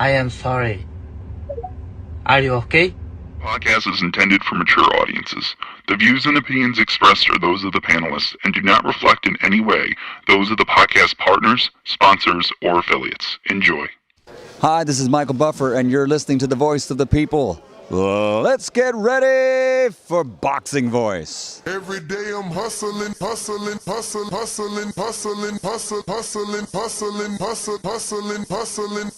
I am sorry. Are you okay? Podcast is intended for mature audiences. The views and opinions expressed are those of the panelists and do not reflect in any way those of the podcast partners, sponsors, or affiliates. Enjoy. Hi, this is Michael Buffer, and you're listening to the voice of the people. Let's get ready for Boxing Voice. Every day I'm hustling, hustling, hustling, hustling, hustling, hustling, hustling, hustling, hustling, hustling, hustling.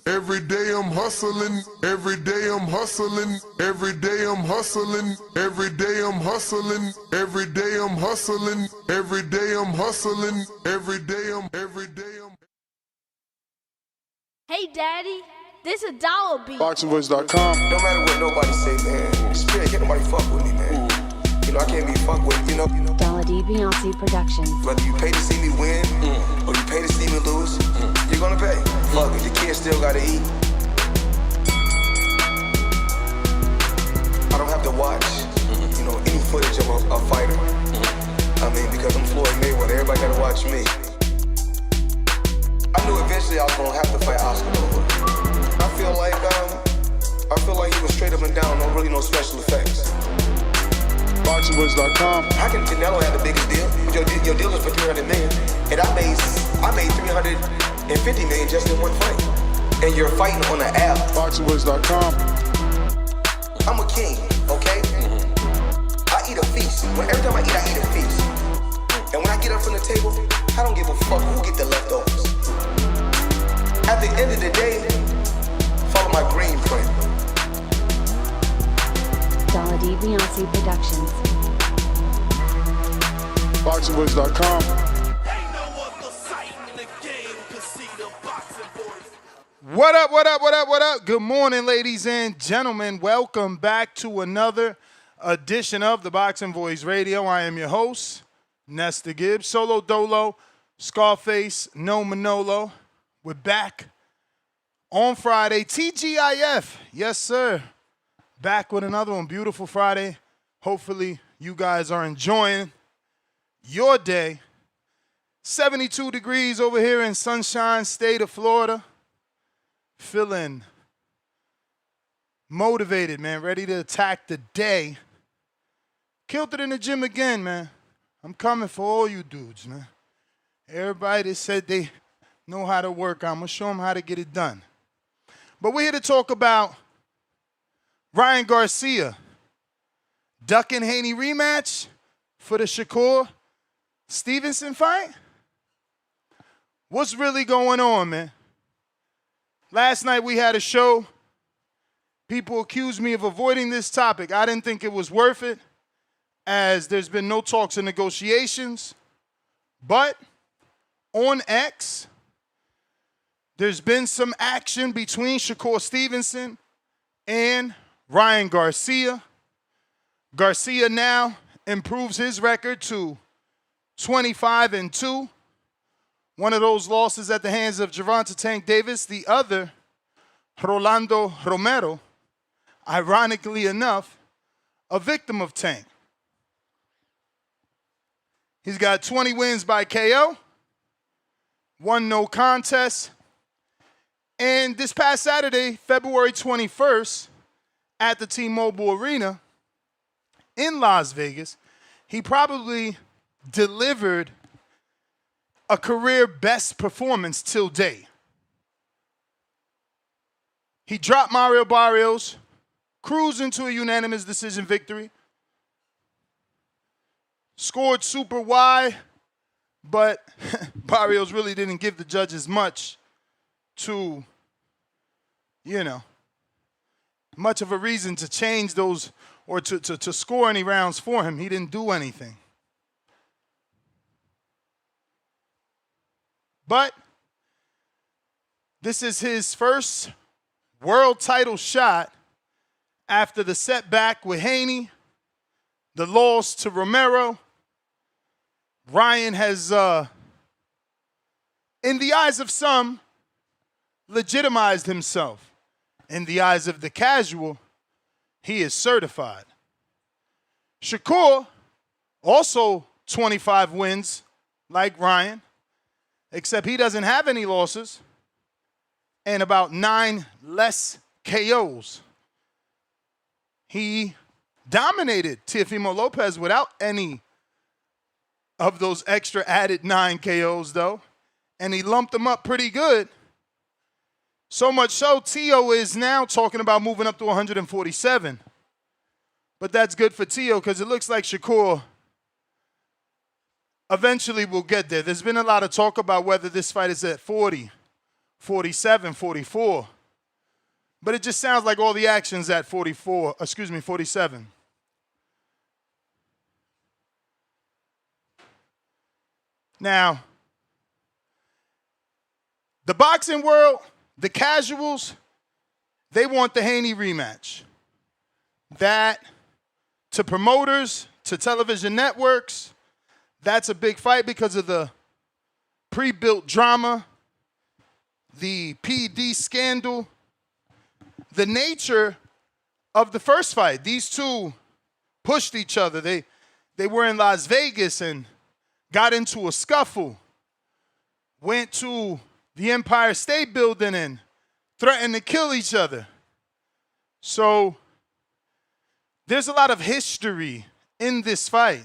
Every day I'm hustling, every day I'm hustling, every day I'm hustling, every day I'm hustling, every day I'm hustling, every day I'm hustling, every day I'm. Hey Daddy, this a dollar beat. BoxingVoice.com. No matter what nobody say, man, Spirit can't nobody fuck with me, man. You know, I can't be fucked with, you know. Dollar D Beyonce Productions. Whether you pay to see me win, or you pay to see me lose, you're gonna pay. Fuck it, the kids still gotta eat. I don't have to watch, you know, any footage of a fighter. I mean, because I'm Floyd Mayweather, everybody gotta watch me. I knew eventually I was gonna have to fight Oscar over. I feel like he was straight up and down, no special effects. BoxingVoice.com. How can Canelo have the biggest deal? Your deal is for $300 million, and I made $350 million just in one fight. And you're fighting on an app. BoxingVoice.com. I'm a king, okay? I eat a feast. Every time I eat a feast. And when I get up from the table, I don't give a fuck who get the leftovers. At the end of the day, follow my green print. Dollar D Beyonce Productions. BoxingVoice.com. What up, what up, what up, what up? Good morning, ladies and gentlemen. Welcome back to another edition of the Boxing Voice Radio. I am your host, Nesta Gibbs. Solo Dolo, Scarface, No Manolo. We're back on Friday. TGIF. Yes, sir. Back with another one. Beautiful Friday. Hopefully you guys are enjoying your day. 72 degrees over here in Sunshine State of Florida. Feeling motivated, man. Ready to attack the day. Killed it in the gym again, man. I'm coming for all you dudes, man. Everybody that said they know how to work, I'm going to show them how to get it done. But we're here to talk about Ryan Garcia ducking Haney rematch for the Shakur Stevenson fight. What's really going on, man? Last night we had a show. People accused me of avoiding this topic. I didn't think it was worth it, as there's been no talks or negotiations. But on X, there's been some action between Shakur Stevenson and Ryan Garcia. Garcia now improves his record to 25-2. One of those losses at the hands of Gervonta Tank Davis. The other, Rolando Romero, ironically enough, a victim of Tank. He's got 20 wins by KO, 1 no contest. And this past Saturday, February 21st, at the T-Mobile Arena in Las Vegas, he probably delivered a career best performance till date. He dropped Mario Barrios, cruised into a unanimous decision victory, scored super wide, but Barrios really didn't give the judges much to, much of a reason to change those or to score any rounds for him. He didn't do anything. But this is his first world title shot after the setback with Haney, the loss to Romero. Ryan has, in the eyes of some, legitimized himself. In the eyes of the casual, he is certified. Shakur, also 25 wins like Ryan, except he doesn't have any losses. and about 9 less KOs. He dominated Teofimo Lopez without any of those extra added 9 KOs, though. And he lumped them up pretty good. So much so, Tio is now talking about moving up to 147. But that's good for Tio because it looks like Shakur eventually will get there. There's been a lot of talk about whether this fight is at 40, 47, 44. But it just sounds like all the action's at 47. Now, the boxing world, the casuals, they want the Haney rematch. That, to promoters, to television networks, that's a big fight because of the pre-built drama, the PD scandal, the nature of the first fight. These two pushed each other. They were in Las Vegas and got into a scuffle, went to the Empire State Building and threatened to kill each other. So there's a lot of history in this fight.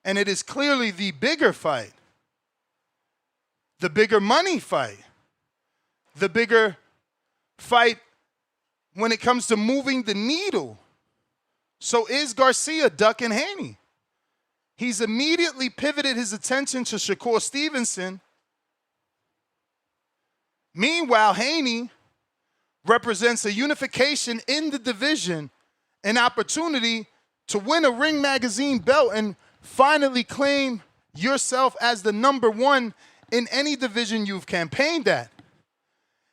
And it is clearly the bigger fight, the bigger money fight, the bigger fight when it comes to moving the needle. So is Garcia ducking Haney? He's immediately pivoted his attention to Shakur Stevenson. Meanwhile, Haney represents a unification in the division, an opportunity to win a Ring Magazine belt and finally claim yourself as the number one in any division you've campaigned at.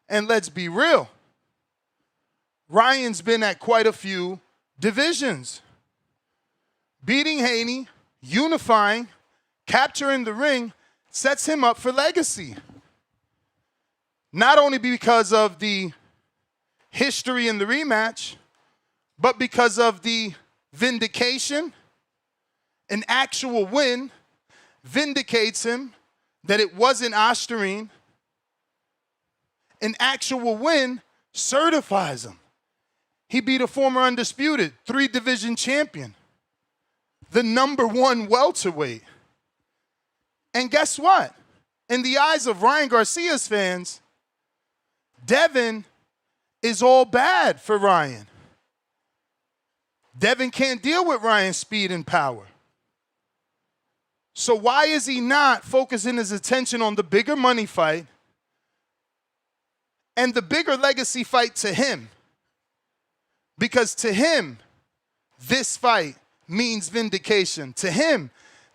And let's be real, Ryan's been at quite a few divisions. Beating Haney, unifying, capturing the ring, sets him up for legacy. Not only because of the history in the rematch, but because of the vindication. An actual win vindicates him that it wasn't Osterine. An actual win certifies him. He beat a former undisputed 3-division champion, the number 1 welterweight. And guess what? In the eyes of Ryan Garcia's fans, Devin is all bad for Ryan. Devin can't deal with Ryan's speed and power. So why is he not focusing his attention on the bigger money fight and the bigger legacy fight to him? Because to him, this fight means vindication. To him,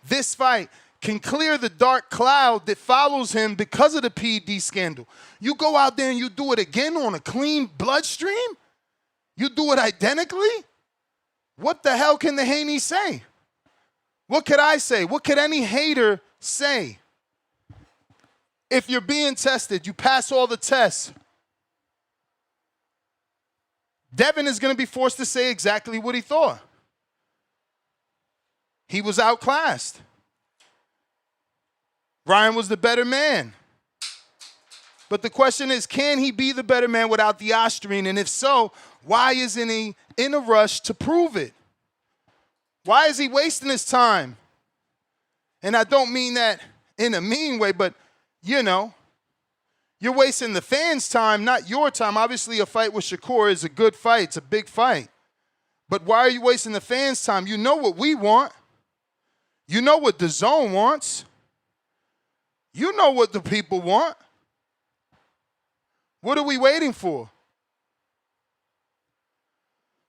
this fight can clear the dark cloud that follows him because of the PD scandal. You go out there and you do it again on a clean bloodstream? You do it identically? What the hell can the Haney say? What could I say? What could any hater say? If you're being tested, you pass all the tests, Devin is going to be forced to say exactly what he thought. He was outclassed. Ryan was the better man. But the question is, can he be the better man without the Osterine? And if so, why isn't he in a rush to prove it? Why is he wasting his time? And I don't mean that in a mean way, but, you know, you're wasting the fans' time, not your time. Obviously, a fight with Shakur is a good fight. It's a big fight. But why are you wasting the fans' time? You know what we want. You know what the zone wants. You know what the people want. What are we waiting for?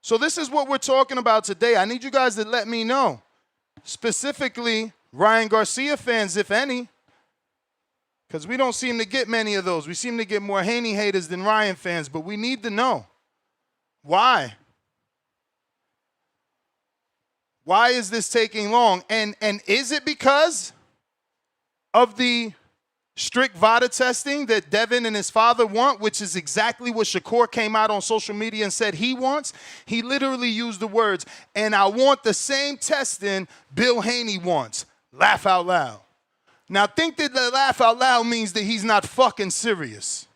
So this is what we're talking about today. I need you guys to let me know, specifically Ryan Garcia fans, if any, because we don't seem to get many of those. We seem to get more Haney haters than Ryan fans, but we need to know why. Why is this taking long? And is it because of the strict VADA testing that Devin and his father want, which is exactly what Shakur came out on social media and said he wants? He literally used the words, and I want the same testing Bill Haney wants. Laugh out loud. Now think that the laugh out loud means that he's not fucking serious.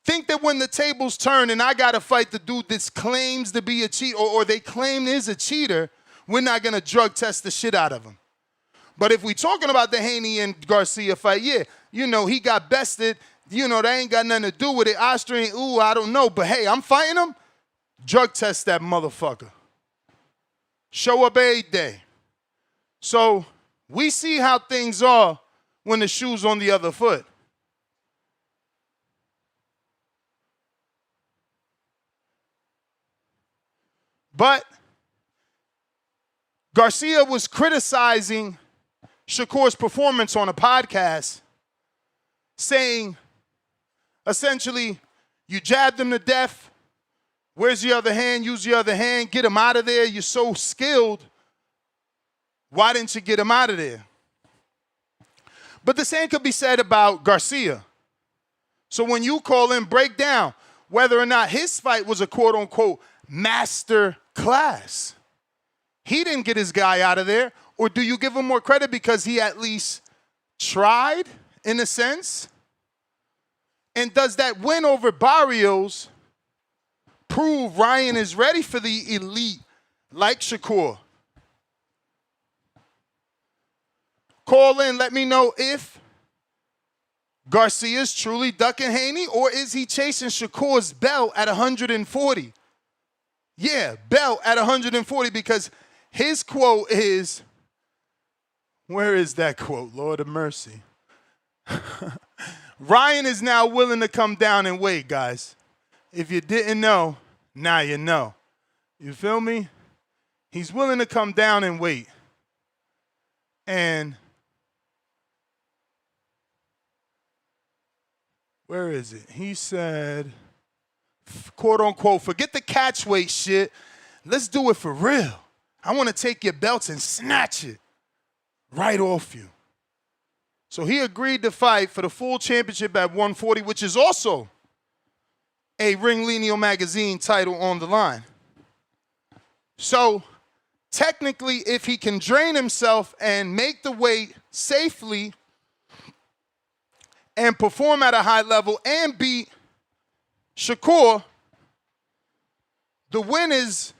think that when the tables turn and I got to fight the dude that claims to be a cheater or they claim is a cheater, we're not going to drug test the shit out of him. But if we talking about the Haney and Garcia fight, yeah, you know, he got bested. You know, that ain't got nothing to do with it. Austrian, ooh, I don't know. But, hey, I'm fighting him. Drug test that motherfucker. Show up every day. So we see how things are when the shoe's on the other foot. But Garcia was criticizing Shakur's performance on a podcast, saying, essentially, you jabbed him to death. Where's your other hand? Use your other hand. Get him out of there. You're so skilled. Why didn't you get him out of there? But the same could be said about Garcia. So when you call in, break down whether or not his fight was a quote-unquote master class. He didn't get his guy out of there. Or do you give him more credit because he at least tried, in a sense? And does that win over Barrios prove Ryan is ready for the elite like Shakur? Call in, let me know if Garcia's truly ducking Haney or is he chasing Shakur's belt at 140? Yeah, belt at 140 because his quote is, where is that quote? Lord of mercy. Ryan is now willing to come down and wait, guys. If you didn't know, now you know. You feel me? He's willing to come down and wait. And where is it? He said, quote unquote, forget the catch weight shit. Let's do it for real. I want to take your belts and snatch it right off you. So he agreed to fight for the full championship at 140, which is also a Ring Lineal magazine title on the line. So technically, if he can drain himself and make the weight safely and perform at a high level and beat Shakur, the win is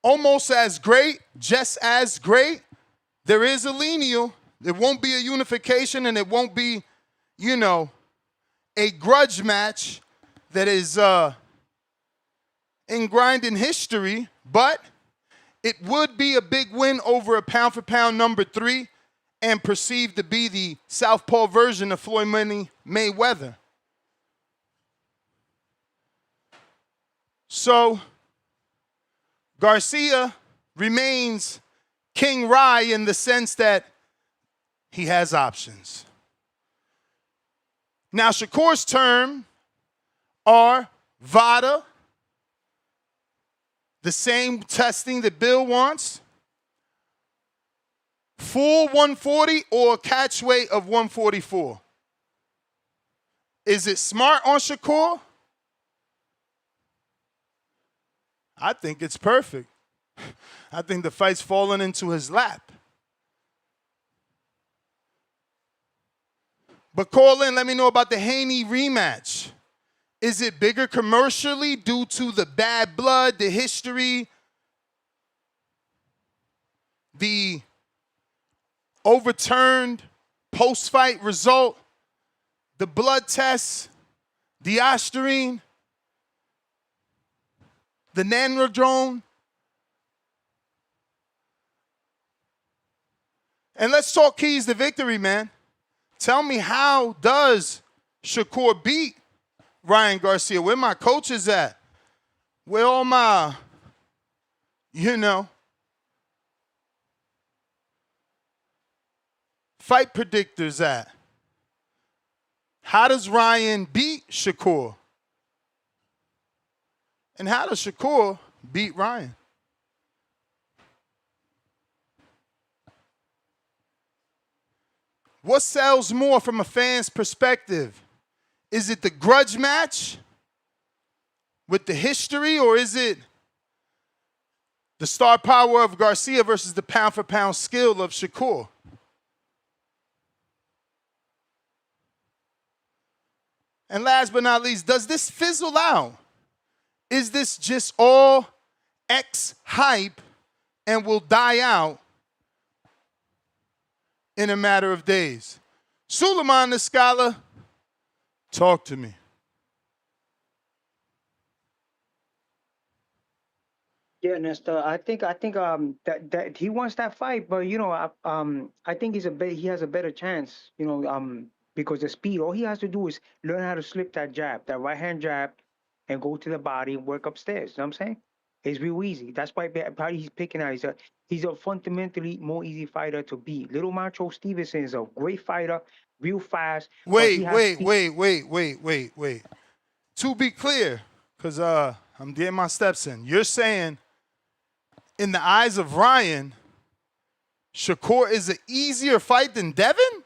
almost as great, just as great. There is a lineal. There won't be a unification and it won't be, you know, a grudge match that is ingrained in history, but it would be a big win over a pound-for-pound number 3 and perceived to be the southpaw version of Floyd Money Mayweather. So Garcia remains King Rye in the sense that he has options. Now, Shakur's term are VADA, the same testing that Bill wants, full 140 or catch weight of 144. Is it smart on Shakur? I think it's perfect. I think the fight's fallen into his lap. But call in, let me know about the Haney rematch. Is it bigger commercially due to the bad blood, the history, the overturned post-fight result, the blood tests, the Osterine, the Nanodrome? And let's talk keys to victory, man. Tell me, how does Shakur beat Ryan Garcia? Where my coaches at? Where all my, you know, fight predictors at? How does Ryan beat Shakur? And how does Shakur beat Ryan? What sells more from a fan's perspective? Is it the grudge match with the history, or is it the star power of Garcia versus the pound-for-pound skill of Shakur? And last but not least, does this fizzle out? Is this just all X hype and will die out in a matter of days? Suleiman the Scholar, talk to me. Yeah, Nestor. I think that he wants that fight, but I think he has a better chance. Because the speed. All he has to do is learn how to slip that jab, that right hand jab, and go to the body and work upstairs. You know what I'm saying? It's real easy. That's why probably he's picking out. He's a fundamentally more easy fighter to beat. Little Macho Stevenson is a great fighter, real fast, but he Wait, has wait, speed. wait. To be clear, because I'm getting my steps in. You're saying, in the eyes of Ryan, Shakur is an easier fight than Devin?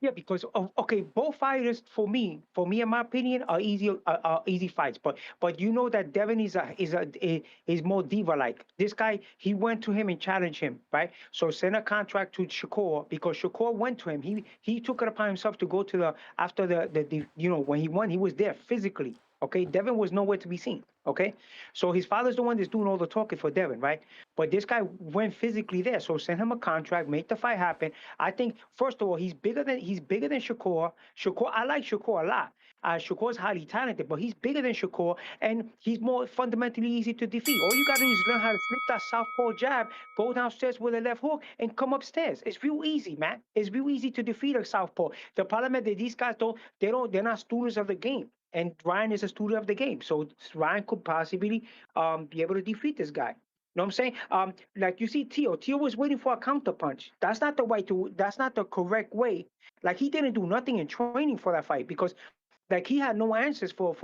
Yeah, because okay, both fighters in my opinion, are easy fights. But you know that Devin is more diva like. This guy, he went to him and challenged him, right? So send a contract to Shakur because Shakur went to him. He took it upon himself to go to the after the when he won, he was there physically. Okay, Devin was nowhere to be seen. Okay, so his father's the one that's doing all the talking for Devin, right? But this guy went physically there, so send him a contract, make the fight happen. I think first of all, he's bigger than Shakur. Shakur, I like Shakur a lot. Shakur's highly talented, but he's bigger than Shakur, and he's more fundamentally easy to defeat. All you got to do is learn how to slip that southpaw jab, go downstairs with a left hook, and come upstairs. It's real easy, man. It's real easy to defeat a southpaw. The problem is that these guys they're not students of the game. And Ryan is a student of the game, so Ryan could possibly be able to defeat this guy. You know what I'm saying? Like you see, Tio was waiting for a counter punch. That's not the way to. That's not the correct way. Like he didn't do nothing in training for that fight because, like, he had no answers for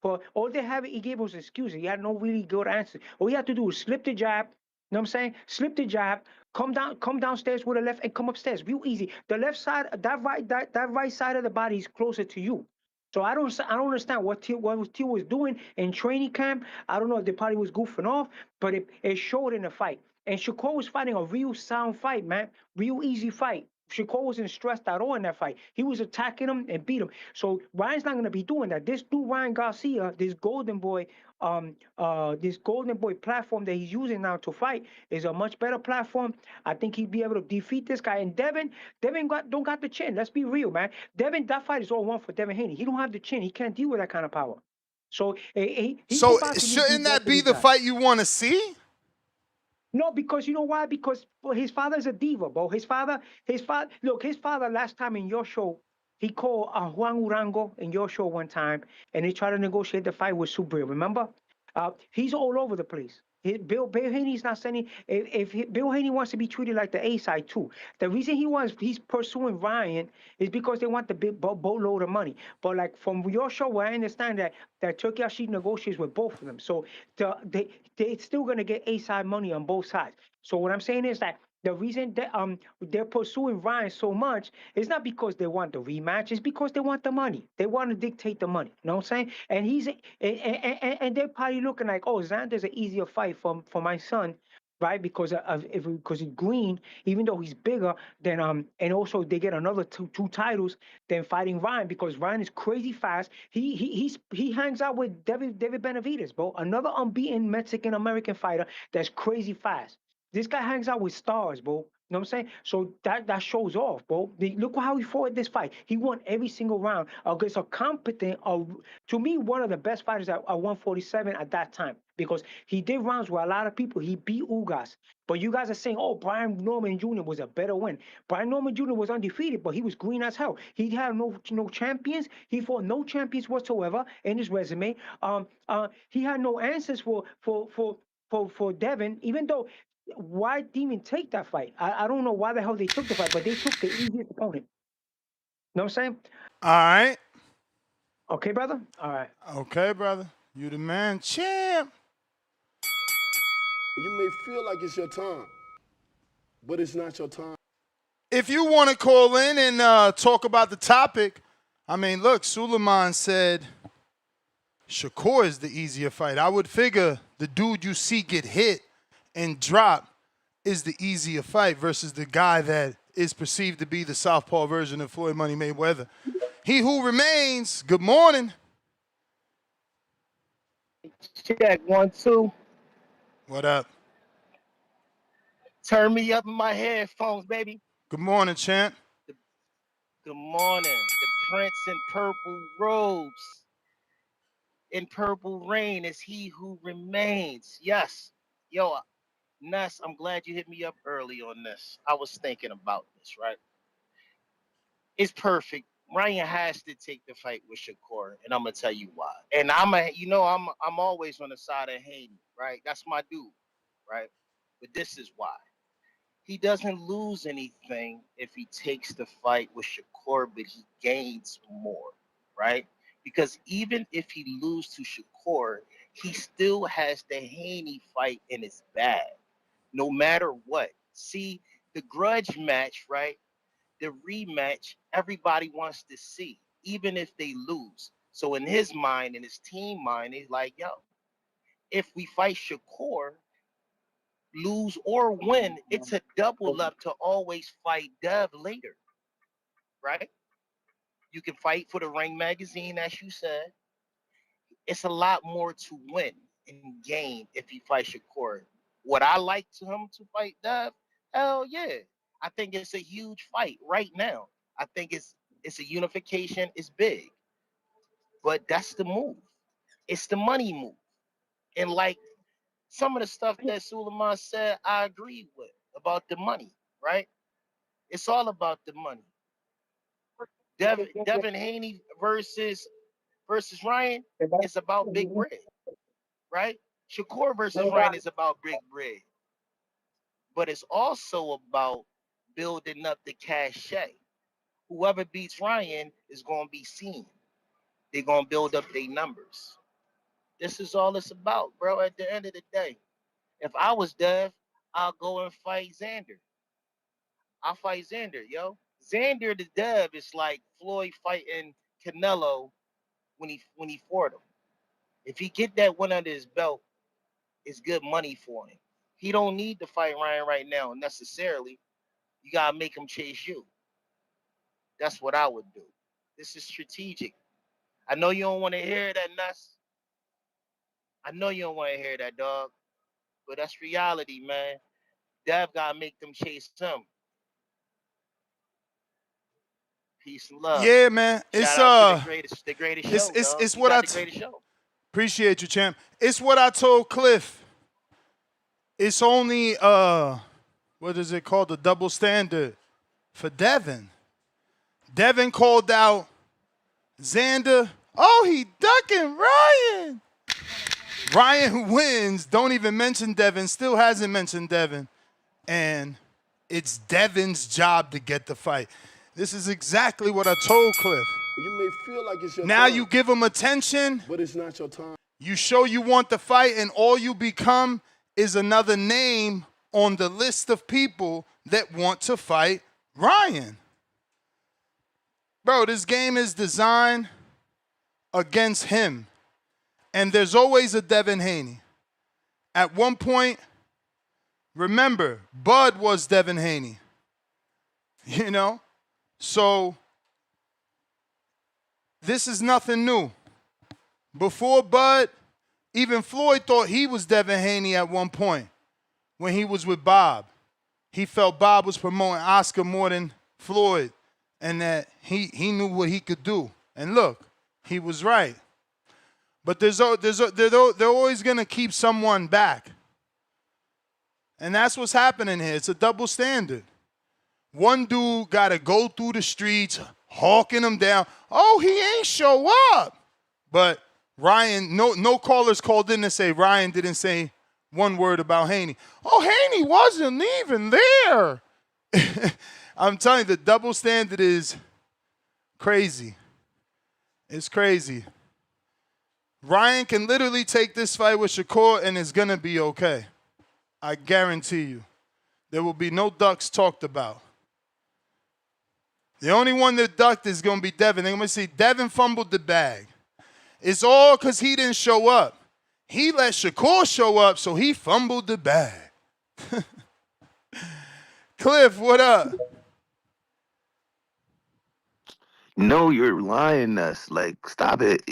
all they have. He gave us excuses. He had no really good answers. All he had to do was slip the jab. You know what I'm saying? Slip the jab. Come downstairs with a left and come upstairs. Real easy. The left side, that right side of the body is closer to you. So I don't understand what Teal was doing in training camp. I don't know if the party was goofing off, but it showed in the fight. And Shakur was fighting a real sound fight, man. Real easy fight. Shakur wasn't stressed at all in that fight. He was attacking him and beat him. So Ryan's not gonna be doing that. This dude Ryan Garcia, this golden boy platform that he's using now to fight is a much better platform. I think he'd be able to defeat this guy. And Devin don't got the chin. Let's be real, man. That fight is all one for Devin Haney. He don't have the chin. He can't deal with that kind of power. So he So could possibly beat shouldn't both that of be these the guys. fight you want to see? No, because you know why? Because his father's a diva, bro. Look, his father last time in your show, he called Juan Urango in your show one time, and he tried to negotiate the fight with Subriel. Remember? He's all over the place. Bill Haney's not sending. Bill Haney wants to be treated like the A side too. The reason he's pursuing Ryan is because they want the big boatload of money. But like from your show, where I understand that Turkey Ashid negotiates with both of them, so they're still gonna get A side money on both sides. So what I'm saying is that the reason that they're pursuing Ryan so much is not because they want the rematch, it's because they want the money. They want to dictate the money. You know what I'm saying? And they're probably looking like, oh, Xander's an easier fight for my son, right? Because he's green, even though he's bigger than and also they get another two titles than fighting Ryan because Ryan is crazy fast. He hangs out with David Benavidez, bro, another unbeaten Mexican American fighter that's crazy fast. This guy hangs out with stars, bro. You know what I'm saying? So that shows off, bro. Look how he fought this fight. He won every single round against a competent, to me, one of the best fighters at 147 at that time because he did rounds with a lot of people. He beat Ugas. But you guys are saying, oh, Brian Norman Jr. was a better win. Brian Norman Jr. was undefeated, but he was green as hell. He had no champions. He fought no champions whatsoever in his resume. He had no answers for Devin, even though why didn't even take that fight? I don't know why the hell they took the fight, but they took the easiest opponent. Know what I'm saying? All right. Okay, brother? All right. Okay, brother. You the man, champ. You may feel like it's your time, but it's not your time. If you want to call in and talk about the topic, I mean, look, Suleiman said Shakur is the easier fight. I would figure the dude you see get hit and drop is the easier fight versus the guy that is perceived to be the southpaw version of Floyd Money Mayweather. He who remains, good morning. Check 1, 2. What up? Turn me up in my headphones, baby. Good morning, champ. Good morning. The prince in purple robes, in purple rain is he who remains. Yes. Yo, Ness, I'm glad you hit me up early on this. I was thinking about this, right? It's perfect. Ryan has to take the fight with Shakur, and I'm gonna tell you why. And I'm always on the side of Haney, right? That's my dude, right? But this is why. He doesn't lose anything if he takes the fight with Shakur, but he gains more, right? Because even if he loses to Shakur, he still has the Haney fight in his bag, no matter what. See, the grudge match, right? The rematch, everybody wants to see, even if they lose. So in his mind, in his team mind, he's like, yo, if we fight Shakur, lose or win, it's a double up to always fight Dev later, right? You can fight for the Ring magazine, as you said. It's a lot more to win and gain if you fight Shakur. Would I like him to fight Dev? Hell yeah. I think it's a huge fight right now. I think it's a unification. It's big, but that's the move. It's the money move. And like some of the stuff that Suleiman said, I agree with about the money, right? It's all about the money. Devin Haney versus Ryan is about big bread, right? Shakur versus Ryan is about big bread, but it's also about building up the cachet. Whoever beats Ryan is going to be seen. They're going to build up their numbers. This is all it's about, bro. At the end of the day, if I was Dev, I'll go and fight Xander. I'll fight Xander, yo. Xander the Dev is like Floyd fighting Canelo when he fought him. If he get that one under his belt, it's good money for him. He don't need to fight Ryan right now necessarily. You gotta make him chase you. That's what I would do. This is strategic. I know you don't want to hear that, Nuss. I know you don't want to hear that, dog. But that's reality, man. Dev gotta make them chase him. Peace and love. Yeah, man. Shout out to the greatest show, dog. It's You what got I the greatest show. appreciate you, champ. It's what I told Cliff. It's only what is it called? The double standard for Devin. Devin called out Xander. Oh, he ducking Ryan. Ryan, who wins, don't even mention Devin, still hasn't mentioned Devin. And it's Devin's job to get the fight. This is exactly what I told Cliff. You may feel like it's your Now time, you give him attention. but it's not your time. You show you want the fight, and all you become is another name on the list of people that want to fight Ryan. Bro, this game is designed against him. And there's always a Devin Haney. At one point, remember, Bud was Devin Haney. You know? So, this is nothing new. Before Bud, even Floyd thought he was Devin Haney at one point when he was with Bob. He felt Bob was promoting Oscar more than Floyd and that he knew what he could do. And look, he was right. But they're always going to keep someone back. And that's what's happening here. It's a double standard. One dude got to go through the streets, hawking them down. Oh, he ain't show up. But Ryan, no callers called in to say Ryan didn't say one word about Haney. Oh, Haney wasn't even there. I'm telling you, the double standard is crazy. It's crazy. Ryan can literally take this fight with Shakur and it's going to be okay. I guarantee you. There will be no ducks talked about. The only one that ducked is going to be Devin. They're going to say Devin fumbled the bag. It's all because he didn't show up. He let Shakur show up, so he fumbled the bag. Cliff, what up? No, you're lying us. Like, stop it.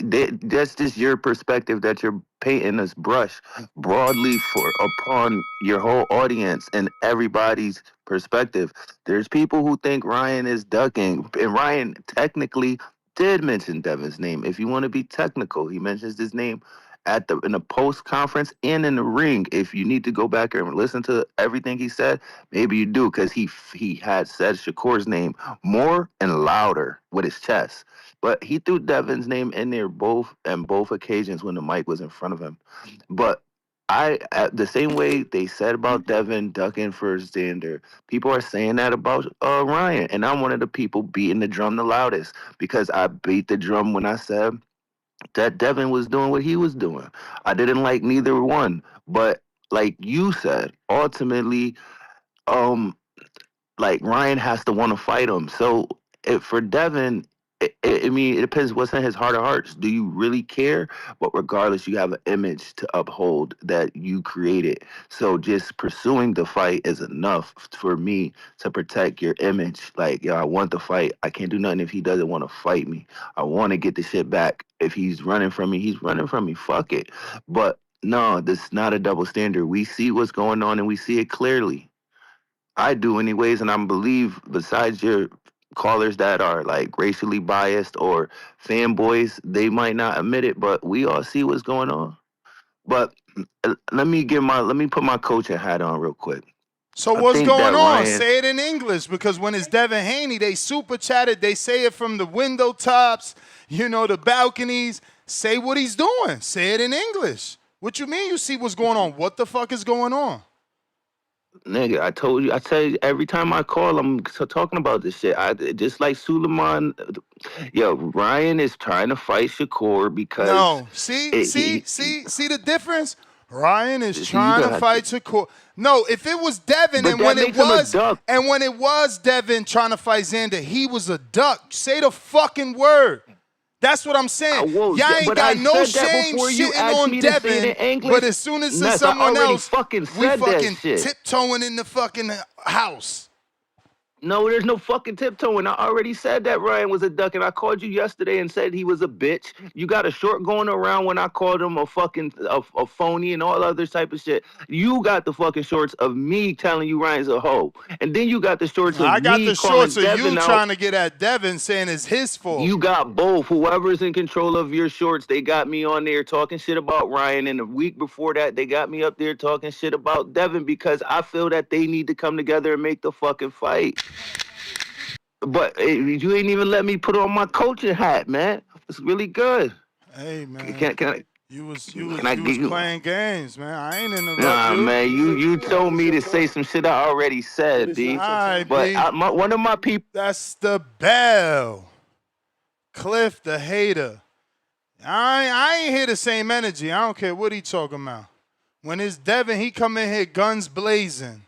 That's just your perspective that you're painting this brush broadly for upon your whole audience and everybody's perspective. There's people who think Ryan is ducking, and Ryan technically did mention Devin's name. If you want to be technical, he mentions his name at the in the post conference and in the ring. If you need to go back and listen to everything he said, maybe you do, because he had said Shakur's name more and louder with his chest. But he threw Devin's name in there both occasions when the mic was in front of him. But the same way they said about Devin ducking for Xander, people are saying that about Ryan, and I'm one of the people beating the drum the loudest because I beat the drum when I said that Devin was doing what he was doing. I didn't like neither one, but like you said, ultimately, um, like Ryan has to want to fight him. So for Devin, I mean, it depends what's in his heart of hearts. Do you really care? But regardless, you have an image to uphold that you created. So just pursuing the fight is enough for me to protect your image. Like, yo, I want the fight. I can't do nothing if he doesn't want to fight me. I want to get the shit back. If he's running from me, he's running from me. Fuck it. But no, this is not a double standard. We see what's going on and we see it clearly. I do anyways, and I believe besides your callers that are like racially biased or fanboys, they might not admit it, but we all see what's going on. But let me put my coaching hat on real quick. So I what's think that going on? Ryan, Say it in English, because when it's Devin Haney, they super chatted. They say it from the window tops, the balconies. Say what he's doing. Say it in English. What you mean you see what's going on? What the fuck is going on? nigga, I told you, I tell you every time I call, I'm talking about this shit. I just like Suleiman. Yo, Ryan is trying to fight Shakur because No. See he the difference? Ryan is see you trying to gotta. fight Shakur. No, if it was Devin But that makes him a duck. and when it was Devin trying to fight Xander, he was a duck. Say the fucking word. That's what I'm saying. Y'all ain't But got I no said that shame before you shitting asked on me to say it Devin, in English. but as soon as it's Ness, I someone already else, fucking we said that fucking shit. tiptoeing in the fucking house. No, there's no fucking tiptoeing. I already said that Ryan was a duck, and I called you yesterday and said he was a bitch. You got a short going around when I called him a fucking a phony and all other type of shit. You got the fucking shorts of me telling you Ryan's a hoe, and then you got the shorts of I got me the calling shorts of Devin you out. trying to get at Devin, saying it's his fault. You got both. Whoever's in control of your shorts, they got me on there talking shit about Ryan. And the week before that, they got me up there talking shit about Devin because I feel that they need to come together and make the fucking fight. But you ain't even let me put on my coaching hat, man. It's really good. Hey man, Can you was get you? playing games, man. I ain't interrupt Nah, you. man. You told me to say some shit I already What said, is not B. your All right, time? But B. one of my people. That's the bell. Cliff the hater. I ain't here the same energy. I don't care what he talking about. When it's Devin, he come in here guns blazing.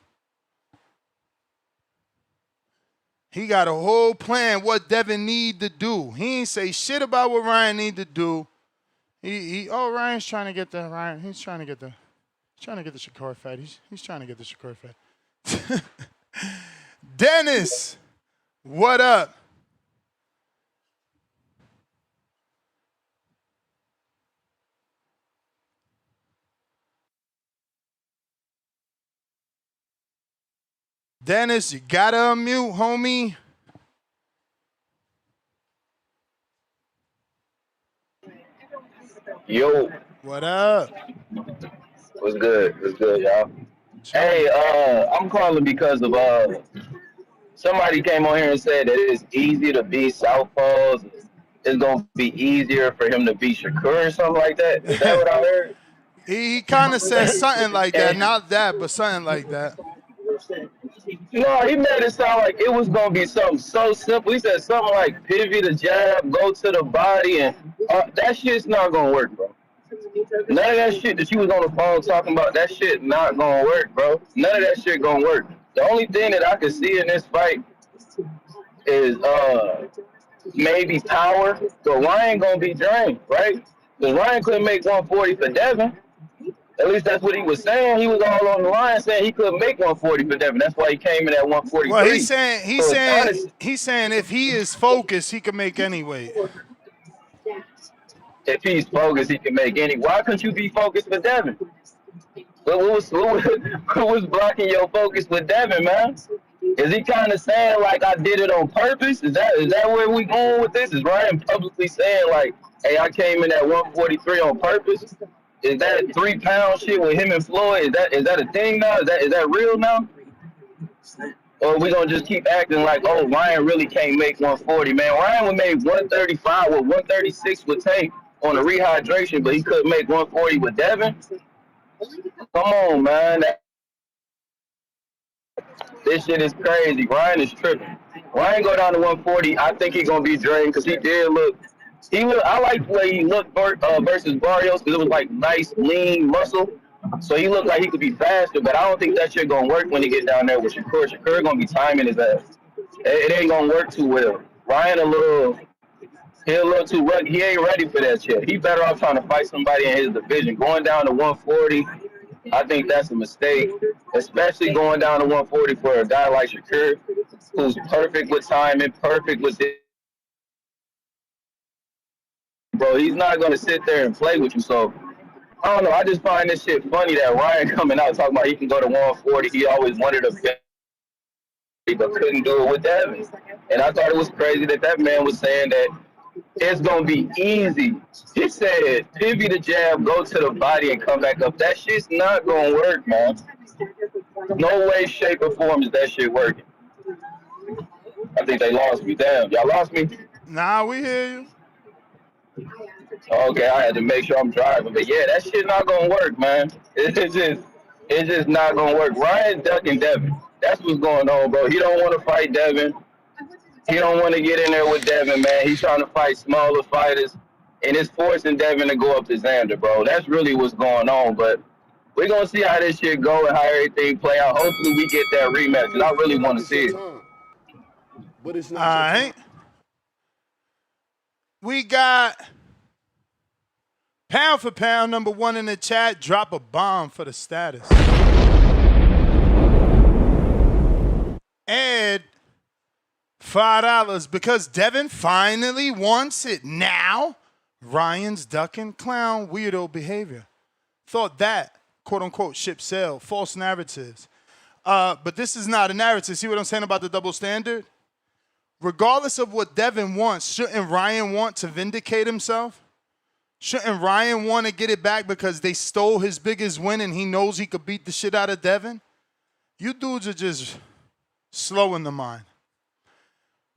He got a whole plan what Devin need to do. He ain't say shit about what Ryan need to do. Ryan's trying to get the he's trying to get the Shakur fight. He's trying to get the Shakur fight. Dennis, what up? Dennis, you gotta unmute, homie. Yo, What up? what's good? What's good, y'all? Chilling. Hey, I'm calling because of somebody came on here and said that it's easy to beat Southpaws. It's gonna be easier for him to beat Shakur or something like that. Is that what I heard? he kind of said something like that. And Not that, but something like that. no, he made it sound like it was gonna be something so simple. He said something like pivot the jab, go to the body, and that shit's not gonna work, bro. None of that shit that you was on the phone talking about, that shit not gonna work, bro. None of that shit gonna work. The only thing that I could see in this fight is maybe power, but Ryan gonna be drained, right? Because Ryan couldn't make 140 for Devin. At least that's what he was saying. He was all on the line saying he couldn't make 140 for Devin. That's why he came in at Well, 143. So it's kind of he's saying if he is focused, he can make any weight. if he's focused, he can make any. Why couldn't you be focused for Devin? What was blocking your focus with Devin, man? Is he kind of saying like I did it on purpose? Is that where we going with this? Is Ryan publicly saying like, hey, I came in at 143 on purpose? Is that 3 pound shit with him and Floyd? Is that a thing now? Is that real now? Or are we gonna just keep acting like, oh, Ryan really can't make 140, man? Ryan would make 135 what 136 would take on a rehydration, but he couldn't make 140 with Devin. Come on, man. This shit is crazy. Ryan is tripping. Ryan go down to 140. I think he's gonna be drained because he did look. I like the way he looked versus Barrios because it was like nice, lean muscle. So he looked like he could be faster, but I don't think that shit gonna work when he get down there with Shakur. Shakur gonna be timing his ass. It ain't gonna work too well. Ryan he a little too rugged. He ain't ready for that shit. He better off trying to fight somebody in his division. Going down to 140, I think that's a mistake, especially going down to 140 for a guy like Shakur, who's perfect with timing, perfect with it. Bro, he's not going to sit there and play with you. So, I don't know. I just find this shit funny that Ryan coming out talking about he can go to 140. He always wanted a bet, but couldn't do it with Devin. And I thought it was crazy that man was saying that it's going to be easy. He said, pivot the jab, go to the body, and come back up. That shit's not going to work, man. No way, shape, or form is that shit working. I think they lost me. Damn, y'all lost me? Nah, we hear you. Okay, I had to make sure I'm driving. But yeah, that shit not going to work, man. It's just not going to work. Ryan's ducking Devin. That's what's going on, bro. He don't want to fight Devin. He don't want to get in there with Devin, man. He's trying to fight smaller fighters, and it's forcing Devin to go up to Xander, bro. That's really what's going on. But we're going to see how this shit go and how everything play out. Hopefully we get that rematch, and I really want to see it. But it's not All right. We got pound for pound, number one in the chat. Drop a bomb for the status. Ed, $5 because Devin finally wants it. Now, Ryan's ducking clown weirdo behavior. Thought that, quote unquote, ship sailed. False narratives. But this is not a narrative. See what I'm saying about the double standard? Regardless of what Devin wants, shouldn't Ryan want to vindicate himself? Shouldn't Ryan want to get it back because they stole his biggest win and he knows he could beat the shit out of Devin? You dudes are just slow in the mind.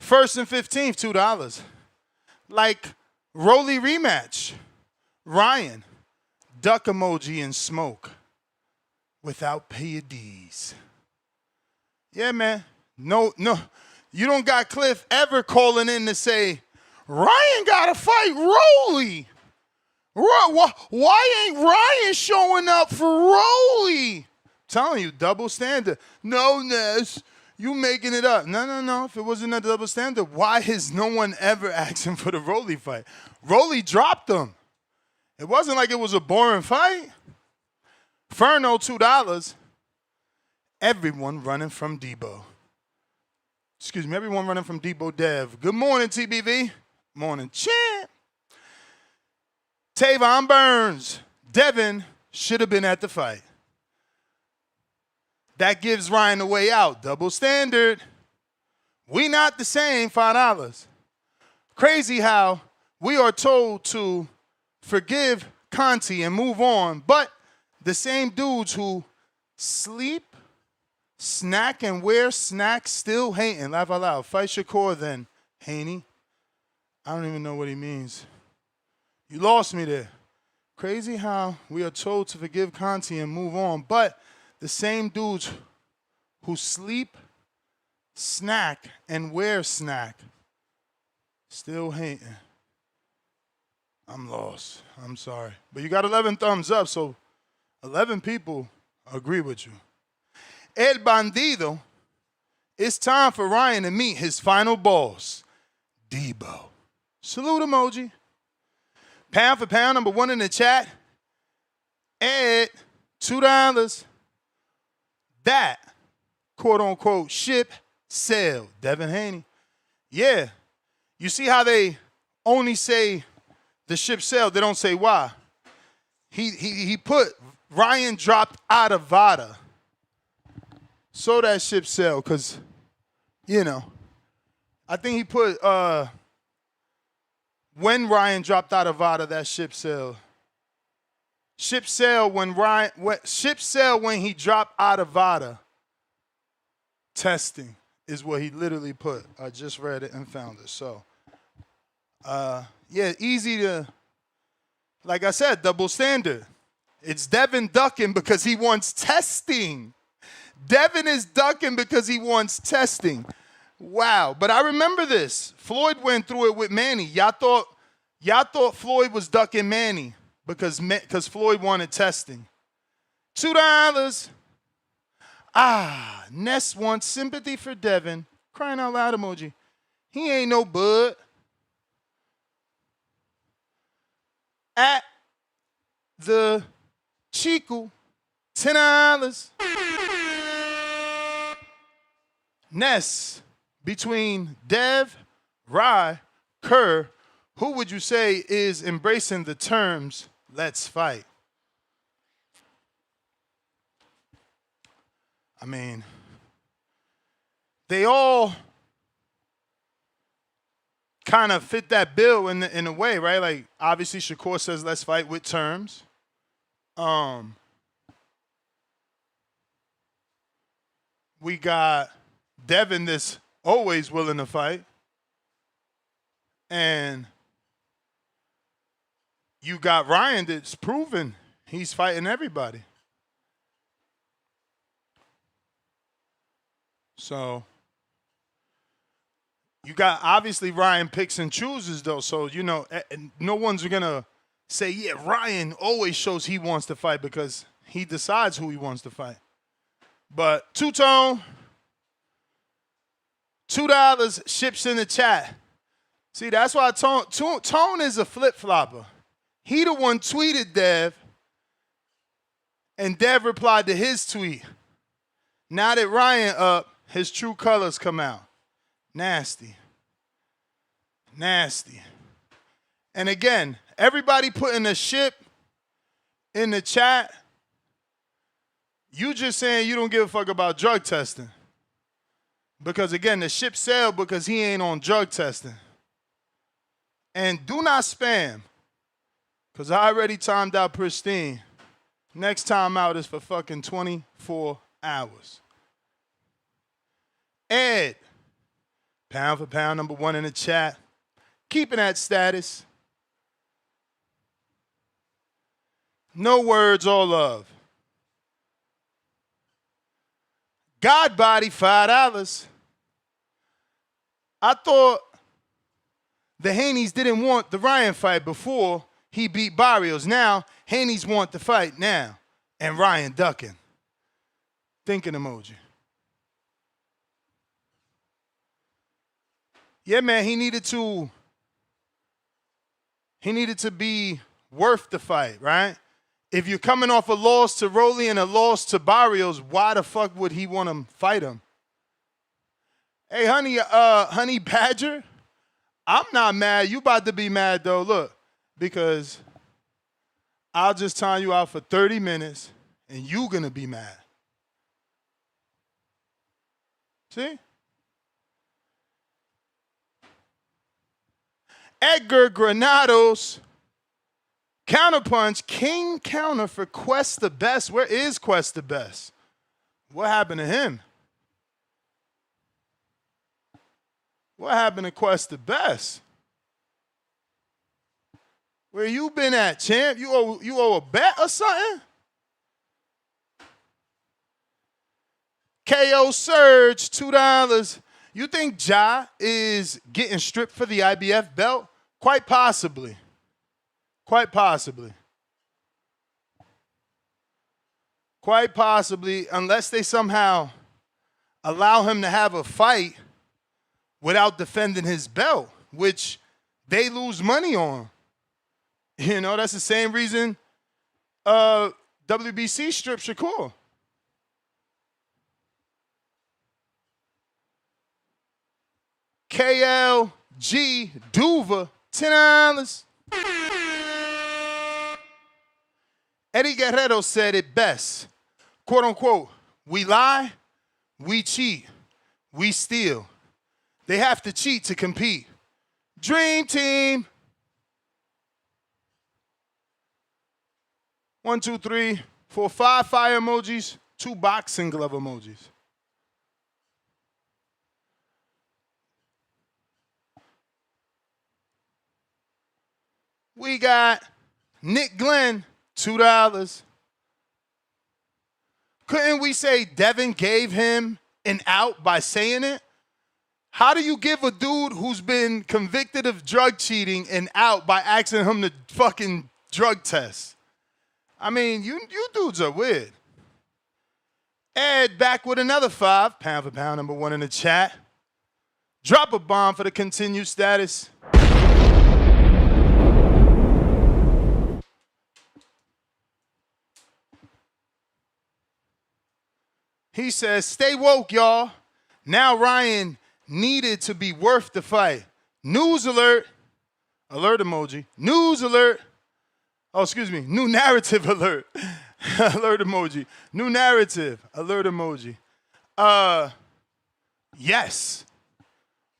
First and 15th, $2. Like Rolly rematch. Ryan, duck emoji and smoke without PEDs. Yeah, man. No. You don't got Cliff ever calling in to say, Ryan got to fight Rolly. Why ain't Ryan showing up for Rolly? I'm telling you, double standard. No, Ness, you making it up. No. If it wasn't a double standard, why is no one ever asking for the Rolly fight? Rolly dropped him. It wasn't like it was a boring fight. Ferno, $2. Everyone running from Debo. Excuse me, everyone running from Debo Dev. Good morning, TBV. Morning, champ. Tavon Burns. Devin should have been at the fight. That gives Ryan the way out. Double standard. We not the same, $5. Crazy how we are told to forgive Conti and move on, but the same dudes who sleep, snack, and wear snacks still hating. Laugh out loud. Fight Shakur then, Haney. I don't even know what he means. You lost me there. Crazy how we are told to forgive Conti and move on, but the same dudes who sleep, snack, and wear snack still hating. I'm lost. I'm sorry. But you got 11 thumbs up, so 11 people agree with you. El Bandido, it's time for Ryan to meet his final boss, Debo. Salute emoji. Pound for pound, number one in the chat. Ed, $2. That, quote unquote, ship sailed. Devin Haney. Yeah. You see how they only say the ship sailed, they don't say why. He put Ryan dropped out of VADA. So that ship sailed, because, you know, I think he put when Ryan dropped out of VADA, that ship sailed. Ship sailed when he dropped out of VADA. Testing is what he literally put. I just read it and found it. So, yeah, easy to, like I said, double standard. It's Devin ducking because he wants testing. Devin is ducking because he wants testing. Wow. But I remember this. Floyd went through it with Manny. Y'all thought Floyd was ducking Manny because Floyd wanted testing. $2. Ness wants sympathy for Devin. Crying out loud emoji. He ain't no bud. At the Chico, $10. Ness, between Dev, Rye, Kerr, who would you say is embracing the terms, let's fight? I mean, they all kind of fit that bill in a way, right? Like, obviously, Shakur says, let's fight with terms. We got Devin that's always willing to fight. And you got Ryan that's proven he's fighting everybody. So you got, obviously, Ryan picks and chooses, though. So, you know, no one's going to say, yeah, Ryan always shows he wants to fight because he decides who he wants to fight. But Two-Tone, $2 ships in the chat. See, that's why Tone is a flip-flopper. He the one tweeted Dev, and Dev replied to his tweet. Now that Ryan up, his true colors come out. Nasty. Nasty. And again, everybody putting a ship in the chat, you just saying you don't give a fuck about drug testing. Because again, the ship sailed because he ain't on drug testing. And do not spam. Because I already timed out pristine. Next time out is for fucking 24 hours. Ed, pound for pound, #1 in the chat. Keeping that status. No words, all love. God Body, $5. I thought the Haneys didn't want the Ryan fight before he beat Barrios. Now, Haneys want the fight now. And Ryan ducking. Thinking emoji. Yeah, man, he needed to be worth the fight, right? If you're coming off a loss to Rolly and a loss to Barrios, why the fuck would he want to fight him? Hey, honey Badger, I'm not mad. You about to be mad, though. Look, because I'll just time you out for 30 minutes, and you going to be mad. See? Edgar Granados, counterpunch, king counter for Quest the Best. Where is Quest the Best? What happened to him? What happened to Quest the Best? Where you been at, champ? You owe a bet or something? KO Surge, $2. You think Ja is getting stripped for the IBF belt? Quite possibly. Quite possibly. Quite possibly, unless they somehow allow him to have a fight without defending his belt, which they lose money on. You know, that's the same reason the WBC strip Shakur. KLG Duva, $10. Eddie Guerrero said it best, quote unquote, we lie, we cheat, we steal. They have to cheat to compete. Dream team. 1, 2, 3, 4, 5 fire emojis, 2 boxing glove emojis. We got Nick Glenn, $2. Couldn't we say Devin gave him an out by saying it? How do you give a dude who's been convicted of drug cheating an out by asking him to fucking drug test? I mean, you dudes are weird. Ed back with another 5, pound for pound, number 1 in the chat. Drop a bomb for the continued status. He says, stay woke, y'all. Now Ryan needed to be worth the fight. News alert. Alert emoji. News alert. Oh, excuse me. New narrative alert. Alert emoji. New narrative. Alert emoji. Yes.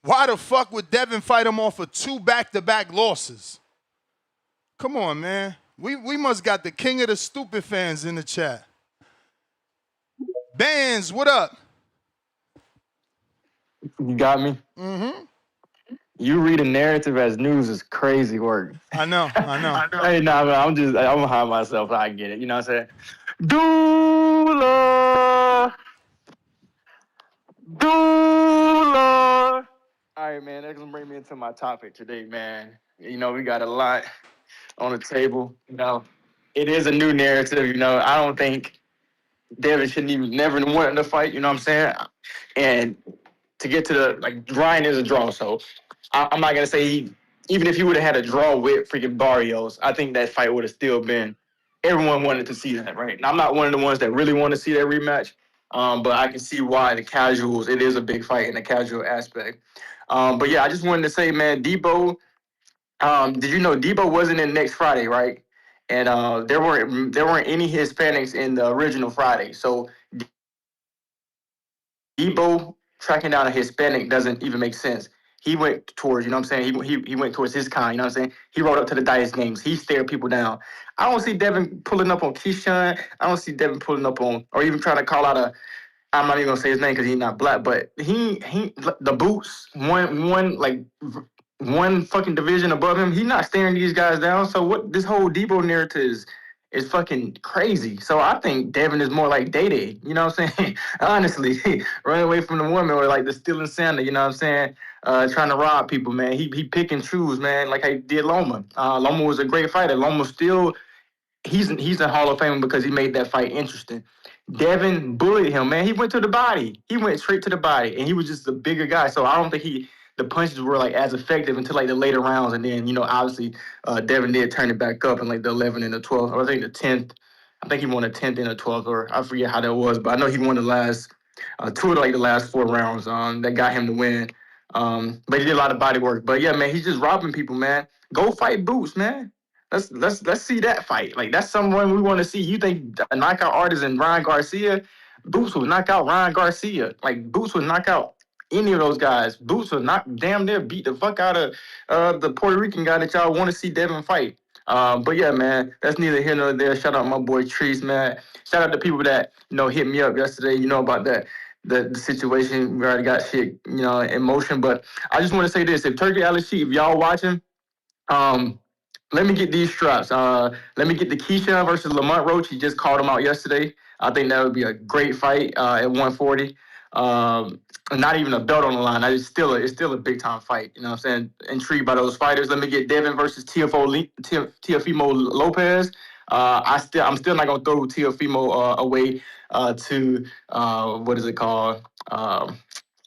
Why the fuck would Devin fight him off of 2 back-to-back losses? Come on, man. We must got the king of the stupid fans in the chat. Bands, what up? You got me? Mm-hmm. You read a narrative as news is crazy work. I know. Hey, nah, man, I'm behind myself. I get it. You know what I'm saying? Doula! All right, man, that's gonna bring me into my topic today, man. You know, we got a lot on the table. You know, it is a new narrative. You know, I don't think Devin shouldn't even never wanted to fight. You know what I'm saying? And to get to the Ryan is a draw, so I'm not gonna say even if he would have had a draw with freaking Barrios, I think that fight would have still been. Everyone wanted to see that, right? And I'm not one of the ones that really want to see that rematch, but I can see why the casuals. It is a big fight in the casual aspect. But yeah, I just wanted to say, man, Debo. Did you know Debo wasn't in next Friday, right? And there weren't any Hispanics in the original Friday, so Debo tracking down a Hispanic doesn't even make sense. He went towards, you know what I'm saying? He went towards his kind, you know what I'm saying? He rode up to the dice games. He stared people down. I don't see Devin pulling up on Keyshawn. I don't see Devin pulling up on, or even trying to call out a, I'm not even gonna say his name because he's not black, but he the boots, one fucking division above him, he's not staring these guys down. So what this whole Debo narrative is fucking crazy. So I think Devin is more like Day-Day, you know what I'm saying? Honestly, running away from the woman or like the stealing Santa, you know what I'm saying? Trying to rob people, man. He pick and choose, man, like he did Loma. Loma was a great fighter. Loma still, he's a Hall of Famer because he made that fight interesting. Devin bullied him, man. He went to the body. He went straight to the body, and he was just a bigger guy. So I don't think the punches were like as effective until like the later rounds, and then obviously Devin did turn it back up in like the 11th and the 12th, or I think the 10th. I think he won the 10th and the 12th, or I forget how that was, but I know he won the last 2 of like the last 4 rounds that got him to win. But he did a lot of body work. But yeah, man, he's just robbing people, man. Go fight Boots, man. Let's see that fight. Like that's someone we want to see. You think a knockout artist in Ryan Garcia? Boots would knock out Ryan Garcia. Like Boots would knock out any of those guys. Boots would damn near beat the fuck out of the Puerto Rican guy that y'all want to see Devin fight. But yeah, man, that's neither here nor there. Shout out my boy Treese, man. Shout out to people that hit me up yesterday. About that. The situation. We already got shit in motion. But I just want to say this: if Turkey Alashi, if y'all watching, let me get these straps. Let me get the Keyshawn versus Lamont Roach. He just called him out yesterday. I think that would be a great fight at 140. Not even a belt on the line. It's still a big time fight. You know what I'm saying? Intrigued by those fighters. Let me get Devin versus Teofimo Lopez. I'm still not gonna throw Teofimo away to what is it called?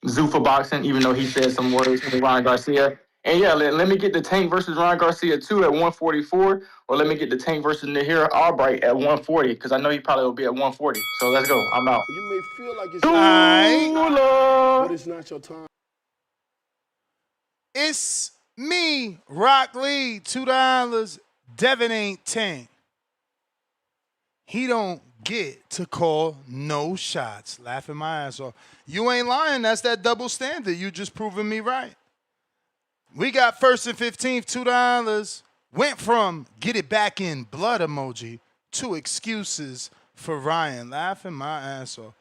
Zuffa boxing, even though he said some words to Ryan Garcia. And yeah, let me get the Tank versus Ron Garcia 2 at 144, or let me get the Tank versus Nahir Albright at 140, because I know he probably will be at 140. So let's go. I'm out. You may feel like it's All right. but it's not your time. It's me, Rock Lee, $2. Devin ain't Tank. He don't get to call no shots. Laughing my ass off. You ain't lying. That's that double standard. You just proving me right. We got first and 15th, $2. Went from get it back in blood emoji to excuses for Ryan. Laughing my ass off.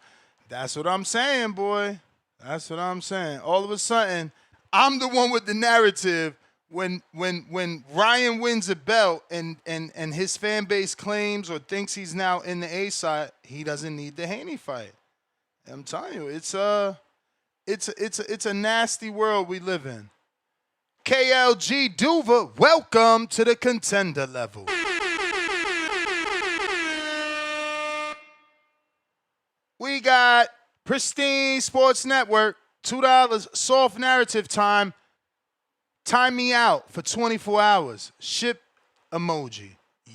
That's what I'm saying, boy. That's what I'm saying. All of a sudden, I'm the one with the narrative when Ryan wins a belt and his fan base claims or thinks he's now in the A side, he doesn't need the Haney fight. I'm telling you, it's a nasty world we live in. KLG Duva, welcome to the contender level. We got Pristine Sports Network, $2, soft narrative time. Time me out for 24 hours. Ship emoji.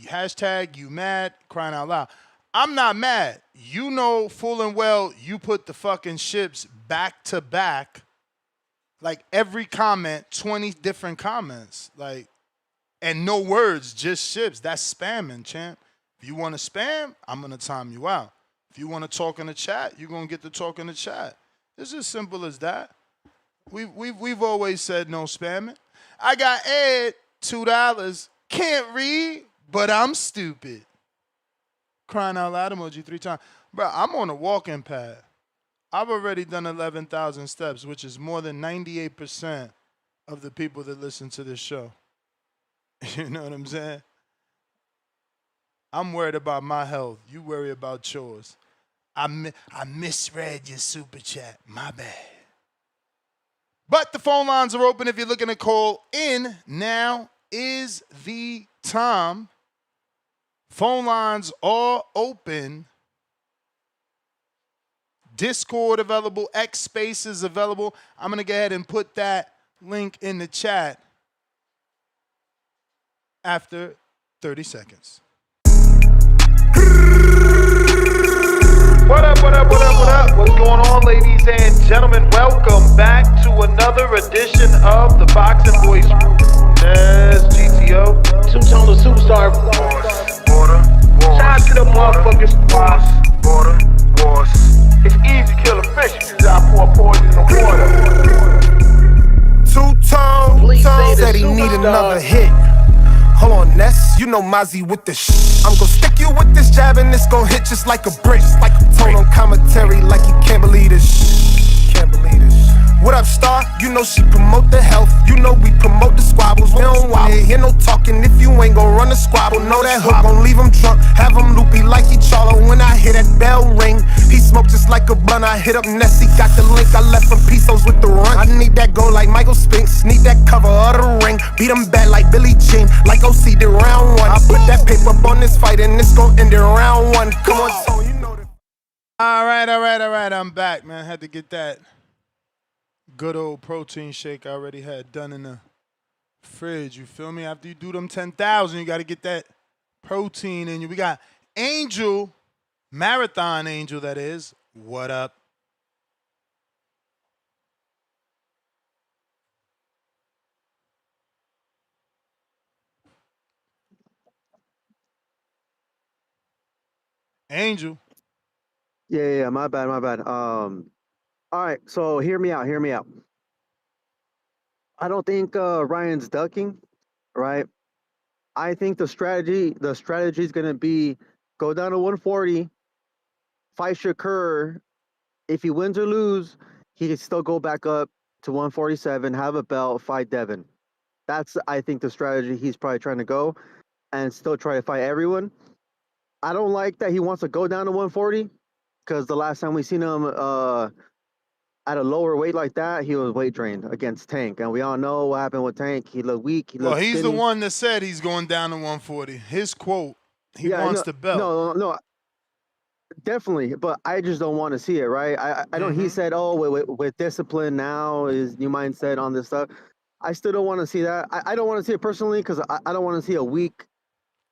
Hashtag you mad, crying out loud. I'm not mad. You know full and well you put the fucking ships back to back. Like every comment, 20 different comments. Like, and no words, just ships. That's spamming, champ. If you want to spam, I'm going to time you out. If you want to talk in the chat, you're going to get to talk in the chat. It's as simple as that. We've always said no spamming. I got Ed, $2. Can't read, but I'm stupid. Crying out loud emoji 3 times. Bro, I'm on a walking pad. I've already done 11,000 steps, which is more than 98% of the people that listen to this show. You know what I'm saying? I'm worried about my health. You worry about yours. I misread your super chat. My bad. But the phone lines are open if you're looking to call in. Now is the time. Phone lines are open. Discord available. X Spaces available. I'm going to go ahead and put that link in the chat after 30 seconds. What up, what up, what up, what up? What's going on, ladies and gentlemen? Welcome back to another edition of the Boxing Boys. Yes, GTO. Two-tone superstar. Water. Shout out to the motherfuckers. Water. It's easy to kill a fish. You just gotta pour poison in the water. Two-tone said he need another hit. Hold on, Ness, you know Mozzie with the I'm gon' stick you with this jab and it's gon' hit just like a brick. Like a tone on commentary like you can't believe this. Can't believe this. What up, Star? You know she promote the health. You know we promote the squabbles. We don't wanna hear no talking if you ain't gon' run the squabble. Know that hook gon' leave him drunk, have him loopy like he Charlo. When I hear that bell ring, he smoke just like a blunt. I hit up Nessie, got the link. I left him pesos with the run. I need that go like Michael Spinks, need that cover of the ring. Beat him bad like Billie Jean, like OC did round 1. I put that paper up on this fight and it's gon' end in round 1. Come on, Tone, you know that. All right. I'm back, man. Had to get that good old protein shake I already had done in the fridge. You feel me? After you do them 10,000, you got to get that protein in you. We got Angel, Marathon Angel, that is. What up? Angel. Yeah, my bad. All right, so hear me out. I don't think Ryan's ducking, right? I think the strategy is gonna be go down to 140, fight Shakur. If he wins or lose, he can still go back up to 147, have a belt, fight Devin. That's I think the strategy he's probably trying to go, and still try to fight everyone. I don't like that he wants to go down to 140, because the last time we seen him at a lower weight like that, he was weight drained against Tank, and we all know what happened with Tank. He looked weak. He looked He's skinny. the one that said he's going down to 140. His quote, he wants the belt. No, definitely, but I just don't want to see it, right? I know he said, with discipline now is new mindset on this stuff. I still don't want to see that. I don't want to see it personally because I don't want to see a weak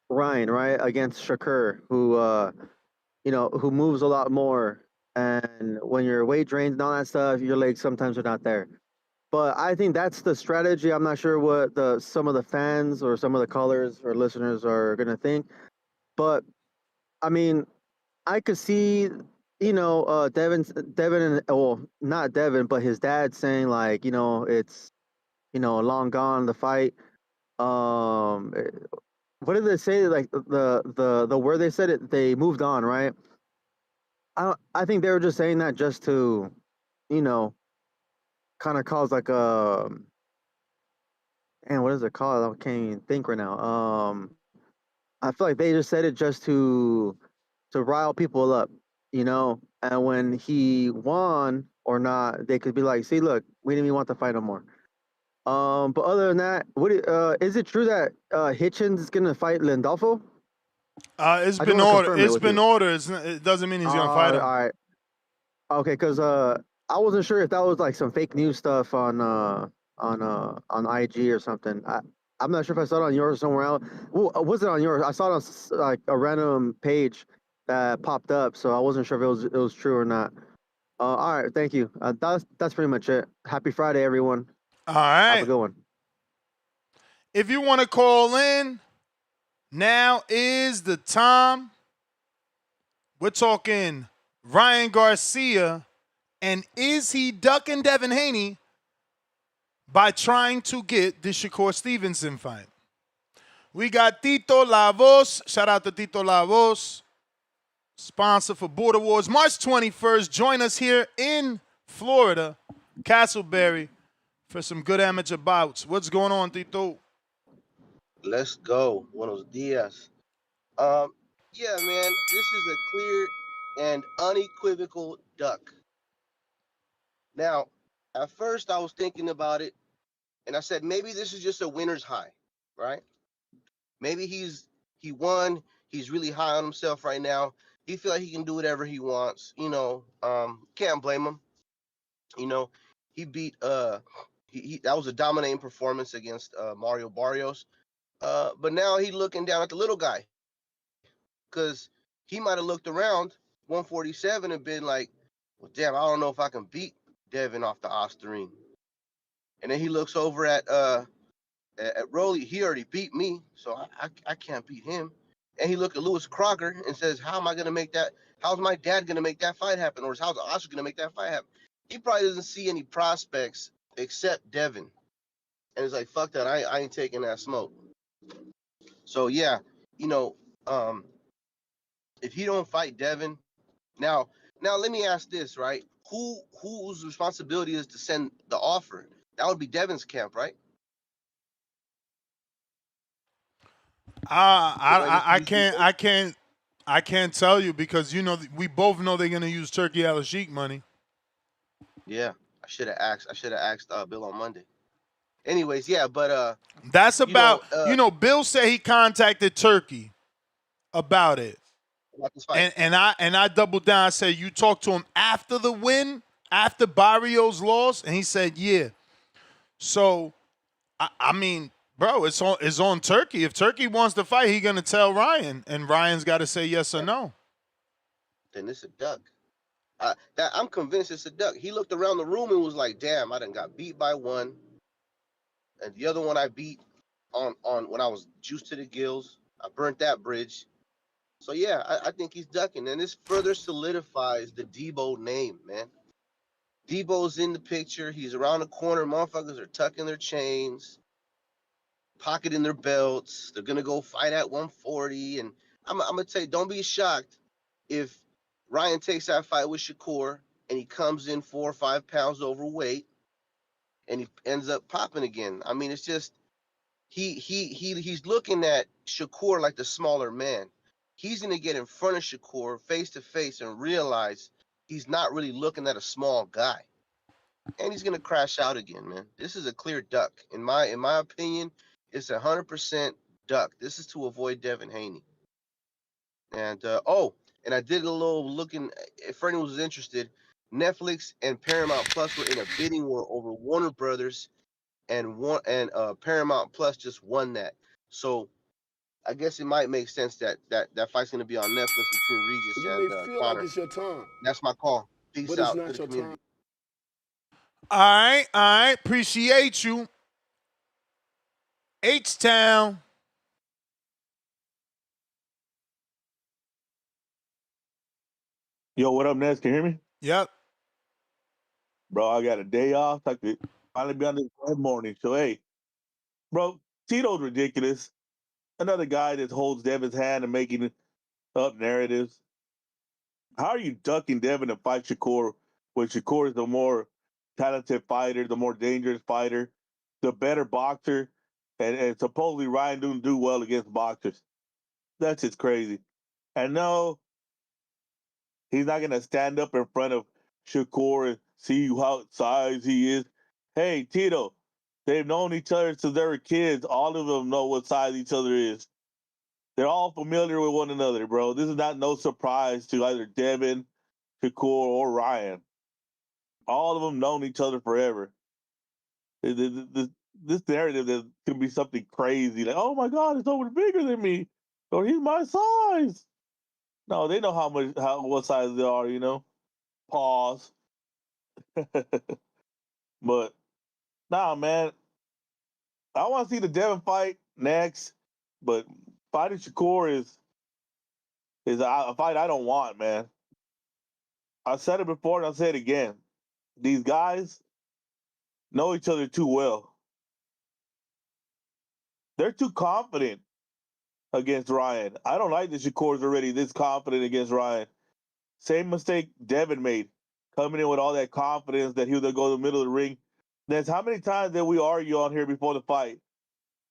Ryan, right, against Shakur, who who moves a lot more. And when your weight drains and all that stuff, your legs sometimes are not there. But I think that's the strategy. I'm not sure what some of the fans or some of the callers or listeners are gonna think. But I mean, I could see, Devin and well, not Devin, but his dad saying like, it's long gone the fight. Um, what did they say? Like the word they said it, they moved on, right? I think they were just saying that just to, you know, kind of cause like a, and what is it called? I can't even think right now. I feel like they just said it just to rile people up, And when he won or not, they could be like, "See, look, we didn't even want to fight no more." But other than that, is it true that Hitchens is gonna fight Lindolfo? It's I just been want to ordered. confirm it It's with been you. ordered. It doesn't mean he's gonna fight All him. right, okay, because I wasn't sure if that was like some fake news stuff on IG or something. I'm not sure if I saw it on yours or somewhere else. Well, was it on yours? I saw it on like a random page that popped up, so I wasn't sure if it was true or not. All right, thank you. That's pretty much it. Happy Friday, everyone. All Have a right. good one. If you want to call in, now is the time. We're talking Ryan Garcia, and is he ducking Devin Haney by trying to get the Shakur Stevenson fight? We got Tito Lavos. Shout out to Tito Lavos, sponsor for Border Wars. March 21st, join us here in Florida, Castleberry, for some good amateur bouts. What's going on, Tito? Let's go. Buenos dias. Yeah, man, this is a clear and unequivocal duck. Now, at first I was thinking about it and I said maybe this is just a winner's high, right? Maybe he won, he's really high on himself right now. He feel like he can do whatever he wants, can't blame him. You know, he beat he that was a dominating performance against Mario Barrios. But now he looking down at the little guy because he might have looked around 147 and been like, well, damn, I don't know if I can beat Devin off the Osterine. And then he looks over at Rolly. He already beat me, so I can't beat him. And he looked at Lewis Crocker and says, how am I going to make that? How's my dad going to make that fight happen? Or how's Oscar going to make that fight happen? He probably doesn't see any prospects except Devin. And it's like, fuck that. I ain't taking that smoke. So, yeah, you know, um, if he don't fight Devin, now let me ask this, right? Whose responsibility is to send the offer? That would be Devin's camp, right? I can't tell you because we both know they're gonna use Turkey Al Sheik money. Yeah, I should have asked Bill on Monday. Anyways, yeah, but that's about Bill said he contacted Turkey about it. About this fight. And I doubled down. I said, you talked to him after the win, after Barrios lost, and he said, yeah. So I mean, bro, it's on Turkey. If Turkey wants to fight, he gonna tell Ryan, and Ryan's got to say yes or no. Then it's a duck. I'm convinced it's a duck. He looked around the room and was like, "Damn, I done got beat by one, and the other one I beat on when I was juiced to the gills. I burnt that bridge. So yeah, I think he's ducking, and this further solidifies the Debo name, man. Debo's in the picture. He's around the corner. Motherfuckers are tucking their chains, pocketing their belts. They're gonna go fight at 140, and I'm gonna tell you, don't be shocked if Ryan takes that fight with Shakur and he comes in 4 or 5 pounds overweight, and he ends up popping again. I mean, it's just he's looking at Shakur like the smaller man. He's gonna get in front of Shakur face to face and realize he's not really looking at a small guy. And he's gonna crash out again, man. This is a clear duck. In my opinion, it's 100% duck. This is to avoid Devin Haney. And and I did a little looking. If anyone was interested, Netflix and Paramount Plus were in a bidding war over Warner Brothers and Paramount Plus just won that. So I guess it might make sense that fight's going to be on Netflix between Regis You and may feel like Connor. it's your time, That's my call. Peace but it's out to not the your time. community. All right. Appreciate you. H-Town. Yo, what up, Ness? Can you hear me? Yep. Bro, I got a day off. I could finally be on this good morning. So, hey, bro, Tito's ridiculous. Another guy that holds Devin's hand and making up narratives. How are you ducking Devin to fight Shakur when Shakur is the more talented fighter, the more dangerous fighter, the better boxer, and supposedly Ryan didn't do well against boxers? That's just crazy. And no, he's not gonna stand up in front of Shakur and see how size he is. Hey, Tito, they've known each other since they were kids. All of them know what size each other is. They're all familiar with one another, bro. This is not no surprise to either Devin, Shakur, or Ryan. All of them known each other forever. This narrative that could be something crazy, like, oh my God, it's over bigger than me, or he's my size. No, they know what size they are, you know. Pause. But nah, man, I want to see the Devin fight next. But fighting Shakur is a fight I don't want, man. I said it before and I'll say it again. These guys know each other too well. They're too confident against Ryan. I don't like that Shakur's already this confident against Ryan. Same mistake Devin made, coming in with all that confidence that he was gonna go to the middle of the ring. That's how many times did we argue on here before the fight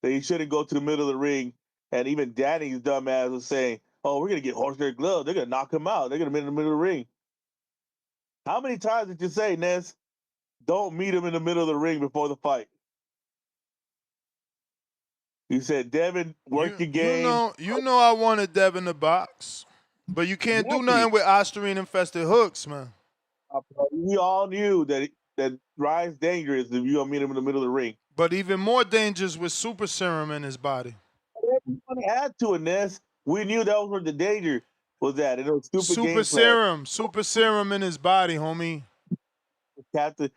that he shouldn't go to the middle of the ring, and even Danny's dumbass was saying, "Oh, we're gonna get horsehair gloves. They're gonna knock him out. They're gonna meet him in the middle of the ring." How many times did you say, Ness, don't meet him in the middle of the ring before the fight? You said, Devin, work your game. You know I wanted Devin to box. But you can't do Exactly. nothing with Ostarine infested hooks, man. We all knew that Ryan's dangerous if you don't meet him in the middle of the ring. But even more dangerous with super serum in his body. Everybody had to, and Ness. We knew that was where the danger was at. And it was stupid game plan. Super serum in his body, homie. Captain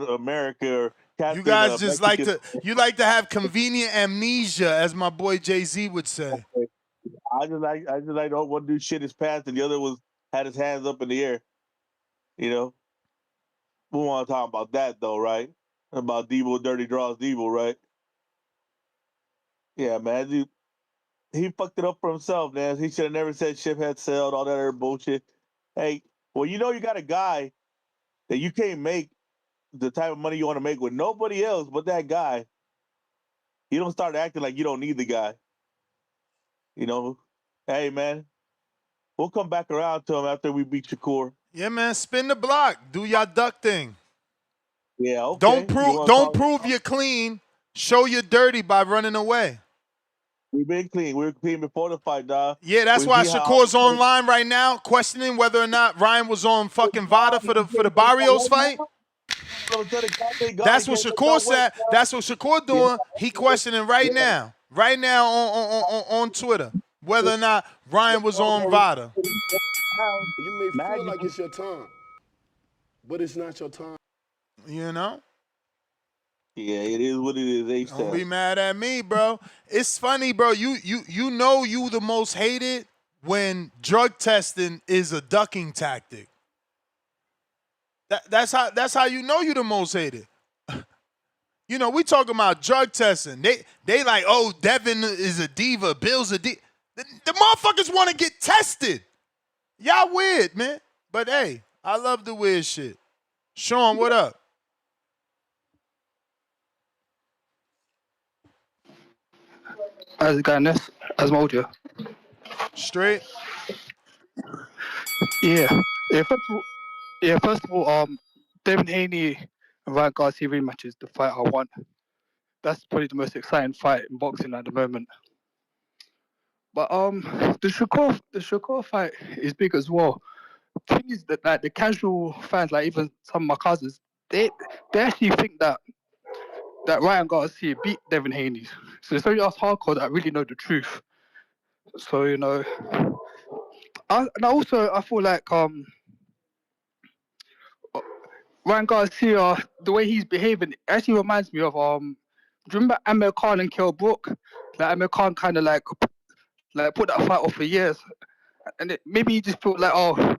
America or Captain You guys just like Mexican. to have convenient amnesia, as my boy Jay-Z would say. I just like one dude shit his pants and the other had his hands up in the air. You know, we want to talk about that though, right? About Debo dirty draws Debo, right? Yeah, man, dude, he fucked it up for himself, man. He should have never said ship had sailed, all that other bullshit. Hey, well, you know you got a guy that you can't make the type of money you want to make with nobody else but that guy. You don't start acting like you don't need the guy. You know, hey man, we'll come back around to him after we beat Shakur. Yeah, man, spin the block. Do y'all duck thing. Yeah, okay. Don't prove you're clean. Show you're dirty by running away. We've been clean. We were clean before the fight, dog. Yeah, that's why Shakur's online right now, questioning whether or not Ryan was on fucking VADA for the Barrios fight. That's what Shakur said. That's what Shakur doing. He questioning right now on Twitter, whether or not Ryan was on VADA. You may feel like it's your time, but it's not your time. You know? Yeah, it is what it is. H-Town. Don't be mad at me, bro. It's funny, bro. You know you the most hated when drug testing is a ducking tactic. That's how you know you the most hated. You know, we talking about drug testing. They like, oh, Devin is a diva, Bill's a diva. The motherfuckers want to get tested. Y'all weird, man. But hey, I love the weird shit. Sean, what up? How's it going, Ness? How's my audio? Straight. Yeah. First of all, Devin Haney and Ryan Garcia rematch is the fight I want. That's probably the most exciting fight in boxing at the moment. But the Shakur fight is big as well. Thing is that like the casual fans, like even some of my cousins, they actually think that that Ryan Garcia beat Devin Haney. So it's only us hardcore that really know the truth. So and also I feel like Ryan Garcia, the way he's behaving, actually reminds me of do you remember Amir Khan and Kell Brook? Like Amir Khan kind of like put that fight off for years, and maybe he just felt like, oh,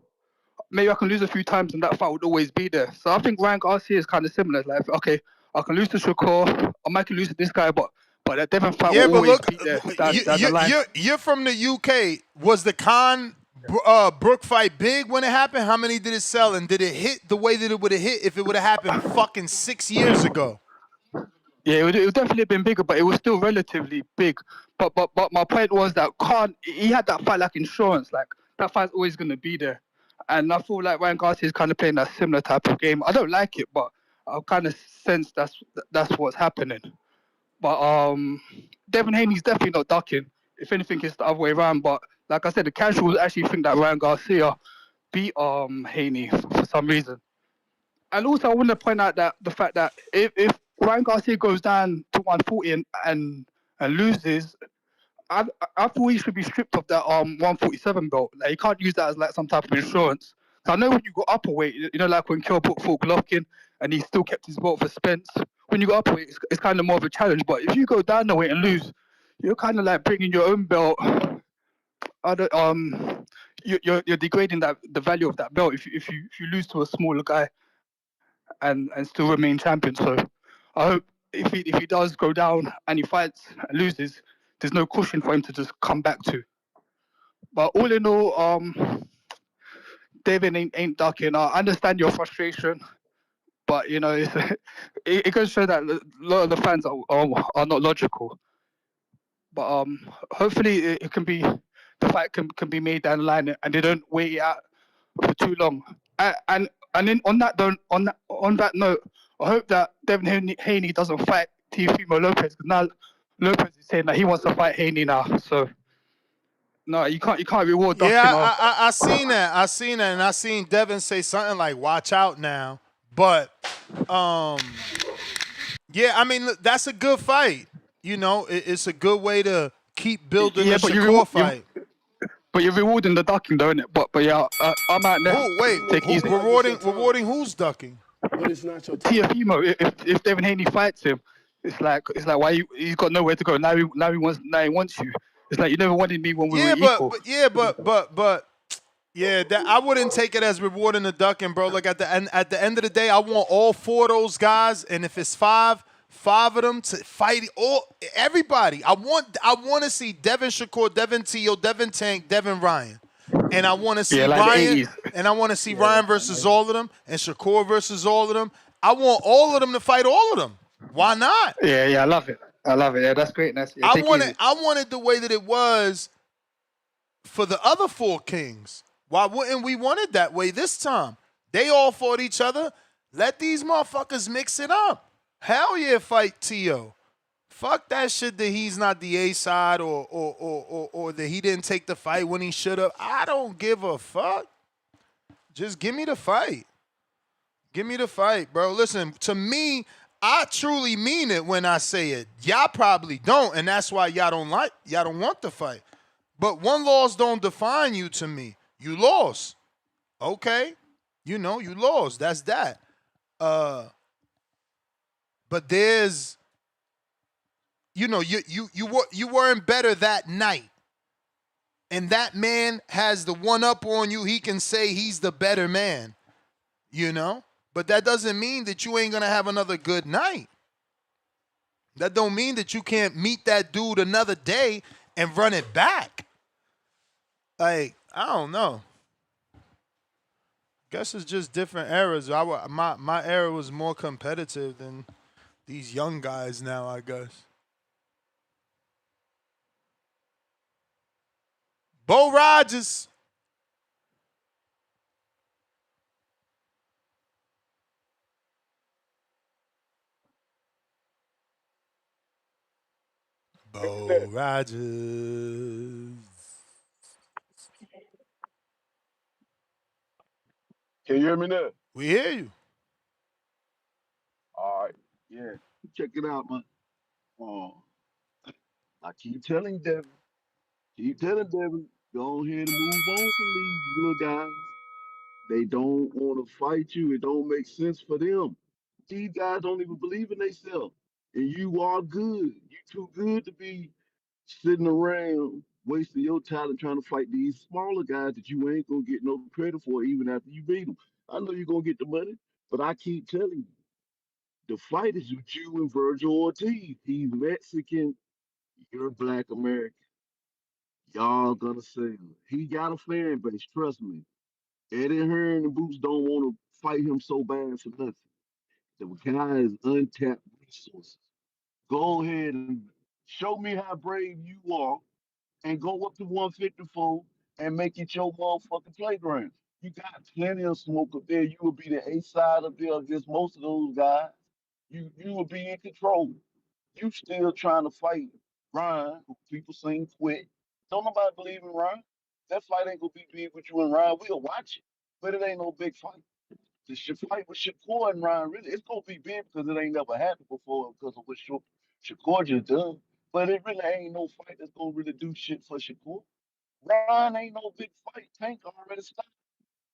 maybe I can lose a few times and that fight would always be there. So I think Ryan Garcia is kind of similar. Like, okay, I can lose to Shakur, I might can lose to this guy, but that Devin fight Yeah, will but always look, be there down the line. you're from the UK. Was the Khan Brook fight big when it happened? How many did it sell, and did it hit the way that it would have hit if it would have happened fucking 6 years ago? Yeah, it would definitely have been bigger, but it was still relatively big. But my point was that Khan, he had that fight like insurance. Like that fight's always going to be there, and I feel like Ryan Garcia is kind of playing that similar type of game. I don't like it, but I kind of sense that's what's happening. But Devin Haney's definitely not ducking. If anything, it's the other way around. But like I said, the casuals actually think that Ryan Garcia beat Haney for some reason. And also, I want to point out that the fact that if Ryan Garcia goes down to 140 and loses, I thought he should be stripped of that 147 belt. Like he can't use that as like some type of insurance. So I know when you go upper weight, like when Kell Brook fought Golovkin and he still kept his belt for Spence. When you go upper weight, it's kind of more of a challenge. But if you go down the weight and lose, you're kind of like bringing your own belt. You're degrading the value of that belt if you lose to a smaller guy and still remain champion. So I hope if he does go down and he fights and loses, there's no cushion for him to just come back to. But all in all, David ain't ducking. I understand your frustration, but it goes to show that a lot of the fans are not logical. But hopefully it can be the fight can be made down the line and they don't wait it out for too long. And then on that note, I hope that Devin Haney doesn't fight Teofimo Lopez, because now Lopez is saying that he wants to fight Haney now. So no, you can't reward ducking. Yeah, I seen that. And I seen Devin say something like, "Watch out now." But yeah, I mean, look, that's a good fight. It's a good way to keep building the Shakur fight. But you're rewarding the ducking, though, innit? But yeah, I'm out there. Take it easy. Rewarding who's ducking? But it's not your time. Teofimo, if Devin Haney fights him, it's like why he's got nowhere to go. Now he wants you. It's like you never wanted me when we were equal. I wouldn't take it as rewarding the ducking, bro. Like at the end of the day, I want all four of those guys, and if it's five of them to fight everybody. I want to see Devin Shakur, Devin Teo, Devin Tank, Devin Ryan. And I want to see Ryan, and I want to see Ryan versus all of them, and Shakur versus all of them. I want all of them to fight all of them. Why not? Yeah, I love it. Yeah, that's great. I wanted the way that it was for the other four kings. Why wouldn't we want it that way this time? They all fought each other. Let these motherfuckers mix it up. Hell yeah, fight Teo. Fuck that shit that he's not the A side or that he didn't take the fight when he should have. I don't give a fuck. Just give me the fight. Give me the fight, bro. Listen, to me, I truly mean it when I say it. Y'all probably don't, and that's why y'all don't want the fight. But one loss don't define you to me. You lost. Okay. You lost. That's that. But there's you weren't better that night. And that man has the one up on you. He can say he's the better man. But that doesn't mean that you ain't going to have another good night. That don't mean that you can't meet that dude another day and run it back. Like, I don't know. Guess it's just different eras. My era was more competitive than these young guys now, I guess. Bo Rogers. Bo Rogers. Can you hear me now? We hear you. All right. Yeah. Check it out, man. I keep telling Devin, go ahead and move on from these little guys. They don't want to fight you. It don't make sense for them. These guys don't even believe in themselves. And you are good. You too good to be sitting around wasting your time trying to fight these smaller guys that you ain't gonna get no credit for even after you beat them. I know you're gonna get the money, but I keep telling you, the fight is with you and Virgil Ortiz. He's Mexican, you're Black American. Y'all gonna say he got a fan base, trust me. Eddie Hearn and Boots don't want to fight him so bad for nothing. The guy is untapped resources. Go ahead and show me how brave you are and go up to 154 and make it your motherfucking playground. You got plenty of smoke up there. You will be the A side up there against most of those guys. You will be in control. You still trying to fight Ryan, who people saying quit. Don't nobody believe in Ryan. That fight ain't gonna be big with you and Ryan. We'll watch it, but it ain't no big fight. The fight with Shakur and Ryan, really, it's gonna be big because it ain't never happened before because of what Shakur just done. But it really ain't no fight that's gonna really do shit for Shakur. Ryan ain't no big fight. Tank already stopped.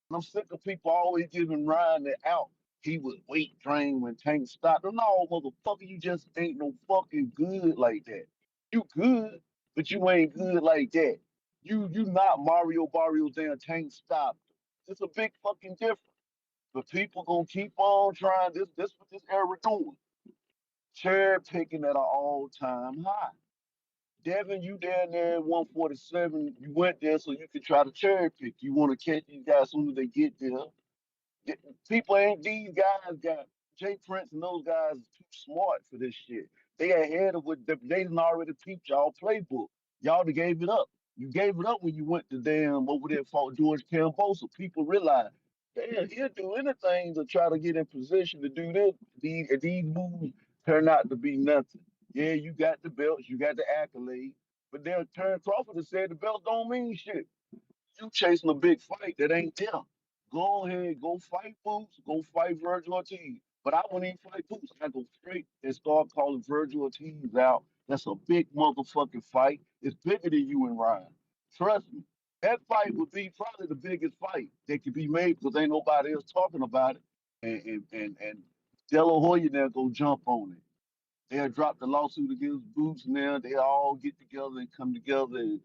And I'm sick of people always giving Ryan the out. He was weight drained when Tank stopped. No, motherfucker, you just ain't no fucking good like that. You good, but you ain't good like that. You not Mario Barrio damn Tank stopped. It's a big fucking difference. But people gonna keep on trying this what this era doing. Cherry picking at an all-time high. Devin, you down there at 147, you went there so you could try to cherry pick. You want to catch these guys as soon as they get there. People ain't these guys got Jay Prince and those guys are too smart for this shit. They ahead of what they didn't already peeped y'all playbook. Y'all done gave it up. You gave it up when you went to damn over there and fought George Cambosa. People realize, damn, he'll do anything to try to get in position to do this. These moves turn out to be nothing. Yeah, you got the belts, you got the accolades, but then Terrence Crawford has said the belts don't mean shit. You chasing a big fight that ain't there. Go ahead, go fight Boots, go fight Virgil Ortiz. But I wouldn't even fight Boots. I go straight and start calling Virgil Ortiz out. That's a big motherfucking fight. It's bigger than you and Ryan. Trust me. That fight would be probably the biggest fight that could be made because ain't nobody else talking about it. And De La Hoya now go jump on it. They'll drop the lawsuit against Boots now. They all get together and come together and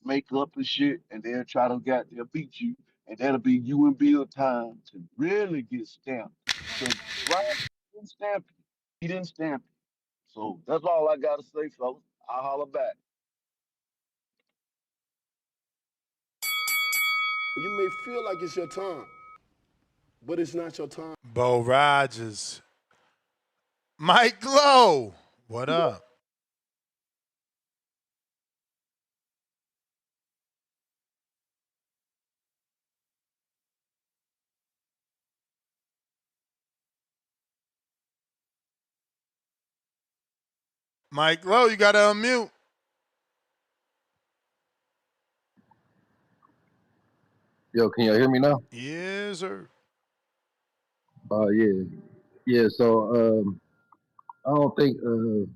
make up and shit, and they'll try to they'll beat you, and that'll be you and Bill time to really get stamped. Because Ryan didn't stamp you. He didn't stamp you. So that's all I gotta say, fellas. I'll holler back. You may feel like it's your time, but it's not your time. Bo Rogers. Mike Lowe. What up? Mike Lowe, you gotta unmute. Yo, can y'all hear me now? Yes, sir. Yeah, yeah. So I don't think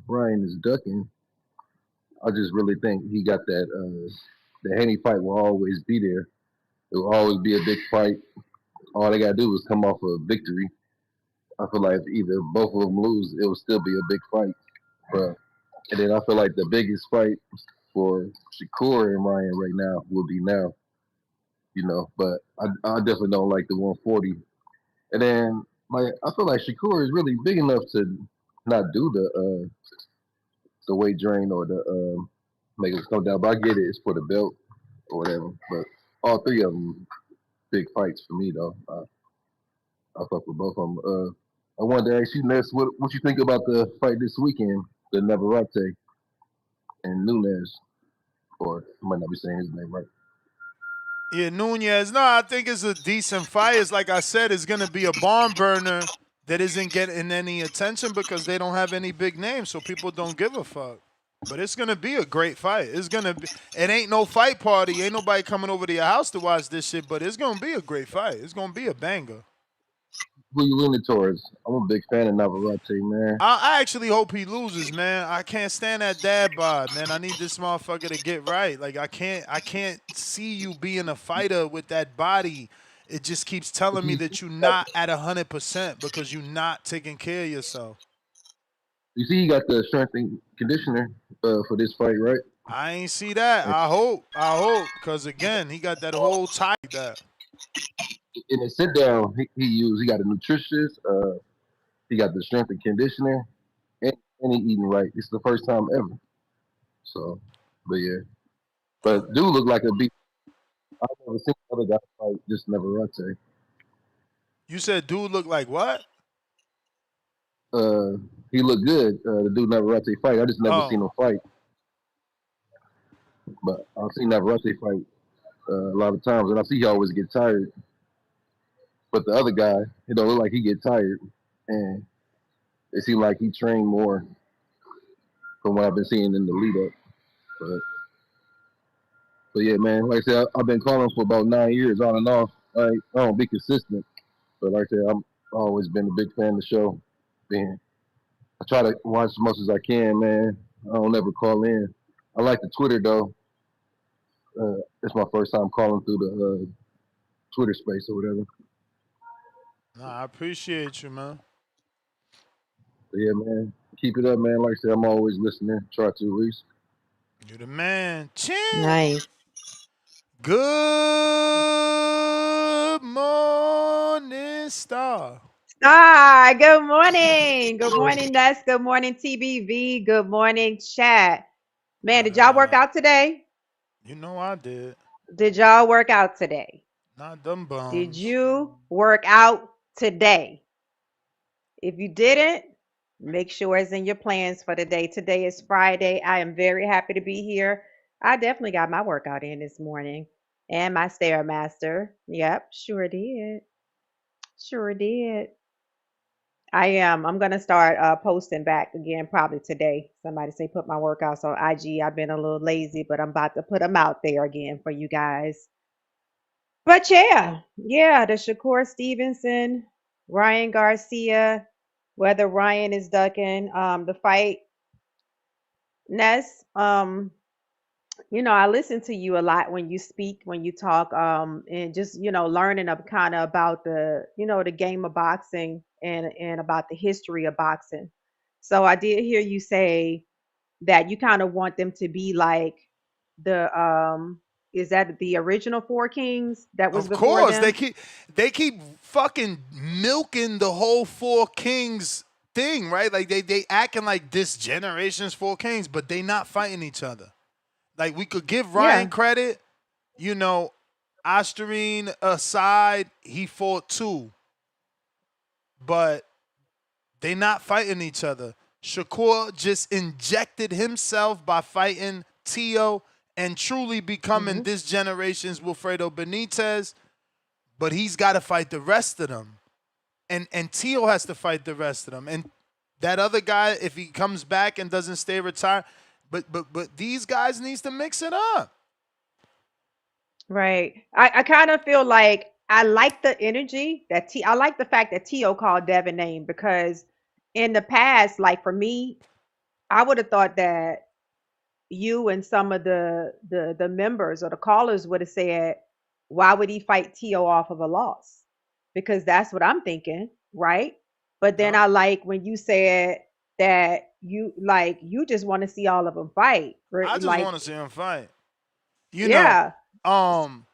Ryan is ducking. I just really think he got that. The Haney fight will always be there. It will always be a big fight. All they gotta do is come off a victory. I feel like if either both of them lose, it will still be a big fight. But and then I feel like the biggest fight for Shakur and Ryan right now will be now. But I definitely don't like the 140. And then like I feel like Shakur is really big enough to not do the weight drain or the make it come down. But I get it; it's for the belt or whatever. But all three of them big fights for me though. I fuck with both of them. I wanted to ask you, Ness, what you think about the fight this weekend, the Navarrete and Nunes, or I might not be saying his name right. Yeah, Nunez. No, I think it's a decent fight. It's like I said, it's gonna be a barn burner that isn't getting any attention because they don't have any big names, so people don't give a fuck. But it's gonna be a great fight. It's gonna be. It ain't no fight party. Ain't nobody coming over to your house to watch this shit. But it's gonna be a great fight. It's gonna be a banger. Who you leaning towards? I'm a big fan of Navarrete, man. I actually hope he loses, man. I can't stand that dad bod, man. I need this motherfucker to get right. Like I can't see you being a fighter with that body. It just keeps telling me that you're not at 100% because you're not taking care of yourself. You see, he got the strength and conditioner for this fight, right? I ain't see that. And I hope, because again, he got that whole tie that. in the sit down, he got a nutritionist, he got the strength and conditioner, and he eating right. It's the first time ever. So, but yeah, but dude look like a beat. I've never seen other guy fight just Navarrete. You said dude look like what? Uh, he looked good. The dude Navarrete fight. I just never Oh, seen him fight, but I've seen Navarrete fight a lot of times, and I see he always get tired. But the other guy, it don't look like he get tired, and it seemed like he trained more from what I've been seeing in the lead up. But, but yeah, man, like I said, I've been calling for about 9 years on and off. I don't be consistent, but like I said, I've always been a big fan of the show. Man, I try to watch as much as I can, man. I don't ever call in. I like the Twitter though. It's my first time calling through the Twitter space or whatever. nah, I appreciate you, man. But yeah, man, keep it up, man. Like I said, I'm always listening. Try to at least. You the man. Chin. Nice. Good morning, star. Ah, good morning. Good morning, Ness. Good morning, TBV. Good morning, chat. Man, did y'all work out today? You know I did. Did y'all work out today? Not them Did bums. you work out today? If you didn't, make sure it's in your plans for the day. Today is Friday. I am very happy to be here. I definitely got my workout in this morning and my Stairmaster. Yep, sure did. Sure did. I am. I'm gonna start posting back again probably today. Somebody say put my workouts on IG. I've been a little lazy, but I'm about to put them out there again for you guys. But yeah, the Shakur Stevenson, Ryan Garcia, whether Ryan is ducking the fight. Ness, I listen to you a lot when you speak, when you talk, and just learning of kind of about the game of boxing and about the history of boxing. So I did hear you say that you kind of want them to be like the is that the original Four Kings that was Of before course, them? they keep fucking milking the whole Four Kings thing, right? Like they acting like this generation's Four Kings, but they not fighting each other. Like we could give Ryan Yeah, credit, Osterine aside, he fought two, but they not fighting each other. Shakur just injected himself by fighting Tio and truly becoming hmm this generation's Wilfredo Benitez, but he's got to fight the rest of them. And Tio has to fight the rest of them. And that other guy, if he comes back and doesn't stay retired, but these guys needs to mix it up. right. I kind of feel like I like the energy that I like the fact that Tio called Devin name because in the past, like for me, I would have thought that you and some of the members or the callers would have said, why would he fight Tio off of a loss? Because that's what I'm thinking, right? But then Yup. I like when you said that you just want to see all of them fight, I just like want to see him fight. You know, yeah, um,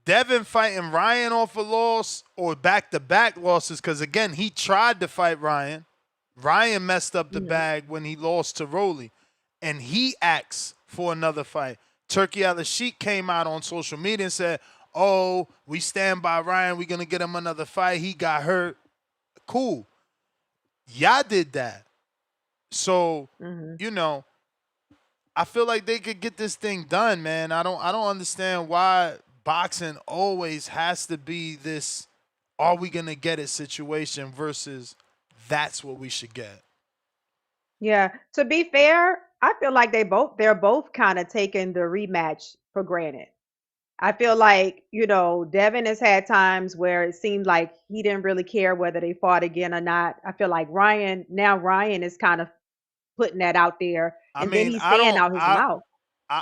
Devin fighting Ryan off a loss or back-to-back losses because, again, he tried to fight Ryan. Ryan messed up the mhm, bag when he lost to Rolly, and he asked for another fight. Turkey Al Sheik came out on social media and said, oh, we stand by Ryan. We're going to get him another fight. He got hurt. Cool. Y'all did that. So, mhm. you know, I feel like they could get this thing done, man. I don't understand why boxing always has to be this are we gonna get it situation versus that's what we should get. Yeah. To be fair, I feel like they're both kind of taking the rematch for granted. I feel like, Devin has had times where it seemed like he didn't really care whether they fought again or not. I feel like Ryan is kind of putting that out there, I and then mean, he's saying out his mouth.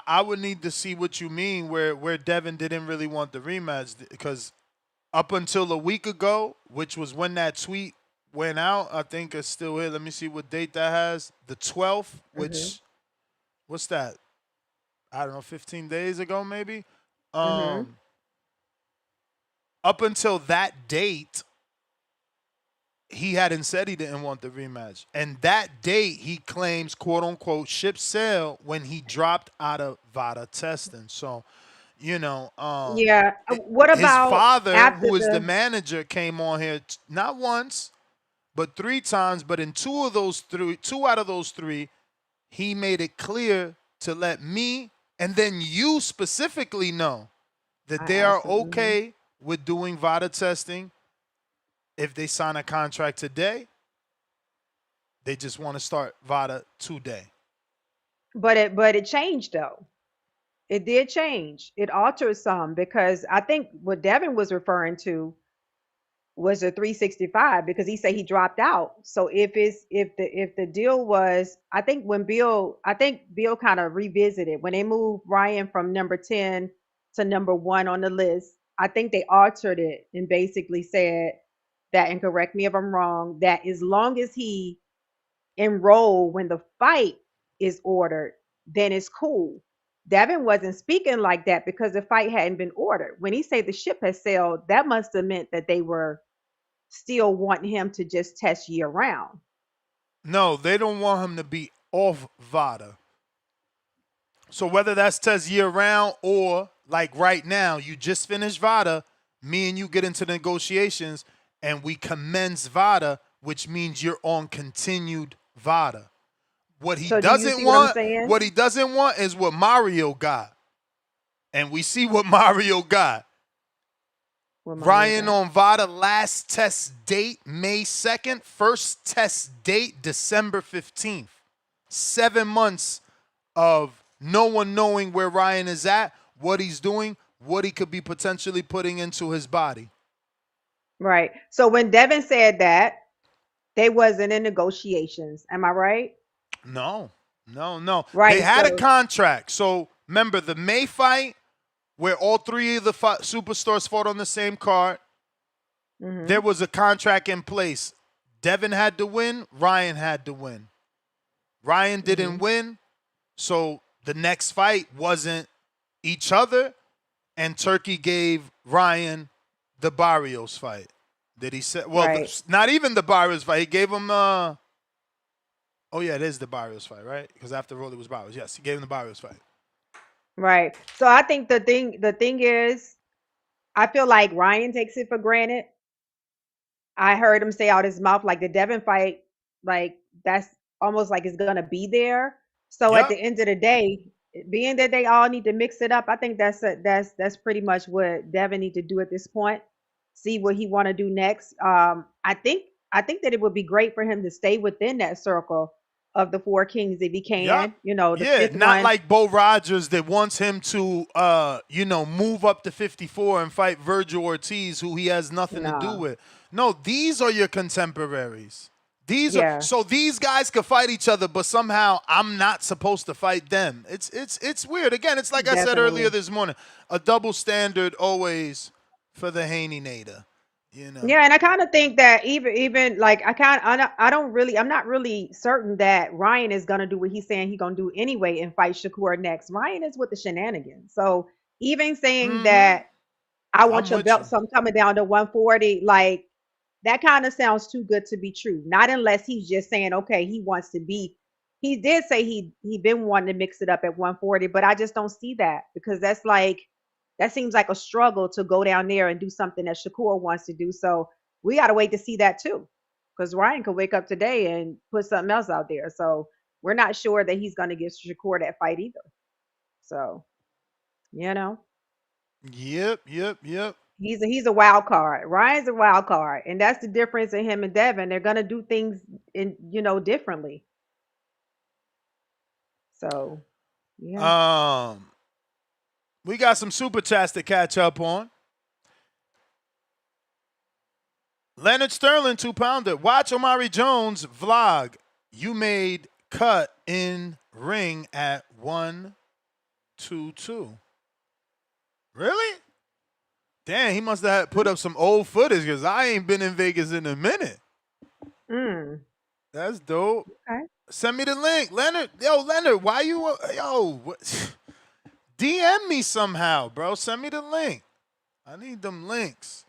I would need to see what you mean where Devin didn't really want the rematch because up until a week ago, which was when that tweet went out, I think it's still here. Let me see what date that has. The 12th, Mhm. which what's that? I don't know, 15 days ago maybe. Mhm. Um Up until that date, he hadn't said he didn't want the rematch. And that date, he claims, quote unquote, ship sail when he dropped out of VADA testing. So, you know, Yeah. What his about father, after who is the the? manager, came on here not once, but three times. But in two out of those three, he made it clear to let me and then you specifically know that I they are asked him. Mhm. okay with doing VADA testing. If they sign a contract today, they just want to start VADA today. But it changed though. It did change. It altered some because I think what Devin was referring to was a 365 because he said he dropped out. So if the deal was, I think Bill kind of revisited when they moved Ryan from number 10 to number 1 on the list. I think they altered it and basically said that, and correct me if I'm wrong, that as long as he enroll when the fight is ordered, then it's cool. Devin wasn't speaking like that because the fight hadn't been ordered. When he said the ship has sailed, that must have meant that they were still wanting him to just test year round. No, they don't want him to be off VADA. So whether that's test year round or like right now, you just finished VADA, me and you get into negotiations and we commence VADA, which means you're on continued VADA. So do you see what I'm saying? What he doesn't want is what Mario got. And we see what Mario got. What Mario Ryan got? on VADA, last test date May 2nd, first test date December 15th. 7 months of no one knowing where Ryan is at, what he's doing, what he could be potentially putting into his body. Right. So when Devin said that, they wasn't in negotiations. Am I right? No, no, no. They Right. had a So contract. So remember the May fight where all three of the superstars fought on the same card. There mhm. was a contract in place. Devin had to win. Ryan had to win. Ryan didn't Mhm. win. So the next fight wasn't each other. And Turkey gave Ryan the Barrios fight. Did he say? Well, Right. not even the Barrios fight. He gave him. Oh yeah, it is the Barrios fight, right? Because after all, it was Barrios. Yes, he gave him the Barrios fight. Right. So I think the thing is, I feel like Ryan takes it for granted. I heard him say out his mouth like the Devin fight, like that's almost like it's gonna be there. So at the Yep. end of the day, being that they all need to mix it up, I think that's pretty much what Devin need to do at this point. See what he want to do next. I think that it would be great for him to stay within that circle of the four kings if he Yep. can. The Yeah, fifth not one. like Bo Rogers that wants him to, move up to 54 and fight Virgil Ortiz, who he has nothing to do No. with. No, these are your contemporaries. Yeah. So these guys could fight each other, but somehow I'm not supposed to fight them. It's weird. Again, it's like I said earlier Definitely. this morning, a double standard always for the Haney Nader. You know. Yeah, and I kind of think that even like I'm not really certain that Ryan is gonna do what he's saying he's gonna do anyway and fight Shakur next. Ryan is with the shenanigans. So even saying Mm-hmm. that I want I'm your with you. belt, so I'm coming down to 140, like that kind of sounds too good to be true. Not unless he's just saying, okay, he wants to be. He did say he been wanting to mix it up at 140, but I just don't see that because that seems like a struggle to go down there and do something that Shakur wants to do. So we got to wait to see that too, because Ryan could wake up today and put something else out there. So we're not sure that he's going to give Shakur that fight either. So you know. Yep, yep, yep. He's a wild card. Ryan's a wild card, and that's the difference in him and Devin. They're gonna do things differently. So yeah. Um, We got some super chats to catch up on. Leonard Sterling, 2-pounder. Watch Omari Jones vlog. You made cut in ring at 122. Really? Damn, he must have put up some old footage because I ain't been in Vegas in a minute. That's dope. Okay. Send me the link, Leonard. Yo, Leonard, why you? Yo, what? DM me somehow, bro. Send me the link. I need them links.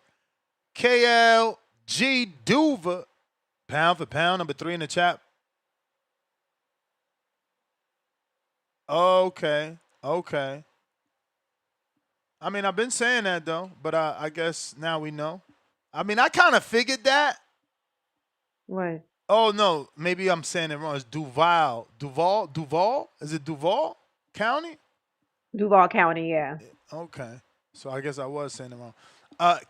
KLG Duva, pound for pound, number 3 in the chat. Okay. I mean, I've been saying that though, but I guess now we know. I mean, I kind of figured that. What? Oh no, maybe I'm saying it wrong. It's Duval. Is it Duval County? Duval County, yeah. Okay, so I guess I was saying it wrong.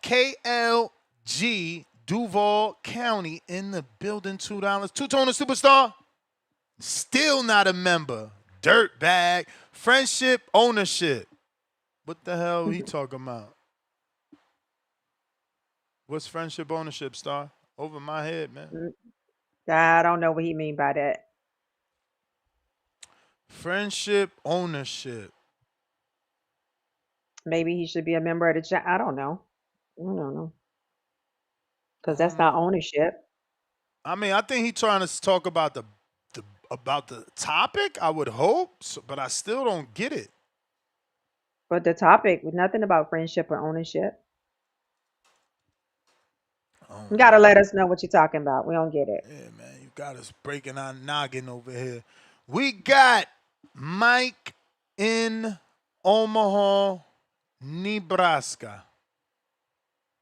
KLG Duval County in the building. $2. Two-toner superstar. Still not a member. Dirt bag. Friendship ownership. What the hell he talking about? What's friendship ownership, Star? Over my head, man. I don't know what he mean by that. Friendship ownership. Maybe he should be a member of the chat. I don't know. I Because don't that's not know. ownership. I mean, I think he's trying to talk about the topic. I would hope, but I still don't get it. But the topic, nothing about friendship or ownership. You gotta let us know what you're talking about. We don't get it. Yeah, man, you got us breaking our noggin over here. We got Mike in Omaha, Nebraska.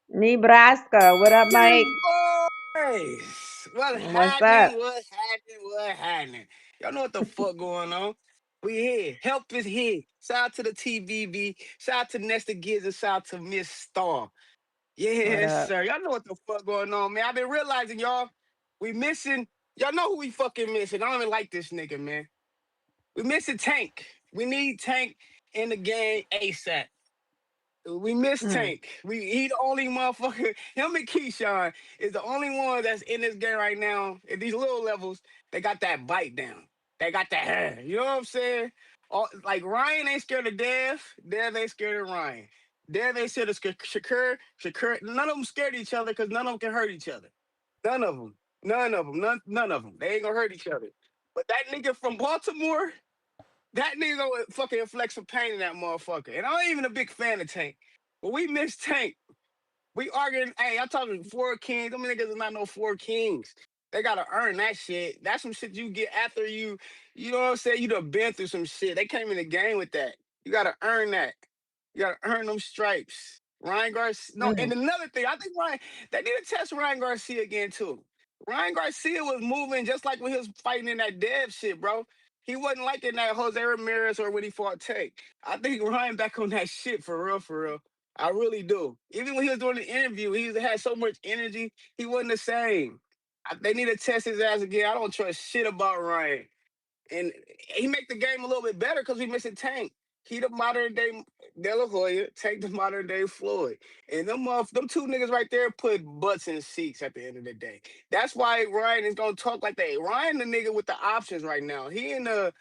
Nebraska, what up, Mike? Boys, what What's up? happening? What happening? What happening? Y'all know what the fuck going on? We here. Help is here. Shout out to the TVB. Shout out to Nesta Gibbs and shout out to Miss Star. What Yes, up? sir. Y'all know what the fuck going on, man. I've been realizing, y'all, we missing. Y'all know who we fucking missing. I don't even like this nigga, man. We missing Tank. We need Tank in the game ASAP. We miss Tank. He the only motherfucker. Him and Keyshawn is the only one that's in this game right now at these little levels. They got that bite down. They got that hair. You know what I'm saying? Like Ryan ain't scared of Dev. Dev ain't scared of Ryan. Dev ain't scared of Shakur. Shakur. None of them scared of each other because none of them can hurt each other. None of them. None of them. None of them. They ain't gonna hurt each other. But that nigga from Baltimore. That nigga gonna fucking inflict some pain in that motherfucker. And I ain't even a big fan of Tank. But we miss Tank. We arguing, hey, I'm talking 4 kings. Them niggas is not no 4 kings. They gotta earn that shit. That's some shit you get after you know what I'm saying? You done been through some shit. They came in the game with that. You gotta earn that. You gotta earn them stripes. Ryan Garcia. No, and another thing, I think Ryan, they need to test Ryan Garcia again too. Ryan Garcia was moving just like when he was fighting in that dev shit, bro. He wasn't like in that Jose Ramirez or when he fought Tank. I think Ryan back on that shit for real, for real. I really do. Even when he was doing the interview, he had so much energy. He wasn't the same. They need to test his ass again. I don't trust shit about Ryan. And he make the game a little bit better because we missing Tank. He the modern day De La Hoya, Tank the modern day Floyd. And them two niggas right there put butts in seats at the end of the day. That's why Ryan is gonna talk like that. Ryan the nigga with the options right now. He in that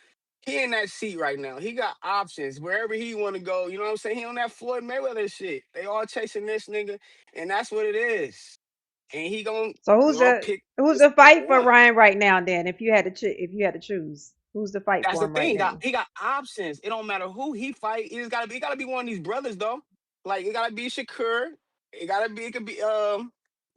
seat right now. He got options wherever he want to go. You know what I'm saying? He on that Floyd Mayweather shit. They all chasing this nigga, and that's what it is. And he gonna So pick who's this the nigga fight for one. Ryan right now? Then, if you had to choose, who's the fight That's for the him right thing. now? He got options. It don't matter who he fight. He gotta be one of these brothers though. Like it gotta be Shakur. It could be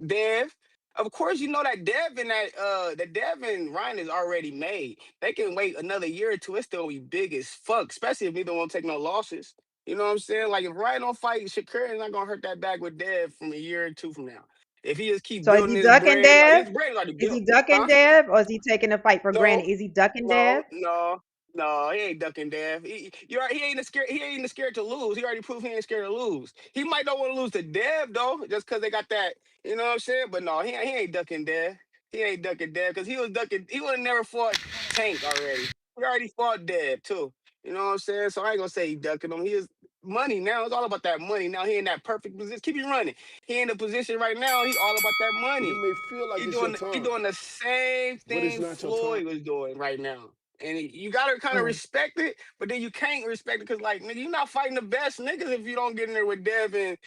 Dev. Of course, you know that Dev and Ryan is already made. They can wait another year or two. It's still be big as fuck, especially if neither won't take no losses. You know what I'm saying? Like if Ryan don't fight Shakur, it's not gonna hurt that back with Dev from a year or two from now. If he just keep So is building he his ducking brand, like Dev? his brand is already Is he built, ducking huh? Dev, or is he taking the fight for No, granted? Is he ducking no, Dev? no, no. He ain't ducking Dev. He ain't scared. He ain't scared to lose. He already proved he ain't scared to lose. He might not want to lose to Dev though, just because they got that. You know what I'm saying? But no, he ain't ducking Dev. He ain't ducking Dev because he was ducking. He would have never fought Tank already. He already fought Dev too. You know what I'm saying? So I ain't gonna say he ducking him. money now. It's all about that money. Now he in that perfect position. Keep it running. He in the position right now. He all about that You money. may feel like He it's your doing he time, doing the same but it's thing not your time. Floyd was doing right now. And you gotta kind of Mm. respect it, but then you can't respect it because like nigga, you're not fighting the best niggas if you don't get in there with Dev and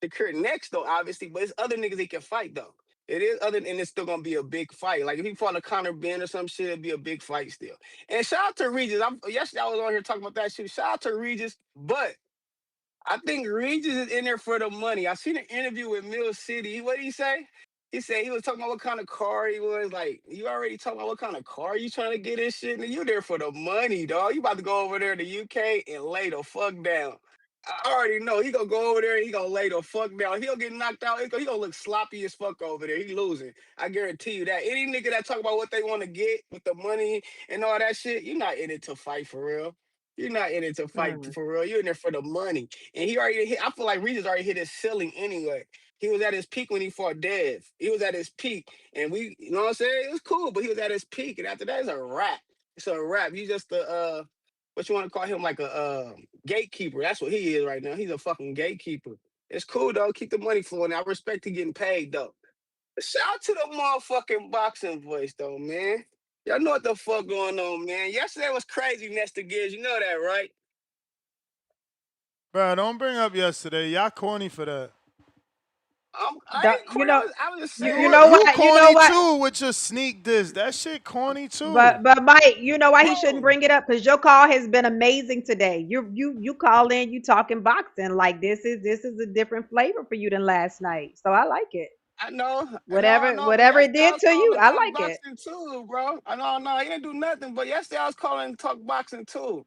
the Kurt next though, obviously. But it's other niggas he can fight though. It is other, and it's still gonna be a big fight. Like if he fought a Conor Ben or some shit, it'd be a big fight still. And shout out to Regis. Yesterday I was on here talking about that shit. Shout out to Regis, but I think Regis is in there for the money. I seen an interview with Mill City. What did he say? He said he was talking about what kind of car he was. Like, you already talking about what kind of car you trying to get this shit? And you there for the money, dog. You about to go over there to UK and lay the fuck down. I already know he gonna go over there and he gonna lay the fuck down. He'll get knocked out. He gonna look sloppy as fuck over there. He losing. I guarantee you that. Any nigga that talk about what they want to get with the money and all that shit, you're not in it to fight for real. You're not in it to fight Mm. for real. You're in there for the money. And he already hit, I feel like Regis already hit his ceiling anyway. He was at his peak when he fought Dev. He was at his peak. And you know what I'm saying? It was cool, but he was at his peak. And after that, it's a wrap. It's a wrap. He's just what you want to call him, like a gatekeeper. That's what he is right now. He's a fucking gatekeeper. It's cool though. Keep the money flowing. I respect he getting paid though. Shout out to the motherfucking boxing voice though, man. Y'all know what the fuck going on, man. Yesterday was crazy, Nestor Gibbs. You know that, right? Bro, don't bring up yesterday. Y'all corny for that. I ain't You corny. know, I was just you saying, know You what? You know corny what? too with your sneak this. That shit corny too. But Mike, you know why he shouldn't bro. bring it up? Because your call has been amazing today. You call in, you talking boxing like this is a different flavor for you than last night. So I like it. I Whatever know, but whatever it yesterday I did was to you, calling to I talk like it. boxing too, bro. No, he didn't do nothing. But yesterday I was calling to talk boxing too.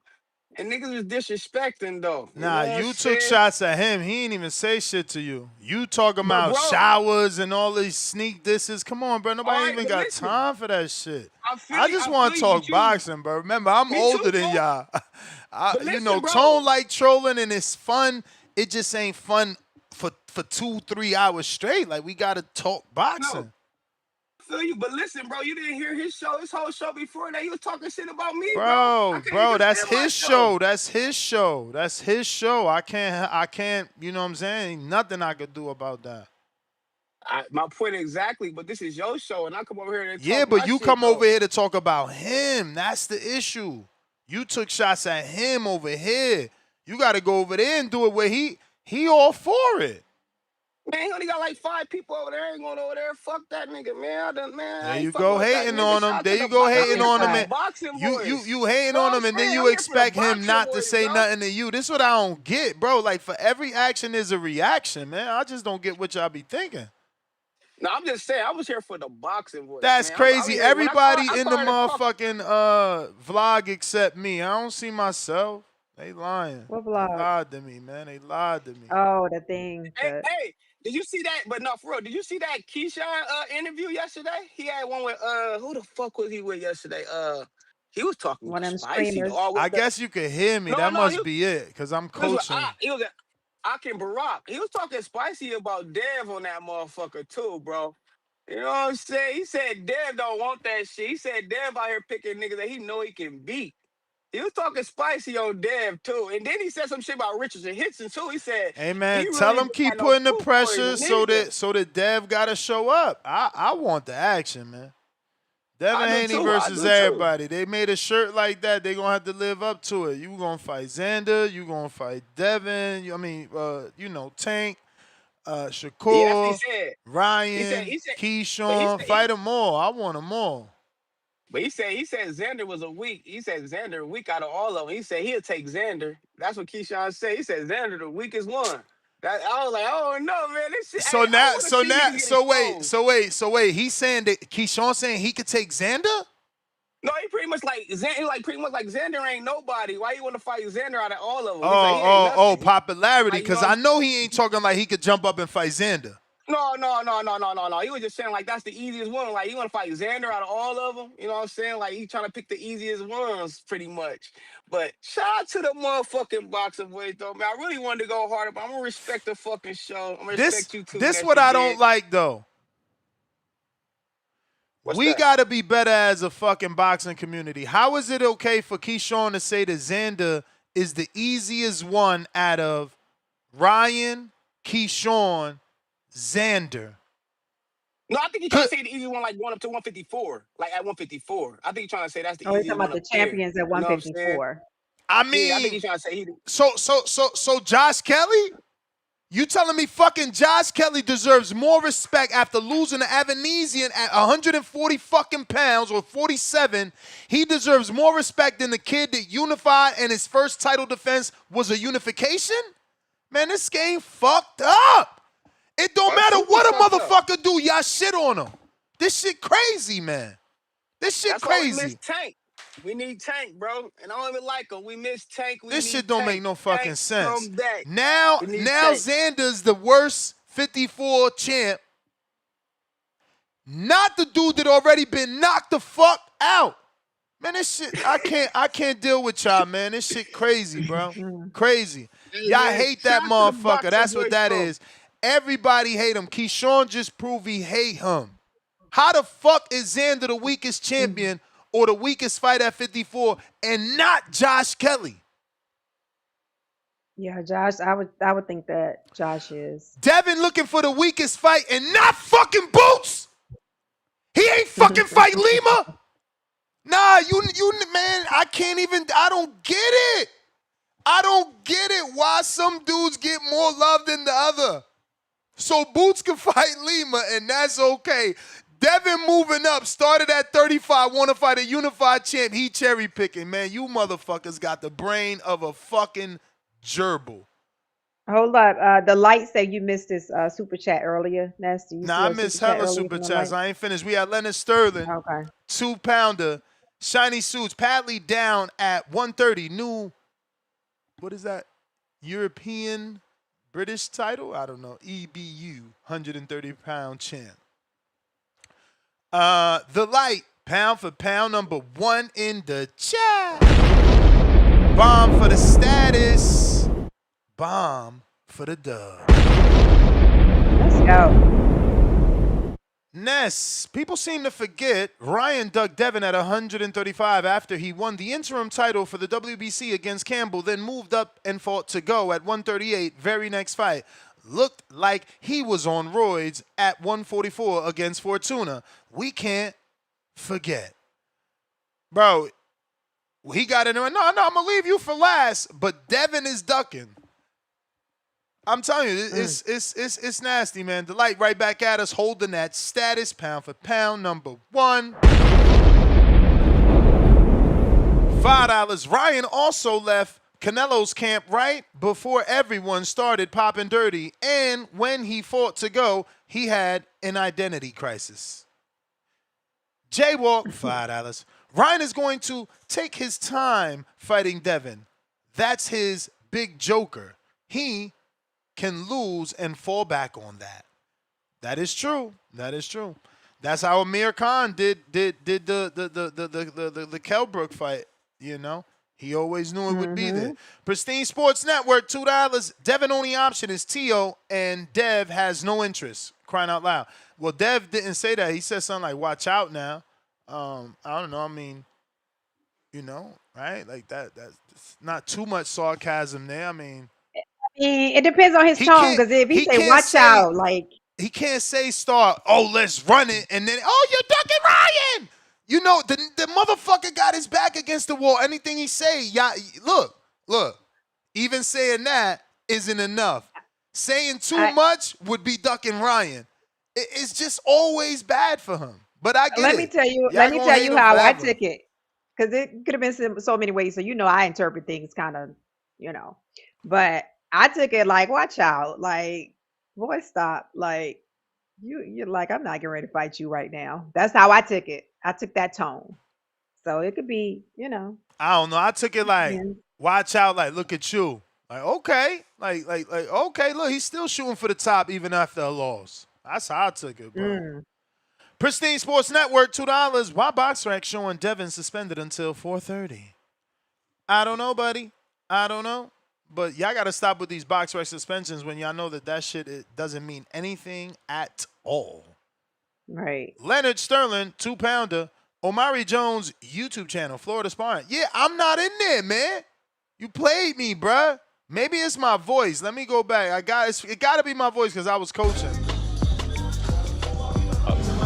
And niggas was disrespecting though. You know Nah, what I'm you took saying? shots at him. He ain't even say shit to you. You talking But about bro, showers and all these sneak disses. Come on, bro. all Nobody right, even but got listen, time for that shit. I I feel you, just want to talk but you, boxing, bro. Remember, I'm me too, older than bro. y'all. But listen, Tone bro. like trolling and it's fun. It just ain't fun for 2-3 hours straight. Like we gotta talk No, boxing. I feel you. But listen, bro, you didn't hear his whole show before that. He was talking shit about me, bro. I can't even That's defend his myself. show. That's his show. That's his show. I can't, you know what I'm saying? Ain't nothing I could do about that. My point exactly, but this is your show, and I come over here and Yeah, talk but my you shit come over though. here to talk about him. That's the issue. You took shots at him over here. You got to go over there and do it where he all for it. Man, he only got like 5 people over there. I ain't going over there. Fuck that nigga, man. There I ain't you fucking go with that hating nigga. on Shout him. out There to you the go box. I'm hating here on for him, the and boxing you voice. hating No, on I'm him, and then saying you I'm here for the expect him boxing not to voice, say bro. nothing to you. This is what I don't get, bro. Like for every action is a reaction, man. I just don't get what y'all be thinking. No, I'm just saying I was here for the boxing voice, That's man. I'm crazy. here when Everybody I in the call her to talk. motherfucking vlog except me. I don't see myself. They lying. What They vlog? lied to me, man. They lied to me. Oh, the thing. Hey, did you see that? But no, for real, did you see that Keyshawn interview yesterday? He had one with who the fuck was he with yesterday? He was talking One of them spicy, streamers. dog. I With the guess you could hear me. no, That no, must be it, because I'm he was with coaching. He was Akin Barak. He was talking spicy about Dev on that motherfucker too, bro. You know what I'm saying? He said Dev don't want that shit. He said Dev out here picking niggas that he know he can beat. He was talking spicy on Dev too. And then he said some shit about Richardson Hitson too. He said Hey he man, tell really them don't keep got no putting the proof for him pressure neither. so that Dev gotta show up. I want the action, man. Devin Haney I versus do too. everybody. They made a shirt like that. They gonna have to live up to it. You gonna fight Xander. You gonna fight Devin. Tank, Yeah, that's what he Shakur, said. Ryan, But he Keyshawn. said, Fight them all. I want them all. he said Xander was a weak. He said Xander a weak out of all of them. He said he'll take Xander. That's what Keyshawn said. He said Xander the weakest one. That I was like, oh no, man, this shit. Hey, I want to see niggas get exposed. So wait. He's saying that Keyshawn saying he could take Xander. No, he pretty much like Xander, like pretty much like Xander ain't nobody. Why you want to fight Xander out of all of them? He's like he ain't nothing. Popularity. Like you know Because what I I'm know he ain't talking like he could jump up and fight Xander. No. He was just saying like that's the easiest one. Like you want to fight Xander out of all of them. You know what I'm saying? Like he trying to pick the easiest ones, pretty much. But shout out to the motherfucking boxing boys, though, man. I really wanted to go harder, but I'm gonna respect the fucking show. I'm gonna This respect you too, this what Nestor I don't Gibbs. like though. What's We that? gotta be better as a fucking boxing community. How is it okay for Keyshawn to say to Xander is the easiest one out of Ryan, Keyshawn, Xander. No, I think he's trying to say the easy one, like going up to 154, like at 154. I think he's trying to say that's the Oh, he's easiest talking one about up the there. champions at You know what I'm saying? 154. I Yeah, I think mean, he's trying to say he. so Josh Kelly? You telling me fucking Josh Kelly deserves more respect after losing to Avanesian at 140 fucking pounds or 47? He deserves more respect than the kid that unified and his first title defense was a unification? Man, this game fucked up. It don't Oh, that's matter super what a fucked up. motherfucker do, y'all shit on him. This shit crazy, man. This shit That's why we miss crazy. Tank. We need Tank, bro. And I don't even like him. We miss Tank. We This shit need don't make Tank. no fucking Tank, sense. come back. Now We need Tank. Xander's the worst 54 champ. Not the dude that already been knocked the fuck out. Man, this shit, I can't deal with y'all, man. This shit crazy, bro. Crazy. Hey, Y'all man, hate shout that out to the motherfucker. boxing That's what boys, that bro. is. Everybody hate him. Keyshawn just proved he hate him. How the fuck is Xander the weakest champion or the weakest fight at 54 and not Josh Kelly? Yeah, Josh, I would think that Josh is. Devin looking for the weakest fight and not fucking Boots? He ain't fucking fight Lima? Nah, you man, I don't get it. I don't get it why some dudes get more love than the other. So Boots can fight Lima, and that's okay. Devin moving up, started at 35, want to fight a unified champ. He cherry picking, man. You motherfuckers got the brain of a fucking gerbil. Hold up. The light said you missed this super chat earlier. Ness, do you see Now I her super miss chat hella earlier super from the chats. light? I ain't finished. We had Leonard Sterling, Okay. 2-pounder, shiny suits, Padley down at 130. New, what is that? European British title? I don't know. EBU, 130-pound champ. The light, pound for pound, number 1 in the chat. Bomb for the status. Bomb for the dub. Let's go. Ness, people seem to forget Ryan dug Devin at 135 after he won the interim title for the WBC against Campbell, then moved up and fought to go at 138, very next fight. Looked like he was on roids at 144 against Fortuna. We can't forget. Bro, he got in there. No, I'm going to leave you for last, but Devin is ducking. I'm telling you, it's nasty, man. The light right back at us, holding that status, pound for pound, number 1. $5. Ryan also left Canelo's camp right before everyone started popping dirty, and when he fought to go, he had an identity crisis. Jaywalk, $5. Ryan is going to take his time fighting Devin. That's his big joker. He can lose and fall back on that. That is true. That is true. That's how Amir Khan did the Kelbrook fight. You know, he always knew it would be there. Pristine Sports Network, $2. Devin only option is Tio, and Dev has no interest. Crying out loud. Well, Dev didn't say that. He said something like, "Watch out now." I don't know. I mean, you know, right? Like that. That's not too much sarcasm there. I mean. It depends on his tone, because if he say "watch out," like he can't say start, oh, let's run it, and then, oh, you're ducking Ryan. You know, the motherfucker got his back against the wall. Anything he say, yeah, look, even saying that isn't enough. Saying too much would be ducking Ryan. It's just always bad for him. But I get let it. me tell you, Y'all let me gonna tell hate you him how I forever. took it, because it could have been so many ways. So I interpret things kind of, but I took it like, watch out, like, boy, stop, like you're like, I'm not getting ready to fight you right now. That's how I took it. I took that tone. So it could be, I don't know. I took it like, depends. watch out, like, look at you. Like, okay. Like, okay, look, he's still shooting for the top even after a loss. That's how I took it, bro. Pristine Sports Network, $2. Why BoxRec showing Devin suspended until 4:30? I don't know, buddy. I don't know. But y'all got to stop with these BoxRec suspensions when y'all know that shit, it doesn't mean anything at all. Right. Leonard Sterling, 2-pounder. Omari Jones' YouTube channel, Florida Sparring. Yeah, I'm not in there, man. You played me, bruh. Maybe it's my voice. Let me go back. It got to be my voice because I was coaching.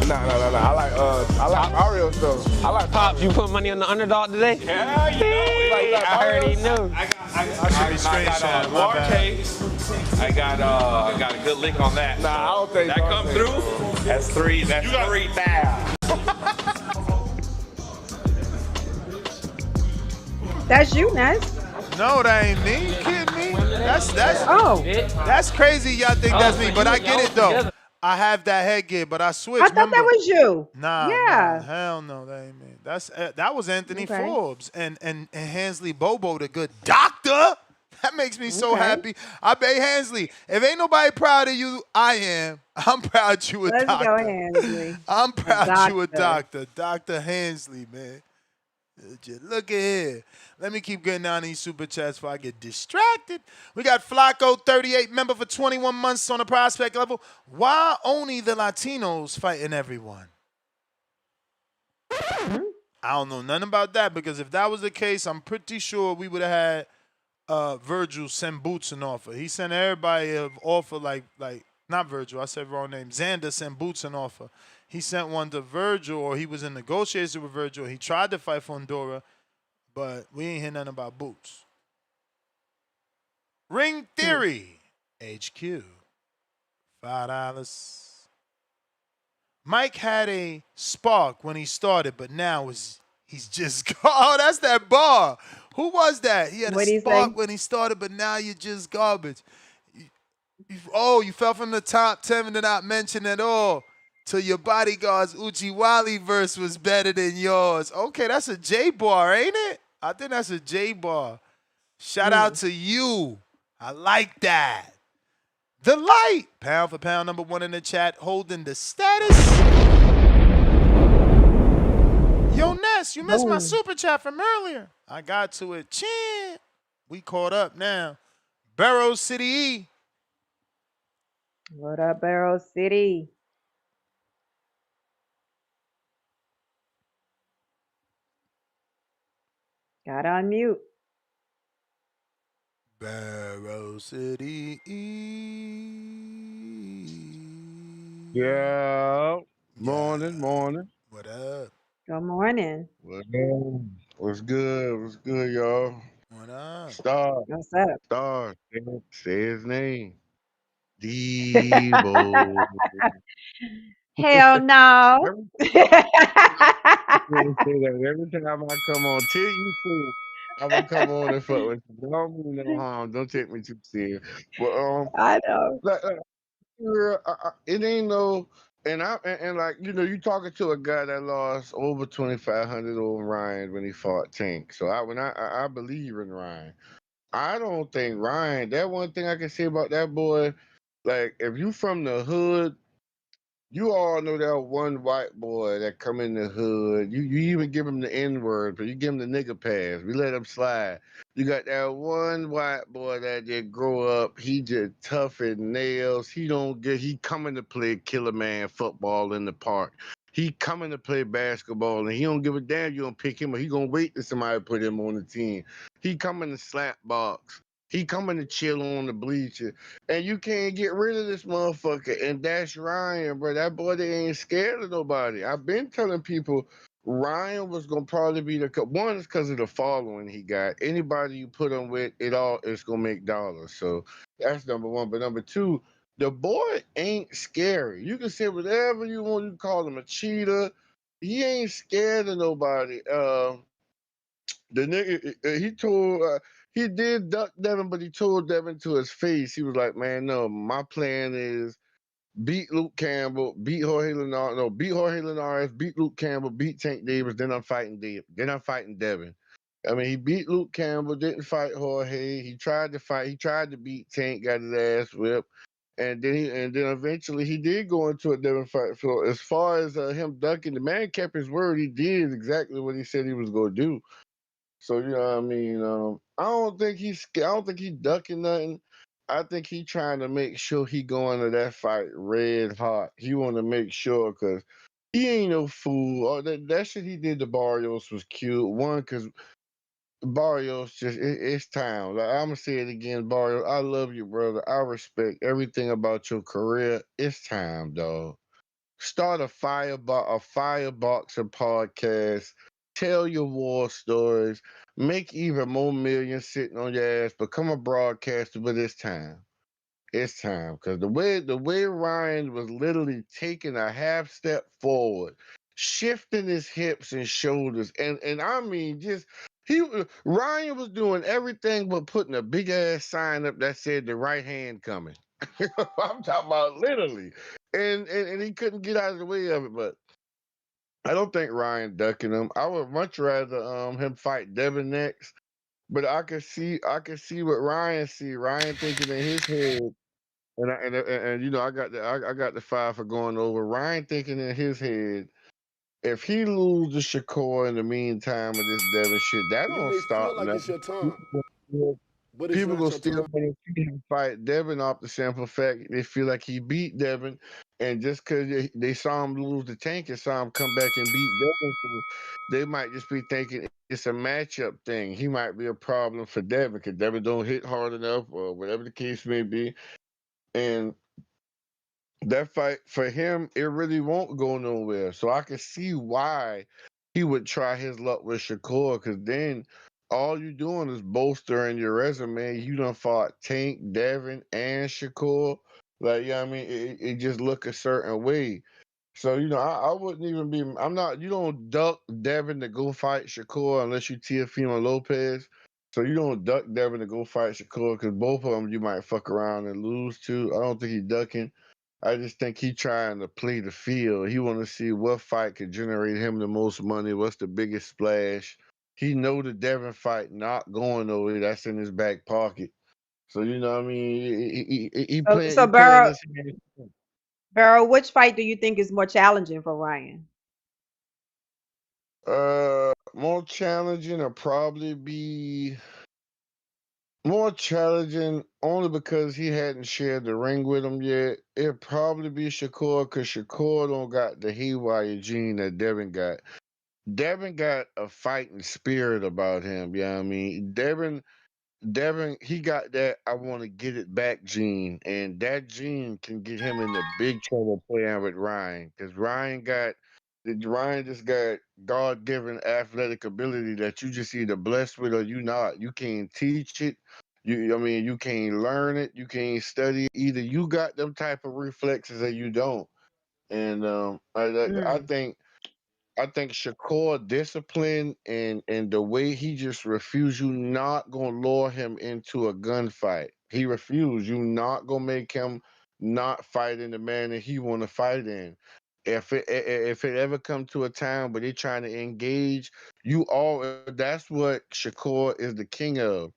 Nah. I like Mario stuff. I like Pops, you put money on the underdog today? Yeah, you know it. Like I heard he Mario. knew. I should be screen sharing. My bad. Case. I got a good lick on that. Nah, I don't think that come through. That's three. That's You got 3,000. That's you, Ness. No, that ain't me. You kidding me? Oh, That's crazy. Y'all think that's me, but I get it though. I have that headgear, but I I switched. thought that Remember? was you. Nah, Yeah. hell no, that ain't me. That was Anthony Okay. Forbes and Hansley Bobo, the good doctor. That makes me so Okay. happy. I bet Hansley, if ain't nobody proud of you, I am. I'm proud you a Let's go, doctor. Hansley. I'm A proud you a doctor. doctor. Dr. Hansley, man. Look at here. Let me keep getting down these super chats before I get distracted. We got Flacco, 38, member for 21 months on the prospect level. Why only the Latinos fighting everyone? Hmm? I don't know nothing about that because if that was the case, I'm pretty sure we would have had Virgil send Boots an offer. He sent everybody an offer like not Virgil, I said wrong name. Xander sent Boots an offer. He sent one to Virgil, or he was in negotiations with Virgil. He tried to fight for Honduras, but we ain't hear nothing about Boots. Ring Theory, HQ, $5. Mike had a spark when he started, but now he's just oh, that's that bar. Who was that? He had a What do you say? spark when he started, but now you're just garbage. You fell from the top 10 and did not mention at all. Till your bodyguard's Uchiwali verse was better than yours. Okay, that's a J bar, ain't it? I think that's a J bar. Shout out to you. I like that. The Light, pound for pound, number one in the chat, holding the status. Yo, Ness, you missed my Boom. super chat from earlier. I got to it. Chin. We caught up now. Barrow City E. What up, Barrow City? Got on mute. Barrow City E. Yeah. Yeah. Morning. What up? Good morning. What's good? What's good, y'all? What up? Star. What's up? Star. Say his name. Debo. Hell no. Every say that every time I come on, till you fool, I'm gonna come on and fuck with you. Don't mean no harm. Don't take me too serious. But I know. like yeah, it ain't no. And like you talking to a guy that lost over 2,500 on Ryan when he fought Tank. So I believe in Ryan. I don't think Ryan. That one thing I can say about that boy, like if you from the hood. You all know that one white boy that come in the hood. You even give him the N word, but you give him the nigga pass. We let him slide. You got that one white boy that just grow up. He just tough as nails. He don't get. He coming to play killer man football in the park. He coming to play basketball, and he don't give a damn. You don't pick him, or he gonna wait till somebody put him on the team. He coming to slap box. He coming to chill on the bleacher. And you can't get rid of this motherfucker. And that's Ryan, bro. That boy, they ain't scared of nobody. I've been telling people Ryan was gonna probably be the one is because of the following he got. Anybody you put him with, it's gonna make dollars. So that's number one. But number two, the boy ain't scary. You can say whatever you want. You call him a cheater. He ain't scared of nobody. The nigga, he told, he did duck Devin, but he told Devin to his face, he was like, man, no, my plan is beat Luke Campbell, beat Jorge Linares, no, beat Jorge Linares, beat Luke Campbell, beat Tank Davis, then I'm fighting Dave, then I'm fighting Devin. I mean, he beat Luke Campbell, didn't fight Jorge. He tried to fight, he tried to beat Tank, got his ass whipped. And then eventually he did go into a Devin fight. So as far as him ducking, the man kept his word. He did exactly what he said he was gonna do. So you know what I mean. I don't think he's. I don't think he's ducking nothing. I think he trying to make sure he go into that fight red hot. He want to make sure because he ain't no fool. That shit he did to Barrios was cute. One, because Barrios it's time. Like I'm gonna say it again, Barrios. I love you, brother. I respect everything about your career. It's time, dog. Start a fireboxer podcast. Tell your war stories. Make even more millions sitting on your ass. Become a broadcaster, but it's time. It's time because the way Ryan was literally taking a half step forward, shifting his hips and shoulders, and I mean just Ryan was doing everything but putting a big ass sign up that said the right hand coming. I'm talking about literally, and he couldn't get out of the way of it. But I don't think Ryan ducking him. I would much rather him fight Devin next. But I can see what Ryan see. Ryan thinking in his head. And you know I got the five for going over. Ryan thinking in his head, if he lose to Shakur in the meantime of this Devin shit, that You don't may feel stop like it's nothing. your time, People not gonna your still time. want to see him fight Devin off the simple fact they feel like he beat Devin, and just because they saw him lose the tank and saw him come back and beat Devin, so they might just be thinking it's a matchup thing. He might be a problem for Devin because Devin don't hit hard enough or whatever the case may be, and that fight for him, it really won't go nowhere. So I can see why he would try his luck with Shakur, because then all you doing is bolstering your resume. You done fought Tank, Devin, and Shakur. Like, yeah, I mean, it just look a certain way. So, I wouldn't even be. I'm not. You don't duck Devin to go fight Shakur unless you Teofimo Lopez. So you don't duck Devin to go fight Shakur because both of them you might fuck around and lose to. I don't think he ducking. I just think he trying to play the field. He want to see what fight could generate him the most money. What's the biggest splash? He know the Devin fight not going over. That's in his back pocket. So what I mean. He So, playing. so He playing Barrow, this. Barrow, which fight do you think is more challenging for Ryan? More challenging or probably be more challenging only because he hadn't shared the ring with him yet. It'd probably be Shakur because Shakur don't got the haywire gene that Devin got. Devin got a fighting spirit about him. Yeah, I mean, Devin, he got that I want to get it back gene, and that gene can get him into big trouble playing with Ryan, because Ryan just got God given athletic ability that you just either blessed with or you not. You can't teach it. I mean, you can't learn it. You can't study it. Either you got them type of reflexes or you don't. And I Mm. think. I think Shakur discipline and the way he just refused, you not gonna lure him into a gunfight. He refused. You not gonna make him not fight in the manner he want to fight in. If it ever come to a time where they trying to engage, you all that's what Shakur is the king of.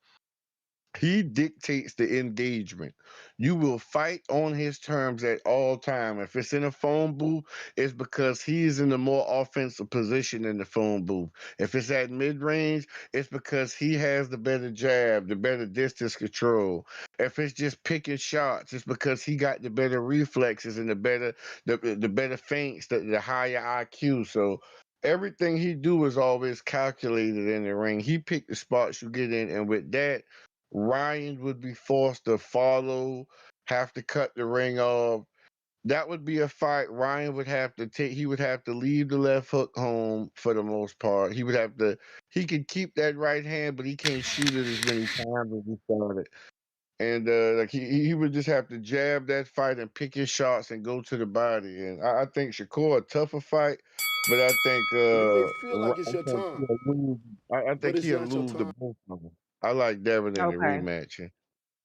He dictates the engagement. You will fight on his terms at all time. If it's in a phone booth, it's because he's in the more offensive position in the phone booth. If it's at mid range, it's because he has the better jab, the better distance control. If it's just picking shots, it's because he got the better reflexes and the better feints, the higher IQ. So everything he do is always calculated in the ring. He picked the spots you get in, and with that Ryan would be forced to follow, have to cut the ring off. That would be a fight Ryan would have to take. He would have to leave the left hook home for the most part. He could keep that right hand, but he can't shoot it as many times as he started. And like he would just have to jab that fight and pick his shots and go to the body. And I think Shakur a tougher fight, but You may feel like it's your time, I but think it's he'll not your lose the time. both of them. I like Devin in the Okay. rematch.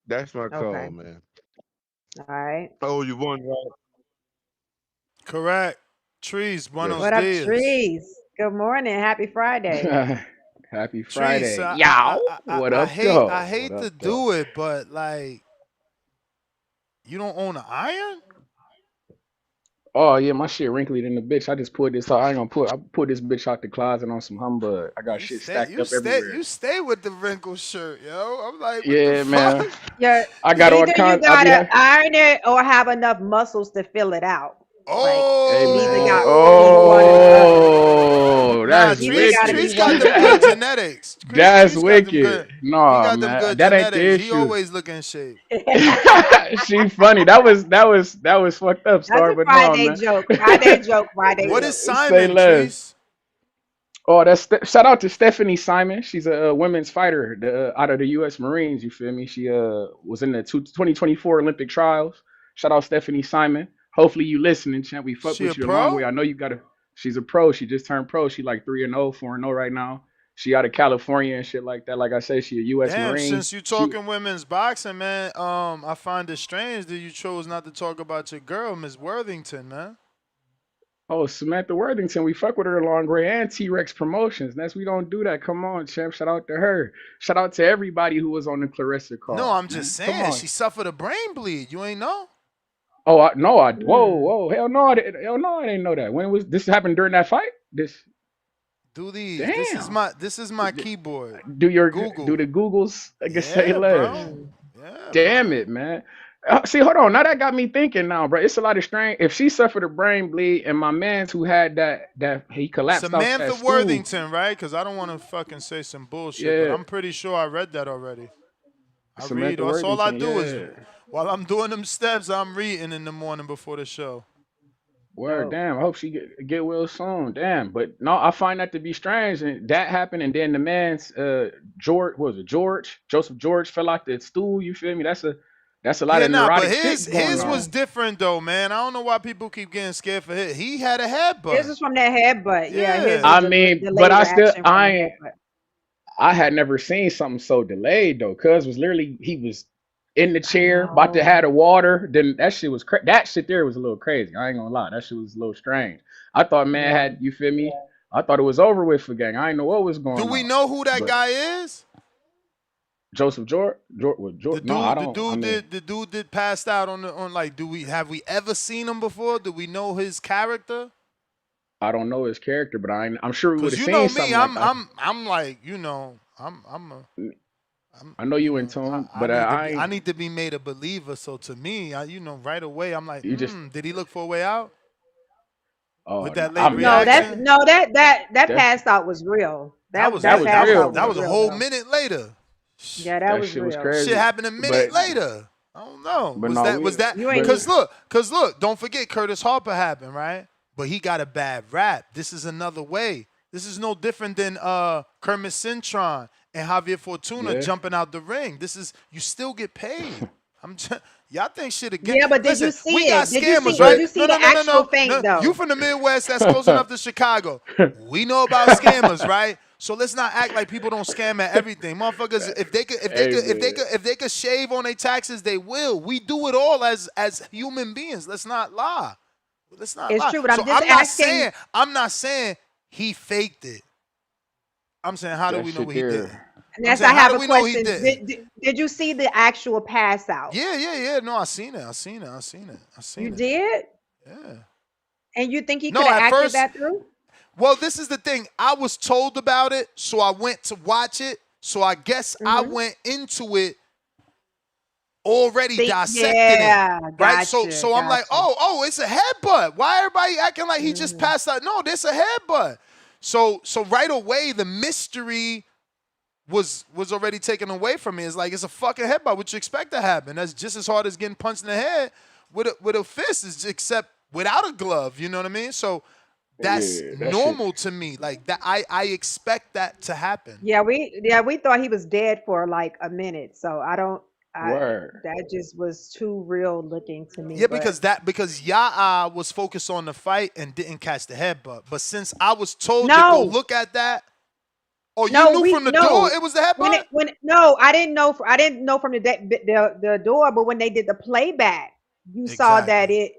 That's my call, Okay. man. All right. Oh, you won, right? Correct. Trees, buenos Yes. What up, dias. trees? Good morning. Happy Friday. Happy Trees, Friday. Yow. What up, I though? What hate to up, though? do it, but like, you don't own an iron? Oh yeah, my shit wrinkled in the bitch. I just pulled this out. I pulled this bitch out the closet on some humbug. I got You shit stay, stacked you up stay, you everywhere. stay with the wrinkled shirt, yo. I'm like, what the Yeah, fuck? man. Yeah. I got all Either you kinds. I be gotta having. iron it or have enough muscles to fill it out. Like Hey it either man. got to be Oh, one or the other. Oh, nah. that's Either got to wicked. be Treese one got or the them good other. genetics. That's Treese got them wicked. good. He Nah, got them man. good That ain't the genetics. He issue. always look in shape. She funny. That was fucked up, That's Star, a but no, Friday man. joke. Friday joke. Friday What is joke. Say Simon, less. Treese? Oh, shout out to Stephanie Simon. She's a, women's fighter out of the U.S. Marines. You feel me? She was in the 2024 Olympic trials. Shout out Stephanie Simon. Hopefully you listening, champ. We fuck She a with you a long pro? way. I know you got to. She's a pro. She just turned pro. She like 3-0, 4-0 right now. She out of California and shit like that. Like I said, she a U.S. Damn, Marine. since you She talking women's boxing, man, I find it strange that you chose not to talk about your girl, Miss Worthington, man. Oh, Samantha Worthington, we fuck with her long way and T Rex Promotions. That's we don't do that. Come on, champ. Shout out to her. Shout out to everybody who was on the Clarissa No, card, I'm just man. Come saying on. she suffered a brain bleed. You ain't know? Oh, no, whoa, Mm. whoa, hell no, I didn't know that. When was this happened during that fight? This, Do these. damn. This is my keyboard. Do Google. the Googles? I guess say Yeah, less. bro. Mm. Yeah, Damn bro. it, man. See, hold on. Now that got me thinking. Now, bro, it's a lot of strain. If she suffered a brain bleed, and my man's who had that he collapsed off that Samantha stool. Worthington, right? Because I don't want to fucking say some bullshit, but Yeah, I'm pretty sure I read that already. I read. Samantha That's all I Worthington. do is Yeah. while I'm doing them steps, I'm reading in the morning before the show. Word, Dope. damn. I hope she get well soon. Damn. But no, I find that to be strange. And that happened. And then the man's George, what was it, George? Joseph George fell out the stool. You feel me? That's a lot Yeah, of nah, but neurotic his shit going his Yeah. was on. different though, man. I don't know why people keep getting scared for his. He had a His headbutt. was from that headbutt. Yeah, his Yeah. was I mean, but delayed reaction from the headbutt. I had never seen something so delayed though. Cuz was literally he was in the I chair, about to have know. the water. Then that shit was that shit there was a little crazy. I ain't gonna lie, that shit was a little strange. I thought man Yeah. had you feel me. I thought it was over with for gang. I didn't know what was Do going we on. know who that But guy is? Joseph George, no, I don't. I mean, The dude did passed out on like. Do we have we ever seen him before? Do we know his character? I don't know his character, but I'm sure we would Cause have you know seen me, something like I'm like I'm I know you in tune, but I I ain't. need to be made a believer. So to me, right away I'm like, You just did he look for a way out with oh no, that late I'm No, that's reaction? no that that passed out was real. that That was passed real, out was That bro. was a real whole though. minute later. Yeah, that That was shit was real. Shit crazy, happened a minute but later. I don't know. no, Was we that You ain't but cause look, don't forget Curtis Harper happened, right? But he got a bad rap. This is another way. This is no different than Kermit Cintron and Javier Fortuna yeah. jumping out the ring. This is you still get paid. Y'all think shit again. Yeah, but did you Listen, we see got it? scammers, Did right? you No, see no, the no, no, actual no, feint no. You though? from the Midwest that's close enough to Chicago. We know about scammers, right? So let's not act like people don't scam at everything. Motherfuckers, Hey man, if they could shave on their taxes, they will. We do it all as human beings. Let's not lie. Let's not It's lie. true, but So I'm just asking. I'm not saying he faked it. I'm saying how do that we know shit what he didn't? there. And I'm that's saying I how have do a we know he question. didn't? Did you see the actual pass out? Yeah, yeah, yeah. No, I seen it. I seen it. I seen it. I You seen it. did, Yeah. and you think he could No, have at acted first, that through? well, this is the thing. I was told about it, so I went to watch it. So I guess I Mm-hmm. went into it already Think, dissecting it. yeah, Right? So gotcha, so I'm like, gotcha. it's a headbutt. Why everybody acting like he just Mm. passed out? No, this a headbutt. So right away the mystery was already taken away from me. It's like it's a fucking headbutt, which you expect to happen. That's just as hard as getting punched in the head with a fist, except without a glove. You know what I mean? So that's Yeah, that shit. normal to me. Like that, I expect that to happen. Yeah, we thought he was dead for like a minute. So I don't. I Word. that just was too real looking to me. Yeah, But because Ya'a was focused on the fight and didn't catch the headbutt. But since I was told to go no, look at that, oh, you no, knew we from the door no. it was the headbutt? No, I didn't know from the door, but when they did the playback, you saw that Exactly.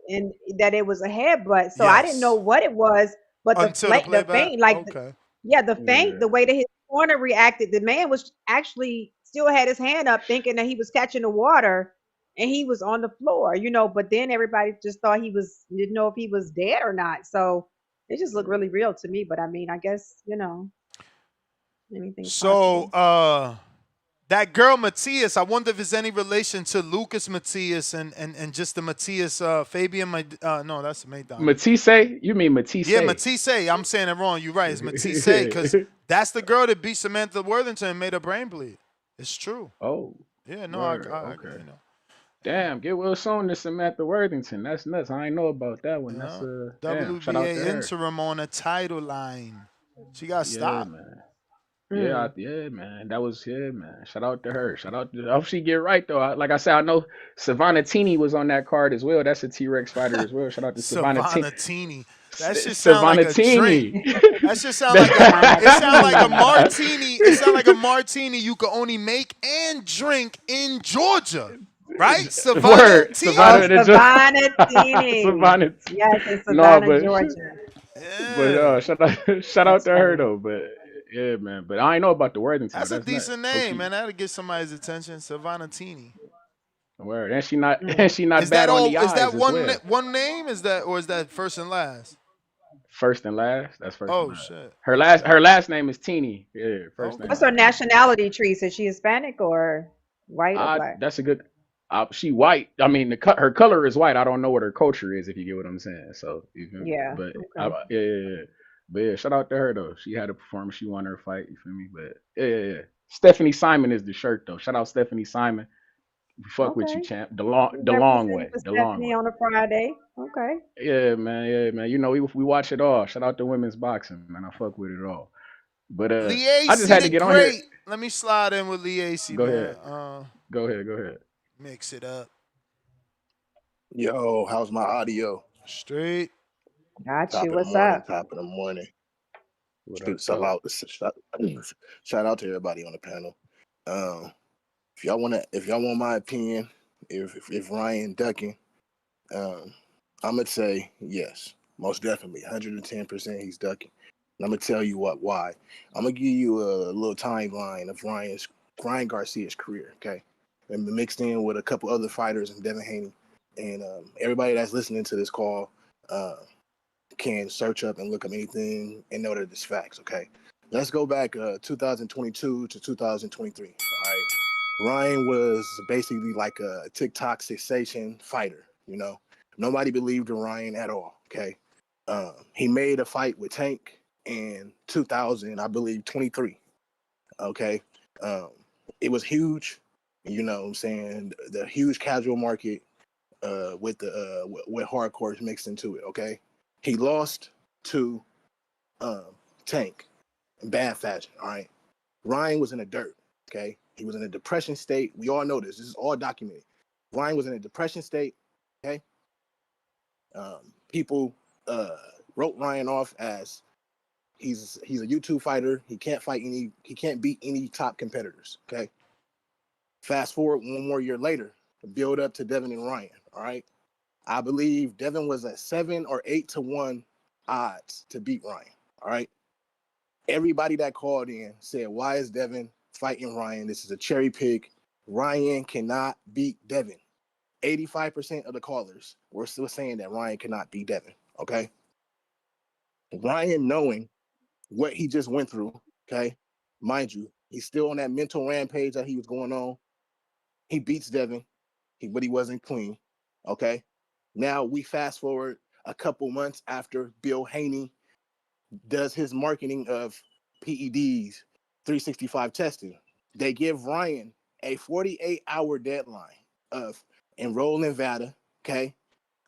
it was a headbutt. So I didn't know Yes. what it was, but Until the the playback? feint, like Okay. yeah, the feint, Yeah. the way that his corner reacted, the man was actually still had his hand up, thinking that he was catching the water, and he was on the floor, But then everybody just thought didn't know if he was dead or not. So it just looked really real to me. But I mean, I guess anything's So possible. That girl Matthias, I wonder if it's any relation to Lucas Matthias and just the Matthias Fabian. No, that's Maidana. Matisse? You mean Matisse? Yeah, Matisse. I'm saying it wrong. You're right. It's Matisse because that's the girl that beat Samantha Worthington and made her brain bleed. It's true. Oh, Yeah, no, word. I Okay. you know. Damn, get well soon to Samantha Worthington. That's nuts. I ain't know about that one. That's Yeah. damn. Shout out to WBA her. interim on a title line. She got Yeah, stopped. man. Yeah, Mm. yeah, man. That was yeah, man. Shout out to her. Shout out to. I hope she get right though. Like I said, I know Savannah Teeny was on that card as well. That's a T Rex fighter as well. Shout out to Savannah Teeny. Savannah Teeny. That shit sound like Savannah a drink. Teeny. That shit sound like a it sound like a Savannatini. martini. It sound like a martini you could only make and drink in Georgia. Right? Savannah Word, Teeny. Oh, Savannah the Savannatini. Savannah. Yes, in No, Savannah, Georgia. but Yeah. shout out That's to her funny. though. But yeah, man. But I ain't know about the Worthington though. That's a That's nuts. decent Hope name, she man. That'll get somebody's attention. Savannah Teeny. word. And she not Mm. and she not Is that bad on all? the Is that eyes as well. one name? Is that or is that first and last? First and last. That's first and Oh last. shit. Her Okay. last name is Teeny. Yeah, first name What's Okay. is her Teeny. nationality, Trees? Is she Hispanic or white or black? That's a good. She white. I mean, her color is white. I don't know what her culture is, if you get what I'm saying. So you feel me? Yeah. But Okay. yeah, yeah, yeah. But yeah, shout out to her though. She had a performance. She won her fight. You feel me? But yeah, yeah, yeah. Stephanie Simon is the shirt though. Shout out Stephanie Simon. We fuck with you, Okay. champ. We The long representing way. for The long Stephanie way. on a Friday. Okay. Yeah, man. Yeah, man. You know, we watch it all. Shout out to women's boxing, man. I fuck with it all. But I just Liacy had the to get on here. Great. Let me slide in with Liacy, Go man. ahead. Go ahead. Go ahead. Mix it up. Yo, how's my audio? Straight. Got Top you. of the What's morning, up? top of the morning. What up, Shoot, though? shout out to everybody on the panel. Um, if y'all want my opinion, if Ryan ducking, um, I'm gonna say yes, most definitely, 110% he's ducking. And I'm gonna tell you why. I'm gonna give you a little timeline of Ryan Garcia's career, okay, and mixed in with a couple other fighters and Devin Haney, and everybody that's listening to this call. Uh, can search up and look up anything and know that it's facts. Okay, let's go back 2022 to 2023. All right, Ryan was basically like a TikTok sensation fighter. You know, nobody believed in Ryan at all. Okay, he made a fight with Tank in 2000, I believe, 23. Okay, um, it was huge. You know, what I'm saying the huge casual market with the with hardcore mixed into it. Okay, he lost to Tank in bad fashion. All right, Ryan was in the dirt. Okay, he was in a depression state. We all know this. This is all documented. Ryan was in a depression state. Okay, people uh, wrote Ryan off as he's a YouTube fighter. He can't fight any. He can't beat any top competitors. Okay. Fast forward one more year later, build up to Devin and Ryan. All right. I believe Devin was at 7 or 8 to 1 odds to beat Ryan. All right. Everybody that called in said, why is Devin fighting Ryan? This is a cherry pick. Ryan cannot beat Devin. 85% of the callers were still saying that Ryan cannot beat Devin. Okay. Ryan, knowing what he just went through, okay, mind you, he's still on that mental rampage that he was going on. He beats Devin, but he wasn't clean. Okay. Now we fast forward a couple months after Bill Haney does his marketing of PEDs, 365 testing. They give Ryan a 48-hour deadline of enroll in VADA. Okay.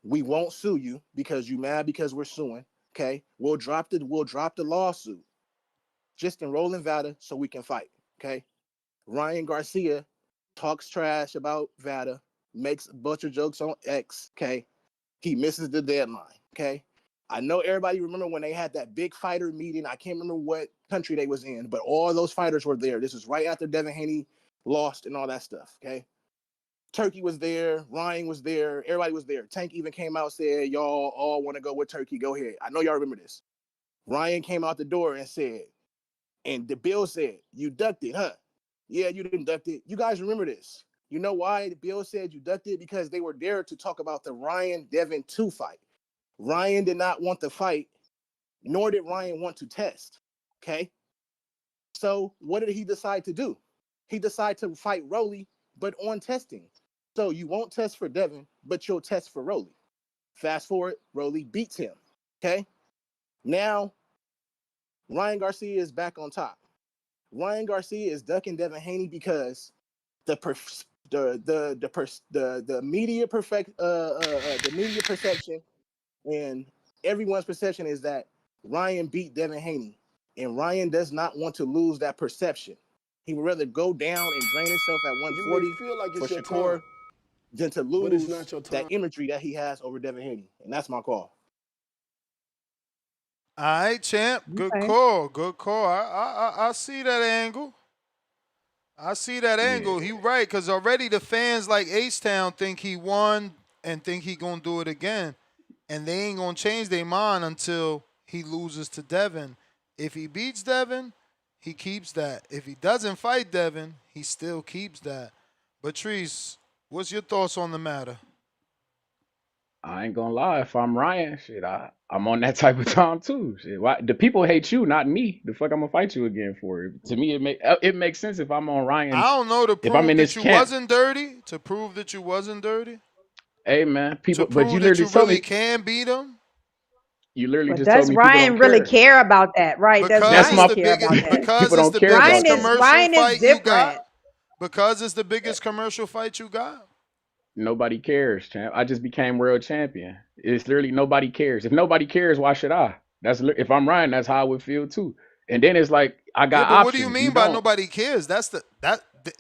We won't sue you because you mad because we're suing. Okay. We'll drop the lawsuit. Just enroll in VADA so we can fight. Okay. Ryan Garcia talks trash about VADA, makes a bunch of jokes on X. Okay. He misses the deadline. Okay. I know everybody remember when they had that big fighter meeting. I can't remember what country they was in, but all those fighters were there. This was right after Devin Haney lost and all that stuff. Okay. Turkey was there. Ryan was there. Everybody was there. Tank even came out and said, y'all all want to go with Turkey. Go ahead. I know y'all remember this. Ryan came out the door and said, and the Bill said, you ducked it, huh? Yeah, you didn't duck it. You guys remember this. You know why the Bill said you ducked it? Because they were there to talk about the Ryan Devin 2 fight. Ryan did not want the fight, nor did Ryan want to test. Okay. So what did he decide to do? He decided to fight Rolly, but on testing. So you won't test for Devin, but you'll test for Rolly. Fast forward, Rolly beats him. Okay. Now Ryan Garcia is back on top. Ryan Garcia is ducking Devin Haney because the media the media perception and everyone's perception is that Ryan beat Devin Haney, and Ryan does not want to lose that perception. He would rather go down and drain himself at You may 140 feel like for it's your time, Shakur than to but it's lose not your that time. imagery that he has over Devin Haney, and that's my call. All right, champ. Good Okay. call. Good call. I see that angle. I see that Yeah. angle. He right, because already the fans like H-Town think he won and think he gonna do it again. And they ain't gonna change their mind until he loses to Devin. If he beats Devin, he keeps that. If he doesn't fight Devin, he still keeps that. But Treese, what's your thoughts on the matter? I ain't gonna lie. If I'm Ryan, shit, I'm on that type of time too. Shit, why the people hate you, not me? The fuck I'm gonna fight you again for? To me, it makes sense if I'm on I Ryan's. don't know to If I'm prove in that this you camp, wasn't dirty, to prove that you wasn't dirty, hey man, to people. But prove that you told really me, can beat him. you literally But just told does me people don't Ryan really care. care about that? Right? Does That's Because Ryan it's my the care about biggest that? people because it's don't the care biggest about Ryan is that. commercial Ryan is fight you different. got. Because it's the biggest commercial fight you got. Nobody cares, champ. I just became world champion. It's literally nobody cares. If nobody cares, why should I? If I'm Ryan, that's how I would feel too. And then it's like I Yeah, got but what do you options. You mean by don't. nobody cares?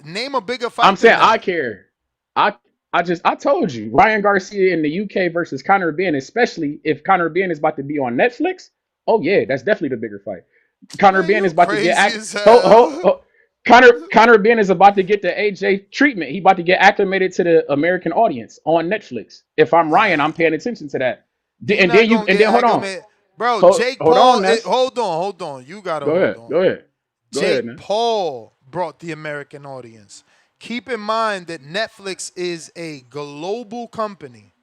Name a bigger I'm fight than saying I that. care. I I told you Ryan Garcia in the UK versus Conor Ben, especially if Conor Ben is about to be on Netflix. Oh yeah, that's definitely the bigger fight. Conor Man, Ben you is about to get crazy act. as Ho, hell. ho. Conor Ben is about to get the AJ treatment. He about to get acclimated to the American audience on Netflix. If I'm Ryan, I'm paying attention to that. You not gonna And get then hold on, acclimated. Bro, Jake hold Paul, on, Ness. hold on. You gotta Go hold ahead, on. go ahead, go ahead, Jake Ness. Paul brought the American audience. Keep in mind that Netflix is a global company.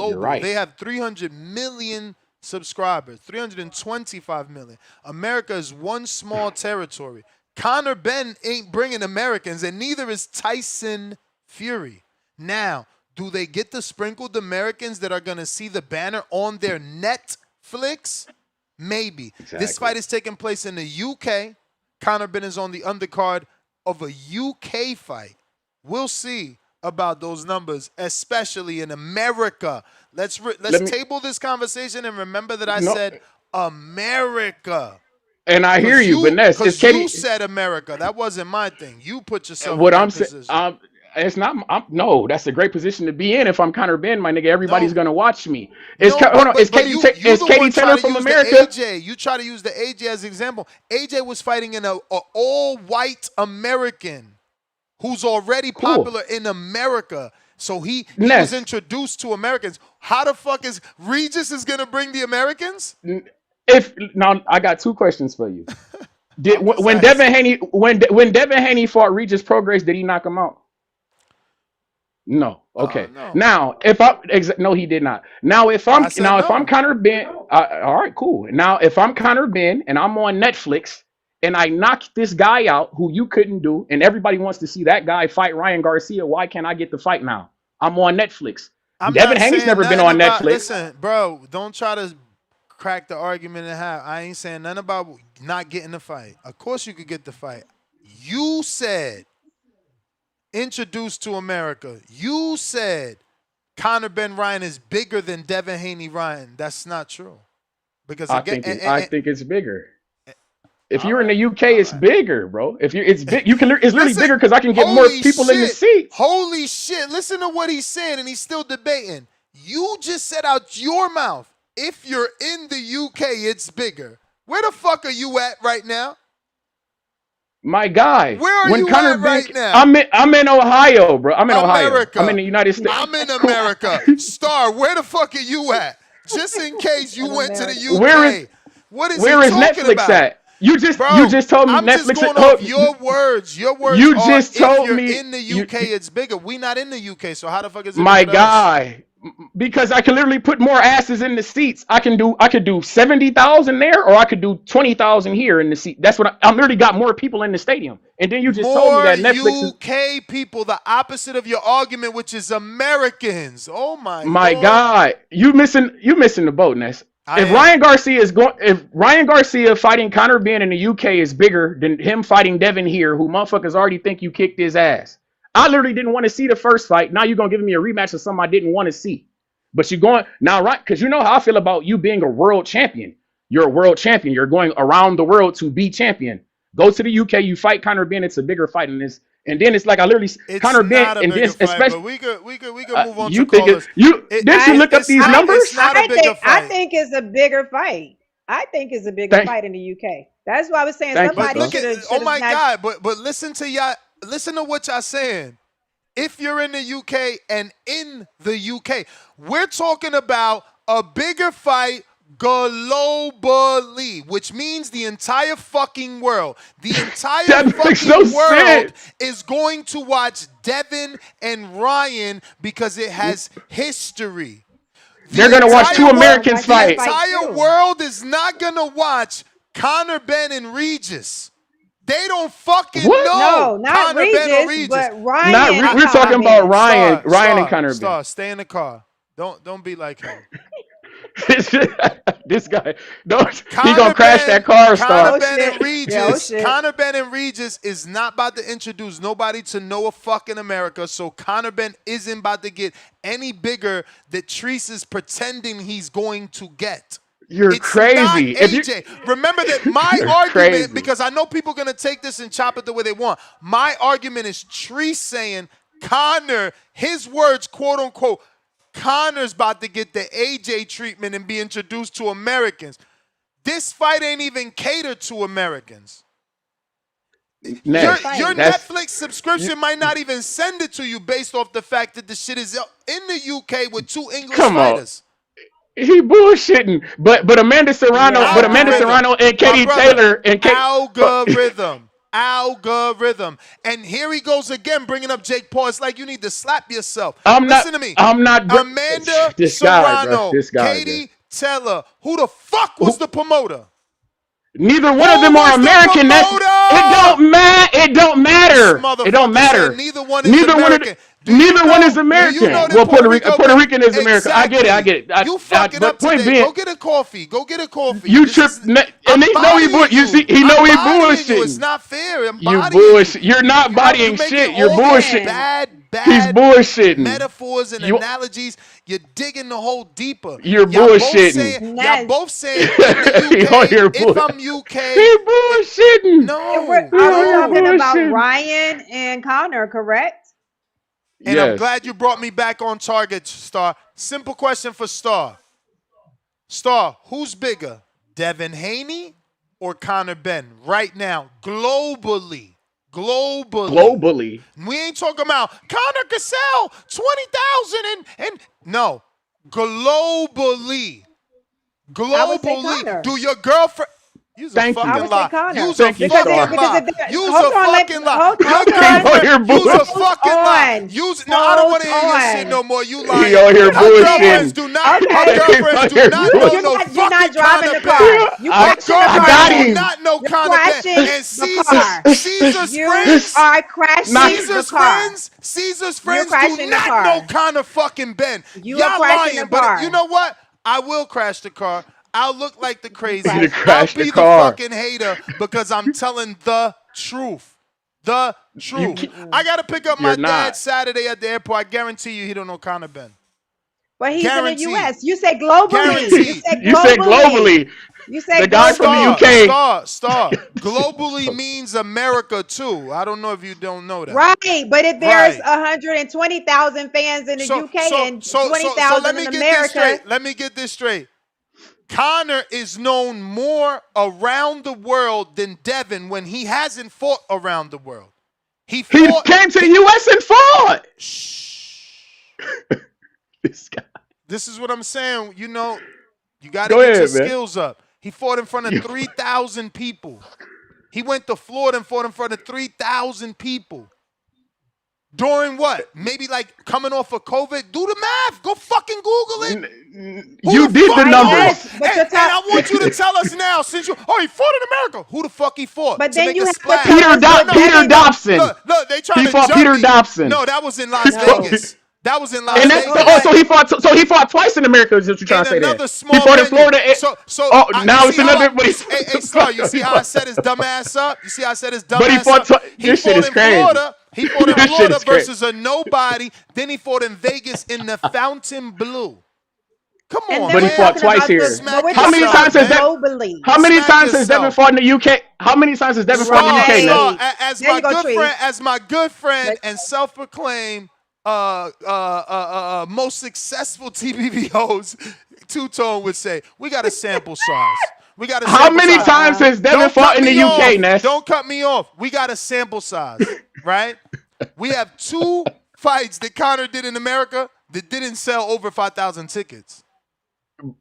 You're Global. right. They have 300 million subscribers, 325 million. America is one small territory. Conor Ben ain't bringing Americans, and neither is Tyson Fury. Now, do they get the sprinkled Americans that are going to see the banner on their Netflix? Maybe. This Exactly. fight is taking place in the UK. Conor Ben is on the undercard of a UK fight. We'll see about those numbers, especially in America. Let's Let me table this conversation and remember that I no, said America. and I hear Cause you, but you Ness, it's cause you Katie. said America. That wasn't my thing. You put yourself in What I'm that saying, position. it's not. No, that's a great position to be in. If I'm Conor Ben, my nigga, everybody's No, gonna watch me. no, Hold on, but you Is the Katie one try Taylor to from use the America? AJ. You try to use the AJ as an example. AJ was fighting in a all white American who's already Cool, popular in America. So he was Ness. introduced to Americans. How the fuck is Regis is gonna bring the Americans? If now, I got two questions for you. Did I'm just when asking. When Devin Haney fought Regis Prograis, did he knock him out? No. Okay. No. Now, if I no, he did not. I said If I'm no. Conor Ben, all right, cool. Now, if I'm Conor Ben and I'm on Netflix and I knock this guy out who you couldn't do, and everybody wants to see that guy fight Ryan Garcia, why can't I get the fight now? I'm on Netflix. I'm Devin not Haney's saying never been nothing on about. Netflix. Listen, bro, don't try to crack the argument in half. I ain't saying nothing about not getting the fight. Of course you could get the fight. You said introduced to America. You said Conor Ben Ryan is bigger than Devin Haney Ryan. That's not true. Because again, I think it's bigger. If all you're in right, the UK, all it's right. bigger, bro. If you it's big, you can. It's literally Listen, bigger because I can get more holy people in the shit, seats. holy shit. Listen to what he's saying, and he's still debating. You just said out your mouth, if you're in the UK, it's bigger. Where the fuck are you at right now? My guy, Where are when you Conor at Ben, right now? I'm in Ohio, bro. I'm in Ohio. I'm in America. the United States. I'm in America. Star, where the fuck are you at? Just in case In you went to the America. Where is UK. What is he where is talking Netflix about? at? You Bro, just told me I'm just Netflix. going off your words. Your words You are just if told you're me in the you. UK, it's bigger. We not in the UK, so how the fuck is it My bigger to us? guy, because I can literally put more asses in the seats. I could do 70,000 there, or I could do 20,000 here in the seat. That's what I'm literally got more people in the stadium. And then you just told me More that Netflix is UK people, the opposite of your argument, which is Americans. Oh my my lord. God. You missing the boat, Ness. I am. If Ryan Garcia fighting Conor Ben in the UK is bigger than him fighting Devin here, who motherfuckers already think you kicked his ass. I literally didn't want to see the first fight. Now you're gonna give me a rematch of something I didn't want to see. But you're going now, right? Because you know how I feel about you being a world champion. You're a world champion. You're going around the world to be champion. Go to the UK, you fight Conor Ben. It's a bigger fight than this. And then it's like I literally It's Conor Ben, not a and then bigger fight, especially but we could move on to you think it callers. you It, didn't you it look up it's these not I it's numbers? not a bigger I fight. think it's a bigger fight. I think it's a bigger Thank fight in the UK. That's why I was saying thank you, But somebody look Star. at should oh have my not. god, but listen to what y'all saying. If you're in the UK and in the UK, we're talking about a bigger fight globally, which means the entire fucking world. The entire That makes no fucking world sense. is going to watch Devin and Ryan because it has history. They're The gonna They're watch two entire probably world, gonna Americans watch the that fight. fight entire too. world is not gonna watch Conor Ben and Regis. They don't fucking What? know No, not Connor Ben or Regis, Regis. but Not Ryan I, and we're Conor talking about Ben. Ryan and Conor Ben. Star, stay in the car. Don't be like him. This guy, don't he gonna Connor crash that Ben, car, Connor Star? Oh Ben shit. and Yeah, oh Regis, shit. Connor Ben and Regis is not about to introduce nobody to Noah fucking America. So Connor Ben isn't about to get any bigger that Treese is pretending he's going to get. You're It's not crazy. If you AJ. Remember that my you're argument, crazy. because I know people are going to take this and chop it the way they want. My argument is Treese saying Connor, his words, quote unquote, Connor's about to get the AJ treatment and be introduced to Americans. This fight ain't even catered to Americans. Your What Ness, your fight? that's Netflix you, subscription might not even send it to you based off the fact that the shit is in the UK with two English come on. fighters. He bullshitting. But Amanda Yeah. Algorithm. Serrano and My Katie brother, Taylor and Kate. algorithm. Algorithm. And here he goes again bringing up Jake Paul. It's like you need to slap yourself. I'm not. Listen to me. I'm not. Amanda This guy, bro. Serrano, This guy, bro. Katie Taylor. Who the fuck was Who, the promoter? neither Who one of them are was the American. It promoter? don't matter. It don't This matter. It don't motherfucker said matter. neither one is Neither one of American. neither one is Do you know American. that Well, Puerto Rico Puerto get Rican is America. I get it. I exactly? get it. You fucking But up point today. being, Go get a coffee. Go get a coffee. you This trip, is and I'm he know bodying You see, you. I'm he bodying you. It's bullshitting. not fair. I'm You bodying you. bullshit. You're not You bodying making shit. You're all these bullshitting. Listen, He's bad bullshitting. metaphors and You, analogies. You're digging the hole deeper. you're bullshitting. Y'all Nez, both saying in the UK, You're if bull. I'm UK, He bullshitting. no, are we You're talking no. about bullshitting. Ryan and Connor, correct? And I'm Yes. glad you brought me back on target, Star. Simple question for Star. Star, who's bigger, Devin Haney or Conor Ben right now, globally? Globally. Globally. We ain't talking about Conor could sell 20,000 and no, globally. I would say Globally. Connor. Do your girlfriend Use a Thank I you. fucking would say lie. Connor Use a Thank you, because fucking Star. lie. Use a hold on, fucking lie. Your hold He on, on girlfriend. here Use a bullshit. hold fucking lie. on, Use. No, I don't hold want to hear your shit on. no more. You He lying. on here Her Okay, girlfriends bullshitting. do not. Her okay. He girlfriends on do here not know no You're not fucking driving Conor the Ben. car. You Her crashing the I girlfriends got car. do him. not know You're Conor Ben. crashing And the car. Caesar's You friends. are crashing the car. Caesar's You're friends do crashing the not know car. Conor fucking Ben. You are Y'all crashing the lying, but you car. know what? I will crash the car. I'll look like the You crazy. He crash. I'll crashed the be the car. fucking hater because I'm telling the truth. The You truth. can't, I got to pick up my you're dad not. Saturday at the airport. I guarantee you he don't know Conor Ben. But he's in the Guaranteed. U.S. You said globally. You Guaranteed. said You said globally. globally. You The said guy from the Star, globally. UK. star, star. Globally means America too. I don't know if you don't know that. Right, but if there's Right. 120,000 fans in the So UK so and so so so let 20,000 in me get this America, straight. Let me get this straight. Conor is known more around the world than Devin when he hasn't fought around the world. He He fought. came to the US and fought. Shh. This guy. This is what I'm saying. You know, you got to Go get your ahead, man. skills up. He fought in front of 3,000 people. He went to Florida and fought in front of 3,000 people. During what? Maybe like coming off of COVID? Do the math. Go fucking Google it. Who You the did the fuck I fought? guess, numbers. but And, you're and talking. I want you to tell us now, since he fought in America. Who the fuck he fought But to then make you a have to tell splash? Peter us, did Peter Devin? Dobson. Look, they trying He to fought jump Peter me. Dobson. No, that was in He Las fought, Vegas. That was in and Las No, that's oh, oh, Vegas. but so he fought twice in America. Is what you're trying In to say then? another He small fought in venue. Florida. So you Now see it's how another. But hey Star, you see how I set his dumb ass up? You see how I set his dumb he ass fought. up? He This shit fought is in crazy. Florida. He fought in This shit Florida is crazy. versus a nobody. Then he fought in Vegas in the Fountain Blue. Come and on, then But he we're man. fought talking twice about here. but Smack we're How talking many about yourself, times has man. globally. How many Smack times has Devin yourself. fought in the UK? How many times has Devin fought in the UK, Ness? Star, Right. as There my you go, good Tree. friend, and self-proclaimed most successful TBV host, Two Tone would say, we got a sample size. We got a How sample many size. times has Devin Don't fought cut in me the UK, off. Ness? Don't cut me off. We got a sample size, right? We have 2 fights that Connor did in America that didn't sell over 5,000 tickets.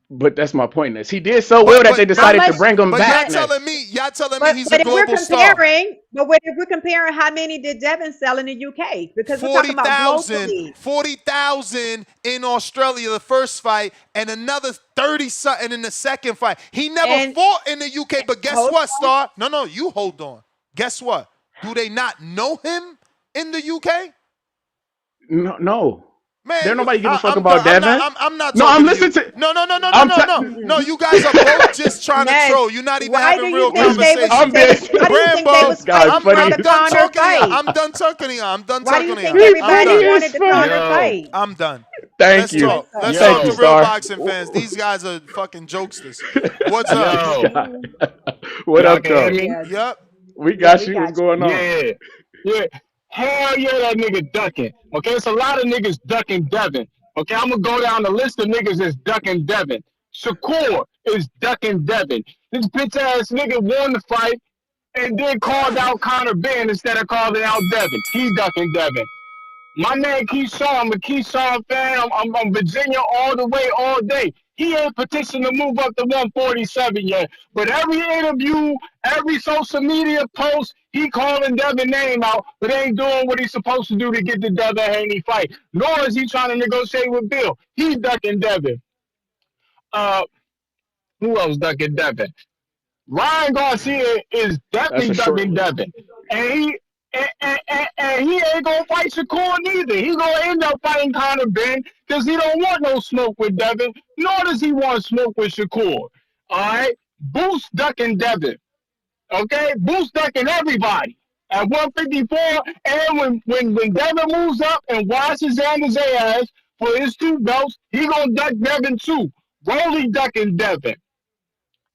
But that's my point, Ness. He did so well But that they but How but decided much? to bring him but y'all back, telling Ness. me he's a But if we're global star. comparing, if we're comparing, how many did Devin sell in the UK? Because we're talking about 40,000, globally. 40,000 in Australia the first fight, and another 30 something in the second fight. He never And fought in the UK, but guess hold what, on. Star? No, you hold on. Guess what? Do they not know him in the UK? No, no. There Man, nobody give a fuck I'm done. about Devin. I'm not No, talking I'm to you. listening to. I'm t- No. You guys are both just trying to Ness, troll. You're not even why do having you real think conversation. why do you think they Rambo, this was guy fighting for funny. I'm the done Connor talking to y'all. fight? I'm done talking to y'all. Why do you think He I'm everybody funny done. as wanted the fuck. Connor Yo, fight? I'm done. Thank Let's you. talk. That's Let's okay. Thank talk you, to yo, real Star. boxing fans. These guys are fucking jokesters. What's up? This yo. guy. What Y'all up, can hear though? me? Yeah, Yep. We yeah, got we you. What's got going on? Yeah. Yeah. Hell yeah, that nigga ducking. Okay, it's a lot of niggas ducking Devin. Okay, I'm gonna go down the list of niggas that's ducking Devin. Shakur is ducking Devin. This bitch ass nigga won the fight and then called out Conor Ben instead of calling out Devin. He ducking Devin. My man Keyshawn, I'm a Keyshawn fan. I'm Virginia all the way, all day. He ain't petitioned to move up to 147 yet. But every interview, every social media post, he calling Devin name out, but ain't doing what he's supposed to do to get the Devin Haney fight. Nor is he trying to negotiate with Bill. He ducking Devin. Uh, who else ducking Devin? Ryan Garcia is That's definitely a short ducking list. Devin, and he ain't gonna fight Shakur neither. He gonna end up fighting Conor Ben because he don't want no smoke with Devin, nor does he want smoke with Shakur. All right, Boost ducking Devin. Okay, Boost ducking everybody at 154. And when Devin moves up and washes Xander's ass for his 2 belts, he gonna duck Devin too. Rolly ducking Devin.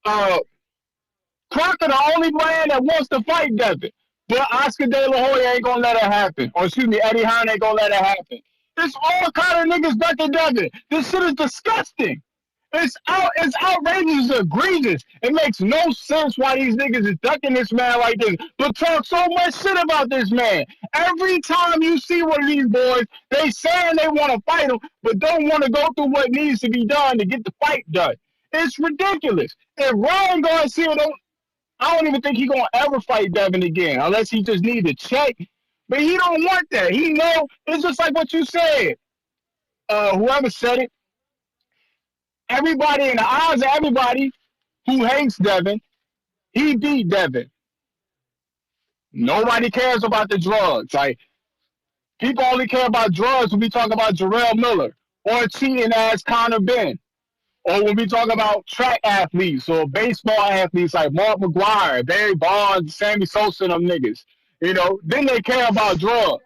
Uh, Crocker the only man that wants to fight Devin. But Oscar De La Hoya ain't gonna let it happen. Or excuse me, Eddie Hearn ain't gonna let it happen. It's all kind of niggas ducking Devin. This shit is disgusting. It's outrageous, it's egregious. It makes no sense why these niggas is ducking this man like this. But talk so much shit about this man. Every time you see one of these boys, they saying they want to fight him, but don't want to go through what needs to be done to get the fight done. It's ridiculous. If Ryan Garcia don't I don't even think he gonna ever fight Devin again unless he just need to check. But he don't want that. He know it's just like what you said. Whoever said it, everybody in the eyes of everybody who hates Devin, he beat Devin. Nobody cares about the drugs. Like people only care about drugs when we talk about Jarrell Miller or cheating ass Conor Ben. Or when we talk about track athletes or baseball athletes like Mark McGwire, Barry Bonds, Sammy Sosa, them niggas, then they care about drugs.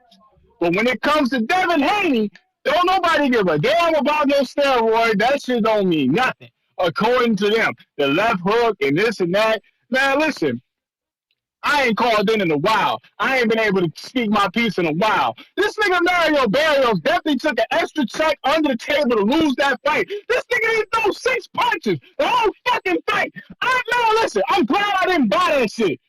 But when it comes to Devin Haney, don't nobody give a damn about no steroid. That shit don't mean nothing, according to them. The left hook and this and that. Man, listen, I ain't called in a while. I ain't been able to speak my piece in a while. This nigga Mario Barrios definitely took an extra check under the table to lose that fight. This nigga didn't throw 6 punches the whole fucking fight. Listen, I'm glad I didn't buy that shit.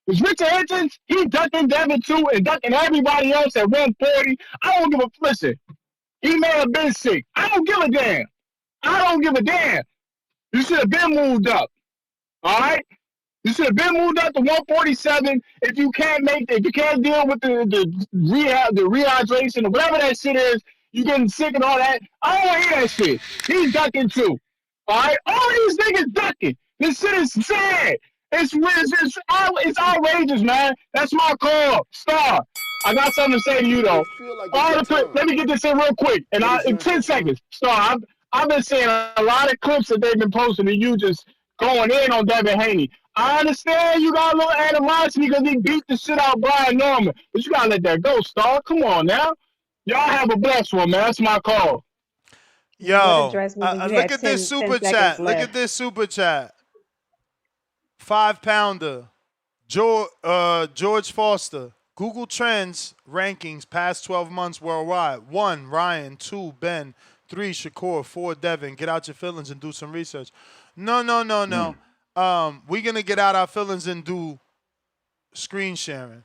Because Richard Hitchens, he ducking Devin too and ducking everybody else at 140. I don't give a listen. He may have been sick. I don't give a damn. I don't give a damn. You should have been moved up. All right. You should have been moved up to 147. If you can't deal with the rehab, the rehydration, or whatever that shit is, you getting sick and all that. I don't want to hear that shit. He's ducking too. All right, all these niggas ducking. This shit is sad. It's outrageous, man. That's my call. Star. I got something to say to you It though. feel like it's All your the clip. Let time, me get this in real quick, and but I it's in not your 10 time. seconds. Star. I've been seeing a lot of clips that they've been posting of you just going in on Devin Haney. I understand you got a little animosity because he beat the shit out of Brian Norman, but you gotta let that go, Star. Come on now. Y'all have a blessed one, man. That's my call. You would Yo, address me when you look had at this 10 super seconds chat. Look at left. this super chat. 5-pounder. George Foster. Google Trends rankings past 12 months worldwide. 1, Ryan. 2, Ben. 3, Shakur. 4, Devin. Get out your feelings and do some research. No. We're going to get out our feelings and do screen sharing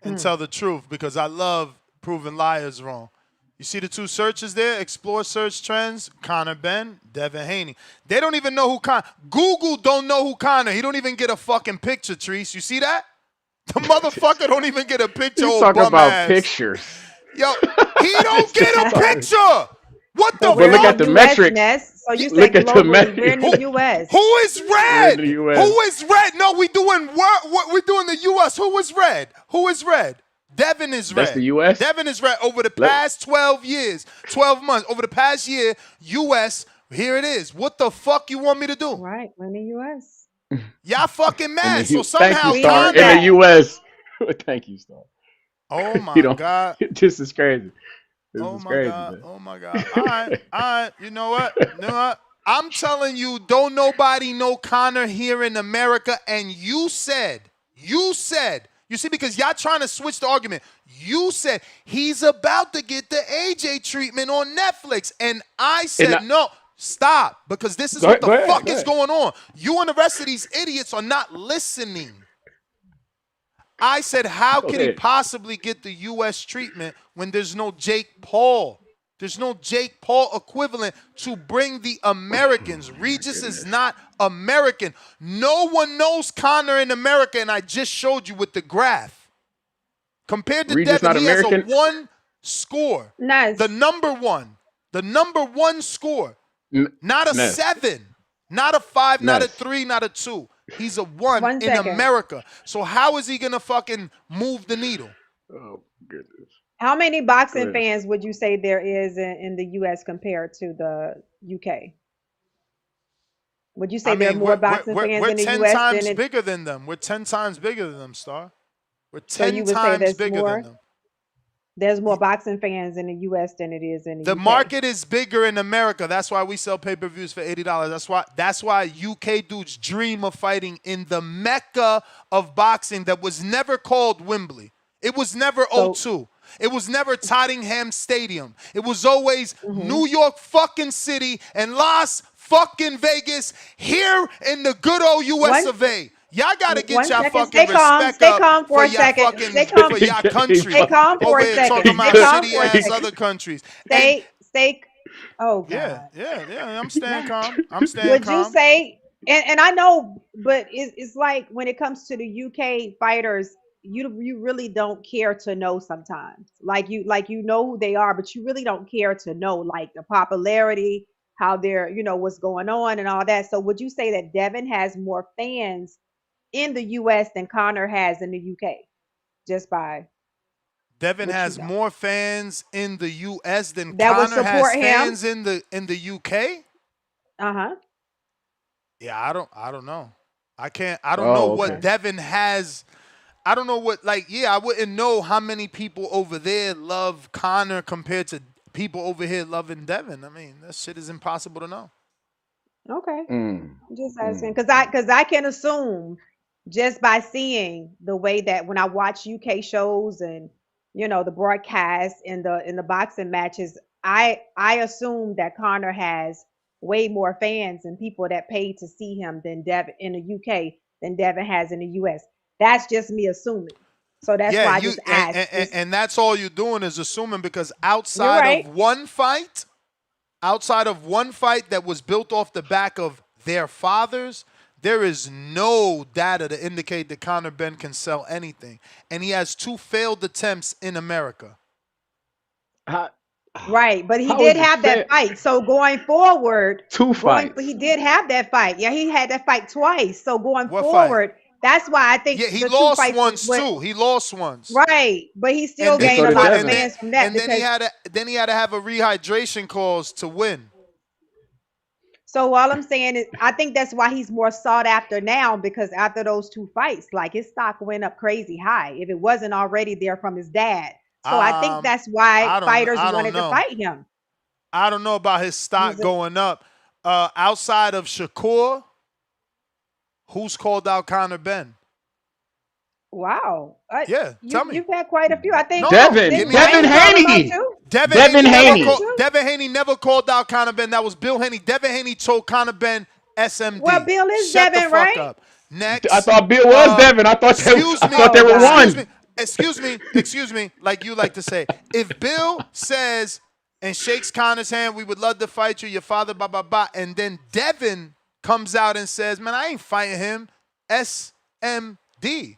and Hmm. tell the truth because I love proving liars wrong. You see the two searches there? Explore search trends. Connor Ben, Devin Haney. They don't even know who Connor. Google don't know who Connor. He don't even get a fucking picture, Treese. You see that? The motherfucker don't even get a picture, He's old talking bum about ass. pictures. Yo, he don't This get is a talking. picture. What So the But we're look in the at the fuck? US, metrics. Ness. So you Look said at the globally. We're in Who the metrics. US. who is We're in the red? U.S. Who is red? No, we doing what we doing the US. Who is red? Who is red? Devin is That's the red. U.S. Devin is red over the Let, past 12 years, 12 months. Over the past year, US, here it is. What the fuck you want me to do? Right. We're in the US. Y'all fucking in the mad. So U. Thank you, somehow We Star. know In Connor, the that. U.S. Thank you, Star. oh You my know, God. this is crazy. This Oh is my crazy, God. man. Oh my God. All right. You know what? You know what? I'm telling you, don't nobody know Connor here in America. And you said, you see, because y'all trying to switch the argument. You said he's about to get the AJ treatment on Netflix. And I And said, no, stop. Because this is go what ahead, the go ahead, fuck go is ahead. going on. You and the rest of these idiots are not listening. I said, how Go could he ahead. possibly get the U.S. treatment when there's no Jake Paul? There's no Jake Paul equivalent to bring the Americans. Oh my Regis is goodness. not American. No one knows Connor in America, and I just showed you with the graph. Compared to Regis Devin, not he has a American. 1 score. The Ness. number one. The number 1 score. Not a Ness. 7, not a 5, not a Ness. 3, not a 2. He's a 1 1 in second. America. So how is he going to fucking move the needle? Oh goodness. How many Go boxing ahead. fans would you say there is in the US compared to the UK? Would you I say there are mean, more boxing fans we're in the 10 US than times it? bigger than them. We're 10 times bigger than them, Star. We're So 10 you would say times bigger than them. there's more boxing fans in the US than it is in the The UK. market is bigger in America. That's why we sell pay-per-views for $80. That's why UK dudes dream of fighting in the mecca of boxing that was never called Wembley. It was never So O2. It was never Tottenham Stadium. It was always mhm. New York fucking City and Las fucking Vegas here in the good old US one of A. Y'all gotta get one y'all second. fucking respect Stay up calm for for a y'all second. fucking Stay calm. for y'all Stay country calm for over a here second. talking Stay about calm shitty for a ass second. other countries. And Stay. Oh yeah, God. yeah. I'm staying calm. I'm staying Would you calm. say, and I know, but it's like when it comes to the UK fighters, you really don't care to know sometimes. Like you know who they are, but you really don't care to know like the popularity, how they're, what's going on and all that. So would you say that Devin has more fans in the US than Connor has in the UK, just by Devin what you has know? more fans in the US than That would Connor has support him. fans in the UK? Uh-huh. Yeah, I don't know. I don't know Oh, what okay. Okay. Devin has. I don't know what I wouldn't know how many people over there love Connor compared to people over here loving Devin. I mean, that shit is impossible to know. Okay. Mm, I'm just asking mm. because I can assume just by seeing the way that when I watch UK shows and the broadcast in the boxing matches, I assume that Connor has way more fans and people that pay to see him than Devin in the UK than Devin has in the US. That's just me assuming. So that's Yeah, why I you just asked. Just and that's all you're doing is assuming because you're right. outside of one fight that was built off the back of their fathers, There is no data to indicate that Conor Benn can sell anything. And he has 2 failed attempts in America. How, Right, but he how did is it have that fair? fight. So going forward, 2 he fights. did have that fight. Yeah, he had that fight twice. So going What fight? forward, that's why I think Yeah, he the two lost fights once went too. He lost once. right, but he still And And then he so gained a did put lot of and Devin. then fans from that and then he because had to have a rehydration clause to win. so all I'm saying is I think that's why he's more sought after now because after those two fights, like his stock went up crazy high if it wasn't already there from his dad. So I think that's why fighters I don't wanted to know. fight him. I don't know about his stock He's a going up. Outside of Shakur, who's called out Conor Benn? wow. Yeah, tell me. You've had quite a few. I think No, give didn't me Devin Ryan names. call him out Haney. too? Devin Haney. Devin Haney never called out Conor Benn. That was Bill Haney. Devin Haney told Conor Benn Well, SMD. Bill is Shut the Devin, fuck right? up. I Next, thought Bill was Devin. I thought excuse me, they Oh were God. one. excuse me, like you like to say. If Bill says and shakes Conor's hand, we would love to fight you, your father, blah, blah, blah, and then Devin comes out and says, man, I ain't fighting him. SMD.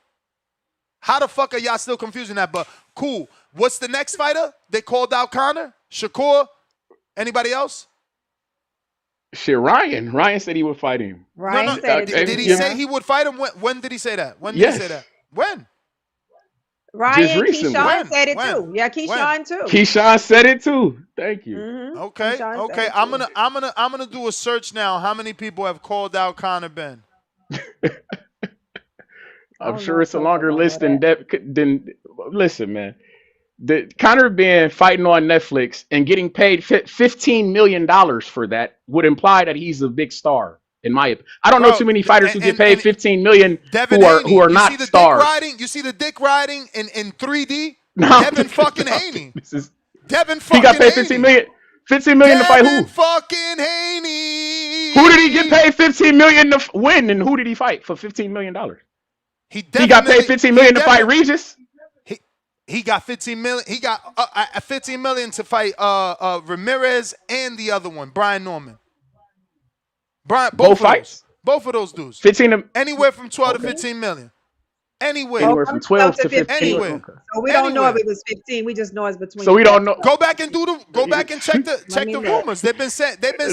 How the fuck are y'all still confusing that? But cool. What's the next fighter? They called out Conor? Shakur? Anybody else? Shit, Ryan. Ryan said he would fight him. No. Ryan said it Did too. he say Yeah. he would fight him? When did he say that? When did he say Yes, that? When? just Ryan recently. Keyshawn When? said it When? too. Yeah, When? Keyshawn too. Keyshawn said it too. Thank you. Okay. Keyshawn said Okay. it I'm too. gonna do a search now. How many people have called out Conor Benn? I I'm don't sure know if it's a Coco longer gonna know list than that. listen, man. The Conor being fighting on Netflix and getting paid $15 million for that would imply that he's a big star. In my opinion, I don't know Bro, too many fighters who get paid and 15 million Devin who Haney. are You see not the dick stars. riding? You see the dick riding in 3D? No, Devin fucking no, Haney. this is Devin he got fucking paid 15 Haney. million. 15 million to fight Devin who? fucking Who did he get Haney. paid 15 million to win, and who did he fight for 15 million dollars? He He got paid definitely 15 he million to fight definitely Regis. he got 15 million. He got 15 million to fight Ramirez and the other one, Brian Norman. Both fights. Both of those dudes. 15 to, Anywhere from 12 to okay. 15 million. Anywhere. Oh, Anywhere from from 12 12 to to 15. 15. Anywhere. Okay. So we don't know if Anywhere. it was 15. We just know it's So between we 12 don't and know. 15. Go back and check Let me the look. rumors. They've been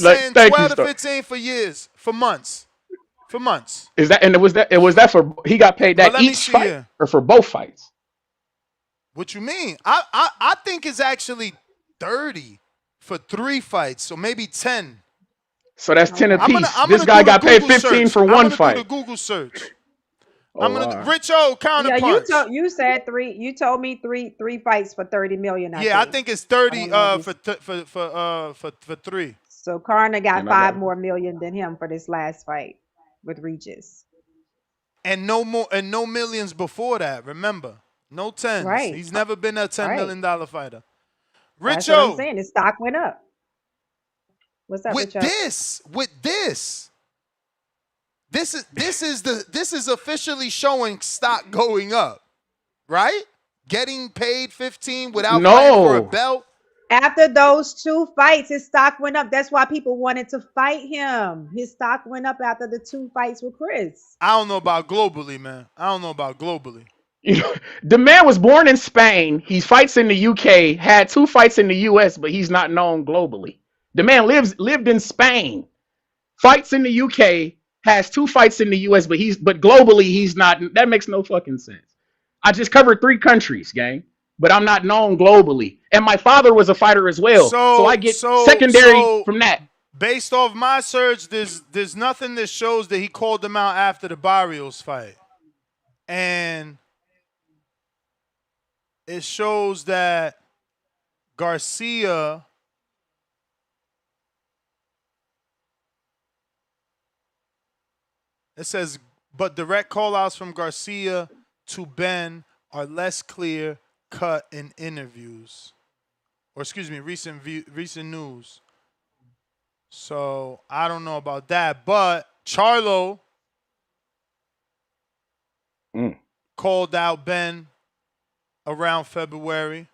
Like, saying thank you, 12 to Star. 15 for years, for months. For months. Is that and it was that for he got paid But that let me each see fight here. or for both fights? What you mean? I think it's actually 30 for 3 fights, so maybe 10. So that's 10 Okay. apiece. I'm This gonna guy do the got paid Google 15 search. for I'm one gonna do the fight. Google search. Oh, all right. Rich O Yeah, counterpunch. you said three. You told me three fights for 30 million. I Yeah, I think. think it's I 30 don't know if you. for 3. So Karna got Then I got 5 more million than him for this last fight with Regis. And no millions before that, remember. No tens. Right. He's never been a $10 Right. million fighter. That's what I'm Richo, saying. His stock went up. What's up, with Richo? this is officially showing stock going up, right? Getting paid 15 without fighting for a no. belt. After those two fights, his stock went up. That's why people wanted to fight him. His stock went up after the two fights with Chris. I don't know about globally, man. I don't know about globally. You know, the man was born in Spain. He fights in the UK, had 2 fights in the US, but he's not known globally. The man lived in Spain, fights in the UK, has 2 fights in the US, but globally he's not. That makes no fucking sense. I just covered 3 countries, gang, but I'm not known globally. And my father was a fighter as well, so I get secondary So from that. based off my search, there's nothing that shows that he called them out after the Barrios fight. And it shows that Garcia it says, but direct call-outs from Garcia to Ben are less clear cut in interviews. Or excuse me, recent news. So I don't know about that. But Charlo called out Ben around February.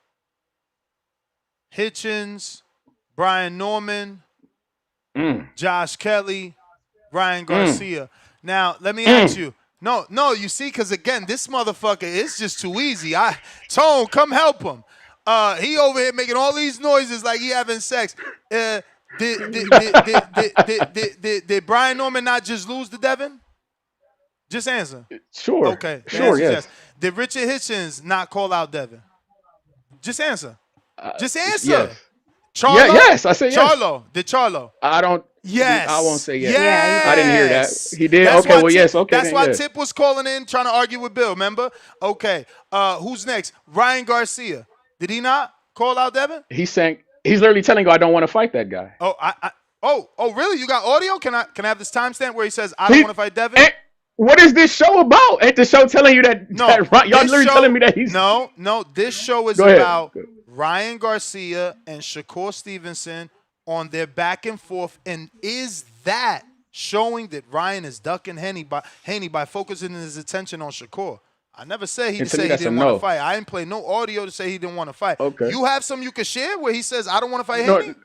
Hitchens, Brian Norman, Josh Kelly, Ryan Garcia. Now, let me ask you. No, you see, because again, this motherfucker is just too easy. Tone, come help him. He over here making all these noises like he having sex. Did Brian Norman not just lose to Devin? Just answer. Sure, Okay, the sure, answer is yes. yes. Did Richard Hitchens not call out Devin? Just answer. Just Yes. answer. Yeah, Charlo? yes, I say yes. Charlo. Did Charlo? I don't. I won't Yes. say yes. Yeah, he I didn't did. hear that. Yes. He did. That's Okay, why well, Tip yes. Okay, that's then why yes. Tip was calling in trying to argue with Bill, remember? Okay. Who's next? Ryan Garcia. Did he not call out Devin? He's saying he's literally telling you I don't want to fight that guy. Oh, really? You got audio? Can I have this timestamp where he says I don't He. want to fight Devin? And what is this show about? Ain't the show telling you that? No. Y'all This literally telling show me that he's. no. This show is Go ahead. about Ryan Garcia and Shakur Stevenson on their back and forth. And is that showing that Ryan is ducking Haney by focusing his attention on Shakur? I never said he And to me, said he that's a didn't want to no. fight. I didn't play no audio to say he didn't want to fight. Okay. You have some you could share where he says I don't want to fight No, Haney?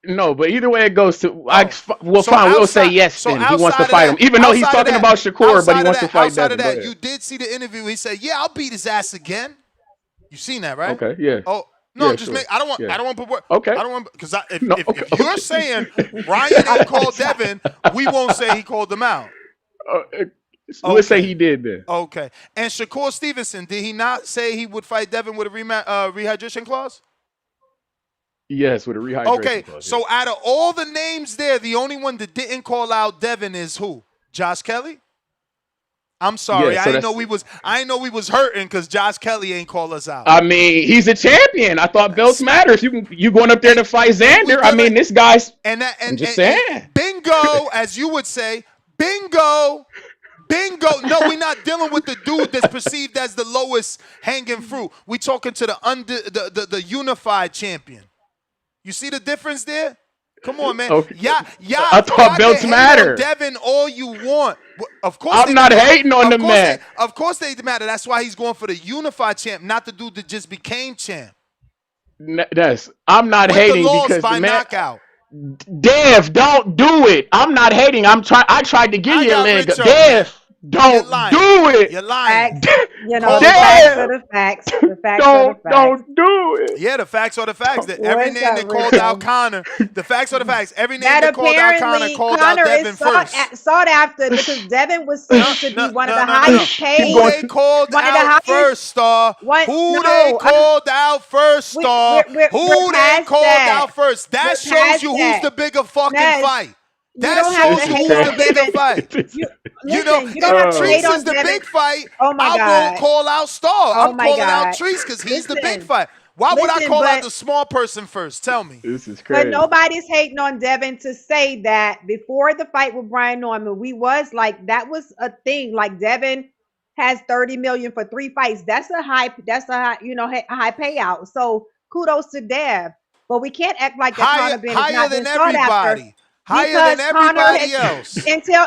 no, but either way it goes to, Oh, well, so fine. We'll say outside, yes. so Then he wants to outside of fight him, that, even though he's outside of talking that, about Shakur, but he wants to fight outside of Devin. Go that, ahead. you did see the interview. He said, "Yeah, I'll beat his ass again." You seen that, right? Okay. Yeah. Oh no, Yeah. just Sure. make. I don't want. Yeah. I don't want to put word. Okay. I don't want because No. Okay. if you're Okay. saying Ryan ain't called Devin, we won't say he called him out. Uh, let's say Okay. he did then. Okay. And Shakur Stevenson, did he not say he would fight Devin with a rehydration clause? Yes, with a rehydration Okay. clause. So Yes. out of all the names there, the only one that didn't call out Devin is who? Josh Kelly? I'm sorry. Yeah. So I didn't know that's. we was hurting because Josh Kelly ain't call us out. I mean, he's a champion. I thought belts matters. You going up there to fight Xander? I mean, this guy's. and I'm just saying. bingo, as you would say, bingo. No, we're not dealing with the dude that's perceived as the lowest hanging fruit. We talking to the unified champion. You see the difference there? Come on, man. Okay. Y'all I thought can belts hate matter. on Devin all you want. Of course I'm they not do. hating on the man. Of course they matter. That's why he's going for the unified champ, not the dude that just became champ. I'm not With the hating loss because the by man. knockout. Dev, don't do it. I'm not hating. I tried to give I you a got leg rich up. on that. Dev, don't do it. You're lying. Facts. You know, Call the it facts back. are the facts. The facts are the facts. Don't do it. Yeah, the facts are the facts. That every What's name up, that called out Rico? Connor, the facts are the facts. Every name That that called out Connor apparently called out Connor Devin is first. sought after because Devin was No, seen to be no, one of no, the no, no, no. highest Keep Who paid, going. they called one of the out highest. first, Star? One Who they no, called out first, Star? we're Who they past called that. out first? That We're shows past you who's that. the bigger fucking Ness, fight. you That don't have to shows This you is hate who's the on crazy. bigger Devin. fight. You You know, listen. You don't if have to hate Treese on is the Devin. big fight, Oh my I won't God. call out Star. Oh I'm my calling out God. Treese because he's the big Listen, fight. Why would I listen, call out but the small person first? Tell me. This is But crazy. nobody's hating on Devin to say that before the fight with Brian Norman, we was like that was a thing. Like Devin has 30 million for 3 fights. That's a high, a high payout. So kudos to Dev. But we can't act like that Higher, Conor Ben has higher not than been sought after everybody. Higher than because Conor everybody has else.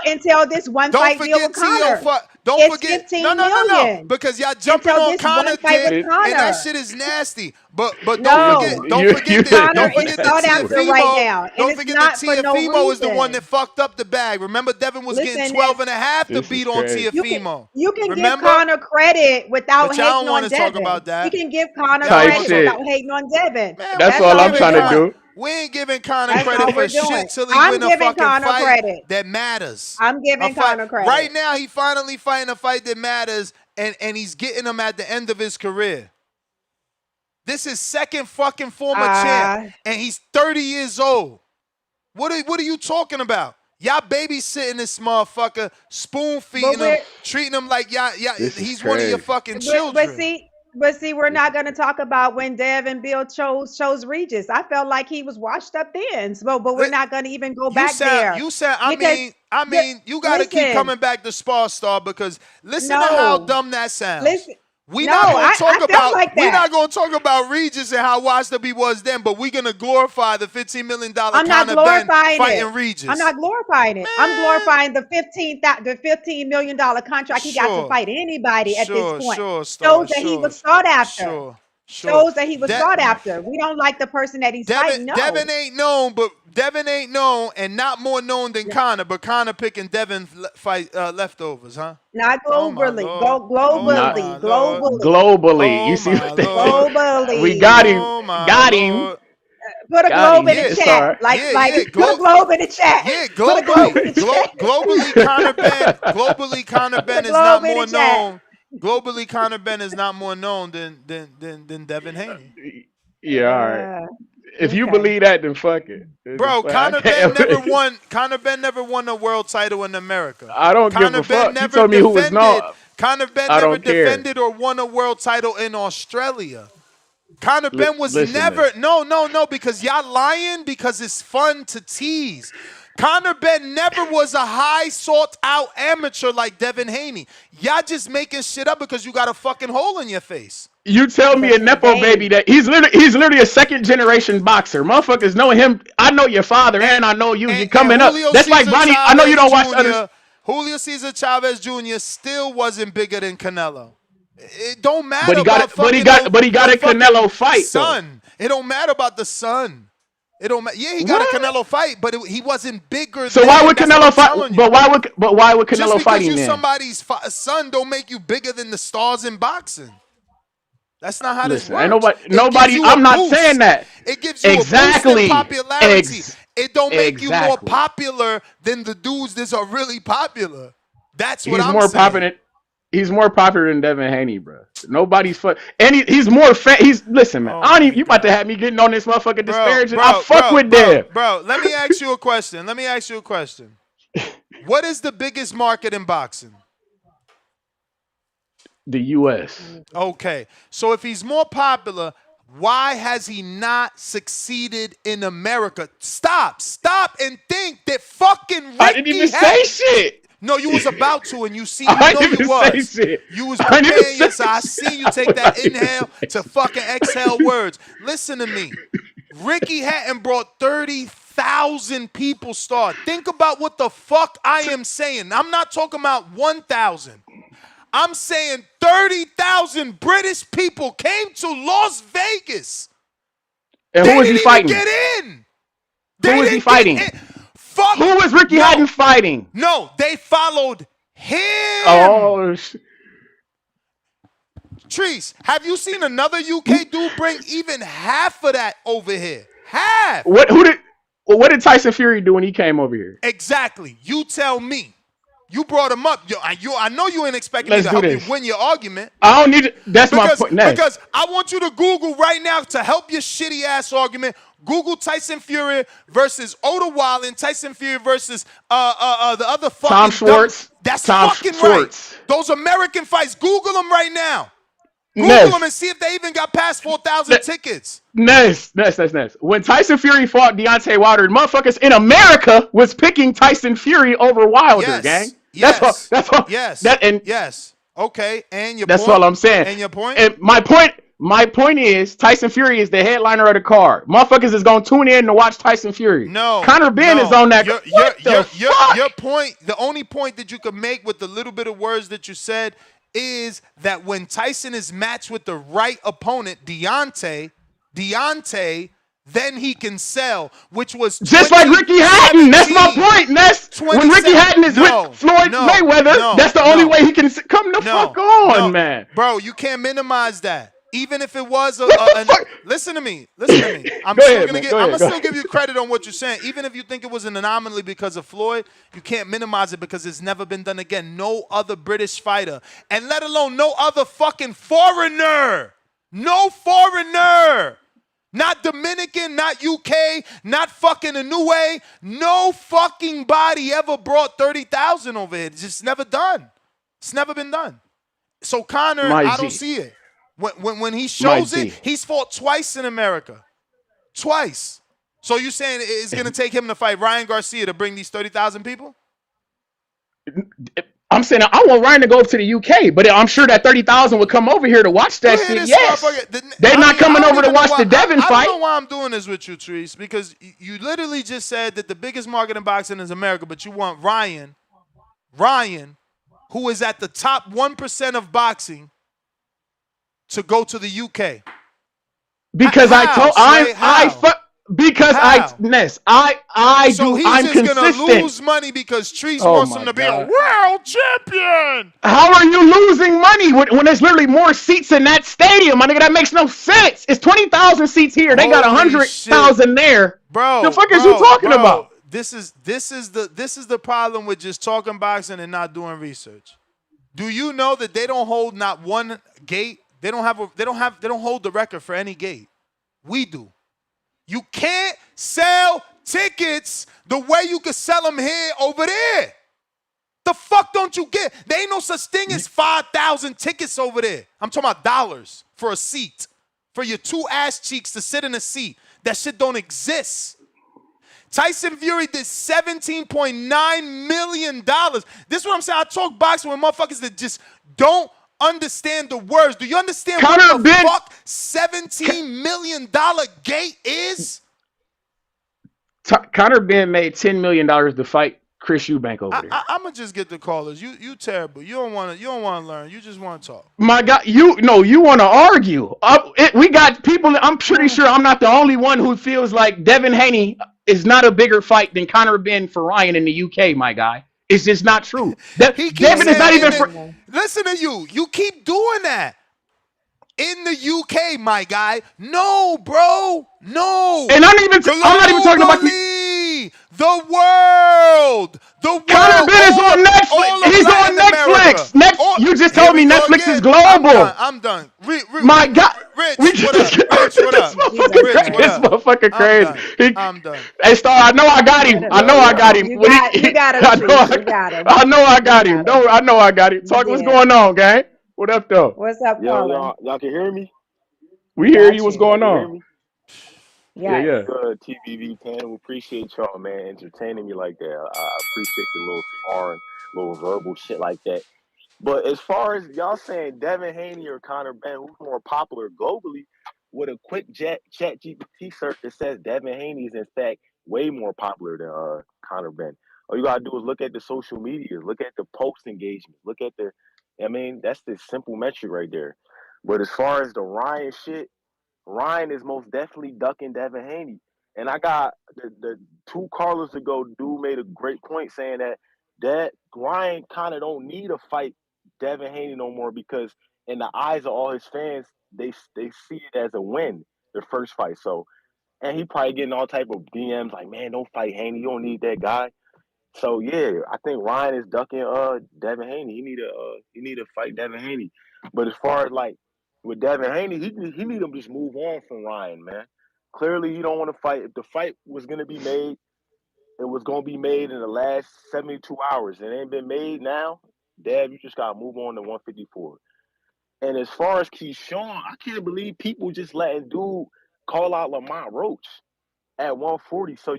until this one Don't fight deal forget with T.O. Conor. Don't It's forget. No, 15 no, no, no. million Because y'all jumping until on this one Connor fight with dick, and that Conor. shit is nasty. But don't forget, No, don't forget that, Conor don't is forget that sought after right Tiafimo. now, and Don't it's forget that not for no Tiafimo is the one that reason. fucked up the bag. Remember, Devin was getting Listen, 12 and a half to This is beat on crazy. Tiafimo. you can give Remember? Connor credit without But y'all hating don't want on to talk Devin. about We that. can give Connor Y'all don't Type want credit to talk. without shit. hating on Devin. Man, That's we That's all ain't all I'm we're giving trying to Connor. doing. do. We ain't giving Connor That's credit all for we're shit doing. till he I'm win a giving fucking Connor fight credit. that matters. I'm A giving fight Connor right credit. now. He finally fighting a fight that matters, and he's getting them at the end of his career. This is second fucking former champ, Uh, and he's 30 years old. What are you talking about? Y'all babysitting this motherfucker, spoon but feeding him, we're treating him like This is he's one of your crazy. fucking but children. see, we're This not going to talk about when Dev and Bill chose Regis. I felt like he was washed up then. So, but we're Li- not going to even go You back sound, there you sound. I because mean, I the, mean, you got to keep listen, coming back to Spar Star because listen to how no, dumb that sounds. listen, We no, not gonna I talk felt about like we that. not gonna talk about Regis and how washed up he was then, but we gonna glorify the $15 million I'm not Conor Ben glorifying it. fighting I'm Regis. not glorifying it. I'm Man, glorifying the $15 million contract he got to sure, fight anybody at this sure, point. sure, Shows Star, that he sure, was sought after. sure. Sure. shows that he was That sought after. We don't like the person that he's fighting. Devin No, ain't known, but Devin ain't known and not more known than Connor, but Connor picking Devin fight leftovers, huh? not Oh my globally. lord. Go Oh Not my globally. lord. Globally. globally. You Oh see my what they lord. we got Globally. him. Oh my Got him. lord. Put a Got globe him. in the Yeah. It's chat. all right. Like Yeah. put a globe in the chat. Yeah, Put a globe globally. in the chat. Globally Conor Put a Ben is not globe in more the chat. known. Globally Conor Ben is not more known than Devin Haney. Yeah, all right. Uh, If you okay. believe that, then fuck it. Bro, I Conor Ben can't. never won. Conor Ben never won a world title in America. I don't give Conor a Ben fuck. You never told me who was known. defended. Conor Ben I never don't care. defended or won a world title in Australia. Conor Ben was Listen, never. Ness. No, because y'all lying because it's fun to tease. Conor Ben never was a high sought out amateur like Devin Haney. Y'all just making shit up because you got a fucking hole in your face. You tell me Because a he's nepo baby vain. that he's literally a second generation boxer. Motherfuckers know him. I know your father And and I know you. You and coming up. Julio That's like Cesar Ronnie. I know you Chavez don't watch others, Jr. Julio Cesar Chavez Jr. still wasn't bigger than Canelo. It don't but matter he got about it. But he fucking got. But he got the a fucking Canelo fight though. son. It don't matter about the son. It don't matter. Yeah, he got a What? Canelo fight, but he wasn't bigger So why than. would That's what Canelo I'm fight? telling you. But why would Just Canelo fight because him you then? somebody's son don't make you bigger than the stars in boxing. That's not how this Listen, ain't works. nobody. It gives Nobody. you a I'm not saying boost. that. It gives you a boost in Exactly. popularity. It don't make you more Exactly. popular than the dudes that are really popular. That's what He's I'm more saying. popular. He's more popular than Devin Haney, bro. Nobody's and he's more He's listen, man. Oh I don't my even. You about to God. have me getting on this motherfucker Bro, disparaging. I bro, fuck bro, with bro, Dev. bro. Let me ask you a question. What is the biggest market in boxing? The U.S. Okay. So if he's more popular, why has he not succeeded in America? Stop and think that fucking I didn't even Ricky had. say shit. No, you was about to, and I you didn't even say was. shit. You was I didn't even preparing say yourself. I shit. seen you take I that didn't even inhale say to shit. fucking exhale words. Listen to me. Ricky Hatton brought 30,000 people start. Think about what the fuck I am saying. I'm not talking about 1,000. I'm saying 30,000 British people came to Las Vegas. And They who is he didn't even fighting? get in. They Who is he didn't get fighting? in. Fuck. Who is Ricky Hatton No. fighting? No, they followed him. Oh, Trees, have you seen another UK dude bring even half of that over here? Half. what? What did Tyson Fury do when he came over here? Exactly. You tell me. You brought him up. I know you ain't expecting me Let's to do help you this. win your argument. I don't need. That's my Because point. Ness. because I want you to Google right now to help your shitty ass argument. Google Tyson Fury versus Oda Wallin, Tyson Fury versus the other Tom fucking dumb. Schwartz. That's Tom fucking right. Schwartz. Those American fights. Google them right now. Google them Ness. and see if they even got past 4,000 tickets. Ness. When Tyson Fury fought Deontay Wilder, motherfuckers in America was picking Tyson Fury over Wilder, gang. Yes. That's all. Yes. That's all. Yes. That and Yes. Okay. And your that's point? all I'm saying. And your point? And my point is Tyson Fury is the headliner of the card. Motherfuckers is gonna tune in to watch Tyson Fury. No, Conor Ben is no. on that. What the Your fuck? point, the only point that you could make with the little bit of words that you said is that when Tyson is matched with the right opponent, Deontay, then he can sell, which was Just like Ricky Hatton. That's my 2017. point. And that's when Ricky 27. Hatton is with Floyd Mayweather. That's the only way he can come the fuck on, man. Bro, you can't minimize that. Even if it was listen to me. I'm still give you credit on what you're saying. Even if you think it was an anomaly because of Floyd, you can't minimize it because it's never been done again. No other British fighter, and let alone no other fucking foreigner. No foreigner. Not Dominican, not UK, not fucking Inouye. No fucking body ever brought 30,000 over here. It's just never done. It's never been done. So Conor, I don't see it. When he shows it, he's fought twice in America. Twice. So you saying it's going to take him to fight Ryan Garcia to bring these 30,000 people? I'm saying I want Ryan to go to the UK, but I'm sure that 30,000 would come over here to watch that shit. Yes, they're not coming over to watch the Devin fight. I don't know why I'm doing this with you, Treese, because you literally just said that the biggest market in boxing is America, but you want Ryan, who is at the top 1% of boxing, to go to the UK. Because I How, told Sway? How? because How? So he's I'm just gonna consistent. lose money because Treese Oh wants him my to be a god. world champion. How are you losing money when there's literally more seats in that stadium? My nigga, that makes no sense. It's 20,000 seats here. They got Holy shit, 100,000 there. The bro, fuck is you bro, talking bro. about? This is the problem with just talking boxing and not doing research. Do you know that they don't hold not one gate? They don't hold the record for any gate. We do. You can't sell tickets the way you can sell them here over there. The fuck don't you get? There ain't no such thing as 5,000 tickets over there. I'm talking about dollars for a seat. For your two ass cheeks to sit in a seat. That shit don't exist. Tyson Fury did $17.9 million. This is what I'm saying. I talk boxing with motherfuckers that just don't understand the words. Do you understand what Conor the Ben fuck $17 million gate is? Conor Ben made $10 million to fight Chris Eubank over there. I'm gonna just get the callers. You terrible. You don't wanna learn. You just wanna talk. My God, you want to argue? We got people. I'm pretty sure I'm not the only one who feels like Devin Haney is not a bigger fight than Conor Ben for Ryan in the UK. My guy, it's just not true. He keeps Yeah, Devin is yeah, not saying in even. the. yeah. Listen to you. You keep doing that. In the UK, my guy. No, bro. No. And I'm not even talking about the. Globally. The world. The Conor world. Ben is on Netflix. All of He's on Latin America. Netflix. Next, All, you just here told we me go Netflix is again. I'm done. global. I'm done. My God, we Rich, what up? just Rich, what up? Jesus Rich, what Christ. up? this motherfucker I'm crazy. done. I'm done. Hey, Star, I know I got Let him. him. I know Yo, I got yo. him. You got him, I know Treese. You got him. I know I You got him. got him. No, I know I got him. You Talk, what's did. going on, gang? What up, though? What's up, Yo, caller? y'all can hear me? We We hear you. got What's you. Y'all going can hear on? me? Yeah, Yes. yeah. Good TVV panel. Appreciate y'all, man, entertaining me like that. I appreciate the little sparring, little verbal shit like that. But as far as y'all saying Devin Haney or Conor Ben, who's more popular globally, with a quick chat GPT search that says Devin Haney is in fact way more popular than Conor Ben. All you gotta do is look at the social media, look at the post engagement, look at the I mean, that's the simple metric right there. But as far as the Ryan shit, Ryan is most definitely ducking Devin Haney. And I got the two callers ago, dude made a great point saying that Ryan kind of don't need to fight Devin Haney no more because in the eyes of all his fans, they see it as a win, their first fight. So and he probably getting all type of DMs like, man, don't fight Haney, you don't need that guy. So yeah, I think Ryan is ducking Devin Haney. He need to fight Devin Haney. But as far as like with Devin Haney, he need to just move on from Ryan, man. Clearly, you don't want to fight. If the fight was gonna be made, it was gonna be made in the last 72 hours. It ain't been made now. Dad, you just gotta move on to 154. And as far as Keyshawn, I can't believe people just letting dude call out Lamont Roach at 140. So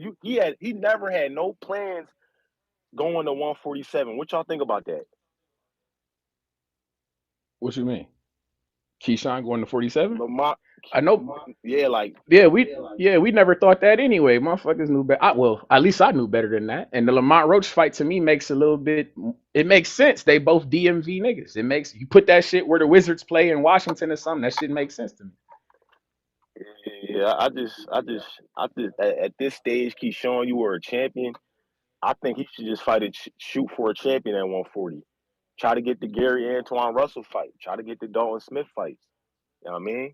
he never had no plans going to 147. What y'all think about that? What you mean? Keyshawn going to 47? Lamont, I know. yeah, like We never thought that anyway. Motherfuckers knew better. Well, at least I knew better than that. And the Lamont Roach fight to me makes a little bit. It makes sense. They both DMV niggas. It makes you put that shit where the Wizards play in Washington or something. That shit makes sense to me. yeah. I just at this stage, keep showing you were a champion. I think he should just fight and shoot for a champion at 140. Try to get the Gary Antoine Russell fight. Try to get the Dalton Smith fights. You know what I mean?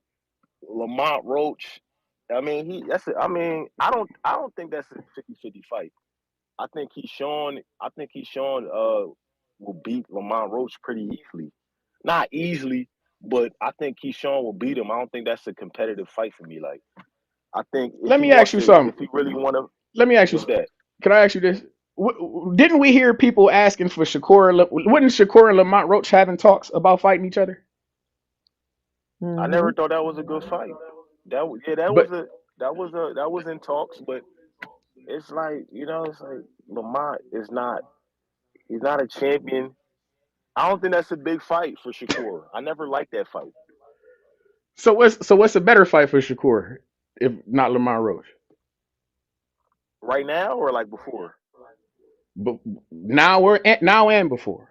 Lamont Roach. I mean, I don't think that's a 50-50 fight. I think he's shown will beat Lamont Roach pretty easily. Not easily, but I think Keyshawn will beat him. I don't think that's a competitive fight for me. Like, I think Let me ask you if something. he really want to, Let me ask you. what's that? Can I ask you this? Didn't we hear people asking for Shakur? Wouldn't Shakur and Lamont Roach having talks about fighting each other? I Mm-hmm. never thought that was a good fight. But That was in talks, but it's like it's like Lamont is not he's not a champion. I don't think that's a big fight for Shakur. I never liked that fight. what's a better fight for Shakur if not Lamont Roach? Right now or like before? But now and before.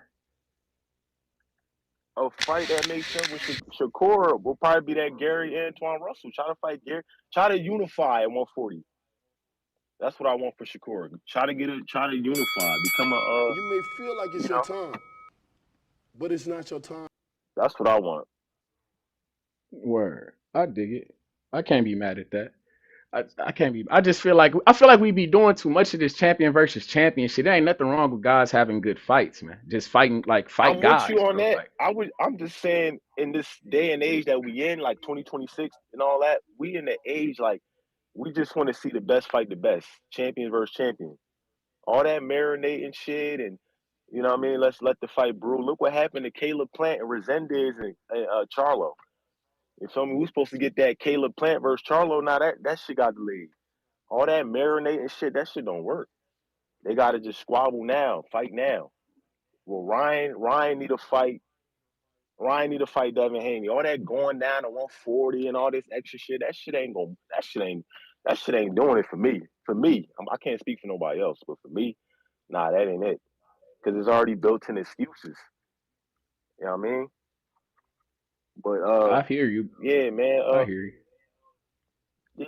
a fight that makes sense with Shakur will probably be that Gary Antoine Russell. Try to fight Gary. Try to unify at 140. That's what I want for Shakur. Try to unify, become a You may feel like you it's your know. time, but it's not your time. That's what I want. Word. I dig it. I can't be mad at that. I can't be. I feel like we be doing too much of this champion versus champion shit. There ain't nothing wrong with guys having good fights, man. Just fighting like fight I'm with you guys, on bro. that. Like I'm just saying in this day and age that we in, like 2026 and all that, we in the age like we just want to see the best fight the best. Champion versus champion. All that marinating shit and you know what I mean? Let's let the fight brew. Look what happened to Caleb Plant and Resendez and Charlo. You feel me? We supposed to get that Caleb Plant versus Charlo. Now that shit got delayed. All that marinating shit, that shit don't work. They gotta just squabble now, fight now. Well, Ryan need to fight. Ryan need to fight Devin Haney. All that going down to 140 and all this extra shit, that shit ain't going. That shit ain't doing it for me. For me, I can't speak for nobody else, but for me, nah, that ain't it. Because it's already built-in excuses. You know what I mean? But I hear you. yeah, man. I hear you. Yeah,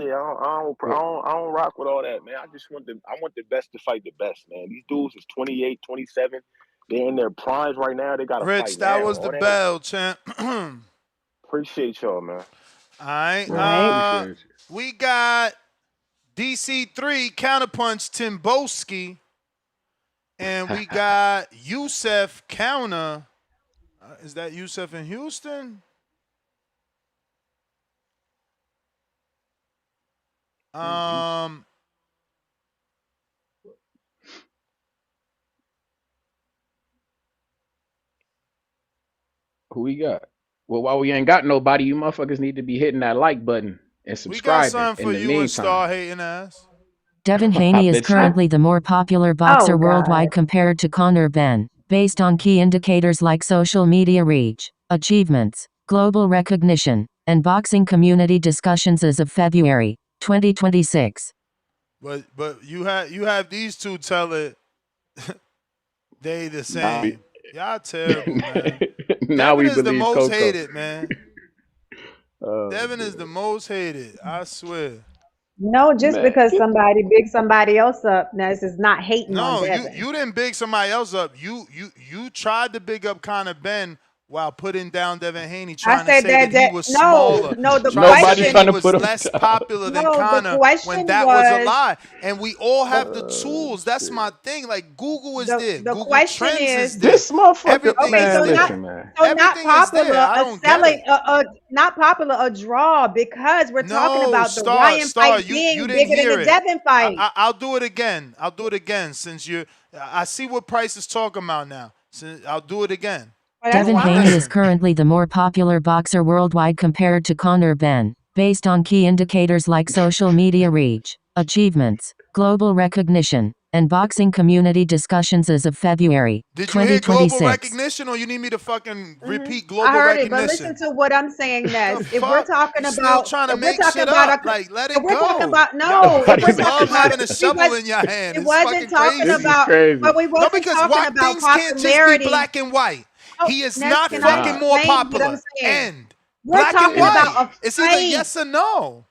Well, I don't rock with all that, man. I want the best to fight the best, man. These dudes is 28, 27. They're in their primes right now. They gotta Rich, fight that now. was the All that. bell, champ. All Appreciate y'all, man. right. All yeah, right. appreciate We got DC3 counterpunch Timboski, and you. we got Yusef counter. Is that Yusef in Houston? Um, Who we got? Well, while we ain't got nobody, you motherfuckers need to be hitting that like button and we got subscribing something in for the you and meantime. Star hating ass. Devin I Haney is bet you. currently the more popular Oh boxer God. worldwide compared to Conor Ben, based on key indicators like social media reach, achievements, global recognition, and boxing community discussions as of February 2026. But you have these two tell it they the Now, same. Y'all terrible, man. now Devin we is the believe most Coco. hated, man. Oh Devin is the most hated. I swear. No, just man, because get the somebody big somebody else up, now this is not hating on No, Devin. you didn't big somebody else up. You tried to big up Conor Ben while putting down Devin Haney, I trying to said say that he that was no, smaller, no, the trying to say nobody that question he trying to was put him less down. popular than no, the Conor when question that was a was lie. And we all have the Oh tools. That's shit! my thing. Like Google is the there. the Google question Trends is is there. This motherfucker, Everything okay, is so man. not there. Listen, man. so not Everything is there. popular I a don't get selling it. not popular a draw because we're talking No, about the Star, Ryan Star, fight you being didn't bigger than hear the it. Devin fight. I'll do it again. I'll do it again since you. I see what Price is talking about now. Since I'll do it again. Well, You that's don't Devin want to Haney is fine. listen. currently the more popular boxer worldwide compared to Conor Ben, based on key indicators like social media reach, achievements, global recognition, and boxing community discussions as of February Did you hear global 2026. recognition, or you need me to fucking repeat I global heard it, but listen recognition? to what I'm saying, The Ness. If we're fuck? You talking still about, trying to if we're make talking shit about up? Like, let if it we're talking go. about, Y'all no, if Nobody we're niggas talking love making about, having a shit up. we shovel was, in your hand. we It's wasn't fucking talking This crazy. is about, crazy. but we No, wasn't because talking why about things can't just be popularity. black and white. Oh, He is Ness, not can It's I fucking not. more explain what I'm popular. saying? End. We're Black and talking Is about white. a It's either fight. yes or no.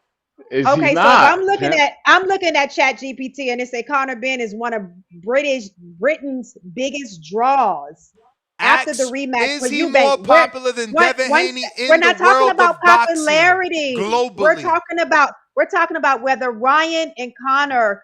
is he's Okay, so if not, champ. I'm looking at Chat GPT and it say Conor Ben is one of Britain's biggest draws after the Ask, rematch is for he more Eubank. We're popular than Devin once Haney we're in the not talking world about of boxing popularity. globally? We're talking about whether Ryan and Conor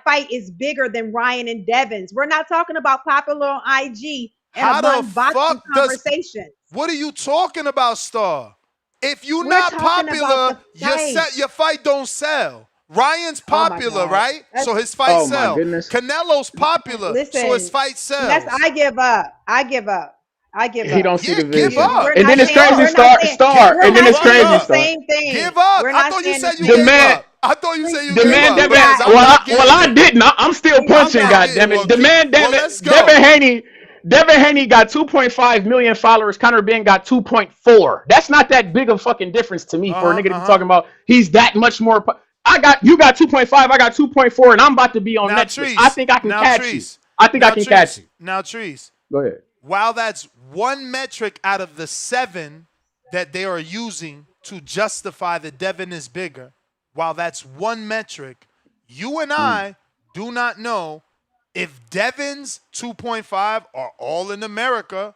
fight is bigger than Ryan and Devon's. We're not talking about popular on IG and How the among boxing fuck does conversations. what are you talking about, Star? If you We're not talking about popular, the fight. your fight don't sell. Ryan's Oh my popular, God. right? That's So his fight Oh my sell. goodness. Canelo's popular, so his listen. fight Ness, sells. I give up. I give up. I give He up. don't see Yeah, the give vision. up. We're And not then it's Give saying crazy, up. star. Give And the then it's fuck crazy, up. the star. same thing. Give up. We're I not thought you saying the said you The same gave man, thing. up. I thought you said you the Please, gave man up, Devin. Rez. guys, I'm not Well, getting I it. didn't. I'm still please, I'm punching. not guys. getting Goddamn well it. The keep man well let's Devin go. Haney. Devin Haney got 2.5 million followers. Conor Ben got 2.4. That's not that big of fucking difference to me for a Uh-huh. nigga to be Uh-huh. talking about. He's that much more. You got 2.5. I got 2.4, and I'm about to be on Now Netflix. I Treese. think I can Now catch you. Treese. I think I Now can catch Treese. you. Now Treese. Go ahead. While that's one metric out of the 7 that they are using to justify that Devin is bigger, while that's one metric, you and Mm. I do not know if Devin's 2.5 are all in America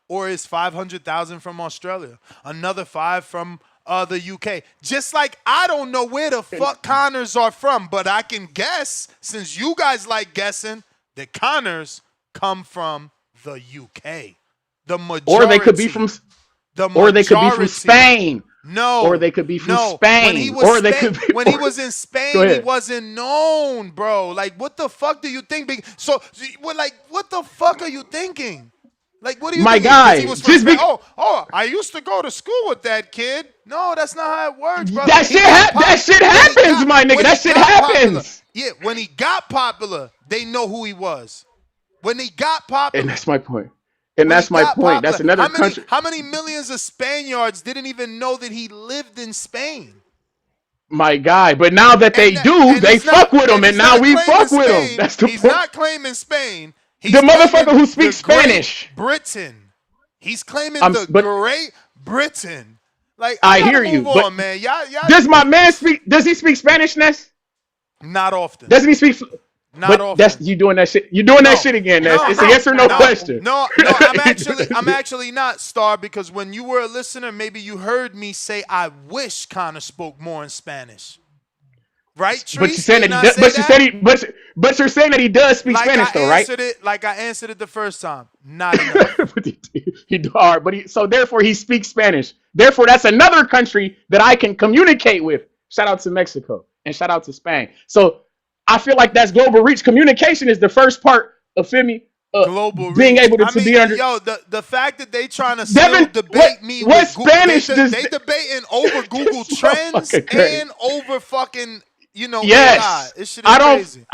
or is 500,000 from Australia, another 5 from the UK. Just like I don't know where the fuck Connors are from, but I can guess, since you guys like guessing, that Connors come from the UK. The Or they could be from majority. The or they could be from majority. Spain. Or No, they could be from no. When he Spain. was Or they could be when he was in Go Spain, he ahead. wasn't known, bro. Like, what the fuck do you think? So, what the fuck are you thinking? Like, what are you My thinking? Because he guy, was from just Spain. be Oh, I used to go to school with that kid. No, that's not how it works, bro. that He shit got that pop shit when he happens, got my nigga. when he That shit got popular. happens. Yeah, when he got popular, they know who he was. When he got And popular. that's my point. And When he that's my got point. popular, That's another country. how many millions of Spaniards didn't even know that he lived in Spain? My guy. But now that they do, And they he's not fuck with him, and now we claiming fuck with him. Spain. That's the He's point. not claiming Spain. The He's motherfucker claiming who the speaks Great Spanish. Britain. He's claiming the But Great Britain. Like, I I gotta hear move you. But on, man. Y'all, does my man speak? Does he speak Spanish, Ness? not often. Doesn't he speak? Not But that's often. you doing that shit. You doing that No, shit again, Ness. no, It's a no, yes or no Not no, often. question. no. You doing that I'm shit. actually not, Star, because when you were a listener, maybe you heard me say I wish Connor spoke more in Spanish. Right, But you Treese? saying Didn't that I say but you that? said but you're saying that he does speak Spanish though, right? Like I answered it the first time. Not enough. But he all right, but so therefore he speaks Spanish. Therefore, that's another country that I can communicate with. Shout out to Mexico and shout out to Spain. So I feel like that's global reach. Communication is the first part of, feel me, Global being reach. able I to mean, be under. yo, the fact that they trying to still Devin, debate me what with Spanish does they debating over Google this Trends motherfucker crazy? and over fucking AI. Yes, This shit is I don't. crazy.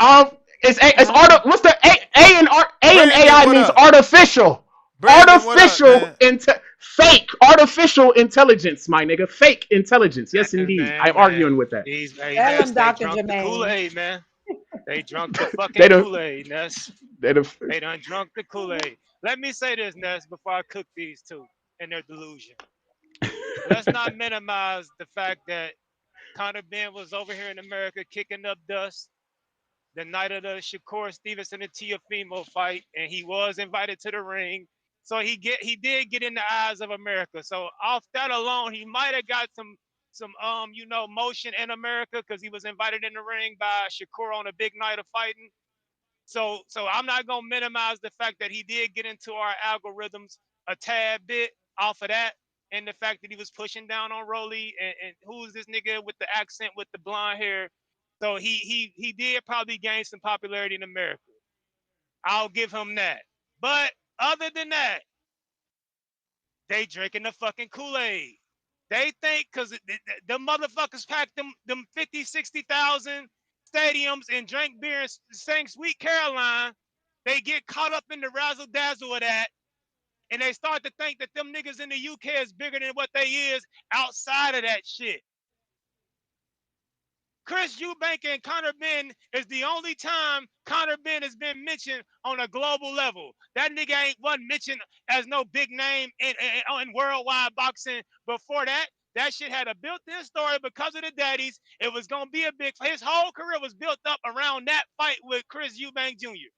It's what's the A and Brandon, AI what means up? artificial. Brandon, what up, man? Fake artificial intelligence, my nigga. Fake intelligence. Yes, indeed. I'm Man, arguing with that. hey Tell Ness, him, they Dr. drunk the Jermaine. Kool-Aid, man. They drunk the They fucking the Kool-Aid, Ness. they the They done drunk the Kool-Aid. Let me say this, Ness, before I cook these two in their delusion. Let's not minimize the fact that Conor Ben was over here in America kicking up dust the night of the Shakur Stevenson and Tiafimo fight, and he was invited to the ring. So he did get in the eyes of America. So off that alone, he might have got some motion in America because he was invited in the ring by Shakur on a big night of fighting. So I'm not gonna minimize the fact that he did get into our algorithms a tad bit off of that, and the fact that he was pushing down on Rolly and who's this nigga with the accent with the blonde hair. So he did probably gain some popularity in America. I'll give him that. But other than that, they drinking the fucking Kool-Aid. They think because the motherfuckers packed them 50, 60,000 stadiums and drank beer and sang Sweet Caroline, they get caught up in the razzle dazzle of that, and they start to think that them niggas in the UK is bigger than what they is outside of that shit. Chris Eubank and Conor Ben is the only time Conor Ben has been mentioned on a global level. That nigga ain't wasn't mentioned as no big name in worldwide boxing before that. That shit had a built-in story because of the daddies. It was gonna be a big. His whole career was built up around that fight with Chris Eubank Jr.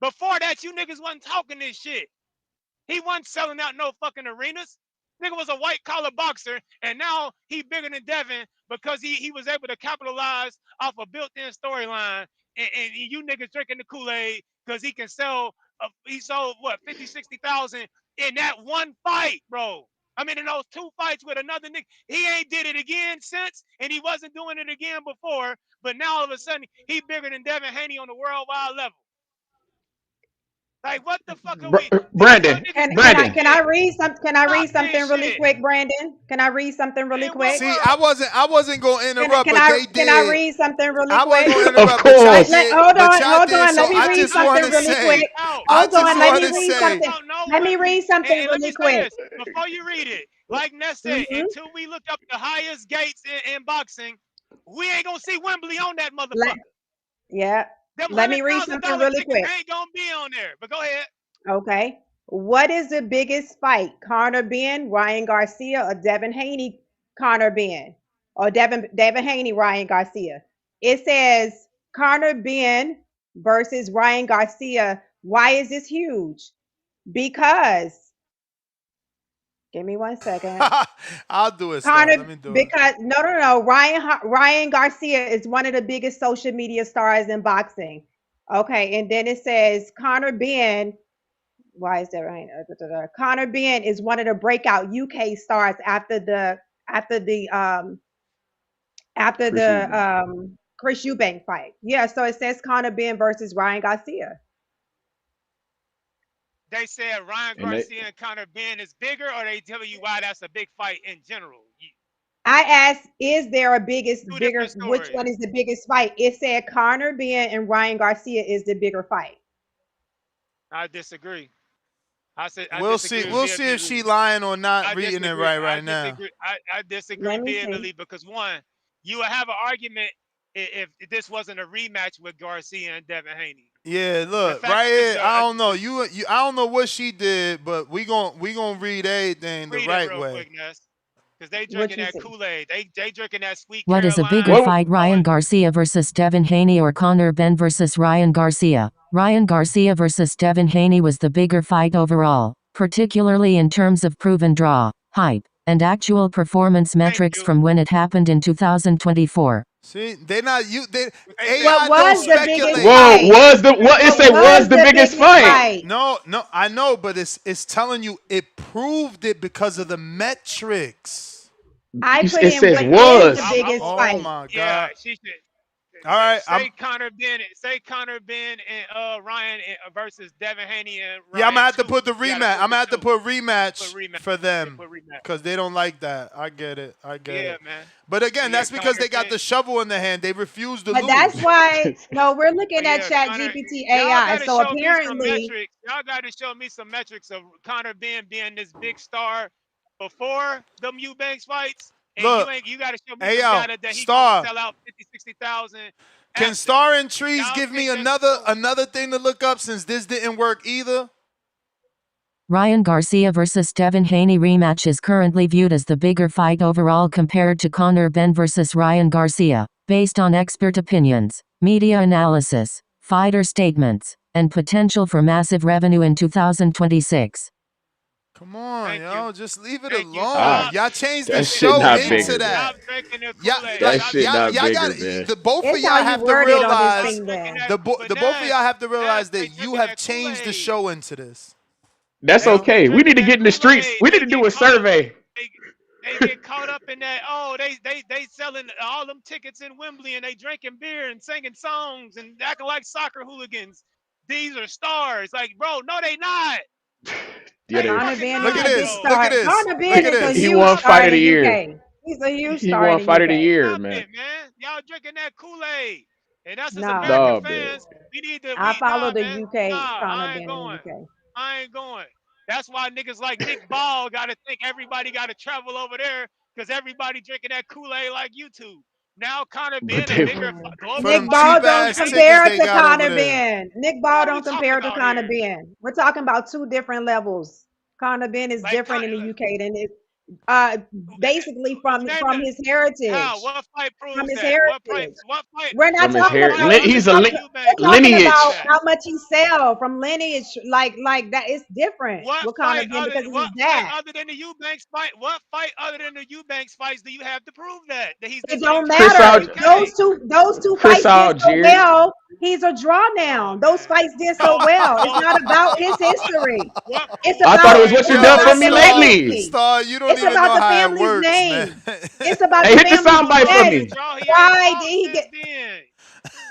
Before that, you niggas wasn't talking this shit. He wasn't selling out no fucking arenas. Nigga was a white collar boxer, and now he bigger than Devin because he was able to capitalize off a built-in storyline. And you niggas drinking the Kool-Aid because he can sell. He sold what 50, 60,000 in that one fight, bro. I mean, in those two fights with another nigga, he ain't did it again since, and he wasn't doing it again before. But now all of a sudden, he bigger than Devin Haney on the worldwide level. Like, what the fuck are we? Y'all Brandon, niggas Can talk can I Brandon. can I shit. read some can I Stop read this something really shit. quick, Brandon? Can I read something really In what quick? See, world? I wasn't gonna interrupt, but they Can I did. read something really I wasn't quick? gonna Of interrupt, but y'all course. did. But y'all Hold did. on. So Let me I read just Stop want something to really this say, quick. shit out. I Hold just on. Let No want me to read one, say, something. no, no Let one. me read something And let really me say quick. this before you read it. Like Ness said, Hmm. until we look up the highest gates in boxing, we ain't gonna see Wembley on that Let motherfucker. yeah. Them Let hundred me read thousand something dollar really tickets quick. ain't gonna be on there. But go ahead. Okay. What is the biggest fight? Conor Ben, Ryan Garcia, or Devin Haney, Conor Ben? Or Devin Haney, Ryan Garcia. It says Conor Ben versus Ryan Garcia. Why is this huge? Because, give me 1 second. I'll do it, Star. Let Conor, me do it. because no. Ryan Garcia is one of the biggest social media stars in boxing. Okay, and then it says Conor Ben. Why is that right? Conor Ben is one of the breakout UK stars after the after Chris the Eubank. Chris Eubank fight. Yeah, so it says Conor Ben versus Ryan Garcia. They said Ryan And they Garcia and Conor Ben is bigger, or they telling you why that's a big fight in general? I asked, is there a Two bigger, different which stories. one is the biggest fight? It said Conor Ben and Ryan Garcia is the bigger fight. I disagree. I We'll see. disagree We'll see if she vehemently. lying or not I reading it disagree. I right now. disagree. I disagree Let me see. vehemently because one, you would have an argument if this wasn't a rematch with Garcia and Devin Haney. Yeah, The look fact right that this is here. I don't know you. I don't know what she did, but we gonna read everything the read it right real way. quick, Ness, because they What drinking you that see. Kool-Aid. They drinking that sweet What is a Caroline. bigger what fight, Ryan Garcia versus Devin Haney or Conor Ben versus Ryan Garcia? Ryan Garcia versus Devin Haney was the bigger fight overall, particularly in terms of proven draw, hype, and actual performance Thank metrics you. from when it happened in 2024. See, they not you. They They said What AI proven don't was the draw. biggest speculate. whoa fight? was the Proven what it What say draw. was was the the biggest biggest fight? No, fight? no, I know, but it's telling you it proved it because of the metrics. I put It in says what is the was. I'm biggest Oh fight? my yeah. God. She should All right, say Conor Ben and Ryan versus Devin Haney and yeah, I'm Ryan gonna have to two. put the You got to rematch. put I'm the gonna have to two. put Put rematch rematch. for Yeah, them put rematch. because they don't like that. I get it. I get Yeah, it. man. But again, Yeah, that's because Conor they got Ben. the shovel in their hand. They refuse to But that's lose. why, no, we're Oh looking at yeah, Chat Connor. GPT Y'all AI. got to So show me some apparently, metrics. Y'all got to show me some metrics of Conor Ben being this big star before them Eubanks fights, and Look, you got to show me hey some yo, data that he gonna Star. sell out 50, 60,000 Can after. Star and Trees Y'all give me can't just another show. another thing to look up since this didn't work either? Ryan Garcia versus Devin Haney rematch is currently viewed as the bigger fight overall compared to Conor Ben versus Ryan Garcia, based on expert opinions, media analysis, fighter statements, and potential for massive revenue in 2026. Come on, Thank you. yo, just leave it Thank you. alone. Ah, Stop. Y'all changed the that shit show not Stop. into bigger, that. man. Stop drinking the Yeah, Kool-Aid. That like Stop shit drinking not y'all that. bigger, got man. the both of it's y'all how you have to word it on this Stop realize thing drinking then. that. But the both of Ness, y'all have to realize they that you drinking have that changed the Kool-Aid. show into this. That's You know? They okay. We need drinking to that get in the streets. Kool-Aid. We need They to do get a caught up. survey. They get caught up in that. Oh, they selling all them tickets in Wembley and they drinking beer and singing songs and acting like soccer hooligans. These are stars. Like, bro, no, they not. Yeah, They they. Conor fucking Ben Look is at a not, big this. bro. Look at star. this. Conor Look Ben at is a this. He huge won Stop star fight of the in the it. year. UK. He's a huge He star in won the fight of the UK. year, Stop man. it, man. Y'all drinking that Kool-Aid. And us as No, American Nah, man. fans, we need to I follow nah, the man. UK Nah, Conor I Ben ain't in going. the UK. I ain't going. That's why niggas like Nick Ball gotta think everybody gotta travel over there because everybody drinking that Kool-Aid like YouTube. Now Conor But being a they. bigger Mm-mm. For global Nick them fighter Ball cheap than don't Devin ass Haney. tickets compare they to got over Conor there. Ben. Nick Ball What are we don't talking compare to about Conor here? Ben. We're talking about two different levels. Conor Ben is Like, different in the UK than it uh basically name from that. his How? heritage. What fight From proves his that? heritage. What fight? We're not From his What talking hair. fight about other He's a than the Eubanks we're fight talking proves lineage. about that? how much he sell from lineage like that. It's different with Conor Ben because of his What fight dad. other than the Eubanks fight? What fight other than the Eubanks fights do you have to prove that he's It this big don't draw Chris in the matter. Al UK? Those two Chris fights did so Algieri. well. He's a draw Oh now. Those man. fights did so So well. It's so not about his history. what It's I thought about it was okay, what you what done for Yo, me the lately. legacy. Star, you don't It's even about know the how it family's works, man. name. It's about the Hey, hit the family's soundbite was for he a name. me. draw? He ain't Why did fought he since get? then.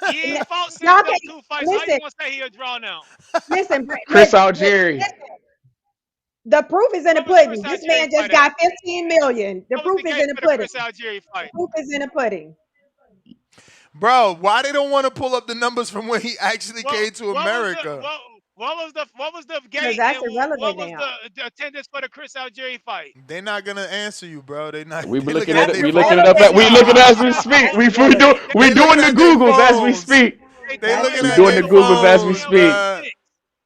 He ain't fought since Y'all them can two fights. How you listen. gonna say he a draw now? Listen. Chris Algieri. Listen. The proof is in the What was Chris pudding. This Algieri man just fight at? got 15 million. The What was proof the is gate in the for the pudding. Chris Algieri The fight? proof is in the pudding. Bro, why they don't want to pull up the numbers from when he actually What came to what was the America? what was the Because gate that's and what irrelevant was now. the attendance for the Chris Algieri fight? They're not gonna answer you, bro. They not. We be They looking looking at at That's it. their We looking it up. irrelevant At, we looking now. as Chris we speak. That's Algieri, irrelevant. We They doing looking the at their Googles as we phones. speak. They they That's looking went at We doing their the irrelevant. Googles as we phones, speak. bro. 15 million.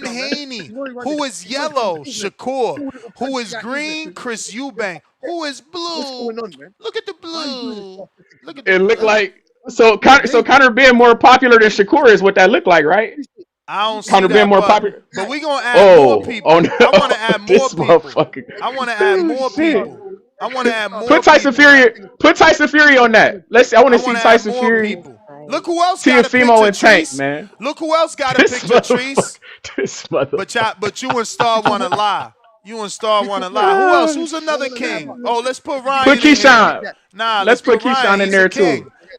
Devin Haney. Who is yellow? Shakur. Who is green? Chris Eubank. Who is blue? Look at the blue. Look at the It looked blue. like so Connor being more popular than Shakur is what that looked like, right? I don't see Connor being that, more but popular. we gonna add more Oh people. no, I want to add more this people. motherfucker. I want to add Oh more shit. people. I want to add Put more Tyson people. Fury. Put Tyson Fury on that. Let's see. I want I to see want to add Tyson more Fury, people. Look who else got a Tiafimo, picture, and Tank, Treese. man. Look who else got a This picture, motherfucker. Treese. This But you and Star want to lie. You and Star want to lie. Who else? motherfucker. Who's another king? Oh, let's put Put Ryan in here. Keyshawn. Nah, Let's let's put put Ryan. Keyshawn in He's a there too. king.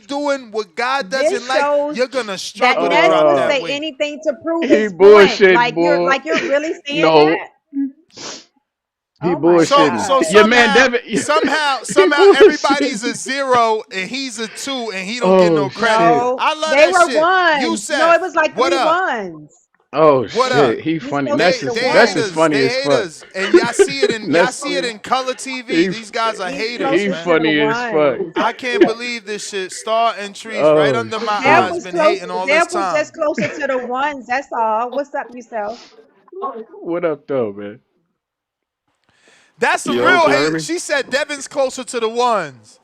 purposely doing what God doesn't This like, shows you're gonna that struggle to Ness drop will that Uh, say weight. anything to prove he his point. bullshitting, boy. Like you're really saying No, that? He Oh my bullshitting. So God. Your man somehow, Devin. He somehow everybody's a bullshitting. zero and he's a two and he don't get Oh no credit. shit. No, I love they that were shit. ones. No, it Yusef, was like what three up? ones. Oh What He's up? shit. He he's funny. closer to the That's just ones. funny They as fuck. haters, and y'all see it in Ness, color TV. he These guys are He's haters, he closer man. to the funny as fuck. ones. I can't believe this shit. Star and Trees right Oh under my Dev eyes shit. was been close. hating all this Dev was time. just closer to the ones. That's all. What's up, yourself? What up though, man? That's the Yo, real can y'all hear hate. me? She said Devin's closer to the ones.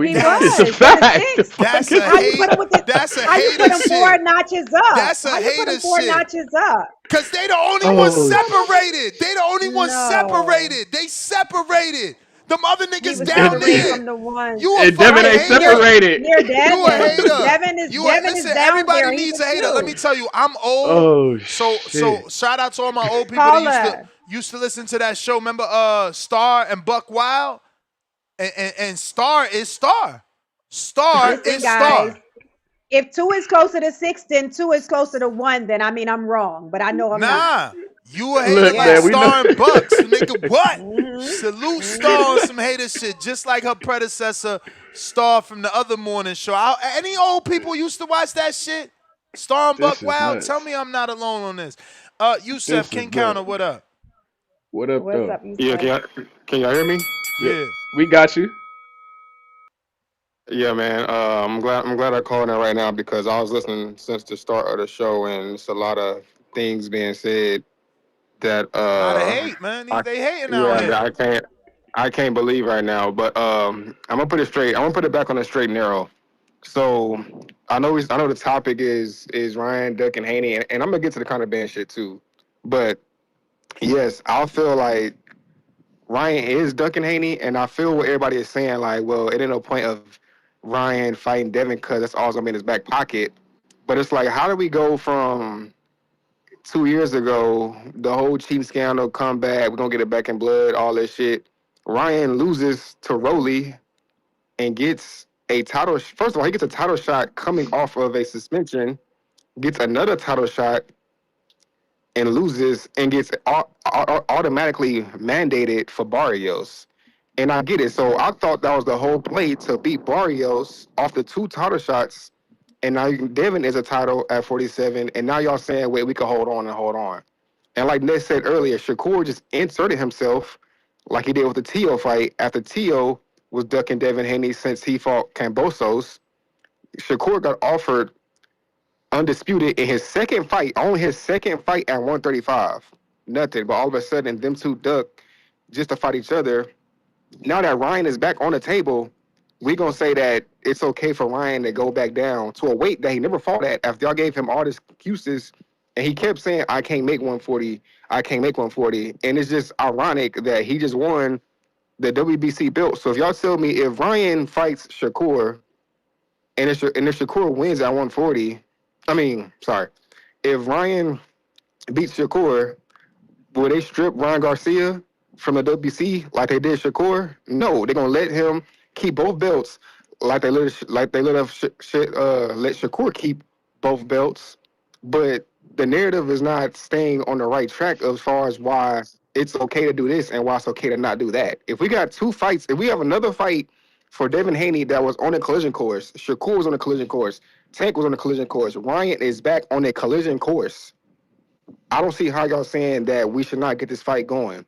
He It's a That's was for the fact. The six. fuck that's is a How you this? put hate. him with the? That's a How you put hater him four shit. notches up? That's How a you put hater him four shit. notches up? Cause they the only ones Oh separated. They the only ones No, separated. They separated. Them other he niggas was down separated there. from the ones. You a and Devin fucking ain't Right hater. separated. near You a Devin. hater. Devin is Listen, down everybody there. He's needs a a hater. Let me two. tell you, I'm old. Oh So shit. shout out to all my old people that Caller, used to listen to that show. Remember Star and Buck Wild? And Star is Star. Star listen, is guys. Star. If two is closer to six, then two is closer to one. Then I mean I'm wrong, but I know I'm not. Nah. You a hater Look, like man, we Yeah. know. Star and Bucks. Nigga, what? Mhm. Salute Mhm. Star on some hater shit, just like her predecessor, Star from the other morning show. Any old people used to watch that shit? Star and Buck This is Wild? Tell nuts. me I'm not alone on this. Yusef, This is King Counter, nuts. what up? What up What's though? up, you Yeah, said? can y'all hear me? Yep. Yeah. We got you. Yeah, man. I'm glad I called in right now because I was listening since the start of the show and it's a lot of things being said that A lot of hate, man. I They hating out yeah that here. I can't believe right now. But I'm gonna put it straight. I'm gonna put it back on the straight and narrow. So I know the topic is Ryan, Duck, and Haney, and I'm gonna get to the contraband shit too. But yes, I feel like Ryan is ducking Haney, and I feel what everybody is saying. Like, well, it ain't no point of Ryan fighting Devin because that's always gonna be in his back pocket. But it's like, how do we go from 2 years ago, the whole cheating scandal, come back, we're gonna get it back in blood, all that shit. Ryan loses to Rolly and gets a title. First of all, he gets a title shot coming off of a suspension, gets another title shot and loses and gets automatically mandated for Barrios. And I get it. So I thought that was the whole play to beat Barrios off the two title shots. And now Devin is a title at 47. And now y'all saying, wait, we can hold on and hold on. And like Ned said earlier, Shakur just inserted himself like he did with the Tio fight after Tio was ducking Devin Haney since he fought Cambosos. Shakur got offered undisputed in his second fight, only his second fight at 135. Nothing. But all of a sudden, them two duck just to fight each other. Now that Ryan is back on the table, we gonna say that it's okay for Ryan to go back down to a weight that he never fought at after y'all gave him all these excuses. And he kept saying, I can't make 140. I can't make 140. And it's just ironic that he just won the WBC belt. So if y'all tell me if Ryan fights Shakur and if Shakur wins at 140, I mean, sorry, if Ryan beats Shakur, will they strip Ryan Garcia from the WBC like they did Shakur? No, they're gonna let him keep both belts, let Shakur keep both belts. But the narrative is not staying on the right track as far as why it's okay to do this and why it's okay to not do that. If we got two fights, if we have another fight for Devin Haney that was on a collision course, Shakur was on a collision course, Tank was on a collision course, Ryan is back on a collision course. I don't see how y'all saying that we should not get this fight going.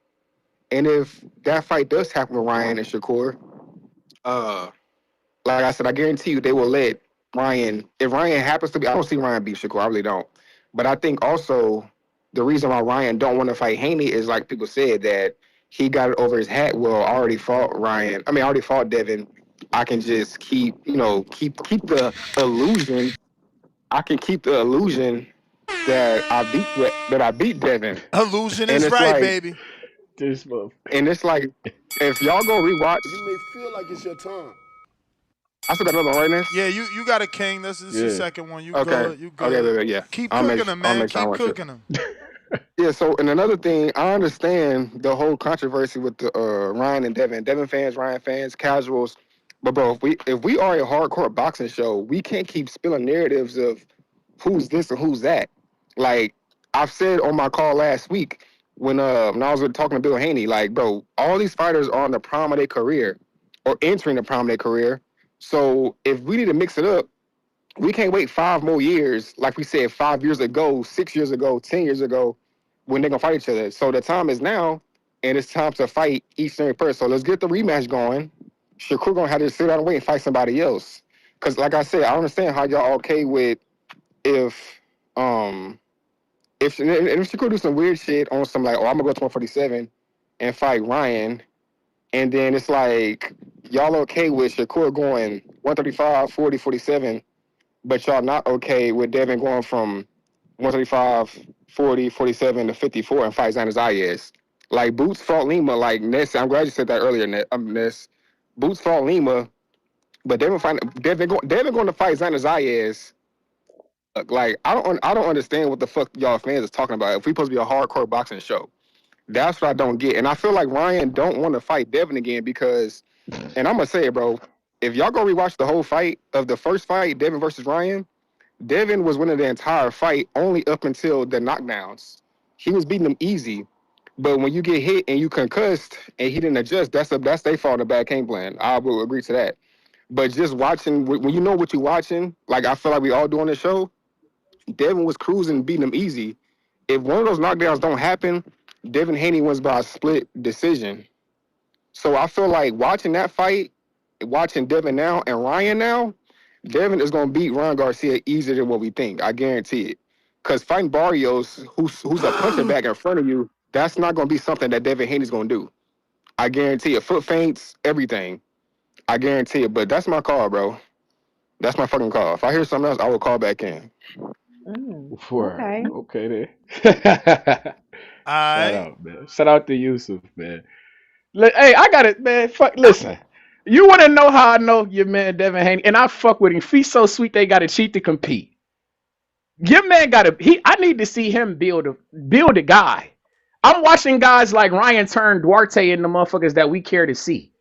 And if that fight does happen with Ryan and Shakur, uh, like I said, I guarantee you they will let Ryan. If Ryan happens to be, I don't see Ryan beat Shakur. I really don't. But I think also the reason why Ryan don't want to fight Haney is like people said that he got it over his hat. Well, I already fought Ryan. I mean, I already fought Devin. I can just keep the illusion. I can keep the illusion that I beat Devin. Illusion And is it's right, like, baby. This motherfucker. and it's like, if y'all go rewatch, You may feel like it's your time. I still got another one, right, Ness? Yeah, you got a king. This is your Yeah. second one. You Okay. good. You Okay, good. yeah. Keep I'll make cooking them, I'll man. make sure I Keep want to. cooking them. Yeah. So, and another thing, I understand the whole controversy with the Ryan and Devin. Devin fans, Ryan fans, casuals. But bro, if we are a hardcore boxing show, we can't keep spilling narratives of who's this and who's that. Like I've said on my call last week, when I was talking to Bill Haney, like, bro, all these fighters are on the prime of their career or entering the prime of their career. So if we need to mix it up, we can't wait 5 more years, like we said 5 years ago, 6 years ago, 10 years ago, when they're gonna fight each other. So the time is now, and it's time to fight each and every person. So let's get the rematch going. Shakur gonna have to sit down and wait and fight somebody else. Cause like I said, I understand how y'all okay with if um if Shakur do some weird shit on some like, oh, I'm gonna go to 147 and fight Ryan, and then it's like y'all okay with Shakur going 135, 40, 47, but y'all not okay with Devin going from 135, 40, 47 to 54 and fight Xander Zayas. Like Boots fought Lima, like Ness. I'm glad you said that earlier, Ness. Boots fought Lima, but Devin going to fight Xander Zayas. Like I don't understand what the fuck y'all fans is talking about. If we supposed to be a hardcore boxing show, that's what I don't get. And I feel like Ryan don't want to fight Devin again because, and I'm gonna say it, bro. If y'all go rewatch the whole fight of the first fight, Devin versus Ryan, Devin was winning the entire fight only up until the knockdowns. He was beating them easy. But when you get hit and you concussed and he didn't adjust, that's their fault in a bad game plan. I will agree to that. But just watching, when you know what you're watching, like I feel like we all do on the show, Devin was cruising, beating them easy. If one of those knockdowns don't happen, Devin Haney wins by a split decision. So I feel like watching that fight, watching Devin now and Ryan now, Devin is going to beat Ryan Garcia easier than what we think. I guarantee it. Because fighting Barrios, who's a punching bag in front of you, that's not going to be something that Devin Haney's going to do. I guarantee it. Foot feints, everything. I guarantee it. But that's my call, bro. That's my fucking call. If I hear something else, I will call back in. Word. Okay. Okay then. All Shout right. out, man. Shout out to Yusuf, man. Hey, I got it, man. Fuck, listen. You want to know how I know your man Devin Haney, and I fuck with him. Feet so sweet they got to cheat to compete. Your man got to. I need to see him build a guy. I'm watching guys like Ryan turn Duarte and the motherfuckers that we care to see.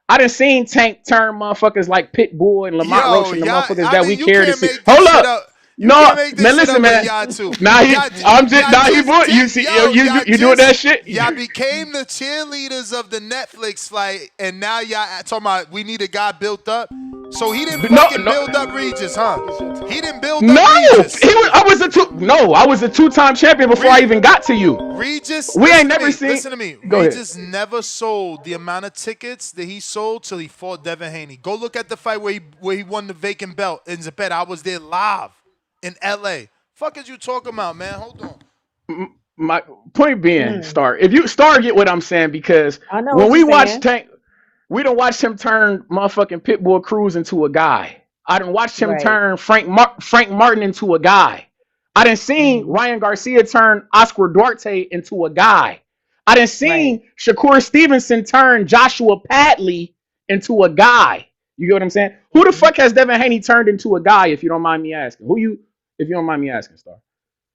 I done seen Tank turn motherfuckers like Pitbull and Lamont Yo, Roach and the y'all. motherfuckers I that we mean, you care to can't see. make Hold this shit up. up. You can't No, make this man, shit listen, up with man. y'all two. Now I'm just now he put you see Y'all you doing just that shit. y'all became the cheerleaders of the Netflix flight, and now y'all talking about we need a guy built up. So he didn't No, fucking no, build up Regis, huh? He didn't build no. up Regis. I was a two-time champion before I even got to you. Regis, We listen ain't to never me. seen. Listen to me. Go ahead. Regis never sold the amount of tickets that he sold till he fought Devin Haney. Go look at the fight where he won the vacant belt in Zapata. I was there live in L.A. Fuck is you talking about, man? Hold on. My point being, Mm. Star. If you Star get what I'm saying, because I know when what you're we watch saying. Tank, we don't watch him turn motherfucking Pitbull Cruz into a guy. I done watched him Right. turn Frank Martin into a guy. I done seen Hmm. Ryan Garcia turn Oscar Duarte into a guy. I done Right. seen Shakur Stevenson turn Joshua Padley into a guy. You get what I'm saying? Who the Hmm. fuck has Devin Haney turned into a guy? If you don't mind me asking, if you don't mind me asking, Star.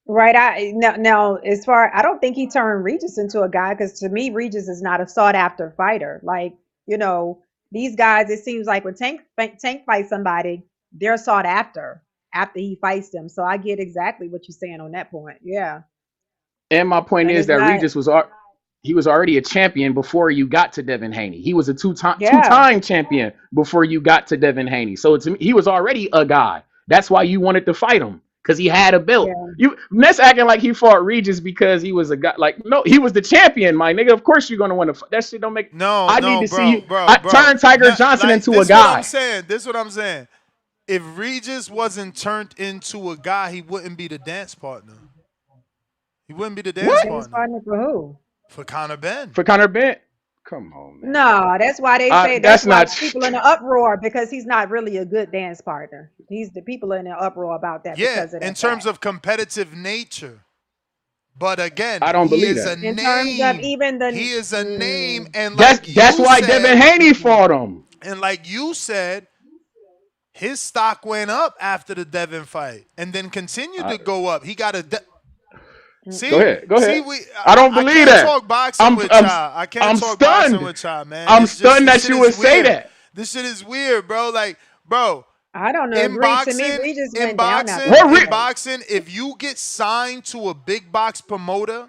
Right. Now, as far, I don't think he turned Regis into a guy because to me, Regis is not a sought after fighter. Like, you know, these guys, it seems like when Tank fights somebody, they're sought after he fights them. So I get exactly what you're saying on that point. Yeah. And my point And is it's that not, Regis he was already a champion before you got to Devin Haney. He was a yeah. two-time champion before you got to Devin Haney. So to me, he was already a guy. That's why you wanted to fight him because he had a belt. Yeah. You Ness acting like he fought Regis because he was a guy. Like no, he was the champion, my nigga. Of course you're gonna want to. That shit don't make. No, I need no, to see bro, you. bro, I bro. turn Tiger Not, Johnson like into a this. What I'm guy. saying. This what I'm saying. If Regis wasn't turned into a guy, he wouldn't be the dance partner. He wouldn't be the The dance What dance partner partner for who? for Conor Ben. for Conor Bent? Come on, man. No, that's why they say that's That's why not. people in the uproar because he's not really a good dance partner. He's the people in the uproar about that Yeah, because of in that terms fact. of competitive nature. But again, I don't he believe is that. a In terms of name. even the He is a name. And That's why Devin Haney fought him. like you said, his stock went up after the Devin fight and then continued I, to go up. He got a Go see, ahead. Go see, ahead. I don't I believe can't that. talk boxing I'm with I'm y'all. I can't I'm talk boxing stunned. with y'all, man. I'm It's just stunned this that shit you is would say weird. that. This shit is weird, bro. Like, bro, I don't in agree. To me, boxing, Regis in went down after boxing, that What? in fight. boxing, if you get signed to a big box promoter,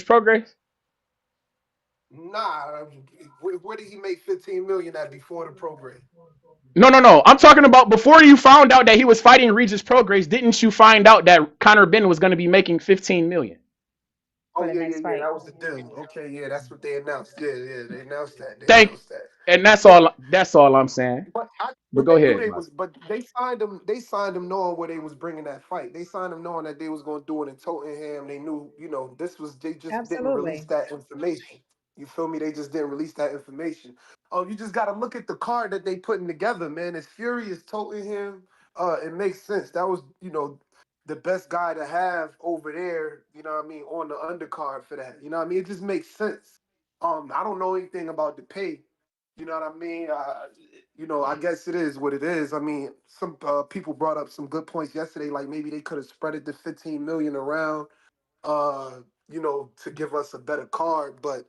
Regis Prograis? Nah, where did he make 15 million at before the program? No. I'm talking about before you found out that he was fighting Regis Prograis. Didn't you find out that Conor Benn was going to be making 15 million? for Oh the yeah, next yeah, yeah. fight. That was the deal. Okay, yeah, that's what they announced. Yeah, yeah, they announced that. They Thank, announced that. and that's Yeah, all. That's all I'm saying. But but go they knew ahead, they Maz. was, but they signed them. They signed them knowing where they was bringing that fight. They signed them knowing that they was going to do it in Tottenham. They knew, this was. They just didn't release Absolutely. that information. You feel me? They just didn't release that information. You just got to look at the card that they putting together, man. It's Fury, it's Tottenham. It makes sense. That was, the best guy to have over there. You know what I mean? On the undercard for that. You know what I mean? It just makes sense. I don't know anything about the pay. You know what I mean? I guess it is what it is. I mean, some people brought up some good points yesterday, like maybe they could have spread it to 15 million around, uh, to give us a better card. But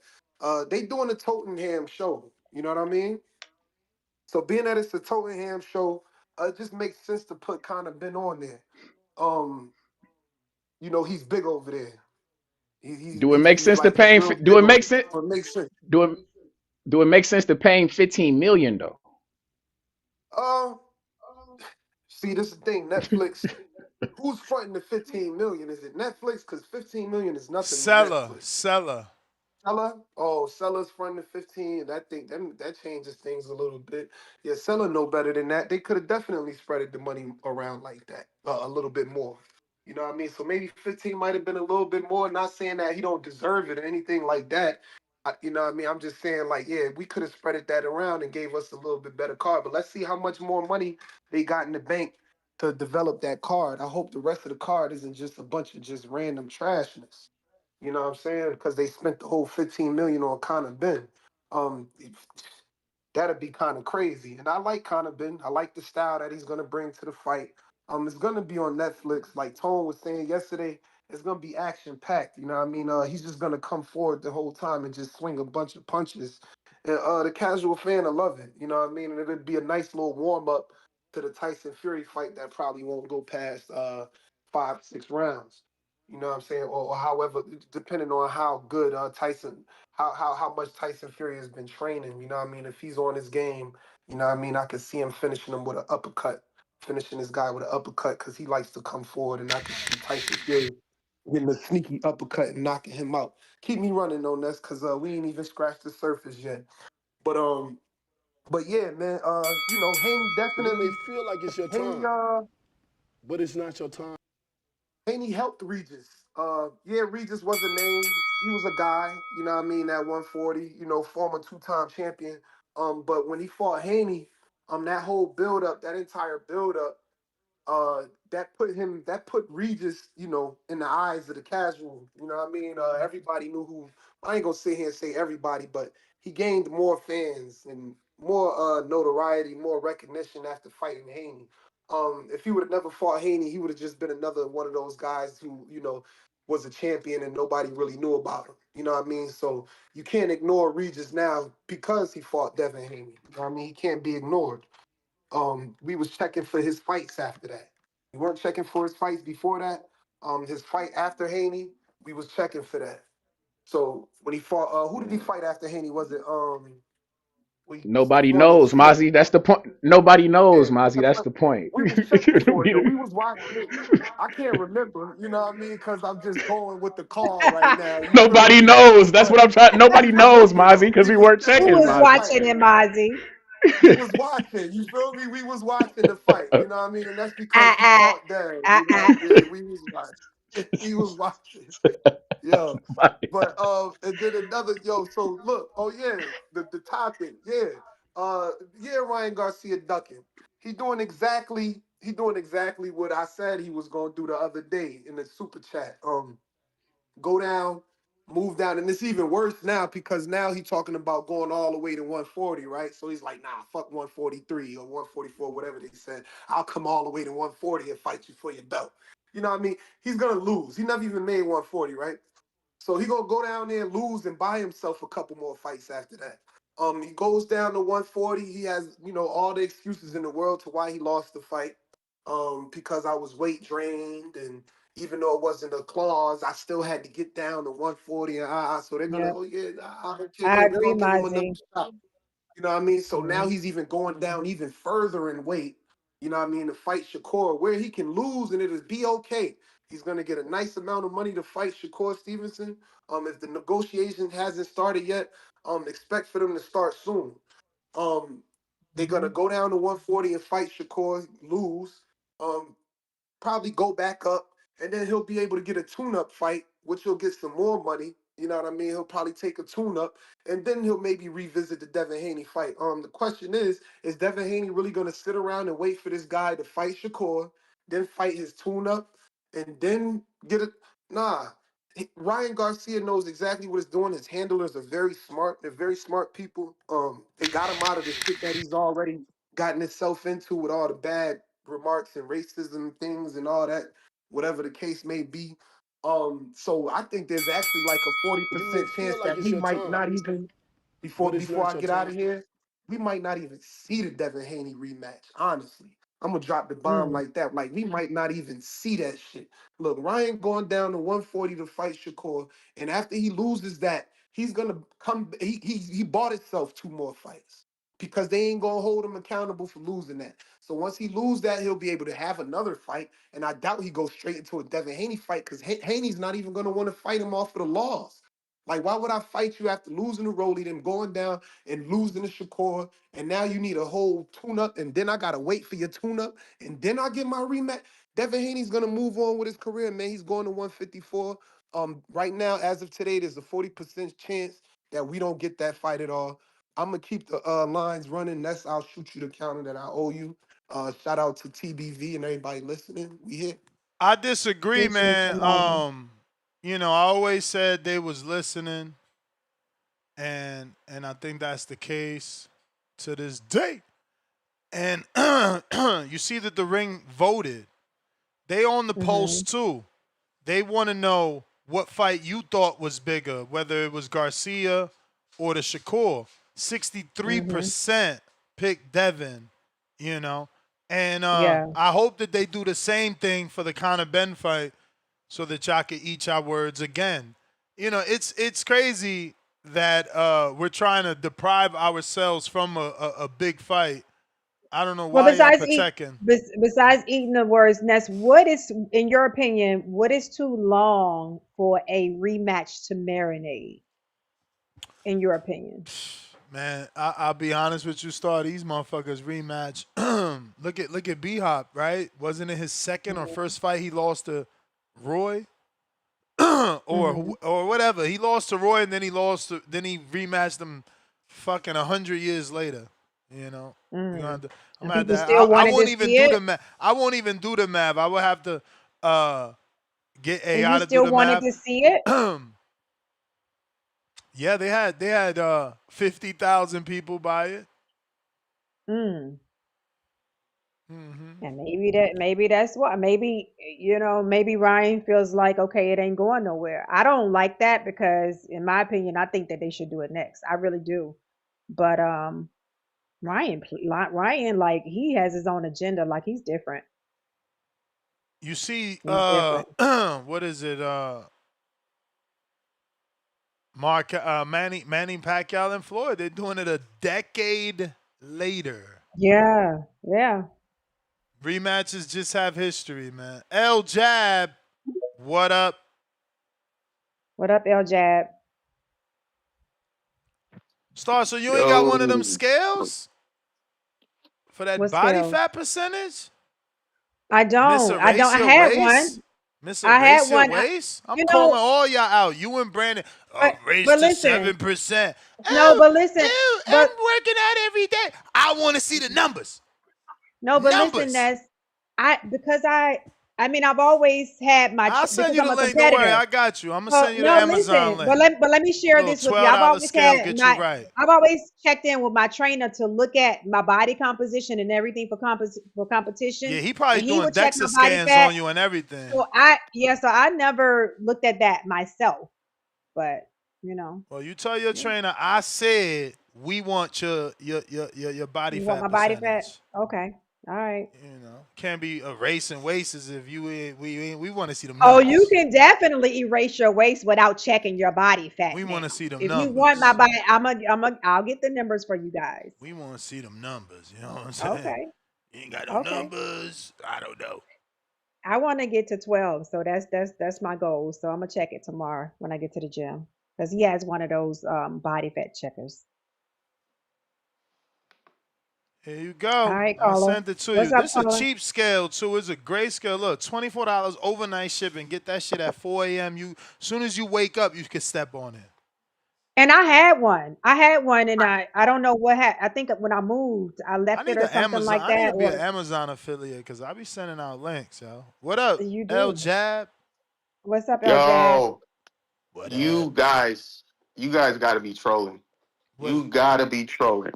they doing a Tottenham show. You know what I mean? So being that it's a Tottenham show, it just makes sense to put kind of Ben on there. Um, he's big over there. Do it make He's sense to like he's paying? real Do big it over make there. sense? So it makes sense. Do it do it make sense to paying 15 million though? Uh, See, this is the thing. Netflix. Who's fronting the 15 million? Is it Netflix? Because 15 million is nothing on Seller, Netflix. seller. Seller? Oh, Seller's fronting the 15. That changes things a little bit. Yeah, Seller know better than that. They could have definitely spreaded the money around like that a little bit more. You know what I mean? So maybe 15 might have been a little bit more. Not saying that he don't deserve it or anything like that. You know what I mean? I'm just saying like, yeah, we could have spread it that around and gave us a little bit better card. But let's see how much more money they got in the bank to develop that card. I hope the rest of the card isn't just a bunch of just random trashness. You know what I'm saying? Because they spent the whole 15 million on Conor Ben. Um, That'd be kind of crazy. And I like Conor Ben. I like the style that he's gonna bring to the fight. It's gonna be on Netflix. Like Tone was saying yesterday, it's gonna be action packed. You know what I mean? He's just gonna come forward the whole time and just swing a bunch of punches. And the casual fan will love it. You know what I mean? And it'll be a nice little warm up to the Tyson Fury fight that probably won't go past 5, 6 rounds. You know what I'm saying? Or however, depending on how good Tyson, how much Tyson Fury has been training. You know what I mean? If he's on his game, you know what I mean? I could see him finishing him with an uppercut, finishing this guy with an uppercut because he likes to come forward, and I could see Tyson Fury getting a sneaky uppercut and knocking him out. Keep me running on this because we ain't even scratched the surface yet. But but yeah, man. Haney You may definitely. feel like it's your Haney time, but it's not your time. Haney helped Regis. Yeah, Regis was a name. He was a guy, you know what I mean, at 140, former two-time champion. But when he fought Haney, that whole build-up, that entire build-up, that put Regis, in the eyes of the casual. You know what I mean? Everybody knew who. I ain't gonna sit here and say everybody, but he gained more fans and more notoriety, more recognition after fighting Haney. If he would have never fought Haney, he would have just been another one of those guys who, was a champion and nobody really knew about him. You know what I mean? So you can't ignore Regis now because he fought Devin Haney. You know what I mean? He can't be ignored. We was checking for his fights after that. We weren't checking for his fights before that. His fight after Haney, we was checking for that. So when he fought, who did he fight after Haney? Was it he Nobody fought a knows, Cena? Mozzie. That's the point. Nobody Yeah, knows, Mozzie. That's the point. we was checking for it though. We was watching it. I can't remember, you know what I mean? Because I'm just going with the call right now. You feel Nobody me? knows. That's But what I'm trying. we Nobody was knows, remembering Mozzie, though. because We we was weren't Who checking checking, for was that Mozzie. fight. watching it, Mozzie? We was watching. You feel me? We was watching the fight. You know what I mean? And that's because he I, fought down. I, Yeah, we was watching. We was watching. Yo. But and then another so look, oh yeah, the topic, yeah. Yeah, Ryan Garcia ducking. He doing exactly what I said he was gonna do the other day in the super chat. Go down, move down, and it's even worse now because now he's talking about going all the way to 140, right? So he's like, nah, fuck 143 or 144, whatever they said. I'll come all the way to 140 and fight you for your belt. You know what I mean? He's gonna lose. He never even made 140, right? So he gonna go down there and lose and buy himself a couple more fights after that. He goes down to 140. He has, all the excuses in the world to why he lost the fight. Because I was weight drained, and even though it wasn't a clause, I still had to get down to 140. And so they're gonna, yep, oh yeah, nah, okay, I yeah, we're agree, gonna give him another Mozzie. shot. You know what I mean? So now Mhm. he's even going down even further in weight. You know what I mean? To fight Shakur, where he can lose and it'll be okay. He's gonna get a nice amount of money to fight Shakur Stevenson. If the negotiation hasn't started yet, expect for them to start soon. Um, they're gonna go down to 140 and fight Shakur, lose. Um, probably go back up, and then he'll be able to get a tune-up fight, which he'll get some more money. You know what I mean? He'll probably take a tune-up, and then he'll maybe revisit the Devin Haney fight. The question is Devin Haney really gonna sit around and wait for this guy to fight Shakur, then fight his tune-up, and then get it? Nah. Ryan Garcia knows exactly what he's doing. His handlers are very smart. They're very smart people. They got him out of the shit that he's already gotten himself into with all the bad remarks and racism things and all that, whatever the case may be. So I think there's actually like a Do it 40% feel chance like that it's he your might turn? not even Do it feel before like it's I your get out turn? of here, we might not even see the Devin Haney rematch. Honestly, I'm gonna drop the bomb Mm. like that. Like we might not even see that shit. Look, Ryan going down to 140 to fight Shakur, and after he loses that, he's gonna come. He bought himself 2 more fights because they ain't gonna hold him accountable for losing that. So once he lose that, he'll be able to have another fight, and I doubt he goes straight into a Devin Haney fight because Haney's not even gonna want to fight him off of the loss. Like, why would I fight you after losing to Rolly, then going down and losing to Shakur, and now you need a whole tune-up, and then I gotta wait for your tune-up, and then I get my rematch? Devin Haney's gonna move on with his career, man. He's going to 154. Right now, as of today, there's a 40% chance that we don't get that fight at all. I'm gonna keep the lines running. I'll shoot you the counter that I owe you. Shout out to TBV and everybody listening. We here. I disagree, Appreciate man. you, Marvin. I always said they was listening, and I think that's the case to this day. And you see that the ring voted. They on the Mm-hmm. post too. They want to know what fight you thought was bigger, whether it was Garcia or the Shakur. Mm-hmm. 63% picked Devin, you know. And Yeah. I hope that they do the same thing for the Conor Ben fight so that y'all can eat your words again. It's crazy that we're trying to deprive ourselves from a big fight. I don't know Well, why y'all protecting. besides eating the words, Ness, what is, in your opinion, what is too long for a rematch to marinate? In your opinion? Man, I'll be honest with you, Star. These motherfuckers rematch. look at B Hop, right? Wasn't it his second or first fight he lost to Roy? Mm-hmm. or whatever. He lost to Roy and then then he rematched him fucking 100 years later. You know. We're gonna Mm. have to, I'm And gonna have people to still I wanted to won't even see do it, the math. I won't even do the math. I will have to get and you AI to do still the wanted math. to see it. Yeah, they had 50,000 people buy it. Mm. Hmm. And maybe that's what, maybe Ryan feels like, okay, it ain't going nowhere. I don't like that because in my opinion, I think that they should do it next. I really do. But Ryan, like he has his own agenda. Like he's different. You see, He's different. what is it? Mark Manning Pacquiao and Floyd. They're doing it a decade later. Yeah, yeah. Rematches just have history, man. L Jab, what up? What up, El Jab? Star, so you ain't got one of them Yo, scales for that What body scales? fat percentage? I Miss don't. I don't. I Erase Your had Waist? one. Miss I had Erase Your one. Waist? I'm You calling know, all y'all out. You and Brandon, race but to listen. 7%. No, Oh, but listen. I'm But working out every day. I want to see the numbers. no, but listen. Numbers. That's because I mean, I've always had I'll send because you I'm the a link. Don't worry. competitor. I got you. I'm going to Well, send you the no, Amazon listen, but link. let me share Little this with you. I've $12 always had scale get you right. I've always checked in with my trainer to look at my body composition and everything for competition, Yeah, he probably and he doing would check DEXA my body scans fat. on you and everything. So I never looked at that myself, but Well, you tell your trainer I said we want your body you want fat my body fat? percentage. Okay, all right. Can't be erasing wastes if we want to see them Oh, you numbers. can definitely erase your waist without checking your body fat We want to now. see them If you want my numbers. body, I'll get the numbers for you guys. We want to see them numbers. You know what I'm saying? Okay, You ain't got no okay. numbers. I don't know. I want to get to 12, so that's my goal. So I'm gonna check it tomorrow when I get to the gym because he has one of those body fat checkers. Here you All go. right, I caller. sent it to you. What's up, This is a caller? cheap scale too. It's a great scale. Look, $24 overnight shipping. Get that shit at 4 a.m. You soon as you wake up, you can step on it. And I had one. I had one, and I don't know what happened. I think when I moved, I I left it need or an something Amazon. like I need that. to be an Or Amazon affiliate because I be sending out links, yo. What up, you El do. Jab? What's up, El Jad? Yo, What up? you guys got to be trolling. What? You gotta be trolling.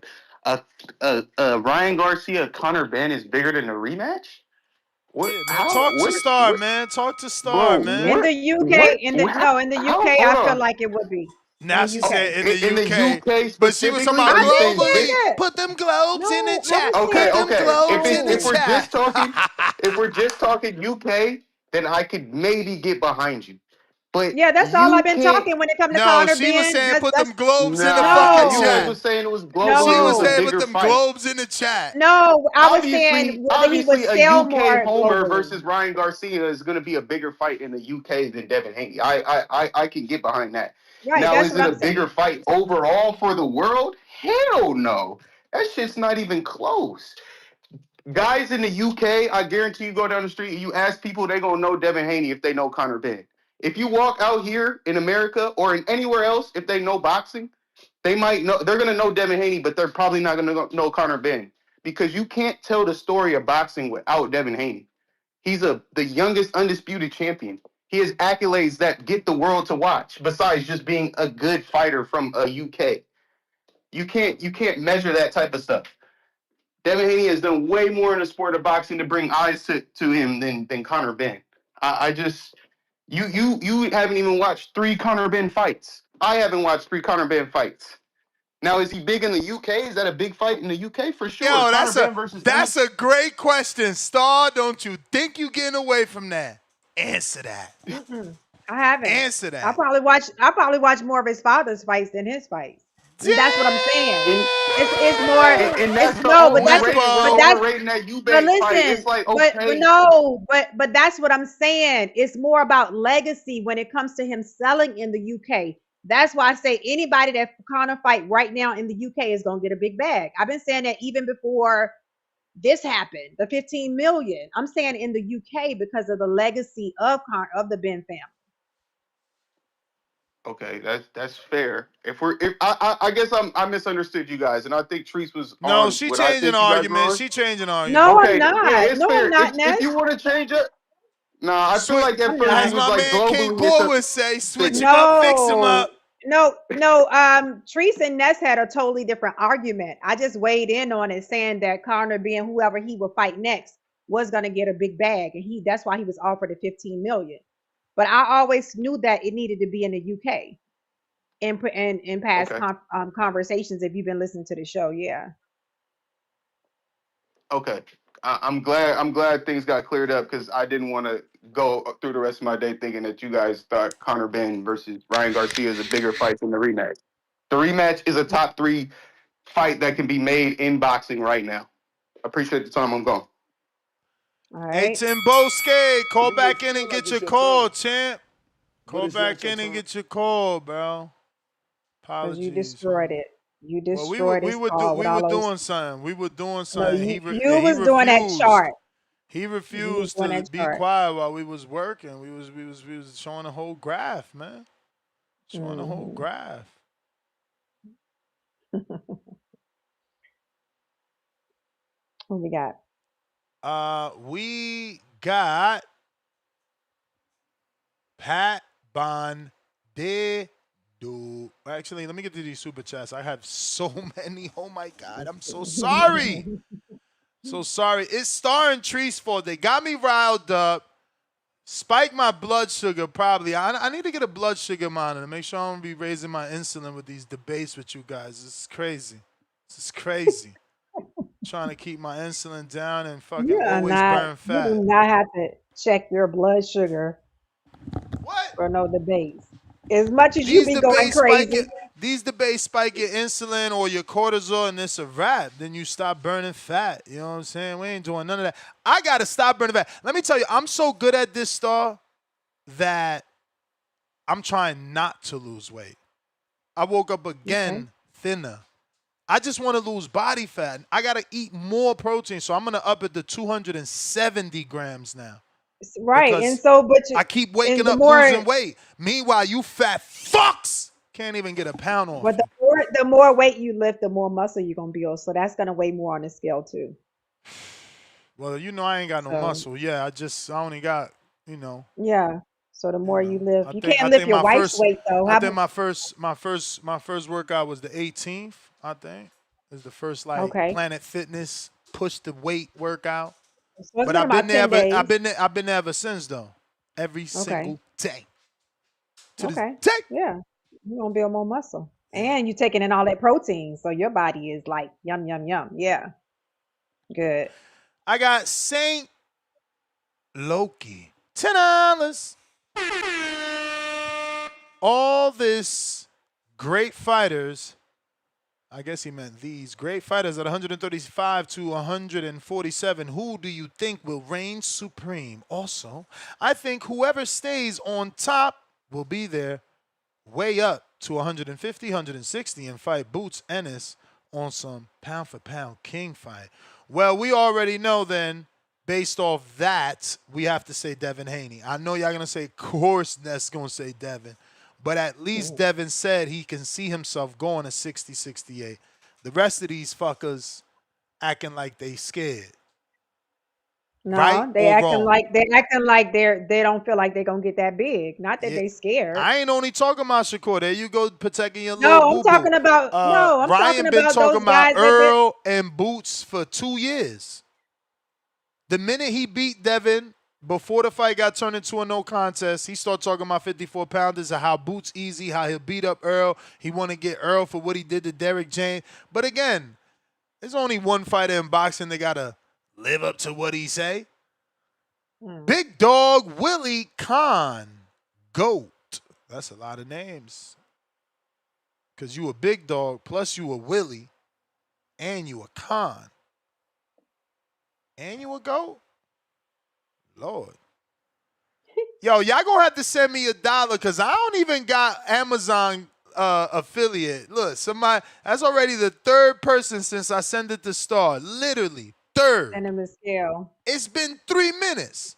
Ryan Garcia, Conor Ben is bigger than the rematch. What? Yeah, man. How? Talk to What? Star, What? man. Talk to Star, Bro, In man. the what? UK, What? in the How? no, in the How? UK, Hold I feel on. like it would be in Now the she UK. said in the In the UK, UK but she was talking specifically, about are I you didn't saying say globally. big? that. Put them globes in the No, I chat. was Okay, Put saying them okay. globes in the If we're no. just chat. talking, if we're just talking UK, then I could maybe get behind you. But Yeah, that's all I've you been can't. talking when it comes to No, Conor she was Ben. saying put That's them globes in the Nah, fucking you just no, chat. was saying it was globally. She It was was a no, saying put bigger them fight. globes in the chat. no. I was saying Obviously, whether he would obviously, a sell UK more homer globally. versus Ryan Garcia is going to be a bigger fight in the UK than Devin Haney. I can get behind that. Right, Now, that's is what it a I'm bigger saying. fight overall for the world? Hell no. That shit's not even close. Guys in the UK, I guarantee you go down the street and you ask people, they gonna know Devin Haney if they know Conor Ben. If you walk out here in America or in anywhere else, if they know boxing, they might know they're gonna know Devin Haney, but they're probably not gonna know Conor Ben because you can't tell the story of boxing without Devin Haney. He's the youngest undisputed champion. He has accolades that get the world to watch. Besides just being a good fighter from a UK, you can't measure that type of stuff. Devin Haney has done way more in the sport of boxing to bring eyes to him than Conor Ben. I just you haven't even watched three Conor Ben fights. I haven't watched three Conor Ben fights. Now, is he big in the UK? Is that a big fight in the UK? For sure. Yo, Conor Ben versus any. that's a great question, Star. Don't you think you getting away from that? Answer that. Mm-mm, I haven't. Answer that. I probably watch more of his father's fights than his fights. And that's what I'm saying. And, It's more. and It's that's the no, but only that's rating. We're but Limbo. that's overrating that but Eubank fight. listen, It's like, but okay. no, but that's what I'm saying. It's more about legacy when it comes to him selling in the UK. That's why I say anybody that Conor fight right now in the UK is gonna get a big bag. I've been saying that even before this happened, the 15 million. I'm saying in the UK because of the legacy of of the Ben family. Okay, that's fair. If I guess I misunderstood you guys, and I think Treese was No, on she what I changing think you guys were argument. on. She changing No, argument. I'm Okay, yeah, not. it's No, I'm fair. not, If Ness. you want to change it, nah, I feel Switch, like at I'm first not. he as was my like man King globally. It's Paul a would say, switch him up, fix him No, up. no. Treese and Ness had a totally different argument. I just weighed in on it, saying that Conor, being whoever he would fight next, was going to get a big bag, and that's why he was offered the 15 million. But I always knew that it needed to be in the UK in past okay. conversations. If you've been listening to the show, yeah. Okay. I'm glad things got cleared up because I didn't want to go through the rest of my day thinking that you guys thought Conor Ben versus Ryan Garcia is a bigger fight than the rematch. The rematch is a top three fight that can be made in boxing right now. Appreciate the time. I'm gone. All Hey, right, Tim Bosque, call You make back it in and sound like get your it's your call, turn, champ. but Call it's not back your in and turn. get your call, bro. because you Apologies, destroyed man. it. You Well, we were destroyed we his were do call with we all were those. doing something. We were doing No, something. you He was doing that refused. chart. He You was refused doing to that be chart. quiet while we was working. We was showing a whole graph, man. Showing a whole Hmm. graph. What we got? We got Pat Bond dude. Actually, let me get to these super chats. I have so many. Oh my god, I'm so sorry. So sorry. It's Star and Tree's fault. They got me riled up. Spike my blood sugar, probably. I need to get a blood sugar monitor to make sure I don't be raising my insulin with these debates with you guys. This is crazy. This is crazy. Trying to keep my insulin down and fucking You are always not. burn You fat. do not have to check your blood sugar What? for no debates. As much as you These be going debates spiking crazy. These debates spike your insulin or your cortisol, and it's a wrap. Then you stop burning fat. You know what I'm saying? We ain't doing none of that. I got to stop burning fat. Let me tell you, I'm so good at this, Star, that I'm trying not to lose weight. I woke up Okay. again thinner. I just want to lose body fat. I got to eat more protein, so I'm going to up it to 270 grams now Right. And because so, but you, I keep and waking the up more, losing weight. Meanwhile, you fat fucks can't even get a pound but off the me. more, the more weight you lift, the more muscle you're gonna build. So that's gonna weigh more on the scale too. Well, I ain't got no So muscle. Yeah, I only got, you know, yeah. So the more you lift, I you think can't I lift think your my wife's first weight though. I How? think my first workout was the 18th, I think. It was the first like Okay. Planet Fitness push the weight workout. So it's But been about 10 days. I've been there ever since though. Every Okay. single day. To this Okay. day. Yeah. You're gonna build more muscle. Yeah. And you're taking in all that protein. So your body is like yum yum yum. Yeah. Good. I got Saint Loki. $10. All this great fighters, I guess he meant these great fighters at 135 to 147. Who do you think will reign supreme? Also, I think whoever stays on top will be there way up to 150, 160 and fight Boots Ennis on some pound for pound king fight. Well, we already know then, based off that, we have to say Devin Haney. I know y'all going to say, of course, that's going to say Devin. But at least Mm. Devin said he can see himself going to 60, 68. The rest of these fuckers acting like they scared. Right No, they or acting wrong? like they don't feel like they're gonna get that big. Not that Yeah. they scared. I ain't only talking about Shakur. There you go, protecting your little No, I'm boo boo. talking about no, I'm talking Ryan been about talking those about guys that been Earl and Boots for 2 years. The minute he beat Devin, before the fight got turned into a no contest, he started talking about 54 pounders and how Boots easy, how he'll beat up Earl. He want to get Earl for what he did to Derrick James. But again, there's only one fighter in boxing that gotta live up to what he say. mm, Big Dog Willie Khan, GOAT. That's a lot of names. Because you a big dog, plus you a Willie, and you a Khan, and you a GOAT? Lord. Yo, y'all gonna have to send me $1 because I don't even got Amazon affiliate. Look, somebody, that's already the third person since I sent it to Star. Literally, third. send them a scale. It's been 3 minutes.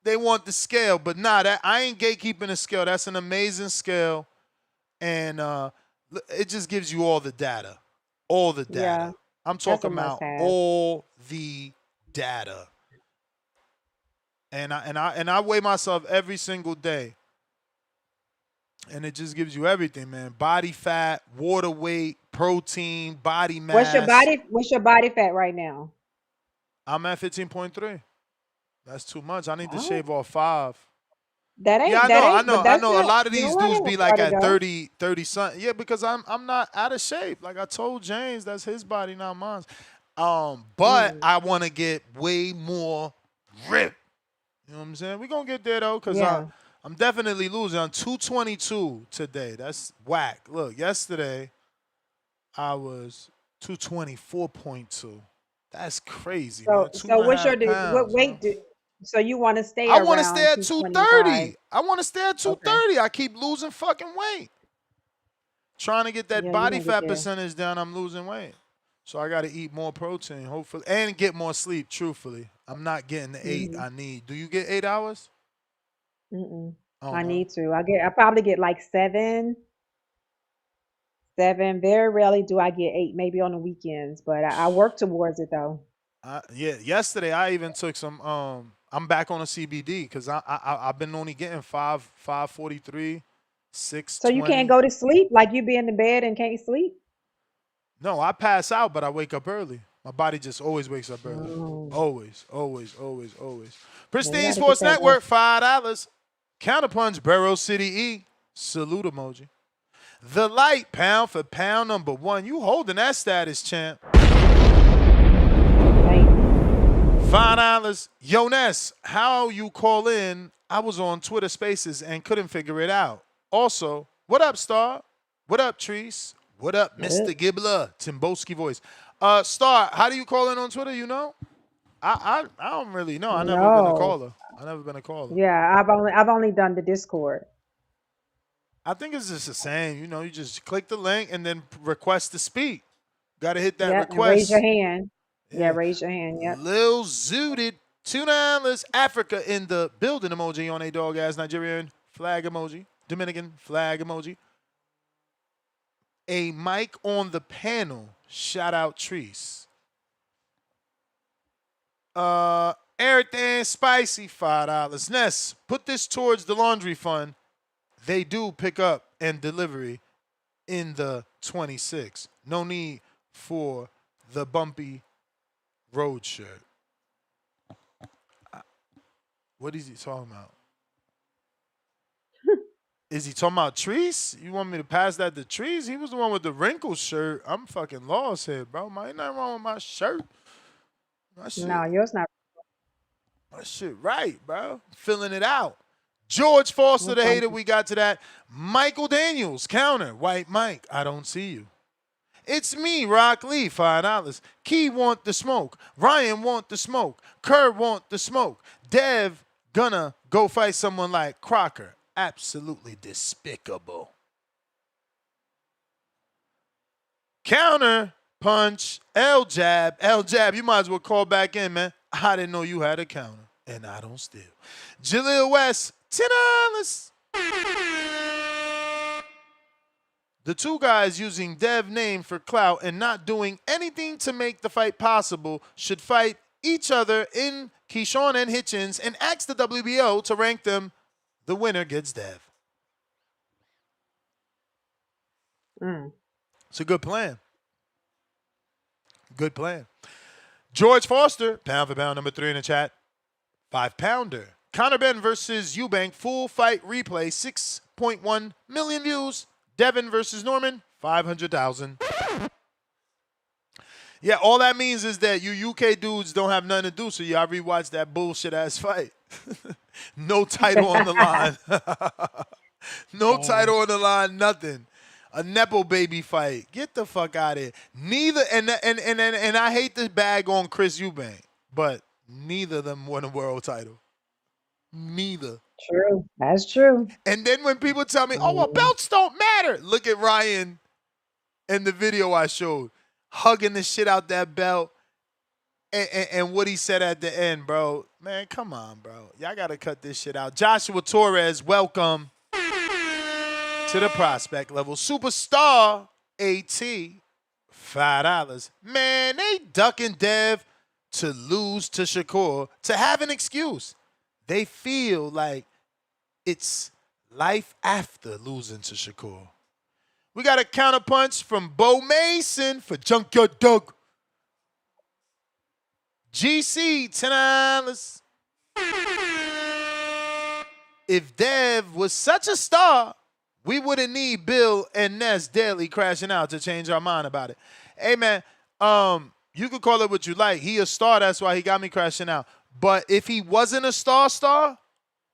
They want the scale, but nah, that I ain't gatekeeping the scale. That's an amazing scale. And it just gives you all the data. All the Yeah, data. I'm that's a talking must about have. all the data. And I weigh myself every single day. And it just gives you everything, man. Body fat, water weight, protein, body mass. What's your body fat right now? I'm at 15.3. That's too much. I need to Oh, shave off 5. that Yeah, ain't that ain't but I that's know. A not lot of you these don't dudes have be that far like to at go. 30 something. Yeah, because I'm not out of shape. Like I told James, that's his body, not mine. But Mm, I want to get way more ripped. You know what I'm saying? We're gonna get there though, because yeah. I'm definitely losing. I'm 222 today. That's whack. Look, yesterday I was 224.2. That's crazy, man. Two So and a what's your half what pounds, man. weight do so you want to stay I want to around stay at 225? 230. I want to stay at Okay. 230. I keep losing fucking weight. Trying to get that Yeah, you're body gonna get fat there. percentage down, I'm losing weight. So I got to eat more protein, hopefully, and get more sleep, truthfully. I'm not getting the 8 Mm-hmm. I need. Do you get 8 hours? Mm-mm. Oh, I no. need to. I probably get like 7. Very rarely do I get 8, maybe on the weekends, but I work towards it though. Yeah, yesterday I even took some. I'm back on a CBD because I've been only getting 543, So you can't 620. go to sleep, like you be in the bed and can't sleep? No, I pass out, but I wake up early. My body just always wakes up early. Oh, Always, always, always, always. yeah, you Pristine gotta get Sports that rest. Network, $5. Counterpunch, Barrow City E. Salute emoji. The Light, pound for pound number 1. You holding that status, champ. $5. Yo, Ness, how you call in? I was on Twitter Spaces and couldn't figure it out. Also, what up, Star? What up, Treese? What up, What? Mr. Gibbler? Timboski voice. Star, how do you call in on Twitter? You know? I don't really know. I never been a No. caller. I never been a caller. Yeah, I've only done the Discord. I think it's just the same. You know, you just click the link and then request to speak. Got to hit that Yeah, and raise your request. hand. Yeah, Yeah. raise your hand. Yep. Lil Zooted, $2. Africa in the building emoji on a dog ass Nigerian flag emoji. Dominican flag emoji. A mic on the panel. Shout out Treese. Everything spicy, $5. Ness, put this towards the laundry fund. They do pick up and delivery in the 26. No need for the bumpy road shirt. What is he talking about? Is he talking about Trees? You want me to pass that to Trees? He was the one with the wrinkled shirt. I'm fucking lost here, bro. Ain't nothing wrong with my shirt. My shit, No, yours not. my shit right, bro. Filling it out. George Foster, What's the wrong? hater, we got to that. Michael Daniels, counter. White Mike, I don't see you. It's me, Rock Lee, $5. Key want the smoke. Ryan want the smoke. Kerr want the smoke. Dev gonna go fight someone like Crocker. Absolutely despicable. Counter, punch, L jab. L jab, you might as well call back in, man. I didn't know you had a counter, and I don't steal. Jaleel West, $10. The two guys using Dev name for clout and not doing anything to make the fight possible should fight each other in Keyshawn and Hitchens and ask the WBO to rank them. The winner gets Dev. Mm. It's a good plan. Good plan. George Foster, pound for pound, number 3 in the chat. 5-pounder. Conor Ben versus Eubank, full fight replay, 6.1 million views. Devin versus Norman, 500,000. Yeah, all that means is that you UK dudes don't have nothing to do, so y'all rewatch that bullshit ass fight. No title on the line. No title on the line, nothing. A Nepo baby fight. Get the fuck out of here. Neither, and I hate to bag on Chris Eubank, but neither of them won a world title. Neither. True. That's true. And then when people tell me, oh, well, Mm. belts don't matter. Look at Ryan in the video I showed, hugging the shit out that belt. And what he said at the end, bro. Man, come on, bro. Y'all got to cut this shit out. Joshua Torres, welcome to the prospect level. Superstar AT, $5. Man, they ducking Dev to lose to Shakur to have an excuse. They feel like it's life after losing to Shakur. We got a counterpunch from Bo Mason for Junkyard Doug. GC, $10. If Dev was such a star, we wouldn't need Bill and Ness daily crashing out to change our mind about it. Hey, man, you can call it what you like. He a star, that's why he got me crashing out. But if he wasn't a star,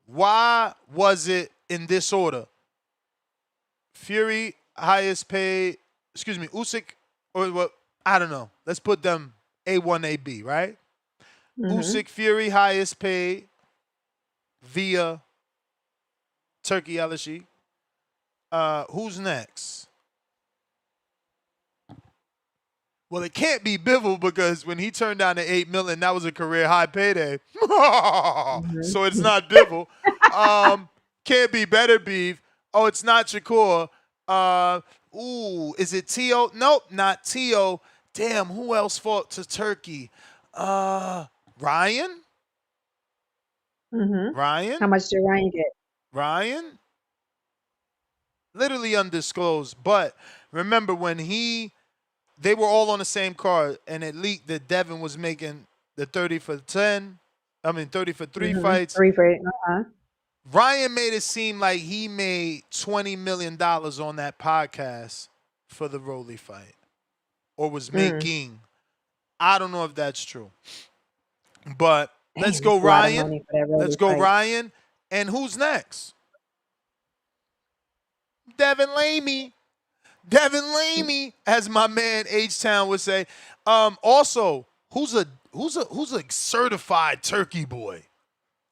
why was it in this order? Fury, highest paid, Usyk, or what? I don't know. Let's put them A1, AB, right? Mm-hmm. Usyk, Fury, highest paid via Turkey LSG. Who's next? Well, it can't be Bivol because when he turned down the $8 million, that was a career high payday. So it's Mm-hmm. not Bivol. Can't be Better Beef. Oh, it's not Shakur. Is it T.O.? Nope, not T.O. Damn, who else fought to Turkey? Ryan? Mm-hmm. How Ryan? much did Ryan get? Ryan? Literally undisclosed. But remember when they were all on the same card and it leaked that Devin was making the 30 for 3 Mm-hmm. fights. 3 for 8. Uh-huh. Ryan made it seem like he made $20 million on that podcast for the Rolly fight or was Mm. making. I don't know if that's true. But let's Damn, go that's a lot of Ryan. money for that Let's Rolly go fight. Ryan. And who's next? Devin Lamey. Devin Laney, as my man H Town would say. Also, who's a certified turkey boy?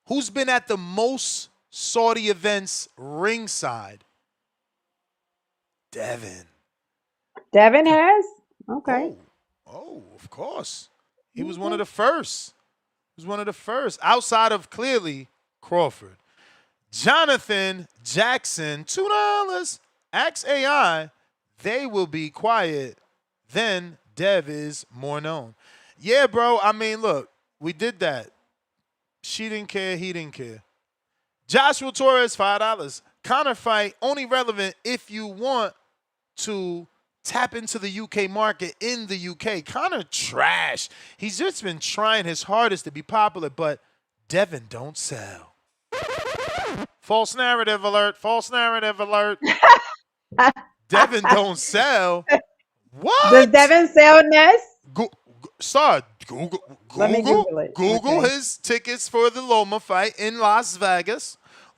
Who's been at the most Saudi events ringside? Devin. Devin has? Okay. Of course. He was one of Okay. the first. He was one of the first. Outside of clearly Crawford. Jonathan Jackson, $2. Ask AI. They will be quiet. Then Dev is more known. Yeah, bro. I mean, look, we did that. She didn't care. He didn't care. Joshua Torres, $5. Connor fight only relevant if you want to tap into the UK market in the UK. Connor trash. He's just been trying his hardest to be popular, but Devin don't sell. False narrative alert. False narrative alert. Devin don't sell. Does What? Devin sell Ness? Start Google Let me Google Google it. Google Okay. his tickets for the Loma fight in Las Vegas.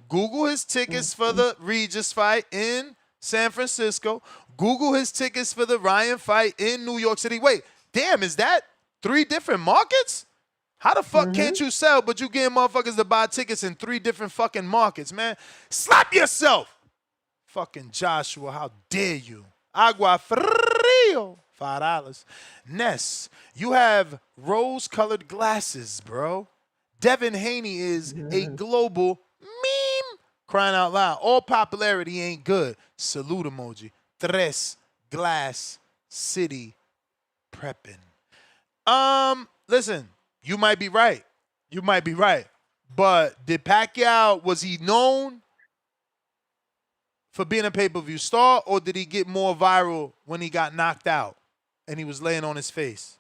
Google his tickets for Mhm. the Regis fight in San Francisco. Google his tickets for the Ryan fight in New York City. Wait, damn, is that 3 different markets? How the fuck can't you sell, but you getting motherfuckers to buy tickets in 3 different fucking markets, man? Slap yourself. Fucking Joshua, how dare you? Agua frio, $5. Ness, you have rose-colored glasses, bro. Devin Haney is a global meme. Crying out loud. All popularity ain't good. Salute emoji. Tres glass city prepping. Listen, you might be right. You might be right. But did Pacquiao, was he known for being a pay-per-view star, or did he get more viral when he got knocked out and he was laying on his face?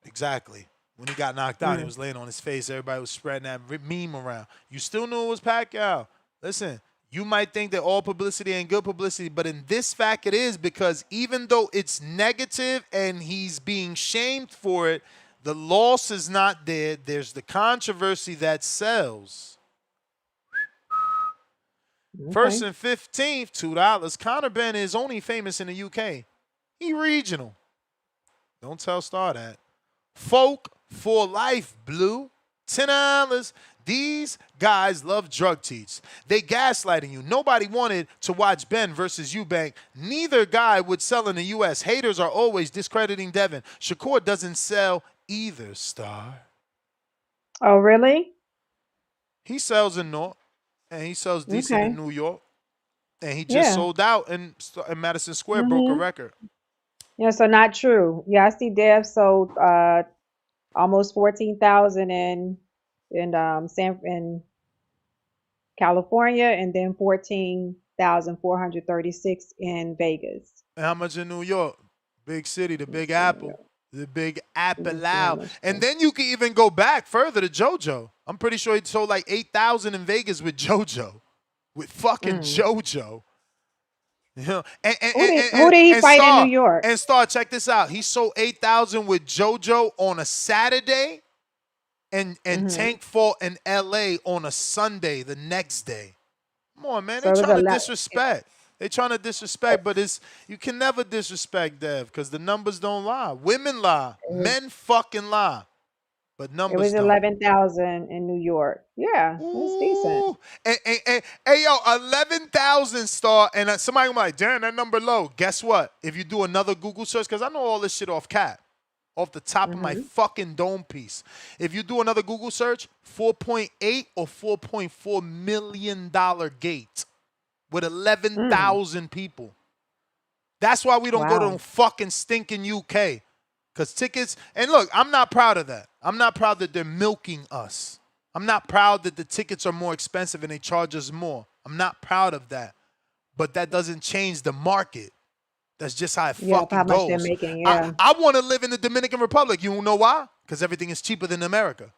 Exactly. When he got knocked out, he was laying on his face. Everybody was spreading that meme around. You still knew it was Pacquiao. Listen, you might think that all publicity ain't good publicity, but in this fact it is, because even though it's negative and he's being shamed for it, the loss is not there. There's the controversy that sells. First Okay. and 15th, $2. Conor Ben is only famous in the UK. He regional. Don't tell Star that. Folk for life, Blue. $10. These guys love drug teats. They gaslighting you. Nobody wanted to watch Ben versus Eubank. Neither guy would sell in the US. Haters are always discrediting Devin. Shakur doesn't sell either, Star. Oh, really? He sells in North, and he sells decent in Okay. New York. And he just Yeah. sold out in Madison Square, broke a Mhm. record. Yeah, so not true. Yeah, I see Dev sold almost 14,000 in California, and then 14,436 in Vegas. And how much in New York? Big city, the Let's Big see New Apple. York. The Big Apple. Let's see how much. And then you can even go back further to JoJo. I'm pretty sure he sold like 8,000 in Vegas with JoJo. With fucking Mm. JoJo. You know, and, and, Who and, did and, who did he and fight in New Star, York? and Star, check this out. He sold 8,000 with JoJo on a Saturday, and Hmm. Tank fought in LA on a Sunday the next day. Come on, man. They So it was trying a to lot. disrespect. They trying to disrespect, but you can never disrespect Dev because the numbers don't lie. Women lie. It was Men fucking lie. But it numbers was don't. 11,000 in New York. Yeah, it's decent. Ooh. And hey, yo, 11,000 Star. And somebody gonna be like, damn, that number low. Guess what? If you do another Google search, because I know all this shit off cap, off the top of my Hmm. fucking dome piece. If you do another Google search, 4.8 or $4.4 million gate with Mm. 11,000 people. That's why we don't go to Wow. fucking stinking UK. Because tickets, and look, I'm not proud of that. I'm not proud that they're milking us. I'm not proud that the tickets are more expensive and they charge us more. I'm not proud of that. But that doesn't change the market. That's just how it Yeah, for how fucking much they're goes. making. I, Yeah. I want to live in the Dominican Republic. You know why? Because everything is cheaper than America.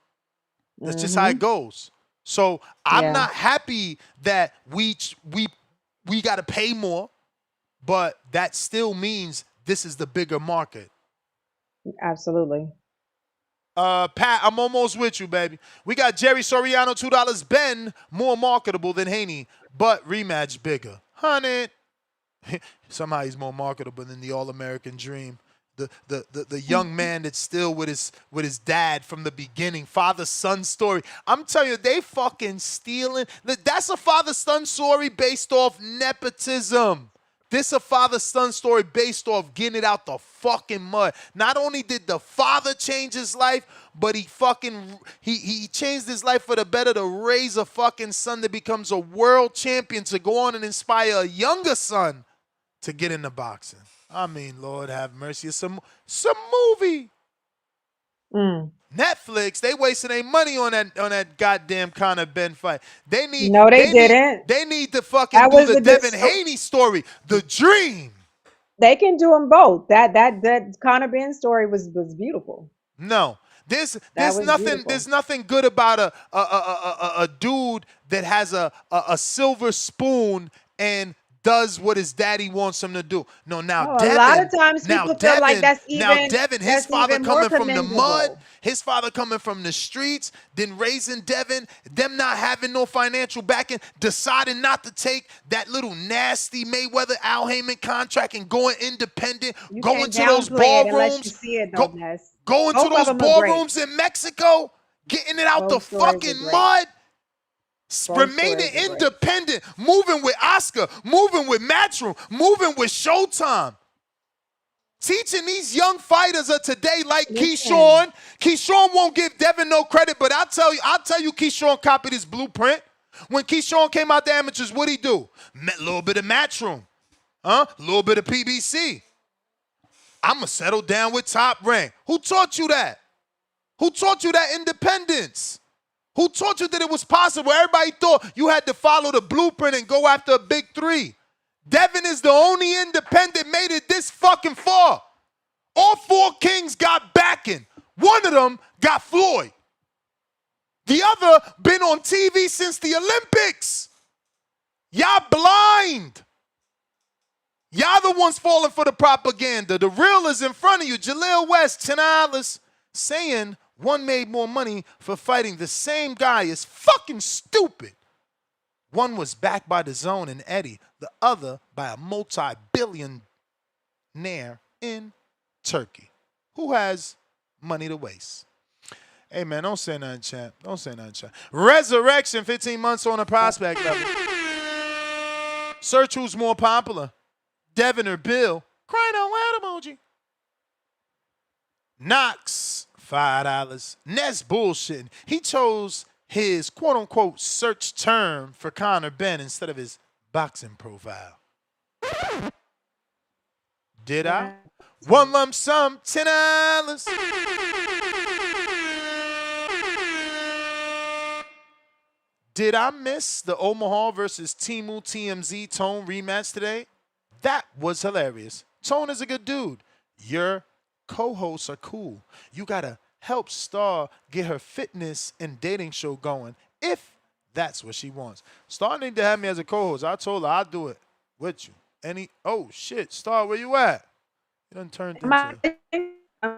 That's just how it Hmm. goes. So I'm Yeah. not happy that we got to pay more, but that still means this is the bigger market. Absolutely. Pat, I'm almost with you, baby. We got Jerry Soriano, $2. Ben, more marketable than Haney, but rematch bigger. 100. Somehow he's more marketable than the All-American Dream. The young man that's still with his dad from the beginning, father-son story. I'm telling you, they fucking stealing. That's a father-son story based off nepotism. This a father-son story based off getting it out the fucking mud. Not only did the father change his life, but he changed his life for the better to raise a fucking son that becomes a world champion to go on and inspire a younger son to get into boxing. I mean, Lord have mercy. It's some movie. Netflix, they wasting their money on that goddamn Conor Ben fight. They need No, they didn't. to fucking That do was the a good Devin story. Haney story, The Dream. They can do them both. That Conor Ben story was beautiful. No. There's That was there's beautiful. nothing good about a dude that has a silver spoon and does what his daddy wants him to do. No, No, a lot of times Now people feel like Devin, his that's father even more coming from the mud, commendable. his father coming from the streets, then raising Devin, them not having no financial backing, deciding not to take that little nasty Mayweather Al Heyman contract and going independent, You going can't to those downplay it unless you ballrooms, see it, though, go Ness. going to Both of those them are great. ballrooms in Mexico, getting it out the Both stories are fucking great. mud. Both Remaining stories are great. independent, moving with Oscar, moving with Matchroom, moving with Showtime. Teaching these young fighters of today like Listen, Keyshawn. Keyshawn won't give Devin no credit, but I'll tell you Keyshawn copied his blueprint. When Keyshawn came out the amateurs, what'd he do? A little bit of Matchroom. A little bit of PBC. I'ma settle down with Top Rank. Who taught you that? Who taught you that independence? Who taught you that it was possible? Everybody thought you had to follow the blueprint and go after a big three. Devin is the only independent made it this fucking far. All four kings got backing. One of them got Floyd. The other been on TV since the Olympics. Y'all blind. Y'all the ones falling for the propaganda. The real is in front of you. Jaleel West, $10, saying one made more money for fighting the same guy is fucking stupid. One was backed by the Zone and Eddie. The other by a multi-billionaire in Turkey who has money to waste. Hey, man, don't say nothing, champ. Don't say nothing, champ. Resurrection, 15 months on a prospect level. Search who's more popular. Devin or Bill? Crying out loud emoji. Knox, $5. Ness bullshitting. He chose his quote-unquote search term for Conor Ben instead of his boxing profile. Did I? One lump sum, $10. Did I miss the Omaha versus Timu TMZ Tone rematch today? That was hilarious. Tone is a good dude. Your co-hosts are cool. You gotta help Star get her fitness and dating show going if that's what she wants. Star need to have me as a co-host. I told her I'll do it with you. Oh shit, Star, where you at? You done turned into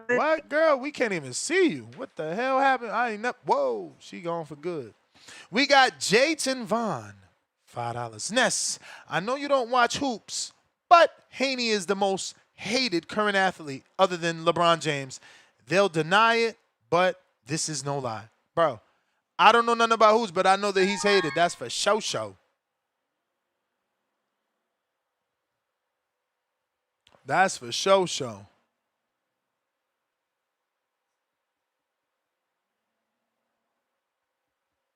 what, girl? We can't even see you. What the hell happened? I ain't up. Whoa, she gone for good. We got Jayton Vaughn, $5. Ness, I know you don't watch hoops, but Haney is the most hated current athlete other than LeBron James. They'll deny it, but this is no lie. Bro, I don't know nothing about hoops, but I know that he's hated. That's for show. That's for show.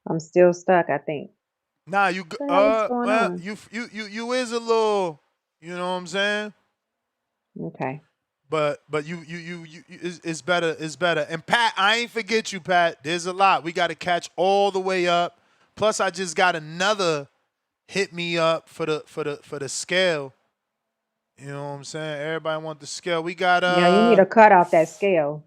I'm still stuck, I think. Nah, you What the hell is going on? you is a little, you know what I'm saying? Okay. But you it's better. And Pat, I ain't forget you, Pat. There's a lot. We got to catch all the way up. Plus I just got another hit me up for the scale. You know what I'm saying? Everybody want the scale. We got Yeah, you need to cut off that scale.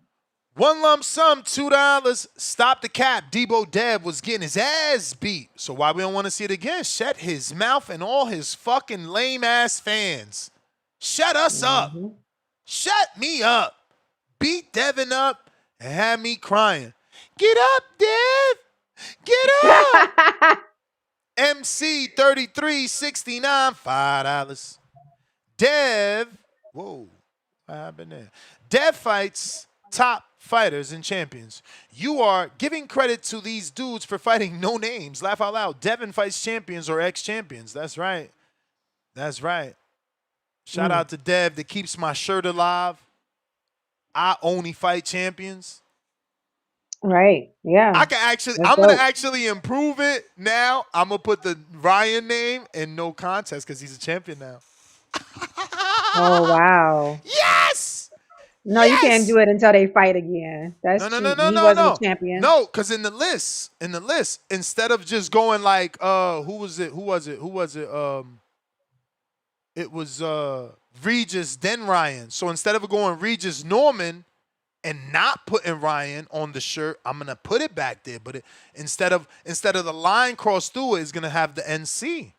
one lump sum, $2. Stop the cap. Debo Dev was getting his ass beat. So why we don't want to see it again? Shut his mouth and all his fucking lame ass fans. Shut us up. Shut me up. Beat Devin up and have me crying. Get up, Dev. Get up. MC 3369, $5. Dev, whoa, what happened there? Dev fights top fighters and champions. You are giving credit to these dudes for fighting no names. Laugh out loud. Devin fights champions or ex-champions. That's right. That's right. Shout out to Dev that keeps my shirt alive. I only fight champions. Right. Yeah. That's I'm gonna dope. actually improve it now. I'm gonna put the Ryan name in no contest because he's a champion now. Oh wow. Yes! No, you can't Yes! do it until they fight again. No, That's no, no, cheating. no, He no, wasn't a no. champion. No, because in the list, instead of just going like who was it? It was Regis, then Ryan. So instead of going Regis Norman and not putting Ryan on the shirt, I'm gonna put it back there. But instead of the line cross through it, it's gonna have the NC.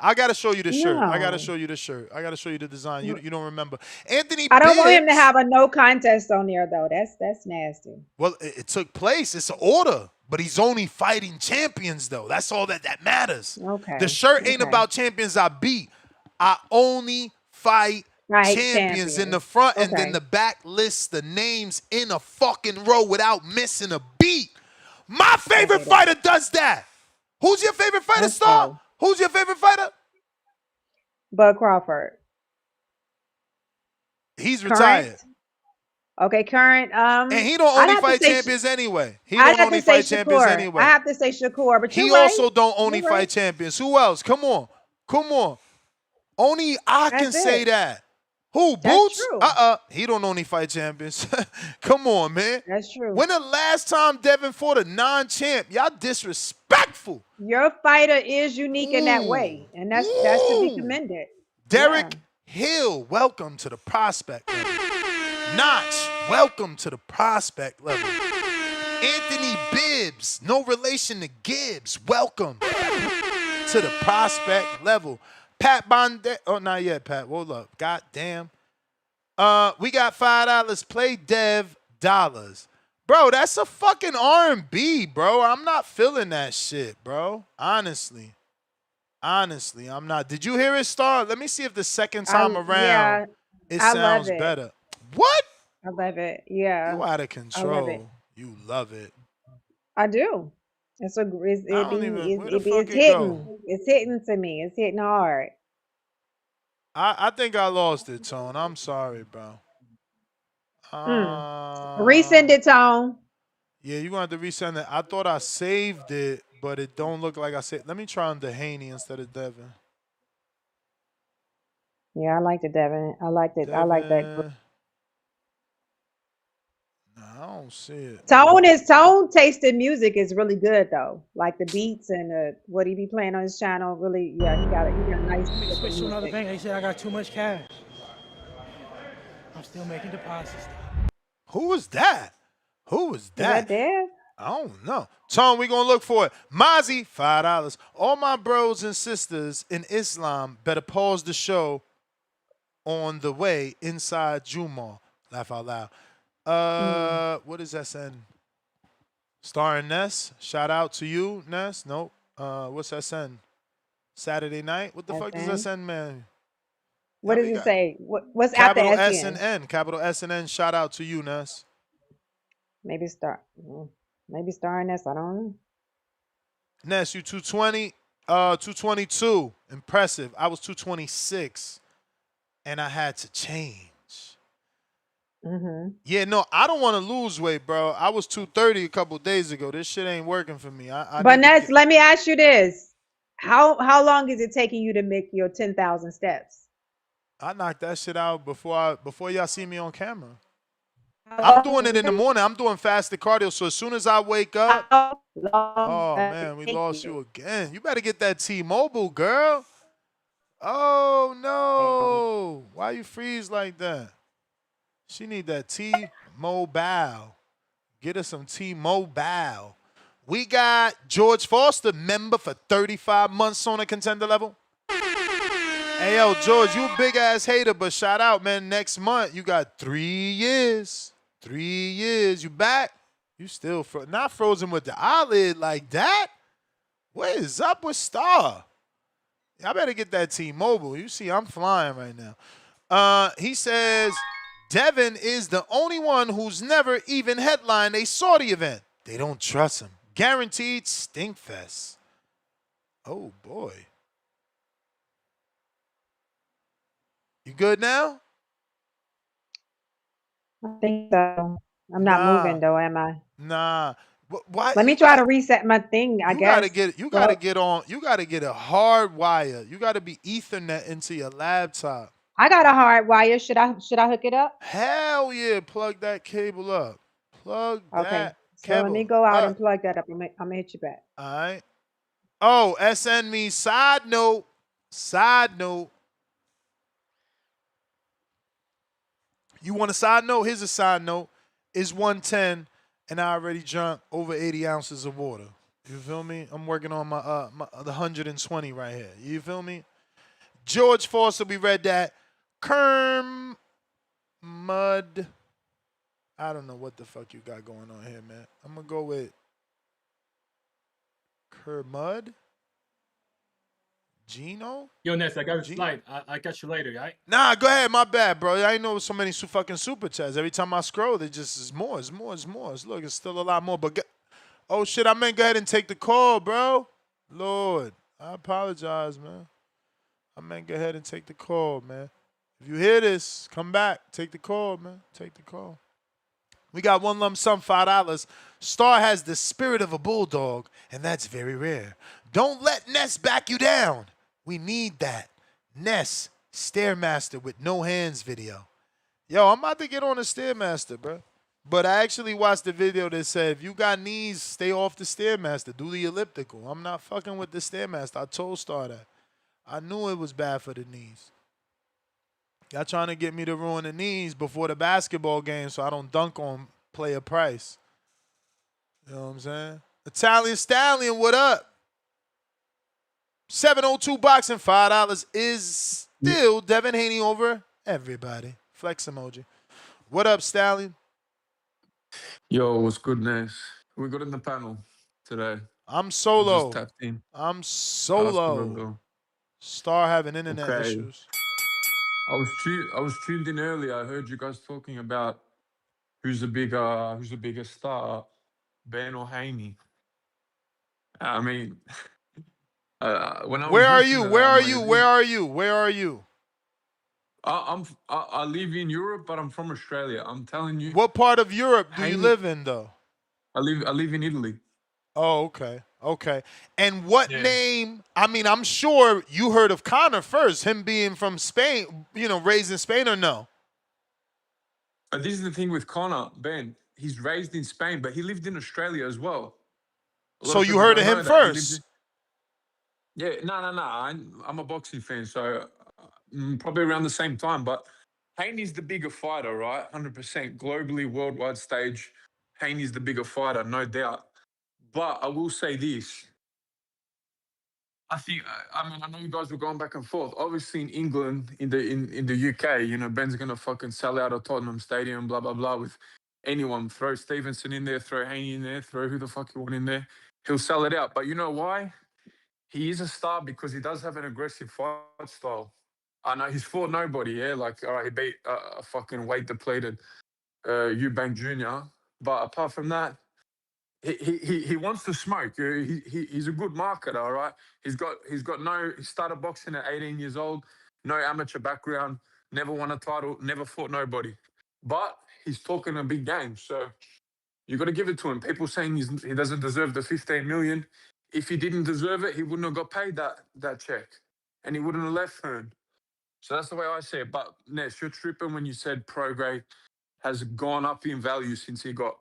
I gotta show you the shirt. I gotta No. show you the shirt. I gotta show you the design. You don't remember. Anthony I don't want him to Bibbs. have a no contest on there though. That's nasty. Well, it took place. It's an order. But he's only fighting champions, though. That's all that matters. The Okay. shirt ain't Okay. about champions I beat. I only fight Right, champions in the champions. front, and then Okay. the back lists the names in a fucking row without missing a beat. My I favorite get it. fighter does that. Who's your favorite fighter, Let's Star? go. Who's your favorite fighter? Bud Crawford. He's Current. retired. Okay, current. And he don't I'd only have to fight say champions anyway. He I'd don't have to only say fight champions Shakur. I anyway. have to say Shakur, but He you're right. also don't only You're right. fight champions. Who else? Come on. Come on. Only I can That's say it. that. Who? That's Boots? true. He don't only fight champions. Come on, man. That's true. When the last time Devin fought a non-champ? Y'all disrespectful. Your fighter is unique in that Ooh. way, and that's to be Ooh. commended. Yeah. Derek Hill, welcome to the prospect level. Notch, welcome to the prospect level. Anthony Bibbs, no relation to Gibbs, welcome to the prospect level. Pat Bonde, oh, not yet, Pat. Hold up. God damn. We got $5. Play Dev dollars. Bro, that's a fucking R&B, bro. I'm not feeling that shit, bro. Honestly, I'm not. Did you hear it, Star? Let me see if the second time around Yeah, it I love sounds it. better. What? I love it. Yeah. You out of I love it. control. You love it. I do. It's a it's, I it don't be even. Where the it's fuck it go? hitting. It's hitting to me. It's hitting hard. I think I lost it, Tone. I'm sorry, bro. Resend it, Tone. Yeah, you're gonna have to resend it. I thought I saved it, but it don't look like I saved. Let me try on the Haney instead of Devin. Yeah, I liked it, Devin. I liked it. I like that group. Devin. Nah, I don't see it. Tone tasted music is really good though. Like the beats and what he be playing on his channel. Really, yeah, he got a nice Let me taste of switch to another music. bank. They said I got too much cash. I'm still making deposits. Who was that? Who was Is that that? Dev? I don't know. Tone, we gonna look for it. Mozzie, $5. All my bros and sisters in Islam better pause the show on the way inside Juma. Laugh out loud. What is SN? Star and Ness. Shout out to you, Ness. Nope. What's SN? Saturday night? What the fuck does SN? SN man? What Y'all does be it got say? What's after capital S and SN? N. Capital S and N. Shout out to you, Ness. Maybe maybe starring this. I don't know. Ness, you 220, 222. Impressive. I was 226, and I had to change. Yeah, no, I don't want to lose weight, bro. I was 230 a couple days ago. This shit ain't working for me. But Ness, let me ask you this: how long is it taking you to make your 10,000 steps? I knocked that shit out before y'all see me on camera. I'm doing it in the morning. I'm doing fasted cardio. So as soon as I wake up, oh man, we lost you again. You better get that T-Mobile, girl. Oh no, why you freeze like that? She need that T-Mobile. Get her some T-Mobile. We got George Foster, member for 35 months on a contender level. Hey, yo, George, you a big-ass hater, but shout out, man. Next month, you got 3 years. 3 years. You back? You still not frozen with the eyelid like that? What is up with Star? I better get that T-Mobile. You see, I'm flying right now. He says Devin is the only one who's never even headlined a Saudi event. They don't trust him. Guaranteed stinkfest. Oh boy. You good now? I think so. I'm not Nah, moving though, am I? nah. Why Let me try to reset my thing, I guess. you gotta Well, get on. You gotta get a hard wire. You gotta be Ethernet into your laptop. I got a hard wire. Should I hook it up? Hell yeah! Plug that cable up. Plug Okay. that So let me cable go out and up. plug that up. I'm gonna hit you back. All right. Oh, SN me. Side note. Side note. You want a side note? Here's a side note. It's 110, and I already drunk over 80 ounces of water. You feel me? I'm working on the 120 right here. You feel me? George Foster, we read that. Kerm Mud. I don't know what the fuck you got going on here, man. I'm gonna go with Kermud. Gino? Yo, Ness, I got a Gino? slide. I catch you later, right? Nah, go ahead. My bad, bro. I ain't know so many fucking super chats. Every time I scroll, it just is more. It's more. It's more. Look, it's still a lot more. But oh shit, I meant go ahead and take the call, bro. Lord, I apologize, man. I meant go ahead and take the call, man. If you hear this, come back. Take the call, man. Take the call. We got one lump sum, $5. Star has the spirit of a bulldog, and that's very rare. Don't let Ness back you down. We need that. Ness, Stairmaster with no hands video. Yo, I'm about to get on a Stairmaster, bro. But I actually watched the video that said, if you got knees, stay off the Stairmaster. Do the elliptical. I'm not fucking with the Stairmaster. I told Star that. I knew it was bad for the knees. Y'all trying to get me to ruin the knees before the basketball game so I don't dunk on player price. You know what I'm saying? Italian Stallion, what up? 702 boxing, $5 is still Devin Haney over everybody. Flex emoji. What up, Stallion? Yo, what's goodness? We got in the panel today. I'm I just solo. tapped in. I'm How's the room solo. going? Star having internet Okay. issues. I was tuned in earlier. I heard you guys talking about who's the biggest star, Ben or Haney. I mean, when I Where was are listening you? to Where that, I'm are like, you? Where are you? Where are you? I live in Europe, but I'm from Australia. I'm telling you, What part of Europe do you Haney. live in, though? I live in Italy. Oh, okay. Okay. And what Yeah. name? I mean, I'm sure you heard of Connor first, him being from Spain, raised in Spain or no? This is the thing with Connor, Ben. He's raised in Spain, but he lived in Australia as well. A lot So of you people heard of don't him know that. He lived in. first. Yeah, no. I'm a boxing fan, so probably around the same time. But Haney's the bigger fighter, right? 100%. Globally, worldwide stage, Haney's the bigger fighter, no doubt. But I will say this. I think, I mean, I know you guys were going back and forth. Obviously, in England, in the UK, Ben's going to fucking sell out a Tottenham Stadium, blah, blah, blah, with anyone. Throw Stevenson in there, throw Haney in there, throw who the fuck you want in there. He'll sell it out. But you know why? He is a star because he does have an aggressive fight style. I know he's fought nobody, yeah. Like, all right, he beat a fucking weight depleted Eubank Jr. But apart from that, he wants to smoke. He's a good marketer, all right. He started boxing at 18 years old, no amateur background, never won a title, never fought nobody. But he's talking a big game, so you got to give it to him. People saying he doesn't deserve the 15 million. If he didn't deserve it, he wouldn't have got paid that check, and he wouldn't have left Hearn. So that's the way I see it. But Ness, you're tripping when you said Prograis has gone up in value since he got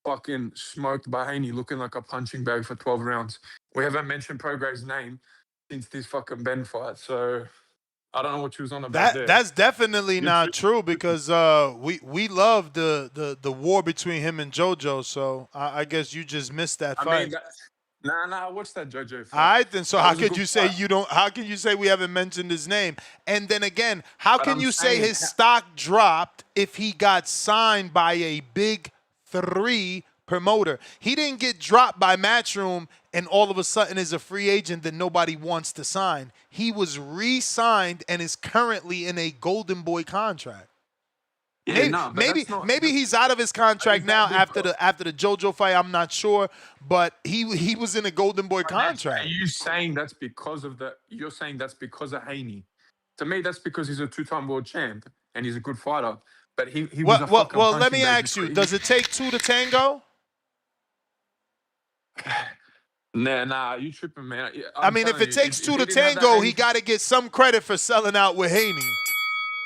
fucking smoked by Haney, looking like a punching bag for 12 rounds. We haven't mentioned Prograis's name since this fucking Ben fight, so I don't know what you was on about there. That's definitely You're not true tripping. because we love the war between him and JoJo. So I guess you just missed that I mean, fight. I watched that JoJo All fight. right, then. So That how was a could good you say fight. you don't? How can you say we haven't mentioned his name? And then again, how But can I'm you say saying, his stock dropped if he got signed by a big three promoter? He didn't get dropped by Matchroom and all of a sudden is a free agent that nobody wants to sign. He was re-signed and is currently in a Golden Boy contract. Yeah, Maybe no, but maybe that's not. maybe he's out of his contract Is now that because? after the JoJo fight. I'm not sure, but he was in a Golden Boy Are contract. you saying that's because of the? You're saying that's because of Haney. To me, that's because he's a two-time world champ and he's a good fighter. But he was Well, a well, fucking well. Let punching me bag. ask you: does it take two to tango? Nah, you tripping, man. I I'm mean, if telling it you, takes if two he to didn't have that tango, he Haney, got to get some credit for selling out with Haney.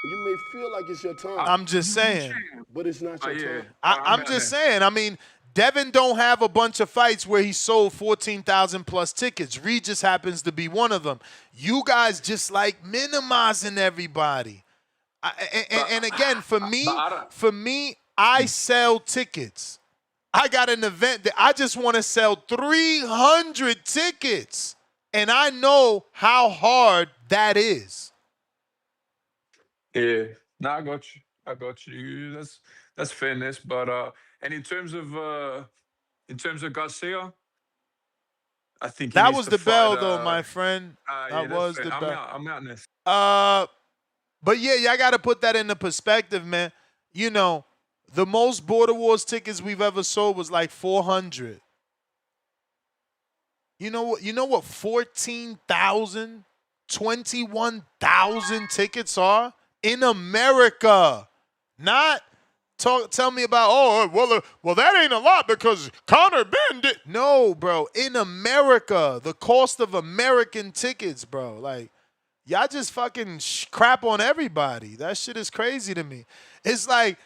You may feel like it's your time, I'm just saying. but it's not your yeah, time. I'm I'm out just there. saying. I mean, Devin don't have a bunch of fights where he sold 14,000 plus tickets. Regis happens to be one of them. You guys just like minimizing everybody. But And again, but I don't. for me, I sell tickets. I got an event that I just want to sell 300 tickets. And I know how hard that is. Yeah, no, I got you. I got you. That's fairness. But and in terms of Garcia, I think he That needs was to the fight. bell, though, my friend. Yeah, That that's was fair. the I'm bell. out. I'm out in this. Uh, but yeah, y'all got to put that into perspective, man. You know, the most Border Wars tickets we've ever sold was like 400. You know what? You know what 14,000, 21,000 tickets are in America. Not tell me about well that ain't a lot because Connor Ben did. No, bro. In America, the cost of American tickets, bro. Like y'all just fucking crap on everybody. That shit is crazy to me. It's like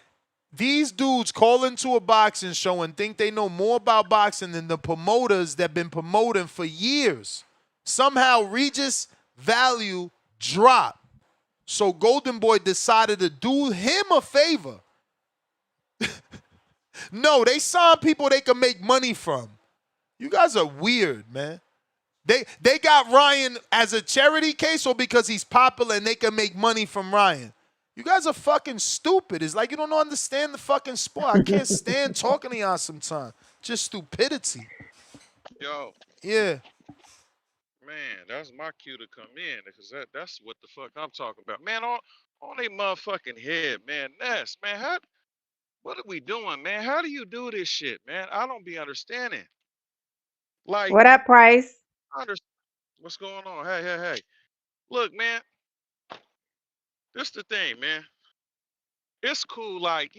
these dudes call into a boxing show and think they know more about boxing than the promoters that been promoting for years. Somehow Regis value dropped. So Golden Boy decided to do him a favor. No, they signed people they can make money from. You guys are weird, man. They got Ryan as a charity case or because he's popular and they can make money from Ryan. You guys are fucking stupid. It's like you don't understand the fucking sport. I can't stand talking to y'all sometimes. Just stupidity. Yo, Yeah. man, that's my cue to come in because that's what the fuck I'm talking about. Man, on they motherfucking head, man. Ness, man, what are we doing, man? How do you do this shit, man? I don't be understanding. Like, What up, Price? under, what's going on? Hey. Look, man, this the thing, man. It's cool, like,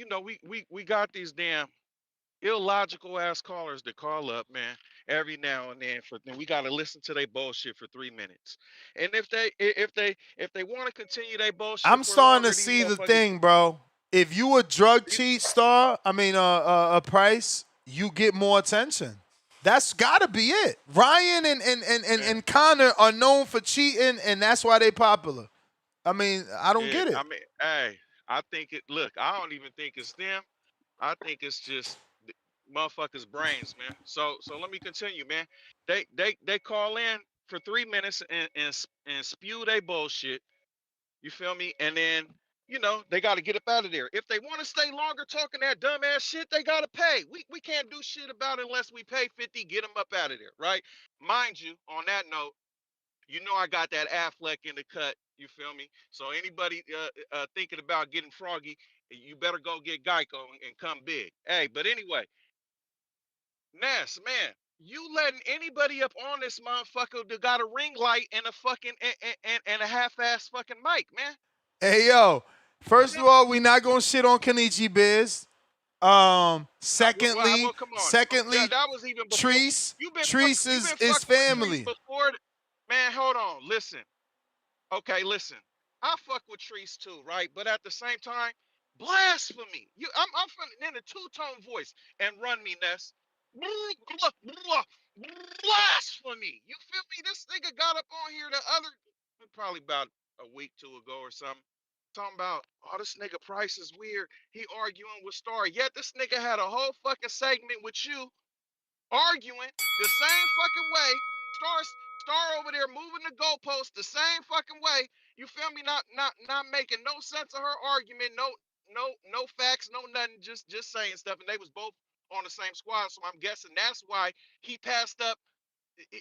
we got these damn illogical ass callers that call up, man, every now and then then we gotta listen to their bullshit for 3 minutes. And if they want to continue their bullshit I'm for starting to longer, these see the motherfuckers thing, bro. If you a drug these, cheat star, I mean a price, you get more attention. That's gotta be it. Ryan man, and Connor are known for cheating, and that's why they popular. I mean, I don't yeah, get I it. mean, hey, I think I don't even think it's them. I think it's just motherfuckers' brains, man. So let me continue, man. They call in for 3 minutes and spew they bullshit. You feel me? And then, they got to get up out of there. If they want to stay longer talking that dumbass shit, they got to pay. We can't do shit about it unless we pay 50, get them up out of there, right? Mind you, on that note, I got that Affleck in the cut. You feel me? So anybody thinking about getting froggy, you better go get Geico and come big. Hey, but anyway, Ness, man, you letting anybody up on this motherfucker that got a ring light and a fucking and a half-ass fucking mic, man. Hey yo, You first know, of all, we not gonna shit on Kenichi Biz. well, come on. Secondly, That was even before. Treese, You've been is fucking with Trees family. before. Man, hold on. Listen. Okay, listen. I fuck with Trees too, right? But at the same time, blasphemy. I'm in a two-tone voice and run me, Ness. Blasphemy. You feel me? This nigga got up on here the other, probably about a week, two ago or something. Talking about, oh, this nigga Price is weird. He arguing with Star. Yet this nigga had a whole fucking segment with you arguing the same fucking way. Star over there moving the goalposts the same fucking way. You feel me? Not making no sense of her argument. No facts, no nothing. Just saying stuff. And they was both on the same squad. So I'm guessing that's why he passed up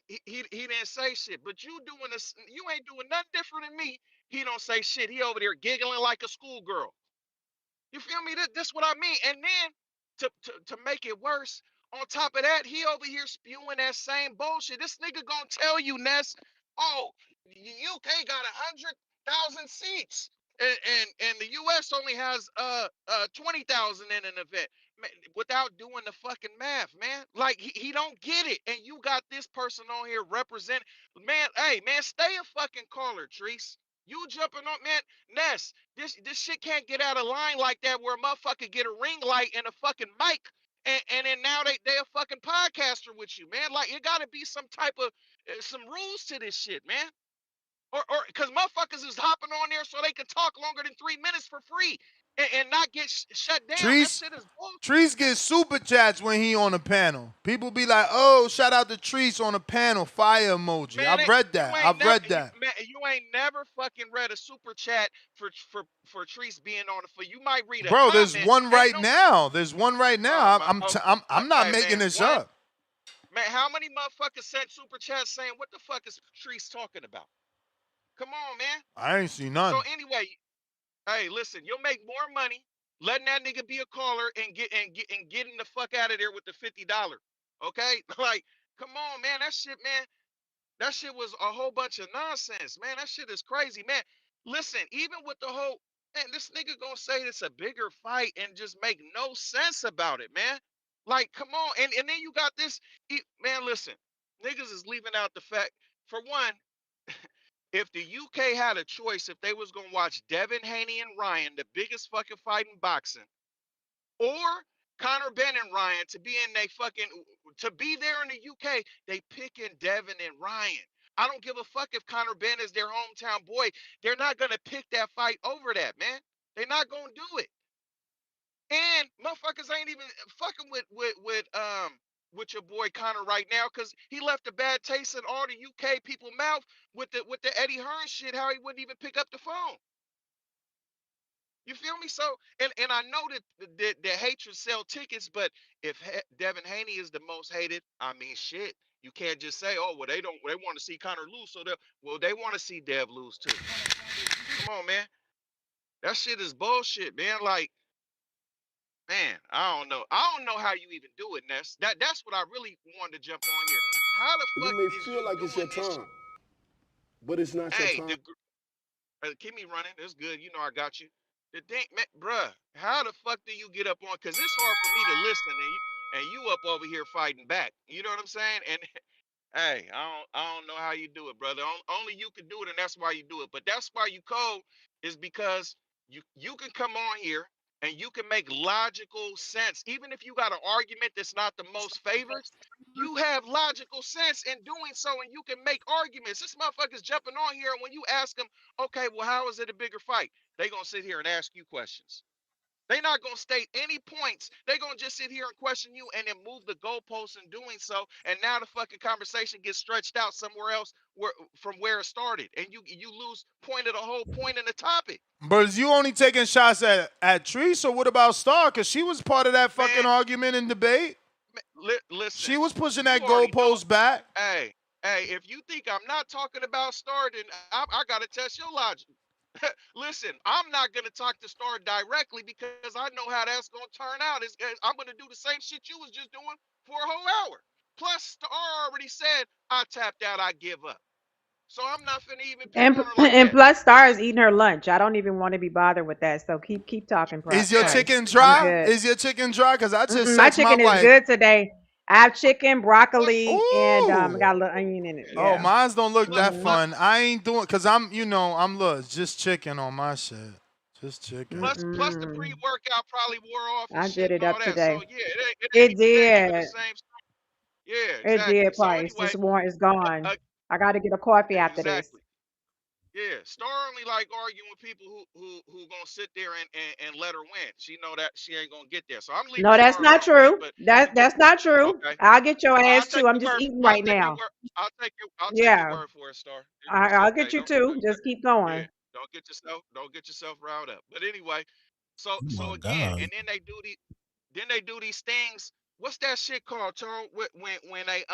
he didn't say shit. But you doing this, you ain't doing nothing different than me. He don't say shit. He over there giggling like a schoolgirl. You feel me? This what I mean. And then to make it worse, on top of that, he over here spewing that same bullshit. This nigga gonna tell you, Ness, oh, UK got 100,000 seats. And the US only has 20,000 in an event. Man, without doing the fucking math, man. Like he don't get it. And you got this person on here represent, man, hey man, stay a fucking caller, Treese. You jumping on, man, Ness. This shit can't get out of line like that where a motherfucker get a ring light and a fucking mic and then now they a fucking podcaster with you, man. Like it gotta be some type of some rules to this shit, man. Or because motherfuckers is hopping on there so they can talk longer than 3 minutes for free and not get shut down. That Treese, shit is bullshit, Treese gets super chats when he on a panel. People be like, "Oh, shout out to Treese on a panel, fire emoji." man. I've read You that. ain't I've never read that, you ain't never fucking read a super chat for Treese being on it. For you might read a bro. There's comment. one Ain't right no now. There's one right oh now. my I'm not hey making man this one up. man. How many motherfuckers sent super chats saying what the fuck is Treese talking about? Come on, man. I ain't see So none. anyway, hey, listen, you'll make more money letting that nigga be a caller and getting the fuck out of there with the $50. Okay? Like, come on, man. That shit, man. That shit was a whole bunch of nonsense, man. That shit is crazy, man. Listen, even with the whole man, this nigga gonna say it's a bigger fight and just make no sense about it, man. Like, come on. And then you got this, man. Listen, niggas is leaving out the fact. For one, if the UK had a choice, if they was gonna watch Devin Haney and Ryan, the biggest fucking fight in boxing, or Conor Ben and Ryan to be in they fucking to be there in the UK, they picking Devin and Ryan. I don't give a fuck if Conor Ben is their hometown boy. They're not gonna pick that fight over that, man. They're not gonna do it. And motherfuckers ain't even fucking with your boy Connor right now because he left a bad taste in all the UK people mouth with the Eddie Hearn shit. How he wouldn't even pick up the phone. You feel me? So and I know that the hatred sell tickets, but if Devin Haney is the most hated, I mean shit. You can't just say, oh well, they want to see Connor lose, so they want to see Dev lose too. Come on, man. That shit is bullshit, man. Like man, I don't know. I don't know how you even do it, Ness. That's what I really wanted to jump on here. How the You fuck may is feel you like it's your doing this? time, but it's not your Hey, time. keep me running. That's good. You know I got you. The thing, man, bruh, how the fuck do you get up on? Cause it's hard for me to listen and you up over here fighting back. You know what I'm saying? And hey, I don't know how you do it, brother. Only you can do it, and that's why you do it. But that's why you cold is because you can come on here and you can make logical sense. Even if you got an argument that's not the most favored, you have logical sense in doing so, and you can make arguments. This motherfucker's jumping on here, and when you ask them, okay, well, how is it a bigger fight? They gonna sit here and ask you questions. They're not gonna state any points. They're gonna just sit here and question you and then move the goalposts in doing so. And now the fucking conversation gets stretched out somewhere else from where it started. And you lose point of the whole point in the topic. But is you only taking shots at Treese, or what about Star? Because she was part of that fucking Man, argument and debate. listen, She was pushing you that already know. goalpost back. Hey, if you think I'm not talking about Star, then I gotta test your logic. Listen, I'm not going to talk to Star directly because I know how that's going to turn out. I'm going to do the same shit you was just doing for a whole hour. Plus, Star already said, I tapped out, I give up. So I'm not finna even pick And on her like and that. plus, Star is eating her lunch. I don't even want to be bothered with that. So keep talking, Is your Yeah. Price. chicken I'm dry? good. Is your chicken dry? Because I just My text my chicken is wife. good today. I have chicken, Plus, broccoli, and I Ooh. got a little onion in it. Oh, Yeah. mine's don't look plus, that Mhm. plus, fun. I ain't doing, because I'm, look, just chicken on my shit. Just chicken. plus the Mm-mm. pre-workout probably wore off and I did shit and it all up that. So today. yeah, It it ain't even the did. same. Yeah, It exactly. did, So Price. anyway, This warrant is gone. uh, I got to get a coffee after this. exactly. Yeah, Star only like arguing with people who gonna sit there and let her win. She know that she ain't gonna get there. So I'm leaving No, that's Star not alone, man. true. But That's not true. okay, I'll get your I'll ass take too. I'm your just word. eating I'll right take your now. word. I'll take your Yeah, word for it, Star. It's I'll okay. get you too. Don't Just keep yeah. going. Don't get yourself riled up. But anyway, so Oh so my again, God. and then they do these things. What's that shit called, Tone? When they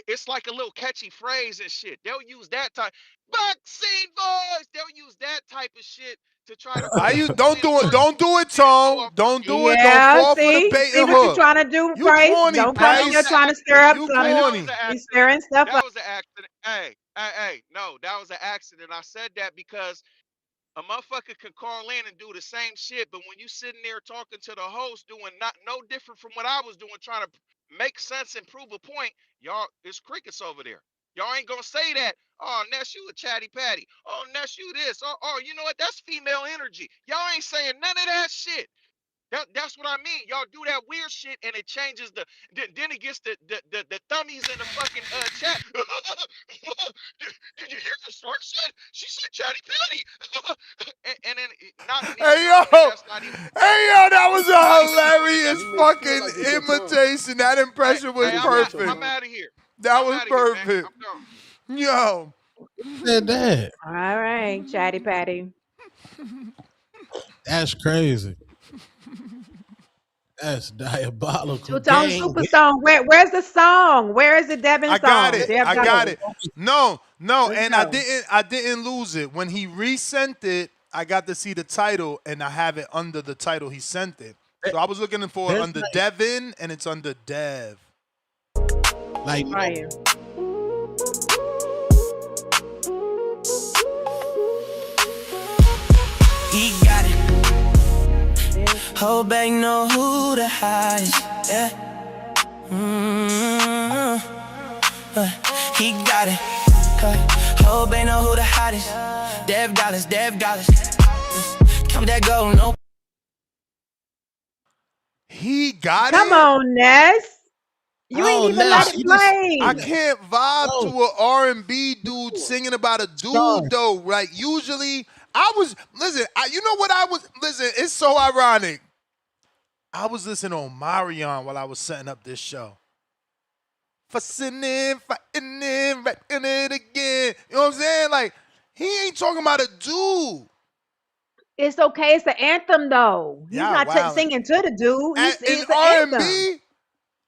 it's like a little catchy phrase and shit. They'll use that type boxing voice. They'll use that type of shit to try to Why push you the point or don't do it, get into Tone. a Don't do it. Don't Yeah, fall for the bait see and what you're hook. trying to do, You Price. corny, Don't come in that was here an Price. trying to stir up accident. You Hey, something. that was corny. an You accident. stirring stuff That up. was an accident. Hey, no, that was an accident. I said that because a motherfucker could call in and do the same shit, but when you sitting there talking to the host, doing not no different from what I was doing, trying to make sense and prove a point, y'all, it's crickets over there. Y'all ain't gonna say that. Oh, Ness, you a chatty patty. Oh, Ness, you this. Oh, you know what? That's female energy. Y'all ain't saying none of that shit. That's what I mean. Y'all do that weird shit and it changes then it gets the thummies in the fucking chat. Did you hear the short shit? She said chatty patty. and then not nigga, Hey no, yo, that's not even that was not a even doing that. hilarious You may feel fucking like it's your time. imitation. That Hey, impression was hey, It's not your perfect. I'm time. out of here. That I'm was out of here, man. perfect. I'm gone. Yo, Said that. All right, Chatty Patty. That's crazy. That's diabolical. Two-Tone Gang. Superstone. Where's the song? Where is the Devin I got song? it. Dev I got got it. it. No, Let's and go. I didn't lose it. When he resent it, I got to see the title and I have it under the title he sent it. So I was looking for it There's under Devin and it's under Dev. like Fire. He got it. Whole bag know who the highest. Yeah. He got it. Whole bag know who the hottest. Dev dollars, Dev dollars. Come that go, no. He got Come it? on, Ness. You ain't oh even let Ness, it you just I play. can't vibe to no an R&B dude singing about a star. dude though. Like usually I was listen, you know what I was listen, it's so ironic. I was listening on Marion while I was setting up this show. Fussing in, fighting in, wrecking it again. You know what I'm saying? Like, he ain't talking about a dude. It's okay. It's the anthem, though. He's Yeah, not wow. singing to the dude. And in It's the anthem. R&B,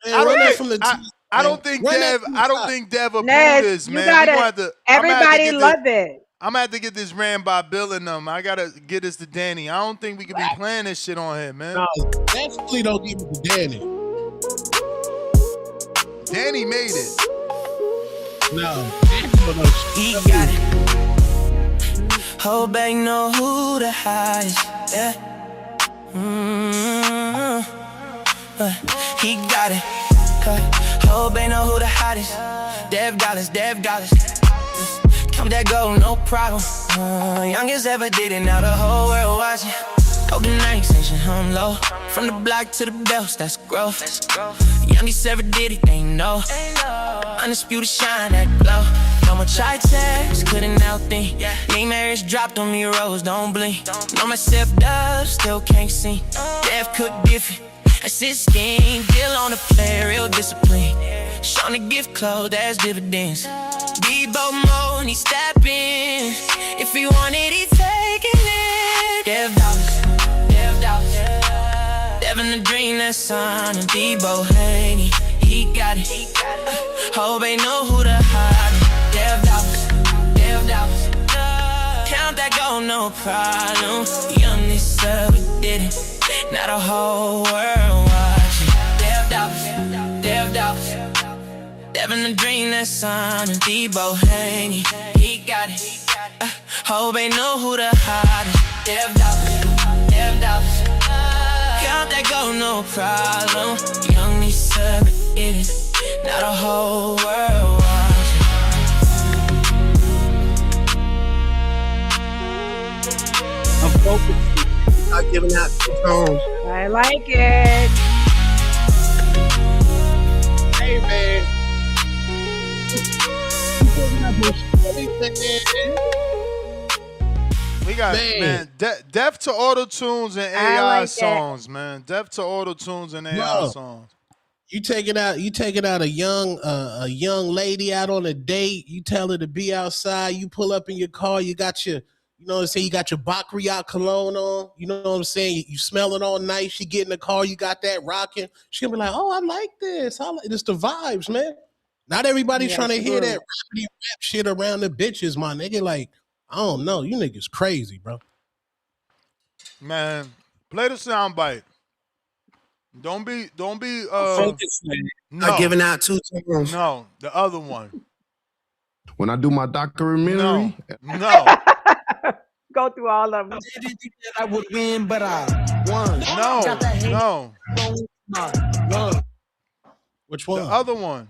Man, I run don't that think Right. from the top, I man. don't think Run that Dev from the I don't top. think Dev approved Ness, this, you man. We gotta. gonna have to I'm gonna have to Everybody get this love it. I'm gonna have to get this ran by Bill and them. I gotta get this to Danny. I don't think we could be playing this shit on here, man. No, definitely don't give it to Danny. Danny made it. No, Danny don't know He shit. got it. Whole bag know who the highest. Yeah. He got it. Whole bag know who the hottest. Dev dollars, Dev dollars. Come that go, no problem. Youngest ever did it, now the whole world watching. Golden nights, ancient home low. From the block to the bells, that's growth. Youngest ever did it, they know. Undisputed shine, that glow. No more chai text, couldn't outthink. Name marriage dropped on me, rose, don't blink. Know myself does, still can't see. Death cook different. That's his scheme, deal on the play, real discipline. Showing the gift clothes, that's dividends. Debo mode, he step in. If he want it, he taking it. Dev dollars, Dev dollars. Dev in the dream, that's son of Debo Haney. He got it. Hope they know who the hottest. Dev dollars, Dev dollars. Count that gold, no problem. Youngest ever did it. Now the whole world watching. Dev dollars, Dev dollars. Dev in the dream, that son of Debo Haney. He got it. Hope they know who the hottest. Dev dollars, Dev dollars. Count that gold, no problem. Youngest ever did it. Now the whole world watching. I'm focused. Not giving out tones. I like it. Hey man. We got Man, deaf to auto tunes and I AI like it. songs, man. Deaf to auto tunes and AI bro, songs. you taking out a young lady out on a date. You tell her to be outside. You pull up in your car. You got your, you know what I'm saying. You got your Baccarat cologne on. You know what I'm saying. You smelling all nice. She get in the car. You got that rocking. She gonna be like, oh, I like this. It's the vibes, man. Not everybody Yeah, trying to hear that true. rappity rap shit around the bitches, my nigga. Like, I don't know. You niggas crazy, bro. Man, play the soundbite. Don't be Focus, man. Not no. giving out two times. No, the other one. When I do my No. documentary, No. Go through all of them. Didn't think that I would win, but I won. Got No. that Haney No. on my lung. Which The one? other one.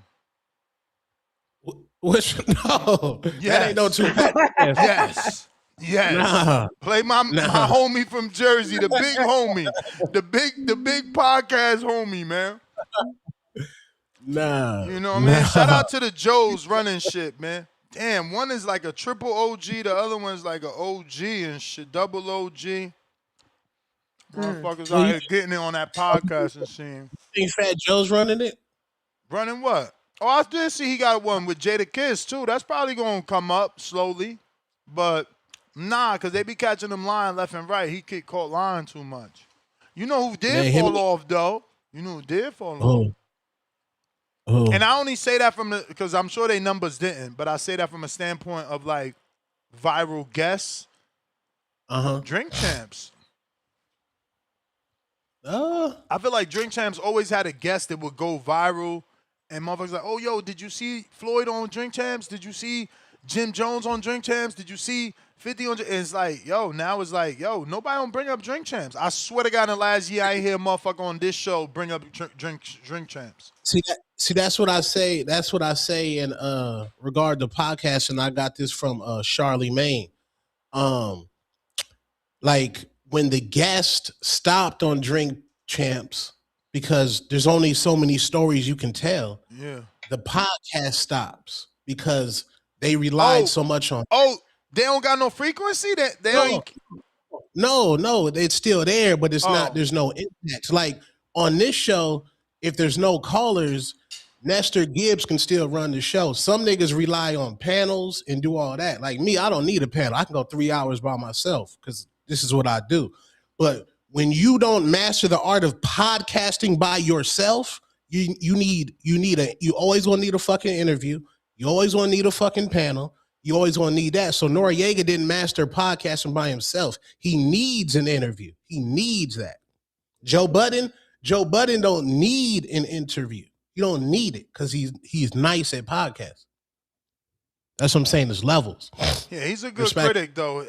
Which no, that ain't no Yes. Tupac. Yes. Yes. Yes. Nah, Play my nah, homie from Jersey, the big homie. The big podcast homie, man. nah, You know what I mean? Shout nah. out to the Joes running shit, man. Damn, one is like a triple OG, the other one's like a OG and shit, double OG. Mm. Motherfuckers Well, out you here getting it on that podcasting scene. think Fat Joe's running it? Running what? Oh, I did see he got one with Jada Kiss too. That's probably gonna come up slowly, but nah, cause they be catching him lying left and right. He get caught lying too much. You know who did Man, him. fall off though? You know who did fall off? Oh, oh, And I only say that from the because I'm sure they numbers didn't, but I say that from a standpoint of like viral guests. uh Drink Champs. huh. I feel like Drink Champs always had a guest that would go viral, and motherfuckers like, oh yo, did you see Floyd on Drink Champs? Did you see Jim Jones on Drink Champs? Did you see 50 on? And it's like, yo, now it's like, yo, nobody don't bring up Drink Champs. I swear to God, in the last year, I ain't hear a motherfucker on this show bring up Drink Champs. See, that's what I say. That's what I say in regard to podcast, and I got this from Charlie Maine. Um, like when the guest stopped on Drink Champs because there's only so many stories you can tell. Yeah. The podcast stops because they relied so much on. Oh, they don't got no frequency. They No, ain't. no, it's still there, but it's not. Oh. There's no impact. Like on this show, if there's no callers, Nestor Gibbs can still run the show. Some niggas rely on panels and do all that. Like me, I don't need a panel. I can go 3 hours by myself because this is what I do. But when you don't master the art of podcasting by yourself, you always gonna need a fucking interview. You always gonna need a fucking panel. You always gonna need that. So Noriega didn't master podcasting by himself. He needs an interview. He needs that. Joe Budden don't need an interview. You don't need it because he's nice at podcasts. That's what I'm saying. There's levels. Yeah, he's a good Respect. critic though.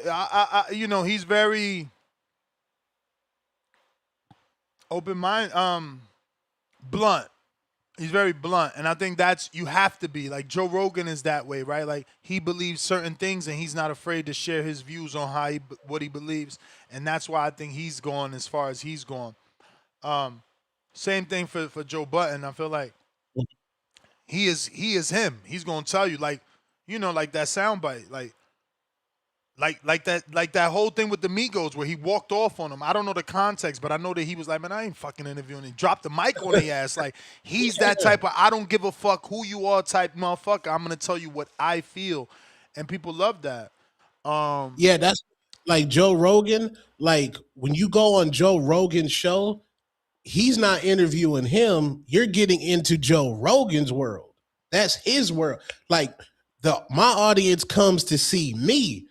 He's very open mind, blunt. He's very blunt, and I think that's you have to be. Like Joe Rogan is that way, right? Like he believes certain things, and he's not afraid to share his views on what he believes, and that's why I think he's gone as far as he's gone. Same thing for Joe Budden. I feel like he is him. He's gonna tell you like that soundbite, like that whole thing with the Migos where he walked off on him. I don't know the context, but I know that he was like, man, I ain't fucking interviewing. He dropped the mic on their ass. Like he's that type of I don't give a fuck who you are type motherfucker. I'm gonna tell you what I feel, and people love that. Yeah, that's like Joe Rogan. Like when you go on Joe Rogan's show, he's not interviewing him. You're getting into Joe Rogan's world. That's his world. Like my audience comes to see me.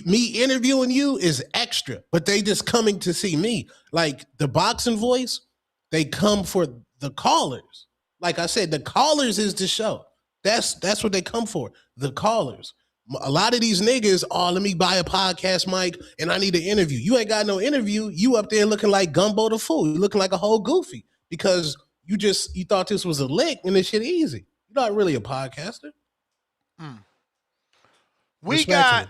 Me interviewing you is extra, but they just coming to see me. Like the boxing voice, they come for the callers. Like I said, the callers is the show. That's what they come for. The callers. A lot of these niggas, let me buy a podcast mic and I need an interview. You ain't got no interview. You up there looking like Gumbo the Fool. You looking like a whole goofy because you thought this was a lick and this shit easy. You're not really a podcaster. We got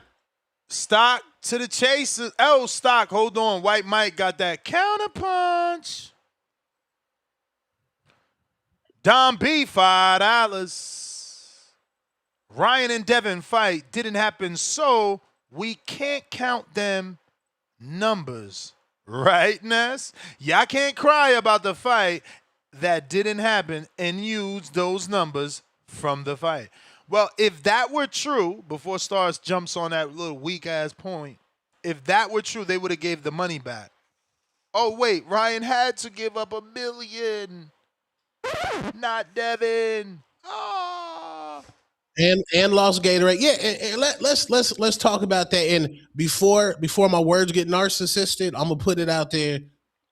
Stock to the chase. Stock, hold on. White Mike got that counterpunch. Dom B, $5. Ryan and Devin fight didn't happen, so we can't count them numbers. Right, Ness? Y'all can't cry about the fight that didn't happen and use those numbers from the fight. Well, if that were true, before Stars jumps on that little weak-ass point, if that were true, they would have gave the money back. Oh, wait, Ryan had to give up $1 million. Not Devin. Oh. and lost Gatorade. Yeah, and let's talk about that. And before my words get narcissistic, I'm gonna put it out there.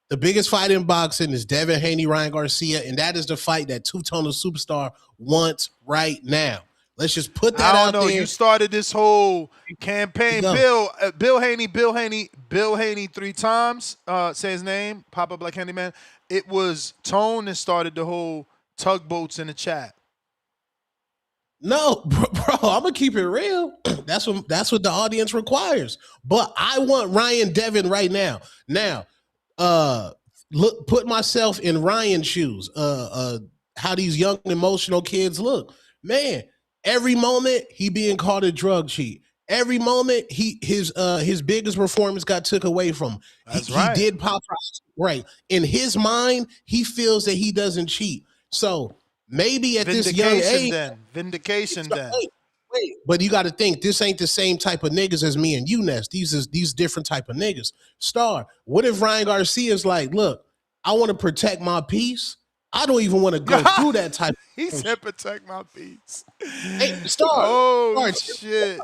The biggest fight in boxing is Devin Haney, Ryan Garcia, and that is the fight that two-toner superstar wants right now. Let's just put that I don't out know. there. You started this whole You campaign. go. Bill Haney 3 times. Say his name. Pop up like Handyman. It was Tone that started the whole tugboats in the chat. No, bro, I'm gonna keep it real. That's what the audience requires. But I want Ryan Devin right now. Now, look, put myself in Ryan's shoes. How these young emotional kids look. Man, every moment he being called a drug cheat. Every moment his biggest performance got took away from him. That's He right. did pop right. In his mind, he feels that he doesn't cheat. So maybe at this young age, Vindication then. Wait. But you got to think this ain't the same type of niggas as me and you, Ness. These different type of niggas. Star, what if Ryan Garcia's like, look, I want to protect my peace. I don't even want to go through that type. He said, "Protect my peace." Hey, Star. Oh Star, shit!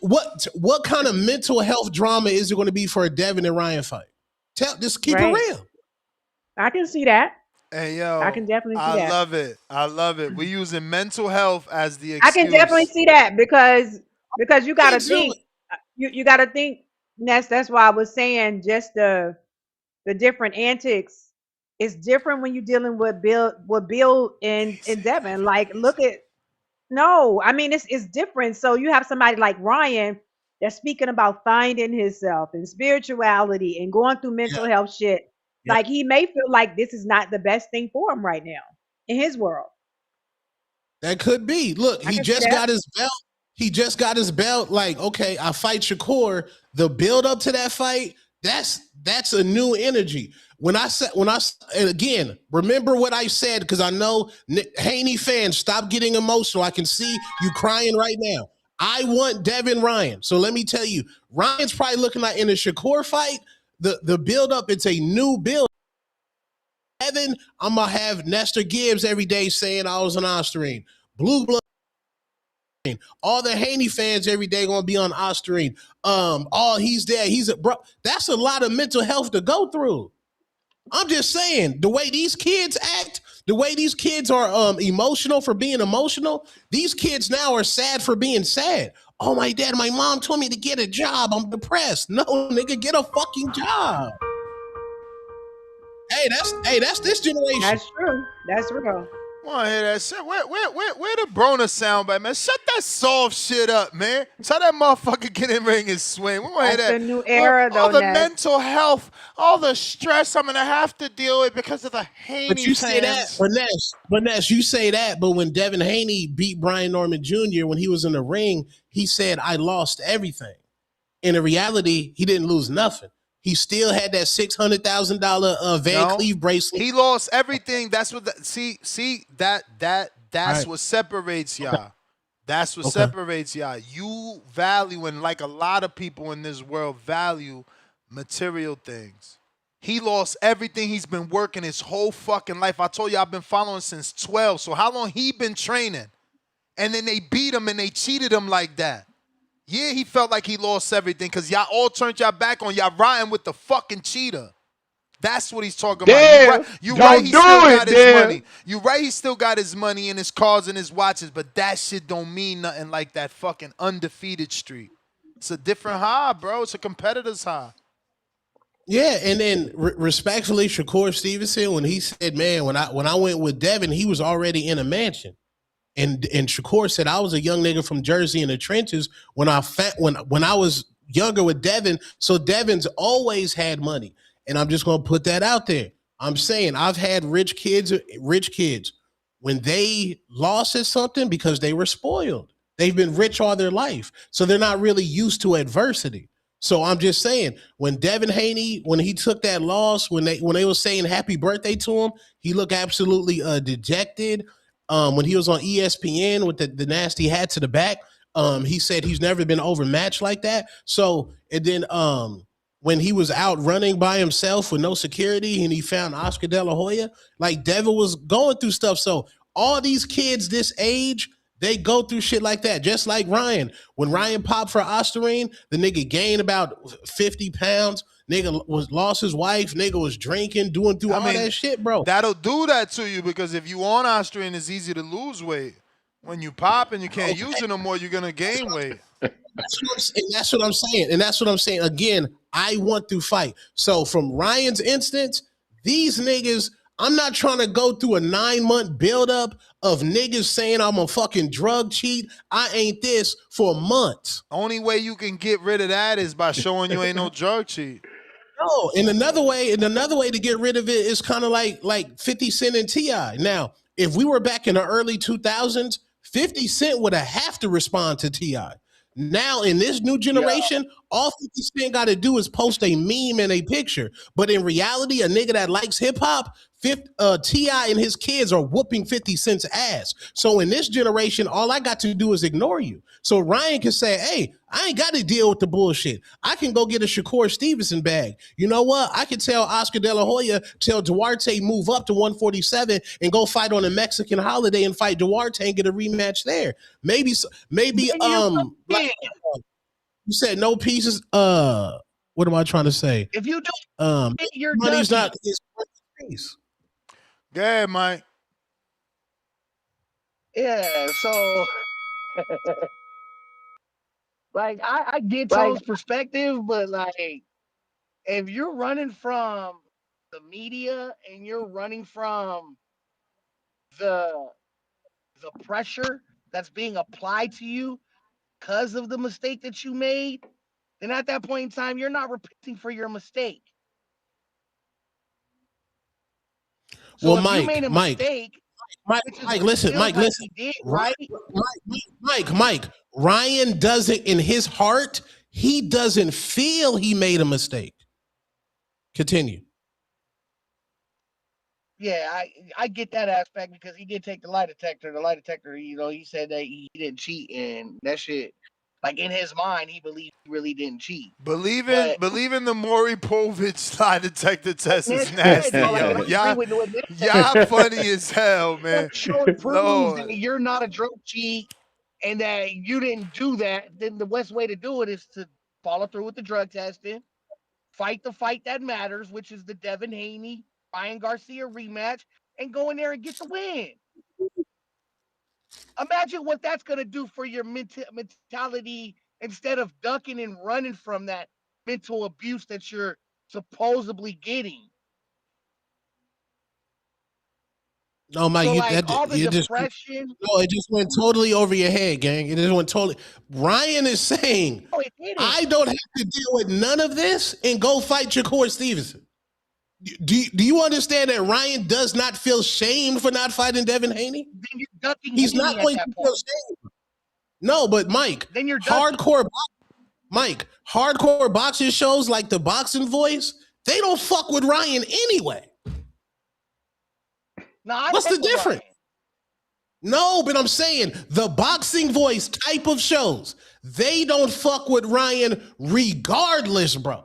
What kind of mental health drama is it going to be for a Devin and Ryan fight? Just keep it real. I can see that. Hey yo, I can definitely see I that. love it. I love it. We're using mental health as the I can definitely excuse. see that because you got to Exactly. think you got to think. That's why I was saying just the different antics. It's different when you're dealing with Bill and Devin. Like, look at no, I mean it's different. So you have somebody like Ryan that's speaking about finding himself and spirituality and going through mental health shit. Yeah. Like he may feel like this is not the best thing for him right now in his world. That could be. Look, I he can see just that. got his belt. He just got his belt. Like, okay, I fight Shakur. The build up to that fight, that's a new energy. And again, remember what I said because I know Haney fans stop getting emotional. I can see you crying right now. I want Devin Ryan. So let me tell you, Ryan's probably looking like in the Shakur fight. The build up, it's a new build. Evan, I'm gonna have Nestor Gibbs every day saying I was an Ostarine. Blue blood. All the Haney fans every day gonna be on Ostarine. Oh, he's there. He's a bro. That's a lot of mental health to go through. I'm just saying, the way these kids act, the way these kids are emotional for being emotional, these kids now are sad for being sad. Oh, my dad, my mom told me to get a job. I'm depressed. No, nigga, get a fucking job. Hey, that's this generation. That's true. That's real. Want to hear that shit? Where the Brona sound bite, man? Shut that soft shit up, man. Tell that motherfucker get in ring and swing. We want to hear That's that. a new era, All though, the Ness. mental health, all the stress I'm gonna have to deal with because of the But Haney you say that, fans. Ness, you say that, but when Devin Haney beat Brian Norman Jr. when he was in the ring, he said, I lost everything. In reality, he didn't lose nothing. He still had that $600,000 Van Cleef bracelet. He lost everything. That's what. That's Right. what separates y'all. Okay. That's what Okay. separates y'all. You value, and like a lot of people in this world value material things. He lost everything. He's been working his whole fucking life. I told you I've been following since 12. So how long he been training? And then they beat him and they cheated him like that. Yeah, he felt like he lost everything because y'all all turned y'all back on y'all riding with the fucking cheater. That's what he's talking about. You right, he still got his money. You right, he still got his money and his cars and his watches, but that shit don't mean nothing like that fucking undefeated streak. It's a different high, bro. It's a competitor's high. Yeah, and then respectfully, Shakur Stevenson, when he said, man, when I went with Devin, he was already in a mansion. And Shakur said, I was a young nigga from Jersey in the trenches when I was younger with Devin. So Devin's always had money. And I'm just gonna put that out there. I'm saying I've had rich kids when they lost at something because they were spoiled. They've been rich all their life. So they're not really used to adversity. So I'm just saying, when Devin Haney, when he took that loss, when they were saying happy birthday to him, he looked absolutely dejected. When he was on ESPN with the nasty hat to the back, he said he's never been overmatched like that. So, and then when he was out running by himself with no security and he found Oscar De La Hoya, like Devin was going through stuff. So all these kids this age, They go through shit like that, just like Ryan. When Ryan popped for Osterine, the nigga gained about 50 pounds. Nigga was lost his wife. Nigga was drinking, doing through I all mean, that shit, bro. that'll do that to you because if you on Austrian, it's easy to lose weight. When you pop and you can't Okay, use it no more, you're gonna gain weight. that's what I'm saying. And that's what I'm saying. Again, I want to fight. So from Ryan's instance, these niggas, I'm not trying to go through a 9-month buildup of niggas saying I'm a fucking drug cheat. I ain't this for months. Only way you can get rid of that is by showing you ain't no drug cheat. No, and another way to get rid of it is kind of like 50 Cent and T.I. Now, if we were back in the early 2000s, 50 Cent would have to respond to T.I. Now, in this new Yeah. generation, all 50 Cent got to do is post a meme and a picture. But in reality, a nigga that likes hip hop, T.I. and his kids are whooping 50 Cent's ass. So in this generation, all I got to do is ignore you. So Ryan can say, hey, I ain't got to deal with the bullshit. I can go get a Shakur Stevenson bag. You know what? I can tell Oscar De La Hoya, tell Duarte move up to 147 and go fight on a Mexican holiday and fight Duarte and get a rematch there. Maybe Then you like can. you said, no pieces. What am I trying to say? If you do it, you're Money's ducking. not his piece. Go ahead, Mike. Yeah, so like I get Tone's perspective, but like if you're running from the media and you're running from the the pressure that's being applied to you because of the mistake that you made, then at that point in time, you're not repenting for your mistake. Well, So if you made a mistake, which is what it Listen, feels Mike, like listen. he did, right? Mike. Ryan doesn't, in his heart, he doesn't feel he made a mistake. Continue. Yeah, I get that aspect because he did take the lie detector. The lie detector, he said that he didn't cheat, and that shit, like in his mind, he believed he really didn't cheat. Believe But in the Maury Povich lie detector test Ness is said, nasty, bro, like yo. what I agree Y'all, with what Ness y'all said. funny as hell, man. Show and proves that Lord. you're not a drug cheat and that you didn't do that. Then the best way to do it is to follow through with the drug testing, fight the fight that matters, which is the Devin Haney Ryan Garcia rematch, and go in there and get the win. Imagine what that's going to do for your mentality instead of ducking and running from that mental abuse that you're supposedly getting. No, Mike, So, you like, that all the you just depression, no, it just went totally over your head, gang. It just went totally. Ryan is saying, oh, it didn't. I don't have to deal with none of this and go fight Shakur Stevenson. Do you understand that Ryan does not feel shame for not fighting Devin Haney? Then you're ducking He's not Haney at going to that feel point. shame. No, but Mike, Then you're ducking. hardcore boxing shows like the Boxing Voice, they don't fuck with Ryan anyway. No, I What's fuck the with difference? Ryan. No, but I'm saying the Boxing Voice type of shows, they don't fuck with Ryan regardless, bro.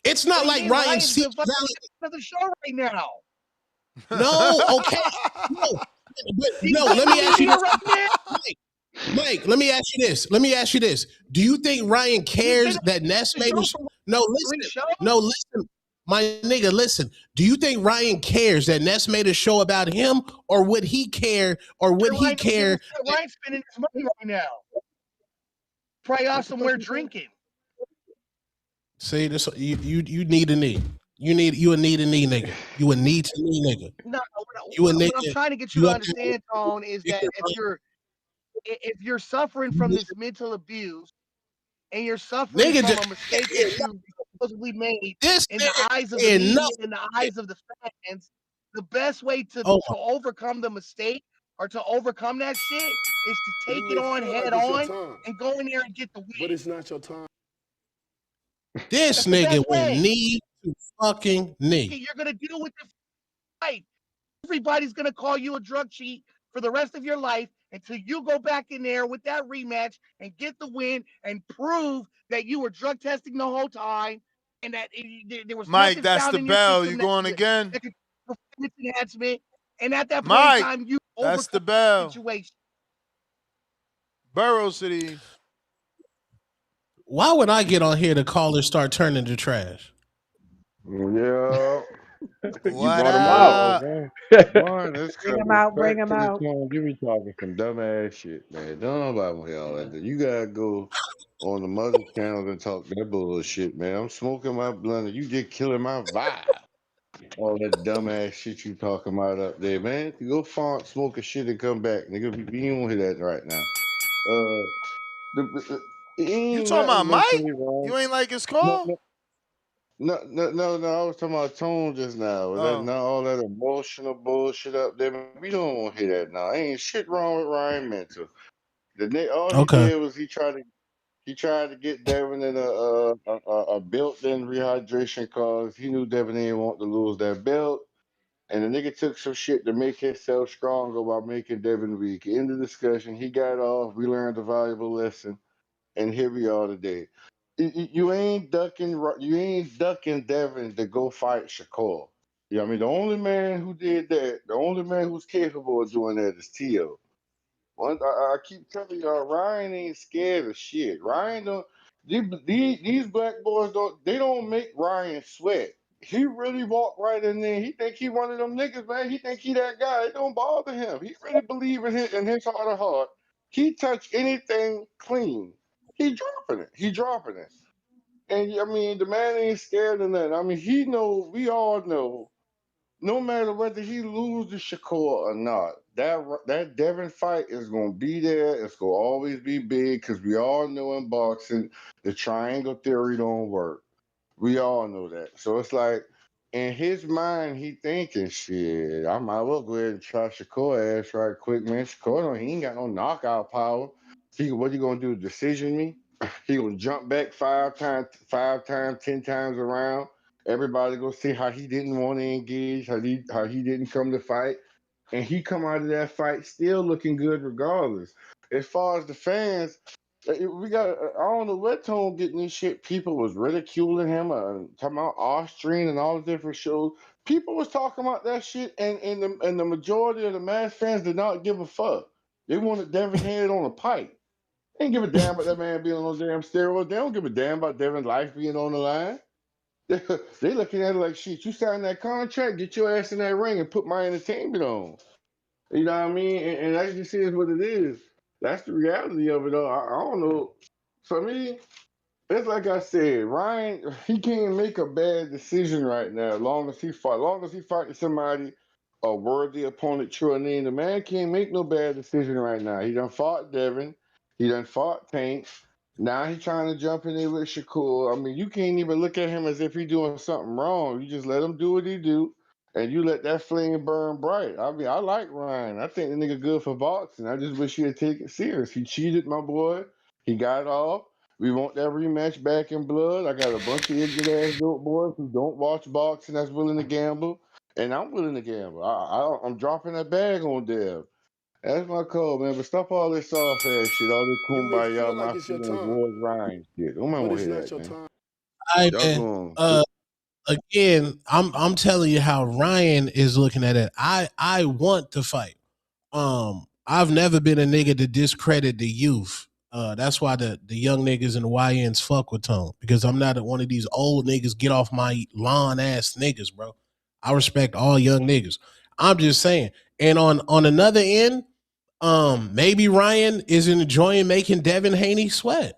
It's What not do you like mean? Ryan Ryan's sees the fucking value. of the show right now. No, okay. No, He's no, the let me ask you media this. right now. Mike, let me ask you this. Let me ask you this. Do you think Ryan He's been cares on that Ness the made show a for no, 3 listen. shows. No, listen. My nigga, listen. Do you think Ryan cares that Ness made a show about him, or would he care, or would he Ryan don't give a care? shit. Ryan's spending his money right now. Probably off somewhere drinking. See, this you need a knee. You would need a knee, nigga. You would need to knee, nigga. No, You a what I'm nigga. trying to get you You to up there? understand, Tone, is that if you're suffering from this mental abuse and you're suffering Nigga from just a mistake that you supposedly made this in the nigga eyes of the and media, nothing. in the eyes of the fans, the best way to Oh, overcome the mistake or to overcome that shit is to You take it may on feel head like it's your on time, and go in there and get the win. but it's not your time. this That's the nigga best went way. knee to fucking knee. You're gonna deal with the fight. Everybody's gonna call you a drug cheat for the rest of your life until you go back in there with that rematch and get the win and prove that you were drug testing the whole time and that there was Mike, nothing that's found the in your bell. You system going again? that could performance enhancement. And at that point in Mike, time, you that's the overcome the bell. situation. Borough City. Why would I get on here to callers start turning to trash? Yeah. You What brought Bring him them out. out. up? Okay. One, let's Bring cut them it out, bring back them to the out. tone. You be talking some dumbass shit, man. Don't nobody want to hear all that. You gotta go on the mother channels and talk that bullshit, man. I'm smoking my blunt and you just killing my vibe. All that dumbass shit you talking about up there, man. You go farm, smoke a shit and come back, nigga. You don't hear that right now. Uh, it You ain't talking about nothing Mike? mentally wrong. You ain't like his No, call? no, no. I was talking about tone just now. That Oh, not all that emotional bullshit up there. Man. We don't want to hear that now. Ain't shit wrong with Ryan Mental. All he Okay. did was he tried to get Devin in a built-in rehydration cause he knew Devin didn't want to lose that belt. And the nigga took some shit to make himself stronger while making Devin weak. In the discussion, he got off. We learned a valuable lesson, and here we are today. You ain't ducking Devin to go fight Shakur. Yeah, I mean the only man who did that, the only man who's capable of doing that is Tio. I keep telling y'all, Ryan ain't scared of shit. Ryan don't. These black boys don't make Ryan sweat. He really walked right in there. He think he one of them niggas, man. He think he that guy. It don't bother him. He really believe in his heart of heart. He touch anything clean. He dropping it. He dropping it. And I mean, the man ain't scared of nothing. I mean, he know. We all know no matter whether he loses Shakur or not, that Devin fight is gonna be there. It's gonna always be big because we all know in boxing the triangle theory don't work. We all know that. So it's like in his mind, he thinking, shit, I might well go ahead and try Shakur ass right quick, man. Shakur he ain't got no knockout power. What he gonna do? Decision me? He gonna jump back five times, 10 times around. Everybody gonna see how he didn't want to engage, how he didn't come to fight, and he come out of that fight still looking good regardless. As far as the fans, we got. I don't know what tone getting this shit. People was ridiculing him, talking about Austrian and all the different shows. People was talking about that shit, and the majority of the mass fans did not give a fuck. They wanted Devin Head on a pipe. They didn't give a damn about that man being on those damn steroids. They don't give a damn about Devin's life being on the line. They looking at it like, shit, you signed that contract, get your ass in that ring and put my entertainment on. You know what I mean? And that just is what it is. That's the reality of it all. I don't know. For me, it's like I said, Ryan, he can't make a bad decision right now. Long as he fighting somebody, a worthy opponent, true or name, the man can't make no bad decision right now. He done fought Devin. He done fought Tank. Now he trying to jump in there with Shakur. I mean, you can't even look at him as if he doing something wrong. You just let him do what he do, and you let that flame burn bright. I mean, I like Ryan. I think the nigga good for boxing. I just wish he'd take it serious. He cheated, my boy. He got off. We want that rematch back in blood. I got a bunch of ignorant ass dope boys who don't watch boxing that's willing to gamble, and I'm willing to gamble. I'm dropping that bag on Dev. That's my call, man. But stop all this soft ass shit, all this You may kumbaya, feel like my it's your feelings time, towards Ryan shit. Don't mind but want it's to hear not that, your man. time. All right, Y'all man. going. Again, I'm telling you how Ryan is looking at it. I want to fight. I've never been a nigga to discredit the youth. That's why the young niggas and the YNs fuck with Tone, because I'm not one of these old niggas get off my lawn ass niggas, bro. I respect all young niggas. I'm just saying. And on another end, maybe Ryan is enjoying making Devin Haney sweat.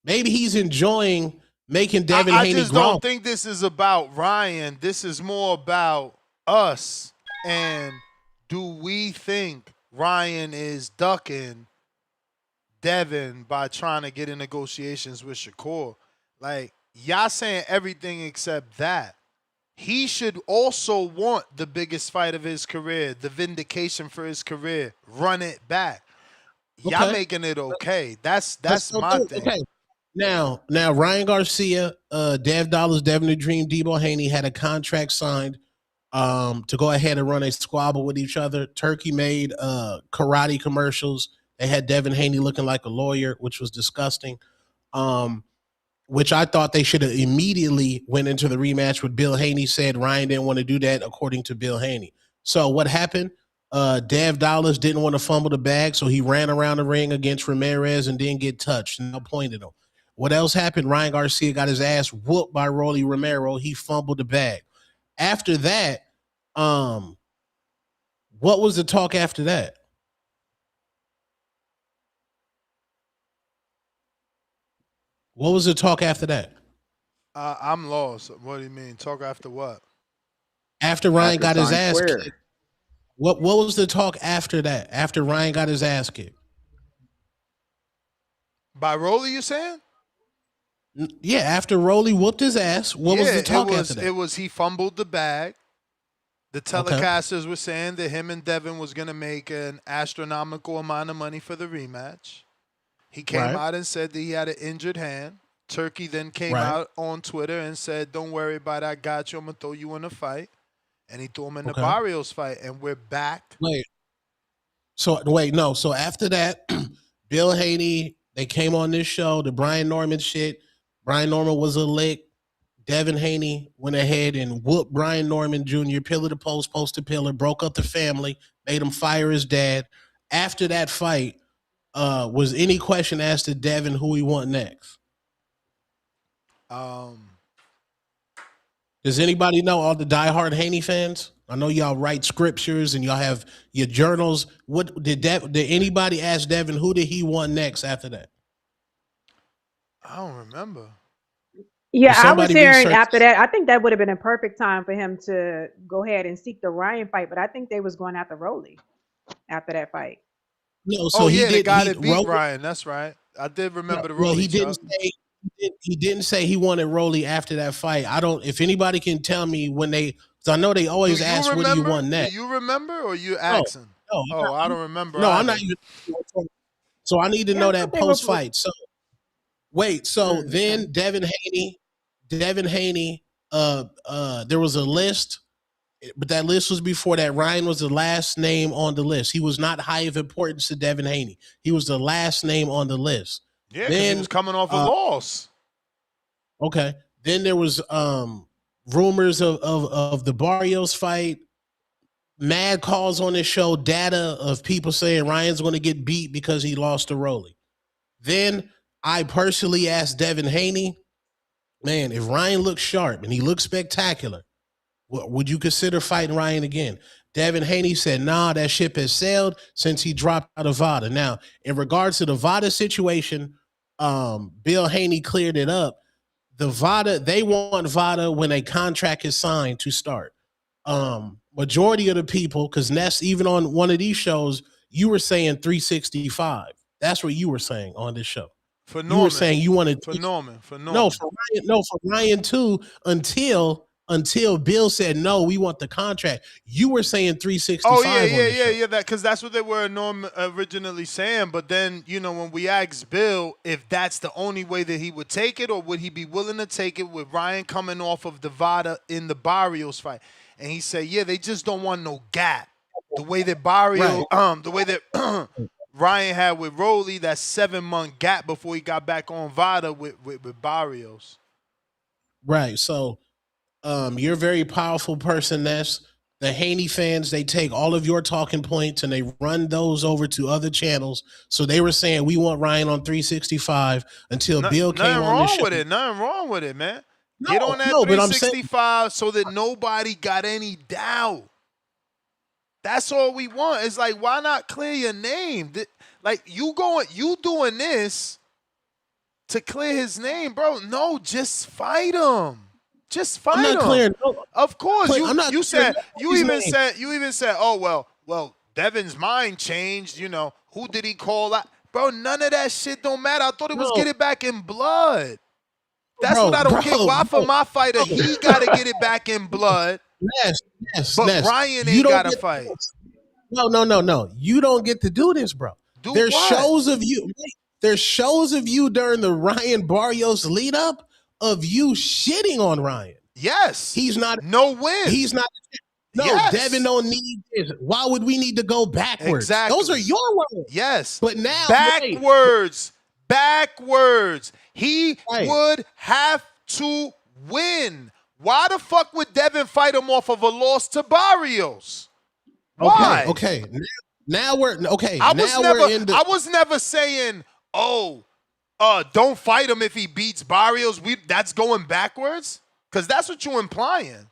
Maybe he's enjoying making Devin I Haney just don't growl. think this is about Ryan. This is more about us. And do we think Ryan is ducking Devin by trying to get in negotiations with Shakur? Like, y'all saying everything except that. He should also want the biggest fight of his career, the vindication for his career. Run it back. Y'all Okay. making it okay. That's Let's go my through. thing. Okay. Now Ryan Garcia, Dev Dollars, Devin the Dream, Debo Haney had a contract signed to go ahead and run a squabble with each other. Turkey made karate commercials. They had Devin Haney looking like a lawyer, which was disgusting. Which I thought they should have immediately went into the rematch with Bill Haney said Ryan didn't want to do that according to Bill Haney. So what happened? Dev Dollars didn't want to fumble the bag, so he ran around the ring against Ramirez and didn't get touched. And I pointed him. What else happened? Ryan Garcia got his ass whooped by Rolly Romero. He fumbled the bag. After that, what was the talk after that? What was the talk after that? I'm lost. What do you mean? Talk after what? After Ryan After got his Times ass Square. kicked. What was the talk after that? After Ryan got his ass kicked? By Rolly, you saying? Yeah, after Rolly whooped his ass, what was Yeah, the talk after it that? was he fumbled the bag. The Okay. telecasters were saying that him and Devin was gonna make an astronomical amount of money for the rematch. He came Right. out and said that he had an injured hand. Turkey then came Right. out on Twitter and said, "Don't worry about it. I got you. I'm gonna throw you in a fight." And he threw him in the Okay. Barrios fight, and we're back. Wait. No. So after that, Bill Haney, they came on this show, the Brian Norman shit. Brian Norman was a lick. Devin Haney went ahead and whooped Brian Norman Jr. pillar to post, post to pillar, broke up the family, made him fire his dad. After that fight, was any question asked to Devin who he want next? Um, Does anybody know, all the diehard Haney fans? I know y'all write scriptures and y'all have your journals. What did anybody ask Devin who did he want next after that? I don't remember. Yeah, Did I was somebody hearing research? after that. I think that would have been a perfect time for him to go ahead and seek the Ryan fight, but I think they was going after Rolly after that fight. No, so Oh he yeah, the did. guy He that beat wrote. Ryan. That's right. I did No, remember the well, Rolly he didn't Chuck. say. He didn't say he wanted Rolly after that fight. I don't. If anybody can tell me when they, because I know they Do always you ask, "What do you remember? want Do next?" you remember, or you No, asking? no, I'm Oh, I not, don't remember no. I'm not either. even. So I need to Yeah, know I thought that they were. post fight. So wait. So Okay. then Devin Haney. There was a list, but that list was before that. Ryan was the last name on the list. He was not high of importance to Devin Haney. He was the last name on the list. Yeah, because he was Then, coming off a uh, loss. okay. Then there was rumors of the Barrios fight. Mad calls on this show, data of people saying Ryan's going to get beat because he lost to Rolly. Then I personally asked Devin Haney, man, if Ryan looks sharp and he looks spectacular, would you consider fighting Ryan again? Devin Haney said, nah, that ship has sailed since he dropped out of VADA. Now, in regards to the VADA situation, Bill Haney cleared it up. The VADA, they want VADA when a contract is signed to start. Majority of the people, because Ness, even on one of these shows, you were saying 365. That's what you were saying on this show. For You were Norman. saying you wanted For Norman. For no Norman. for Ryan, no for Ryan too. Until Bill said no, we want the contract. You were saying Oh yeah, 365 on yeah, this yeah, show. yeah. That because that's what they were originally saying. But then when we asked Bill if that's the only way that he would take it, or would he be willing to take it with Ryan coming off of the VADA in the Barrios fight, and he said, yeah, they just don't want no gap. The way that Right, the way that Ryan had with Rolly, that 7-month gap before he got back on VADA with Barrios. right. So you're a very powerful person, Ness. The Haney fans, they take all of your talking points and they run those over to other channels. So they were saying we want Ryan on 365 until Bill came Nothing on this wrong show. with it. Nothing wrong with it, man. Get on No, that no, but I'm saying 365 so that nobody got any doubt. That's all we want. It's like, why not clear your name? Like you doing this to clear his name, bro. No, just fight him. Just I'm fight not him. clearing. No, Of course, I'm not you clearing said nobody's name. you even said, oh well, Devin's mind changed. Who did he call out? Bro, none of that shit don't matter. I thought it was No, get it back in blood. That's what bro, I don't get. Why for no, my fighter no. he gotta get it back in blood, Ness, Ness, but Ness. Ryan You ain't don't gotta get fight. no. You don't get to do this, bro. Do There's what? shows of you. There's shows of you during the Ryan Barrios lead up of you shitting on Ryan. Yes. He's not. No win. He's not. No, Devin Yes. don't need this. Why would we need to go backwards? Those are Exactly. your words. Yes. But now, wait. Backwards. Backwards. He Right. would have to win. Why the fuck would Devin fight him off of a loss to Barrios? Why? Okay. Now we're okay. I Now we're in the. was never saying, oh, don't fight him if he beats Barrios. That's going backwards? Because that's what you're implying.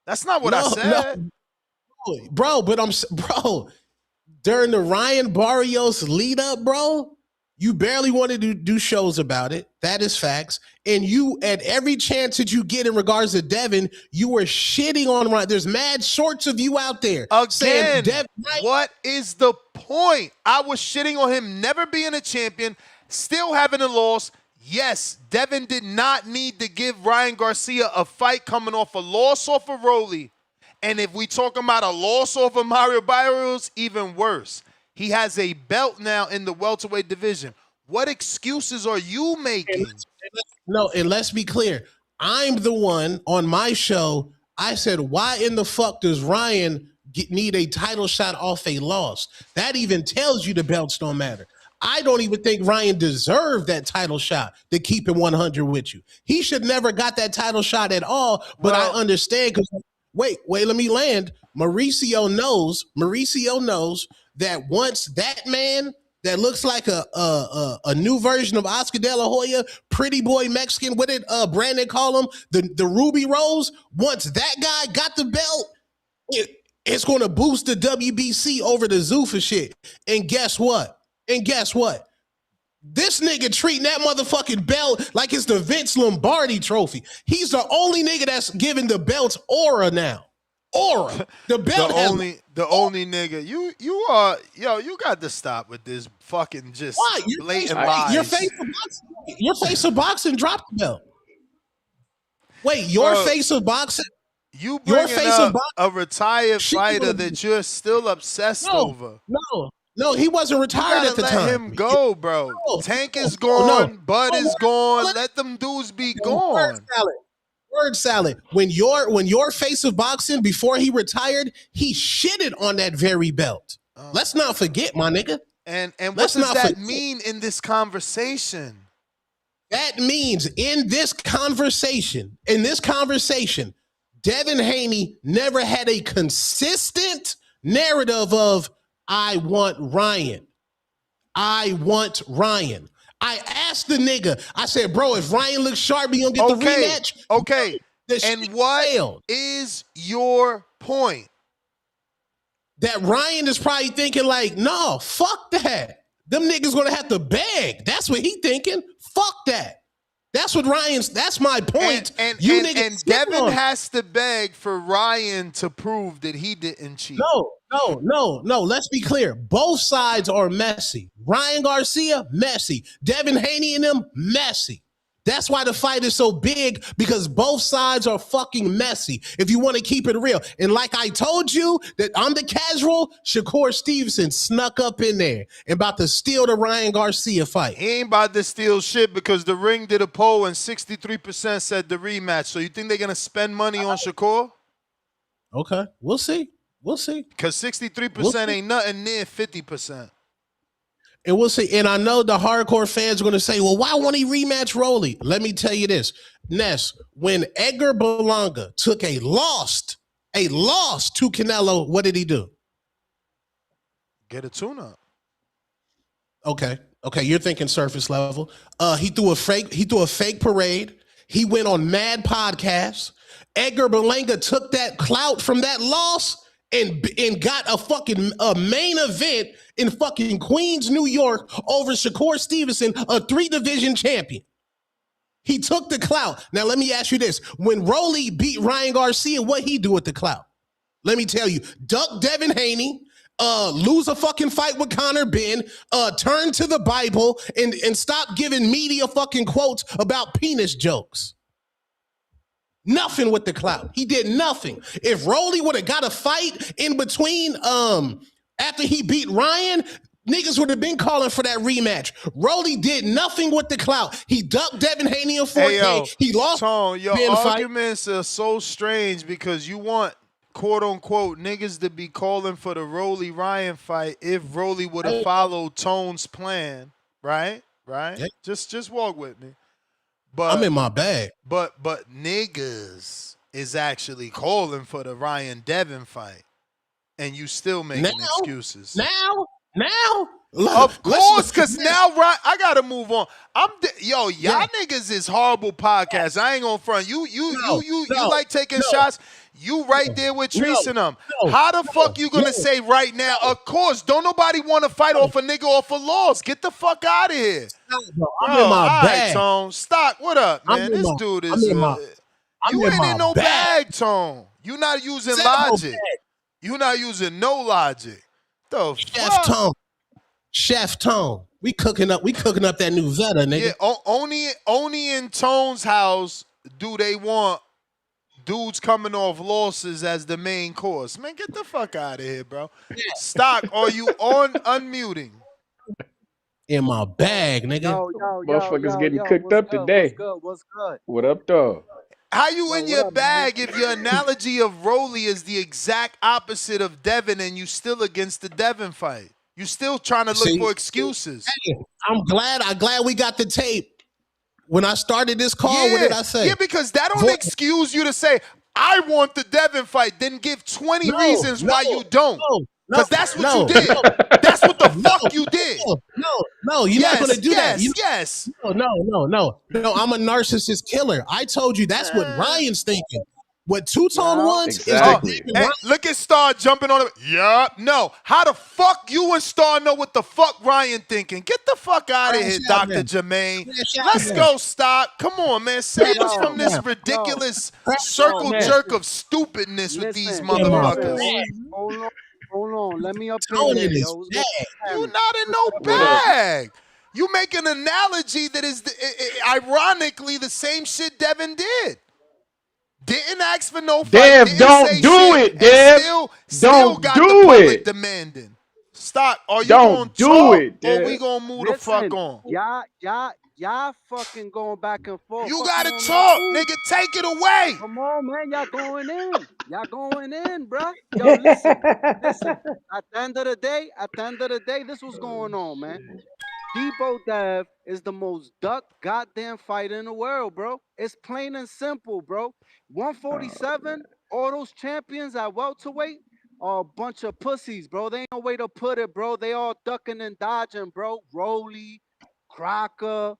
That's not what I No, said. bro. But bro. During the Ryan Barrios lead up, bro, you barely wanted to do shows about it. That is facts. And you, at every chance that you get in regards to Devin, you were shitting on Ryan. There's mad shorts of you out there saying Again, Devin. what is the point? I was shitting on him never being a champion, still having a loss. Yes, Devin did not need to give Ryan Garcia a fight coming off a loss off of Rolly. And if we talking about a loss off of Mario Barrios, even worse. He has a belt now in the welterweight division. What excuses are you making? And let's be clear. I'm the one on my show. I said, why in the fuck does Ryan need a title shot off a loss? That even tells you the belts don't matter. I don't even think Ryan deserved that title shot to keep it 100 with you. He should never got that title shot at all, but I understand because wait, let me land. Mauricio knows that once that man that looks like a new version of Oscar De La Hoya, pretty boy Mexican, what did Brandon call him? The Ruby Rose. Once that guy got the belt, it's going to boost the WBC over the Zuffa shit. And guess what? This nigga treating that motherfucking belt like it's the Vince Lombardi trophy. He's the only nigga that's giving the belts aura now. Aura. The belt the only nigga. You got to stop with this fucking just blatant lies. Your face of boxing dropped the belt. Wait, your face of boxing? You bringing up a retired fighter that you're still obsessed over. No, he wasn't retired at the time. Let him go, bro. Tank is gone. Bud is gone. Let them dudes be gone. Word salad. When your face of boxing before he retired, he shitted on that very belt. Let's not forget, my nigga. And what does that mean in this conversation? That means in this conversation, Devin Haney never had a consistent narrative of I want Ryan. I asked the nigga, I said, bro, if Ryan looks sharp, he gonna get the rematch. Okay. And what is your point? That Ryan is probably thinking like, no, fuck that. Them niggas gonna have to beg. That's what he thinking. Fuck that. That's my point. And Devin has to beg for Ryan to prove that he didn't cheat. No. Let's be clear. Both sides are messy. Ryan Garcia, messy. Devin Haney and them, messy. That's why the fight is so big, because both sides are fucking messy, if you want to keep it real. And like I told you, that I'm the casual, Shakur Stevenson snuck up in there and about to steal the Ryan Garcia fight. He ain't about to steal shit because the Ring did a poll and 63% said the rematch. So you think they're going to spend money on Shakur? Okay, we'll see. Because 63% ain't nothing near 50%. And we'll see. And I know the hardcore fans are going to say, well, why won't he rematch Rolly? Let me tell you this. Ness, when Edgar Berlanga took a loss to Canelo, what did he do? Get a tune-up. Okay, you're thinking surface level. He threw a fake parade. He went on mad podcasts. Edgar Berlanga took that clout from that loss and got a fucking main event in fucking Queens, New York over Shakur Stevenson, a 3-division champion. He took the clout. Now, let me ask you this. When Rolly beat Ryan Garcia, what he do with the clout? Let me tell you. Duck Devin Haney, lose a fucking fight with Conor Benn, turn to the Bible, and stop giving media fucking quotes about penis jokes. Nothing with the clout. He did nothing. If Rolly would have got a fight in between after he beat Ryan, niggas would have been calling for that rematch. Rolly did nothing with the clout. He ducked Devin Haney in 4K. He lost. Tone, your arguments are so strange because you want quote unquote niggas to be calling for the Rolly Ryan fight if Rolly would have followed Tone's plan, right? Yeah. Just walk with me. But I'm in my bag. But niggas is actually calling for the Ryan Devin fight. and you still Now, making excuses. now, Of let's course, cause now I gotta move on. Y'all yeah, niggas is horrible podcasts. I ain't gonna front. You no, like taking no, shots. You right there with no, Treese and them. no, How the fuck no, you gonna no, say right now? Of course, don't nobody want to fight no. off a nigga off of laws. Get the fuck out of here, Stop, bro. bro. I'm in All my right, bag. Tone. Stock. What up, I'm man? in This my dude I'm is in my I'm you in ain't my in no bag. bag, Tone. You not using Said I'm on logic. bag. You not using no logic. The Chef fuck? Tone. Chef Tone. We cooking up that new VADA, Yeah, nigga. only in Tone's house do they want dudes coming off losses as the main course. Man, get the fuck out of here, bro. Stock, are you on unmuting? In my bag, nigga. Motherfuckers getting Yo, cooked what's up good? What's today. good? What's good? What up, dog? How you Yo, in what your up, man? bag if your analogy of Rolly is the exact opposite of Devin and you still against the Devin fight? You still trying to look See, for excuses. hey, I'm glad we got the tape. When I started this call, what did Yeah, I yeah, say? because that don't Voice. excuse you to say, I want the Devin fight, then give 20 No, reasons no, why you don't. no, no, Because that's what you no, did. no, That's what the no, fuck you did. no. You're not gonna Yes, do that. yes, yes. No. I'm a narcissist killer. I told you that's what Ryan's thinking. What Two Tone Yeah. wants is the Oh, Exactly. David hey, Ryan. look at Star jumping on it. Yeah, no. How the fuck you and Star know what the fuck Ryan thinking? Get the fuck out of Crash here, out Dr. now. Jermaine. Crash out Let's now. go, Stock. Come on, man. Save us Crash Yo, from out this now. yo, ridiculous Crash out circle now. jerk listen, of stupidness with these listen, In my listen. motherfuckers. bag. Hold on, hold on. Let me up in Tone here, in yo. his What's going bag. on, You family? not in What's no up, What up? family? bag. You make an analogy that is ironically the same shit Devin did. Didn't ask for no fight, Dev, didn't don't say do shit, it, and Dev. still Don't got the do public it. demanding. Stock, are you gonna Don't do talk it, or we Dev. gonna move the fuck Listen, on? y'all fucking going back and forth. You Fuck you gotta want me to talk, do? nigga. Take it away. Come on, man. Y'all going in. Y'all going in, bruh. Yo, listen. At the end of the day, this was going on, man. Debo Dev is the most duck goddamn fighter in the world, bro. It's plain and simple, bro. 147, all those champions at welterweight are a bunch of pussies, bro. They ain't no way to put it, bro. They all ducking and dodging, bro. Rolly, Crocker,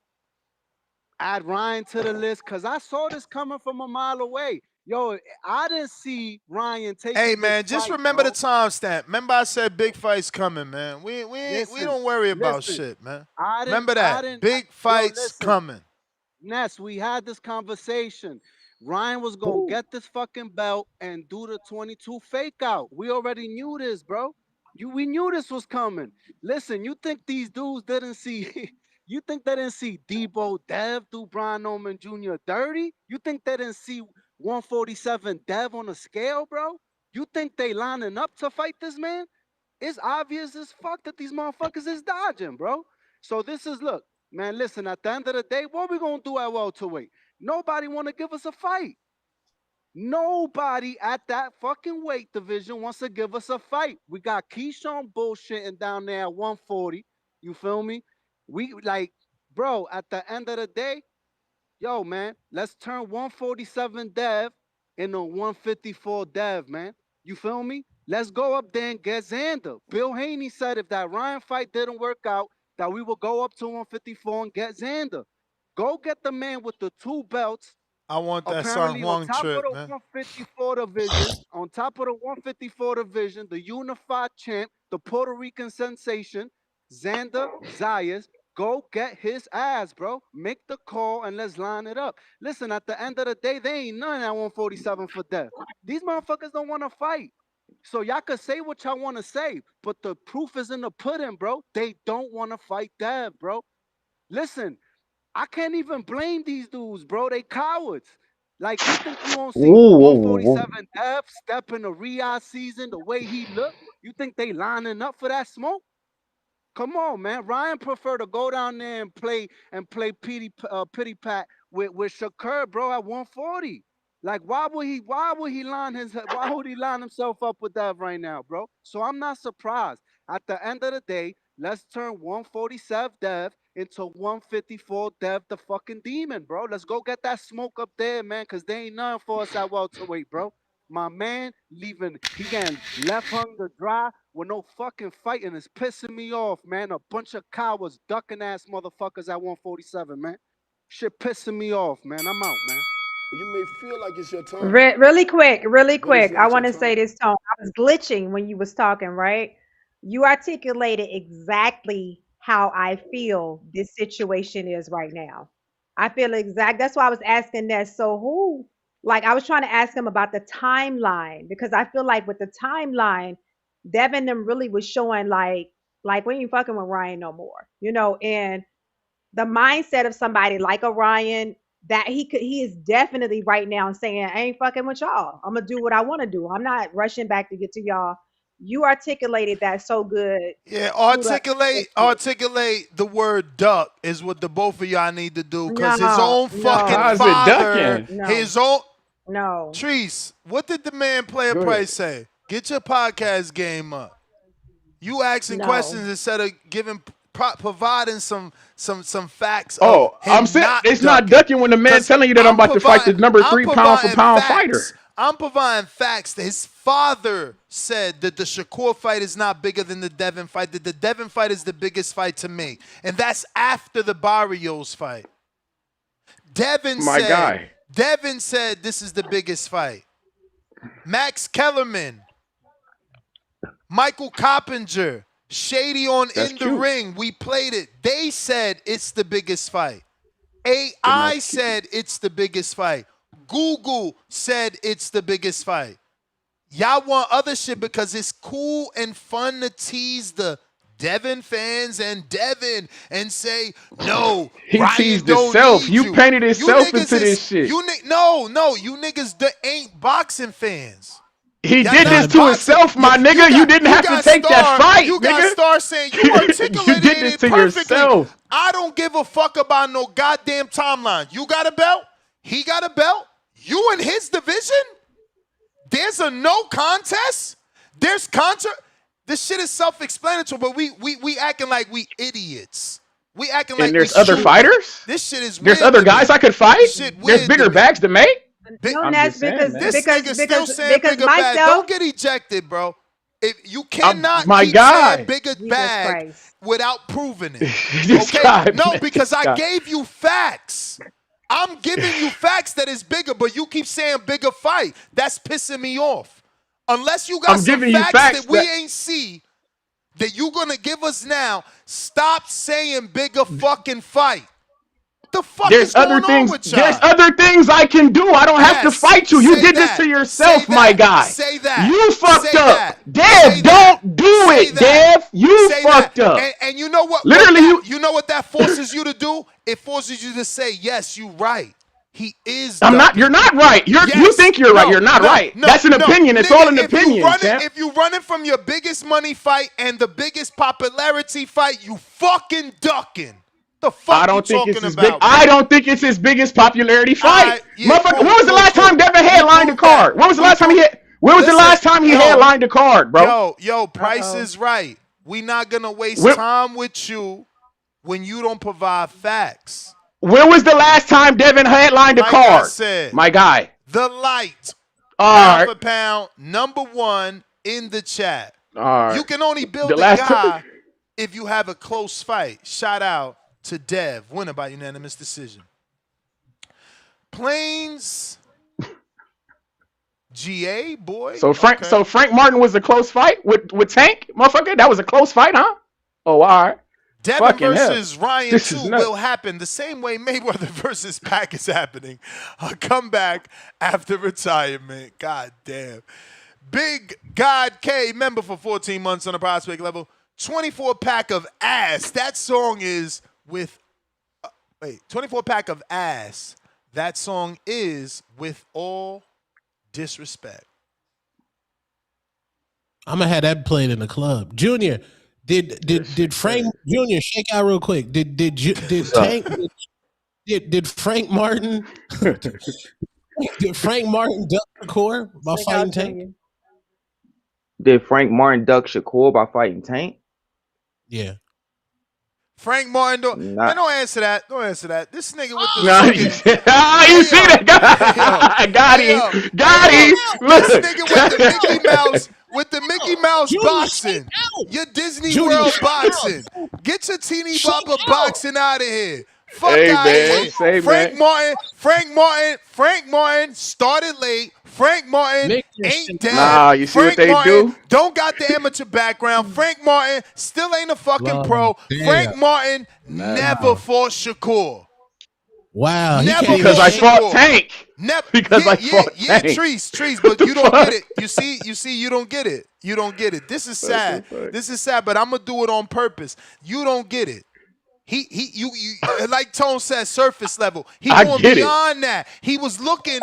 add Ryan to the list, because I saw this coming from a mile away. Yo, I didn't see Ryan Hey taking this man, just fight, remember the bro. timestamp. Remember I said big fights coming, man. We Listen, don't worry about listen. shit, man. I didn't, Remember I that. didn't, I, Big yo, fights listen. coming. Ness, we had this conversation. Ryan was gonna get this fucking belt and do the 22 fake out. We already knew this, bro. We knew this was coming. Listen, you think these dudes didn't see? You think they didn't see Debo Dev do Brian Norman Jr. dirty? You think they didn't see 147 Dev on the scale, bro? You think they lining up to fight this man? It's obvious as fuck that these motherfuckers is dodging, bro. So this is look, man. Listen, at the end of the day, what we gonna do at welterweight? Nobody want to give us a fight. Nobody at that fucking weight division wants to give us a fight. We got Keyshawn bullshitting down there at 140. You feel me? We like, bro. At the end of the day, yo, man, let's turn 147 Dev into 154 Dev, man. You feel me? Let's go up there and get Xander. Bill Haney said if that Ryan fight didn't work out, that we will go up to 154 and get Xander. Go get the man with the two belts I want that San apparently on Juan top of trip, the man. 154 division, on top of the 154 division, the unified champ, the Puerto Rican sensation, Xander Zayas, go get his ass, bro. Make the call and let's line it up. Listen, at the end of the day, they ain't none at 147 for death. These motherfuckers don't want to fight. So y'all could say what y'all want to say, but the proof is in the pudding, bro. They don't want to fight Dev, bro. Listen, I can't even blame these dudes, bro. They cowards. Like, you think we won't see Ooh, whoa, whoa, whoa. 147 F step in the Riyadh season the way he looked? You think they lining up for that smoke? Come on, man. Ryan prefer to go down there and play pity pat with Shakur, bro, at 140. Like, why would he line himself up with that right now, bro? So I'm not surprised. At the end of the day, let's turn 147 Dev into 154 Dev the fucking demon, bro. Let's go get that smoke up there, man, because they ain't nothing for us at welterweight, bro. My man leaving, he getting left hung to dry with no fucking fighting. It's pissing me off, man. A bunch of cowards, ducking ass motherfuckers at 147, man. Shit pissing me off, man. I'm out, man. You may feel like it's your turn, Really but it's quick. I not your want to say turn. this, Tone. I was glitching when you was talking, right? You articulated exactly how I feel this situation is right now. I feel exact. That's why I was asking that. So who? Like I was trying to ask him about the timeline because I feel like with the timeline, Devin them really was showing like we ain't fucking with Ryan no more, and the mindset of somebody like Orion that he is definitely right now saying, I ain't fucking with y'all. I'm gonna do what I want to do. I'm not rushing back to get to y'all. You articulated that so good. Yeah, Kudos. articulate the word duck is what the both of y'all need to do. Cause his No, own fucking How no, is it father, ducking? no, his own no. Treese, what did the man player Go ahead. Price say? Get your podcast game up. You asking No. questions instead of providing some facts of Oh, I'm him saying not it's not ducking. ducking when the man Cause telling you that I'm about to fight the number I'm 3 pound for providing pound facts. fighter. I'm providing facts that his father said that the Shakur fight is not bigger than the Devin fight. That the Devin fight is the biggest fight to me, and that's after the Barrios fight. Devin My said. guy. Devin said this is the biggest fight. Max Kellerman, Michael Coppinger, Shady on That's In the cute. Ring. We played it. They said it's the biggest fight. Then AI that's cute. said it's the biggest fight. Google said it's the biggest fight. Y'all want other shit because it's cool and fun to tease the Devin fans and Devin and say, no, He Ryan teased don't himself. need You you. painted You himself niggas into is, this shit. you niggas that ain't boxing fans. He Y'all did not this Nah, to boxing. himself, my nigga. You didn't have to take that fight, You got nigga. Star saying you You articulated did this it to perfectly. yourself. I don't give a fuck about no goddamn timeline. You got a belt? He got a belt? You in his division? There's a no contest? There's contra. This shit is self-explanatory, but we acting like we idiots. We acting And like we there's other stupid. fighters. This shit is There's weird other to guys me. I could fight. Shit There's weird to bigger me. bags to make. Bi- No, I'm Ness, just saying, because man. this because nigga still because saying because bigger bag. Don't myself, get ejected, bro. If you I'm cannot my keep saying guy. bigger Jesus bag Christ. without proving it. This Okay? guy, No, man. because This I guy. gave you facts. I'm giving you facts that is bigger, but you keep saying bigger fight. That's pissing me off. Unless you got I'm some giving you facts facts that we that ain't see that you gonna give us now, stop saying bigger fucking fight. The fuck there's is other going on things. with There's y'all? other things I can do. I don't have to Yes, fight you. You say did this that. to Say yourself, my that. guy. Say that. You fucked Say up. that. Dev, Say that. don't do Say it, that. Dev. You Say that. fucked up. And you know Literally, you know what that forces you to do? It forces you to say, yes, you right. He is I'm not. You're ducking. not right. You Yes. think you're right. No. You're not No. right. No. That's an No. opinion. It's all Nigga, an opinion, champ. if you running from your biggest money fight and the biggest popularity fight, you fucking ducking. The I fuck you don't think it's talking his big. about, I bro? don't think it's his biggest popularity All fight, right, yeah, motherfucker. When cool, was the cool, last time cool. Devin Who headlined a proved that? card? When was the Who last time proved? When was the Listen, last time he yo, headlined a card, bro? Price Uh-oh. is right. We not gonna waste When, time with you when you don't provide facts. when was the last time Devin headlined a Like I card, said, my guy? the light, All pound right, for pound, #1 in the chat. all right. You can only The build a last time. guy if you have a close fight. Shout out to Dev, winner by unanimous decision. Plains GA boy. So Okay. Frank Martin was a close fight with Tank, motherfucker. That was a close fight, huh? Oh, all right. Devin Fucking hell. versus Ryan This is 2 nuts. will happen the same way Mayweather versus Pac is happening. A comeback after retirement. God damn. Big God K, member for 14 months on a prospect level. 24 pack of ass. That song is with, 24 pack of ass. That song is with all disrespect. I'm gonna have that played in the club. Junior, This shit Frank crazy. Junior shake out real quick? Did What's up? Tank did Frank Martin did Frank Martin duck the core by Check out fighting Tank? Junior. Did Frank Martin duck Shakur by fighting Tank? Yeah. Frank Martin, Nah. man, don't answer that. Don't answer that. This nigga with the Nah, you fucking, see hey yo, that? Got hey him. yo, Got hey yo, him. this Look. nigga with the Mickey Mouse Julius, stay boxing, out. your Disney Julius, World stay out. boxing. Get your teeny Stay bopper out. boxing out of here. Fuck Hey out of man, here. say man. Frank Martin started late. Frank Martin Make that shit ain't dead. Nah, you see what Frank they Martin do? don't got the amateur background. Frank Martin still ain't a fucking out. pro. Damn. Frank Martin never Wow. fought Shakur. Wow. He can't Never even Because fought I name. fought Shakur. Tank. Never. Because I fought Yeah, Tank. Trees, What but the you don't get fuck? it. You see, you don't get it. You don't get it. This is What sad. the fuck? This is sad, but I'm gonna do it on purpose. You don't get it. You like Tone said, surface level. He I going get it. beyond that. He was looking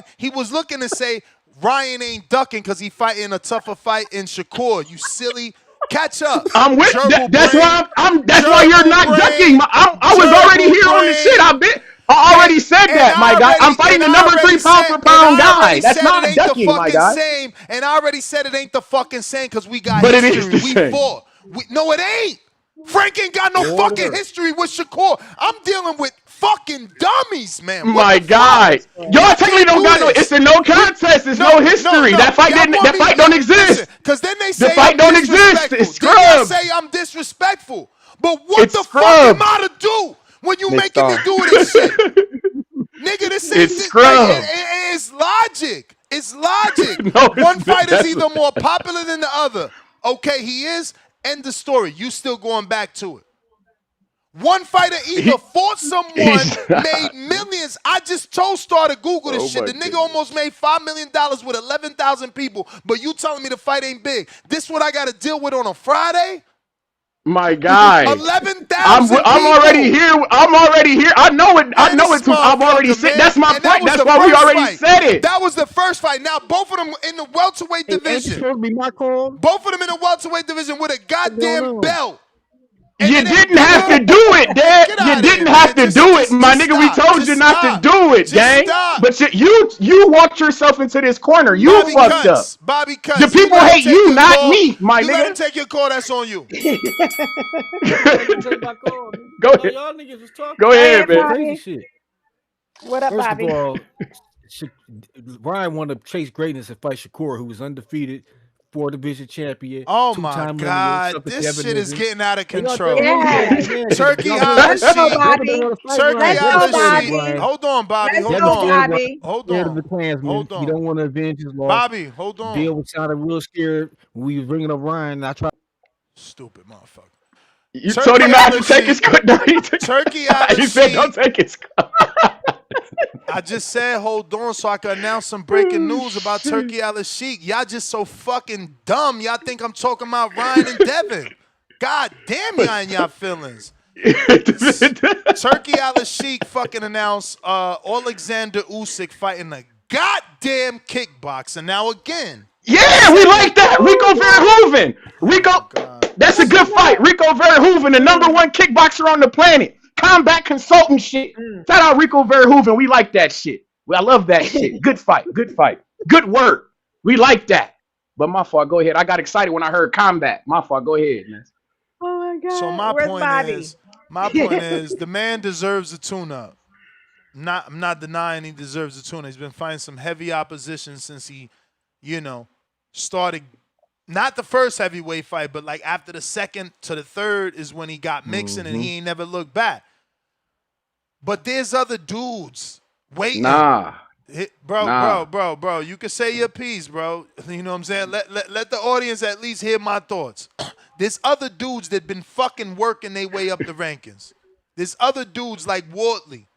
to say Ryan ain't ducking because he fighting a tougher fight in Shakur. You silly. Catch up. I'm with that. Gerbil That's brain. why that's why you're Gerbil not ducking. brain. I was already Gerbil here on the shit. brain. I already said And that, my I guy. already I'm fighting and the I number 3 already pound said for and pound I guy. already That's said it not ain't the ducking, my fucking guy. same. And I already said it ain't the fucking same because we got But it is history. the We same. fought. No, it ain't. Frank ain't got no fucking Order. history with Shakur. I'm dealing with fucking dummies, man. What My the fuck? guy. We Y'all technically can't don't do got no. It's this. a no We contest. It's no no, no, history. no. That fight Y'all didn't. want That me? fight don't Y'all listen, exist. because then they The say fight I'm don't exist. It's disrespectful. Then y'all say scrubbed. I'm disrespectful. But what It's the fuck am scrubbed. I to do when you Next making me star. do this shit? Nigga, this ain't It's like scrubbed. it's logic. It's logic. No, it's One not. fighter's That's either more popular than the other. Okay, he is. End the story. You still going back to it. One fighter either he. fought someone, He's made not. millions. I just told Star to Google this Oh shit. my The nigga goodness. almost made $5 million with 11,000 people, but you telling me the fight ain't big. This what I got to deal with on a Friday? My guy. 11,000 I'm already people. here. I'm already here. I know it. I Man, know this it. I'm already motherfucker, said. man. That's my And that point. was That's the why we first already fight. said it. That was the first fight. Now, both of them in the welterweight Hey, ain't this division. supposed to be my call? Both of them in the welterweight division with a What's going goddamn on? belt. And You it ain't, didn't have nigga, to do it, man, Dad. get You out of didn't here, have man. to do it, my Just nigga. We stop. told you Just not to stop. do it, Just gang. stop. But you walked yourself into this corner. You Bobby fucked up. Cuts. Bobby The Cuts. You people let him hate take you, your not call. me, my You let him nigga. take your call. That's on you. Let me take my call. Man. Go I thought ahead. y'all niggas was talking Go about Hey, ahead, some man. crazy Bobby. shit. What up, First of Bobby? all, Sha- Ryan wanted to chase greatness and fight Shakur, who was undefeated, 4 division champion, Oh my two-time linear, God. something This never shit is niggas. getting out of So y'all think control. really think Yes. man, Turkey y'all a really la Let's go, sheik. Devin don't Bobby. want to fight Turkey Ryan. Let's a Devin go, la scared of sheik. Ryan. Bobby. Hold on, Bobby. Let's Hold Devin go, on. scared of Ryan. Bobby. Hold Scared of on. the Klansman. Hold He on. don't want to avenge his loss. Bobby, hold on. Bill was sounding real scared when we was bringing up Ryan. And I tried. Stupid motherfucker. You told him Turkey a not la to take his sheik. cut. No, Turkey a la he said don't sheik. take his cut. I just said hold on so I can announce some breaking Oh, news about shit. Turkey a la sheik. Y'all just so fucking dumb. Y'all think I'm talking about Ryan and Devin. God damn y'all in y'all feelings. Turkey a la sheik fucking announced Alexander Usyk fighting a goddamn kickboxer. Now again, I Yeah, we said like it. that. Rico Verhoeven. Oh Rico, my God. that's a What you good fight. want? Rico Verhoeven, the number one kickboxer on the planet. Combat consultant shit. Shout out Rico Verhoeven. We like that shit. I love that shit. Good fight. Good fight. Good work. We like that. But my fault. Go ahead. I got excited when I heard combat. My fault. Go ahead, man. Oh my So God. Where's Bobby? my point is, the man deserves a tune-up. I'm not denying he deserves a tune-up. He's been fighting some heavy opposition since he, started. Not the first heavyweight fight, but like after the second to the third is when he got mixing and Mm-hmm. he ain't never looked back. But there's other dudes waiting. Nah. Bro. You can say your piece, bro. You know what I'm saying? Let the audience at least hear my thoughts. There's other dudes that been fucking working their way up the rankings. There's other dudes like Wardley.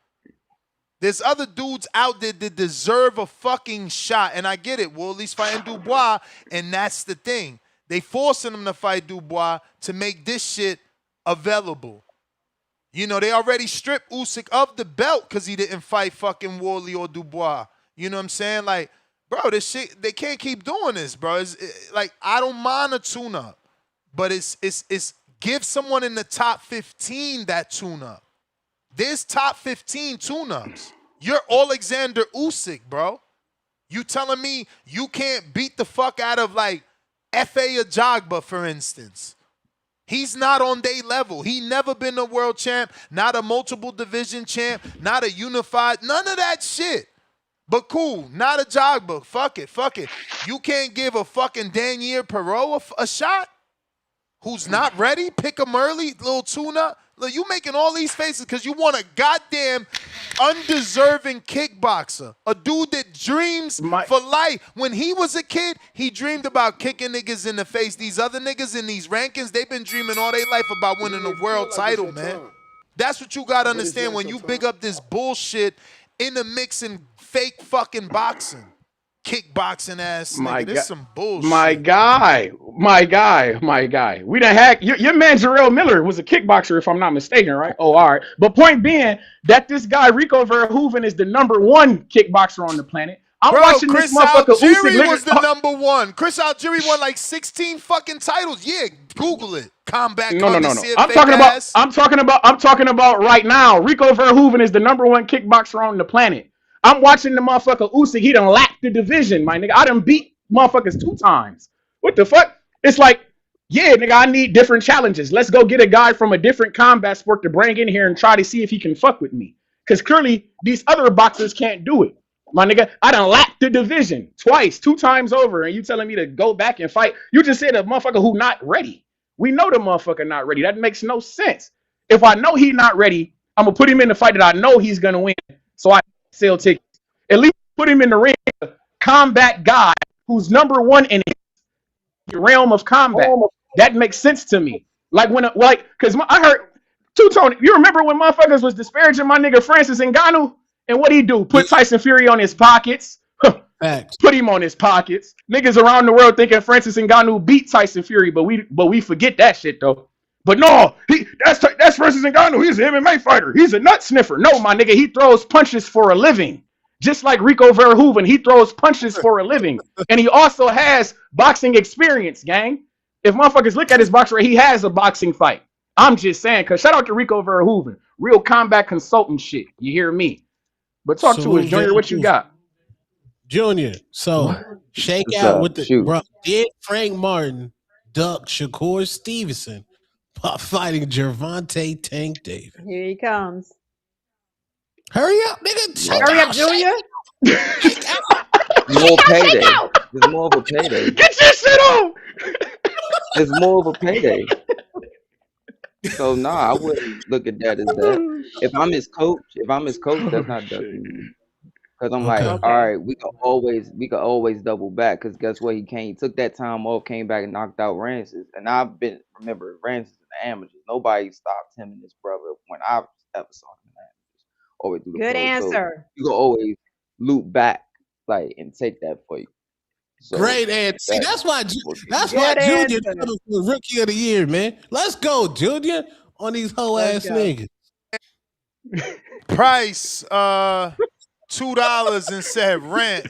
There's other dudes out there that deserve a fucking shot. And I get it. Wardley's fighting Dubois, and that's the thing. They forcing him to fight Dubois to make this shit available. They already stripped Usyk of the belt because he didn't fight fucking Wardley or Dubois. You know what I'm saying? Like, bro, this shit, they can't keep doing this, bro. Like, I don't mind a tune-up, but it's give someone in the top 15 that tune-up. There's top 15 tune-ups. You're Alexander Usyk, bro. You telling me you can't beat the fuck out of, like, F.A. Ajagba, for instance. He's not on their level. He never been a world champ, not a multiple division champ, not a unified, none of that shit. But cool, not a jog book. Fuck it. You can't give a fucking Daniel Perot a shot who's not ready? Pick him early, little tuna. Look, you making all these faces because you want a goddamn undeserving kickboxer. A dude that dreams for life. When he was a kid, he dreamed about kicking niggas in the face. These other niggas in these rankings, they've been dreaming all their life about winning a world title, man. That's what you got to understand when you big up this bullshit in the mix and fake fucking boxing. Kickboxing ass nigga. This some bullshit. My guy. We done had your man Jarrell Miller was a kickboxer, if I'm not mistaken, right? Oh, all right. But point being that this guy Rico Verhoeven is the #1 kickboxer on the planet. I'm watching Chris this motherfucker Algieri was the #1. Chris Algieri won like 16 fucking titles. Yeah, Google it. Combat No. Undefeated I'm talking about right now. Rico Verhoeven is the #1 kickboxer on the planet. I'm watching the motherfucker Usyk. He done lacked the division, my nigga. I done beat motherfuckers 2 times. What the fuck? It's like, yeah, nigga, I need different challenges. Let's go get a guy from a different combat sport to bring in here and try to see if he can fuck with me. Because clearly, these other boxers can't do it. My nigga, I done lacked the division twice, 2 times over, and you telling me to go back and fight? You just said a motherfucker who not ready. We know the motherfucker not ready. That makes no sense. If I know he not ready, I'm going to put him in the fight that I know he's going to win. So I sell tickets. At least put him in the ring, a combat guy who's #1 in the realm of combat. That makes sense to me. Like because I heard Tony. You remember when motherfuckers was disparaging my nigga Francis Ngannou, and what he do? Put Tyson Fury on his pockets. Put him on his pockets. Niggas around the world thinking Francis Ngannou beat Tyson Fury, but we forget that shit though. But no, that's Francis Ngannou. He's an MMA fighter. He's a nut sniffer. No, my nigga, he throws punches for a living. Just like Rico Verhoeven, he throws punches for a living. And he also has boxing experience, gang. If motherfuckers look at his boxing, he has a boxing fight. I'm just saying, because shout out to Rico Verhoeven. Real combat consultant shit. You hear me? But talk to us, Junior. What you got? Junior, so shake What's out up? with the Shoot. bro. Did Frank Martin duck Shakur Stevenson by fighting Gervonta Tank Davis? Here he comes. Hurry up, nigga. Shake Hurry out, up, Junior. More payday. It's more of a payday. Get your shit on. It's more of a payday. So I wouldn't look at that as that. If I'm his coach, that's not ducking me. Because I'm like, all right, we could always double back. Because guess what? He took that time off, came back and knocked out Rancis. And remember Rancis in the amateurs. Nobody stopped him and his brother when I ever saw him in the amateurs. Always through the Good pros. answer. So you can always loop back, and take that for you. So great answer. See, that's why Junior was Rookie of the Year, man. Let's go, Junior, on these hoe ass niggas. Price, $2 and said rent.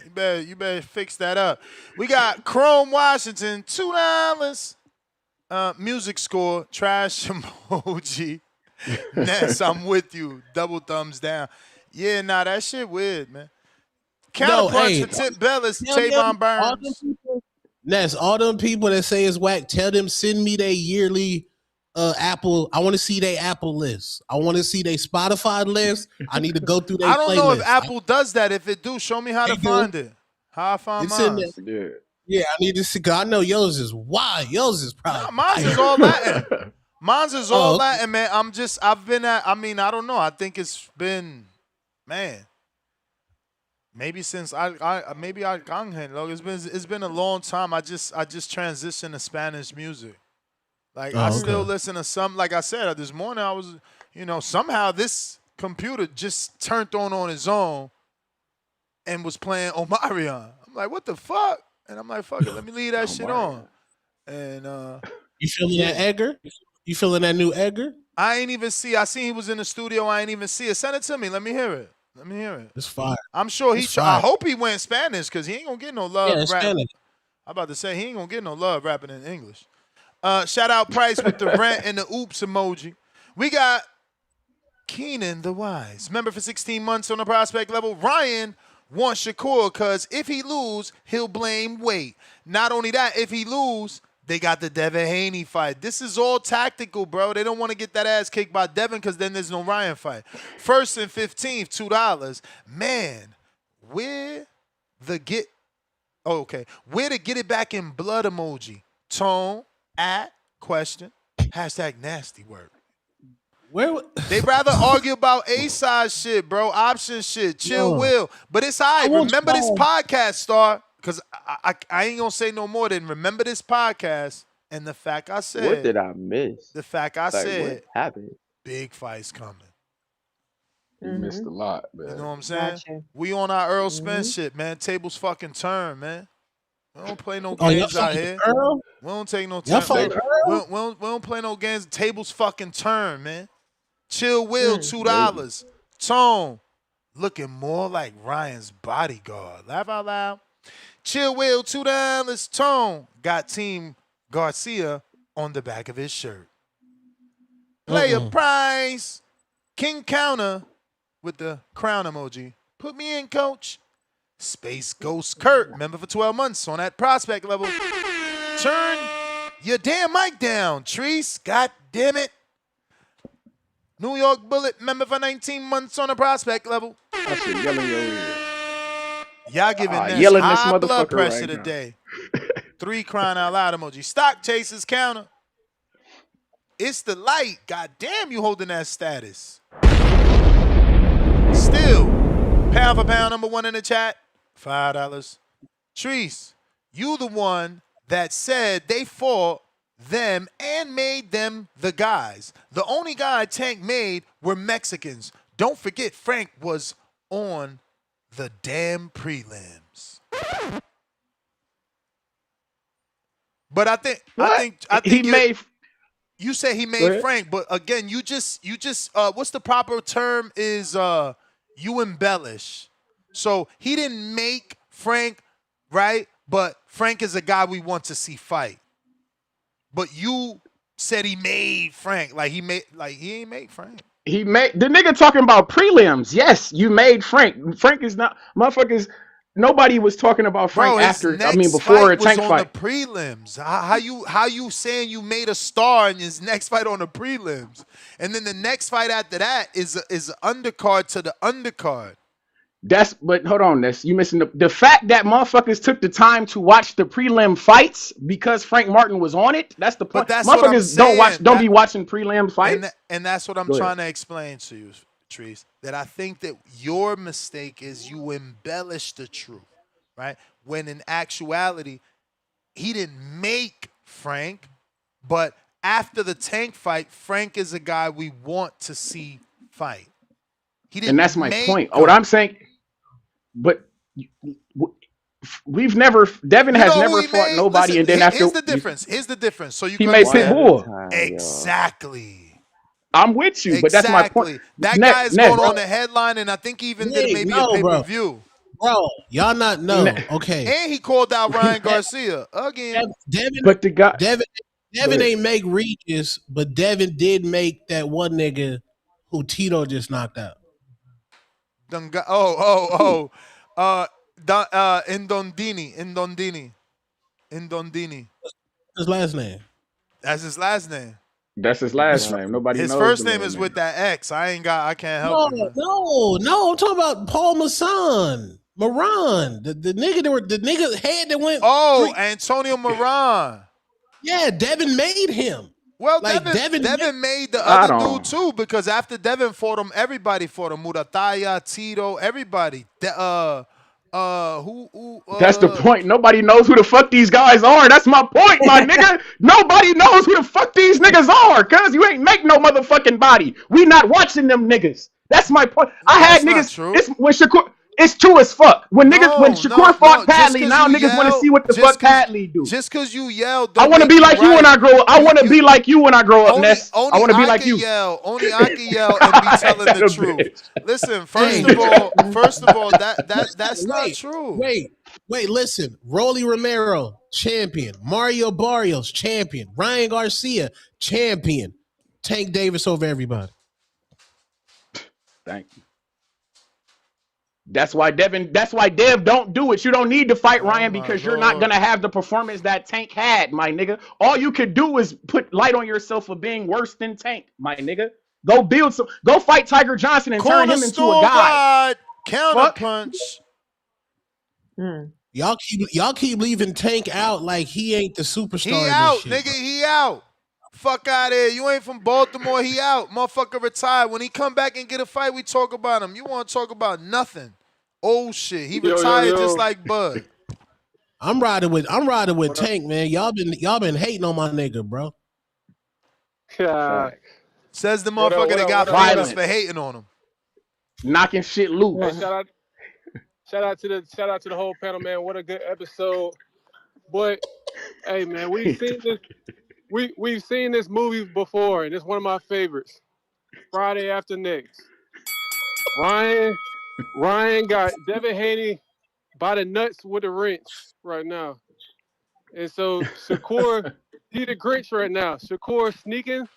You better fix that up. We got Chrome Washington, $2. Music score, trash emoji. Ness, I'm with you. Double thumbs down. Yeah, that shit weird, man. Counterpunch for Tip Bellis, Tavon Burns. Ness, all them people that say it's whack, tell them send me their yearly Apple. I want to see their Apple list. I want to see their Spotify list. I need to go through their playlist. I don't know if Apple does that. If it do, show me how to find it. How I find mine. Yeah, I need to see. Cause I know yours is wild. Yours is probably mine's is all Latin. Mine's is all Latin, man. I don't know. I think it's been, man. Maybe since I it's been a long time. I just transitioned to Spanish music. I still listen to some. Like I said this morning, I was somehow this computer just turned on its own and was playing Omarion. I'm like, what the fuck? And I'm like, fuck it, let me leave that shit on. And you feeling that Edgar? You feeling that new Edgar? I ain't even see. I seen he was in the studio. I ain't even see it. Send it to me. Let me hear it. It's fire. I'm sure I hope he went Spanish because he ain't gonna get no love. I'm about to say he ain't gonna get no love rapping in English. Shout out Price with the rent and the oops emoji. We got Keenan the Wise, member for 16 months on the prospect level. Ryan wants Shakur because if he lose, he'll blame weight. Not only that, if he lose, They got the Devin Haney fight. This is all tactical, bro. They don't want to get that ass kicked by Devin because then there's no Ryan fight. 1st and 15th, $2. Man, where the get... Oh, okay. Where to get it back in blood emoji? Tone, at, question, hashtag nasty word. Where They rather argue about A-side shit, bro. Option shit. Chill will. But it's all right. Remember this podcast, Star. Because I ain't going to say no more than remember this podcast and the fact I said. What did I miss? The fact I Like, what said. happened? Big fights coming. You missed a lot, man. You know what I'm saying? Gotcha. We on our Earl Spence shit, man. Tables fucking turn, man. We don't play no games out here. Earl? We don't take no Y'all time. fighting Earl? We don't play no games. Tables fucking turn, man. Chill will, $2. Tone, looking more like Ryan's bodyguard. Laugh out loud. Chill will, $2. Tone got Team Garcia on the back of his shirt. Player prize. King Counter with the crown emoji. Put me in, coach. Space Ghost Kurt, member for 12 months on that prospect level. Turn your damn mic down, Treese. God damn it. New York Bullet, member for 19 months on the prospect level. I should yell in your ear. Y'all giving this yelling this high blood motherfucker pressure right now. today. 3 crying out loud emoji. Stock Chasers counter. It's the light. God damn, you holding that status. Still, pound for pound, number 1 in the chat. $5. Treese, you the one that said they fought them and made them the guys. The only guy Tank made were Mexicans. Don't forget Frank was on the damn prelims. But I think he made. You say he made Frank, but again, you just what's the proper term is you embellish. So he didn't make Frank, right? But Frank is a guy we want to see fight. But you said he made Frank. He ain't make Frank. He made the nigga talking about prelims. Yes, you made Frank. Frank is not motherfuckers. Nobody was talking about Frank before a Tank fight. The prelims. How you saying you made a star in his next fight on the prelims, and then the next fight after that is an undercard to the undercard. But hold on, you missing the fact that motherfuckers took the time to watch the prelim fights because Frank Martin was on it. That's the point. But that's motherfuckers what I'm saying. don't be watching prelim fights. And that's what I'm trying to explain to you, Treese. That I think that your mistake is you embellish the truth, right? When in actuality, he didn't make Frank, but after the Tank fight, Frank is a guy we want to see fight. He didn't. And that's my point. What I'm saying. But we've never. Devin has never fought nobody, listen, and then after here's the difference. Here's the difference. So you he can made understand. Pitbull. Exactly. I'm with you, but that's my point. That guy is going on the headline, and I think he even did maybe a pay-per-view. Bro, y'all not know. Okay. And he called out Ryan Garcia again. Devin, but the guy Devin ain't make Regis, but Devin did make that one nigga who Tito just knocked out. Indondini. His last name. That's his last name. That's his last name. Nobody knows. His first name is with that X. I can't help you. No. I'm talking about Paul Masson. Moran. The nigga head that went. Antonio Moran. Yeah, Devin made him. Well, Devin made the other dude too, because after Devin fought him, everybody fought him. Murataya, Tito, everybody. That's the point. Nobody knows who the fuck these guys are. That's my point, my nigga. Nobody knows who the fuck these niggas are, cuz you ain't make no motherfucking body. We not watching them niggas. That's my point. I had niggas. It's when Shakur. It's true as fuck. When Shakur fought Padley, now niggas want to see what the fuck Padley do. Just because you yelled, I want to be like you when I grow up. I want to be like you when I grow up, Ness. I want to be like you. Only I can yell and be telling the truth. Listen, first of all, that's not true. Wait, listen. Rolly Romero, champion. Mario Barrios, champion. Ryan Garcia, champion. Tank Davis over everybody. Thank you. That's why Dev don't do it. You don't need to fight Oh Ryan my because you're not lord. gonna have the performance that Tank had, my nigga. All you could do is put light on yourself for being worse than Tank, my nigga. Go fight Tiger Johnson and turn him into a Cornerstone god. God, Fuck. counterpunch. Mm. Y'all keep leaving Tank out like he ain't the He superstar of this out, shit, nigga. bro. He out. Fuck out of here. You ain't from Baltimore. He out. Motherfucker retired. When he come back and get a fight, we talk about him. You want to talk about nothing. Old shit. He Yo, yo, retired just yo. like Bud. I'm riding with What up? Tank, man. Y'all been hating on my nigga, bro. Yeah. Facts. Says the What up? motherfucker What that up? got What up? What famous up? for Violence. hating on him. Knocking shit Hey, loose. shout out to the whole panel, man. What a good episode. But hey, man, we've seen this movie before, and it's one of my favorites. Friday After Next. Ryan got Devin Haney by the nuts with a wrench right now. And so Shakur, he the Grinch right now. Shakur sneaking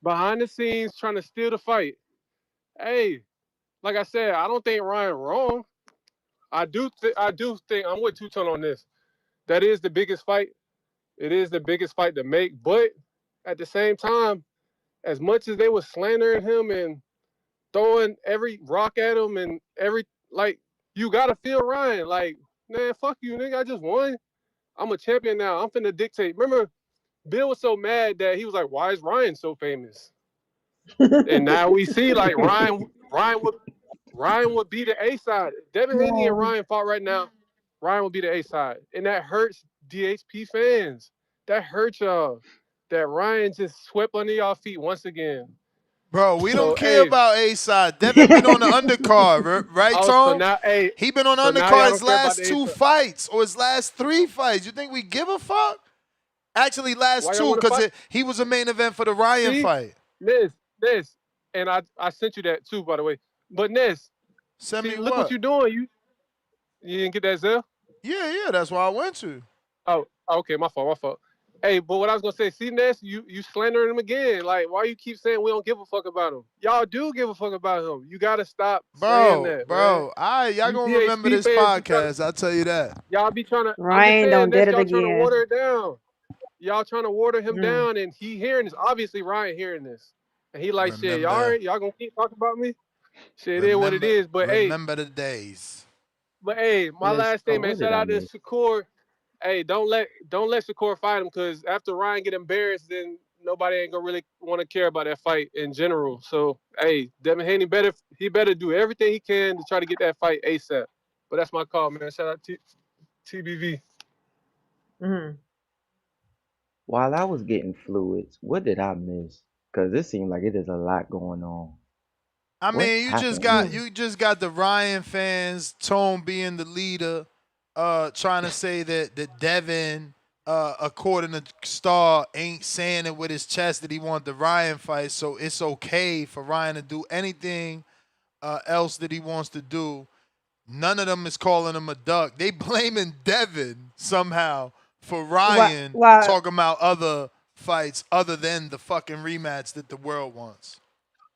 behind the scenes trying to steal the fight. Hey, like I said, I don't think Ryan wrong. I do think I'm with Two Tone on this. That is the biggest fight. It is the biggest fight to make. But at the same time, as much as they were slandering him and throwing every rock at him and you gotta feel Ryan. Like, man, fuck you, nigga. I just won. I'm a champion now. I'm finna dictate. Remember, Bill was so mad that he was like, why is Ryan so famous? And now we see like Ryan would be the A side. Devin Haney and No. Ryan fought right now. Ryan would be the A side. And that hurts DHP fans. That hurts y'all. That Ryan just swept under y'all feet once again. Bro, we don't So care hey, about A-Side. Devin been on the undercard, right, oh so Tone? now hey, He been on the so now y'all undercard his don't care about the last A two side. fights or his last three fights. You think we give a fuck? Actually, last Why y'all two, want to because fight? he was a main event for the Ryan See, fight. Ness, and I sent you that too, by the way. But Ness, Send see, me look what what? you're doing. You didn't get that Zell? Yeah, that's why I went to. Oh, okay, my fault. Hey, but what I was gonna say, see, Ness, you slandering him again. Like, why you keep saying we don't give a fuck about him? Y'all do give a fuck about him. You gotta stop saying Bro, that, man. all right, y'all You gonna remember DHP this fans be trying to, podcast, I'll tell you that. y'all be trying to. I'm just Ryan saying, don't Ness, did it y'all trying to water again. it down. Y'all trying to water him Mm. down, and he hearing this. Obviously, Ryan hearing this, and he like, shit, y'all, Remember, y'all gonna keep talking about me? Shit, it is what it remember, is. remember the days. But hey, my Let's last thing, talk. man. What did Shout I out to miss? Shakur. Hey, don't let Shakur fight him because after Ryan get embarrassed, then nobody ain't gonna really want to care about that fight in general. So hey, Devin Haney better do everything he can to try to get that fight ASAP. But that's my call, man. Shout out to TBV. Mm. While I was getting fluids, what did I miss? Because it seemed like it is a lot going on. I What mean, happened? you just got the Ryan fans, Tone being the leader, trying to say that Devin, according to Star, ain't saying it with his chest that he want the Ryan fight, so it's okay for Ryan to do anything else that he wants to do. None of them is calling him a duck. They blaming Devin somehow for What? Ryan Well, talking about other fights other than the fucking rematch that the world wants.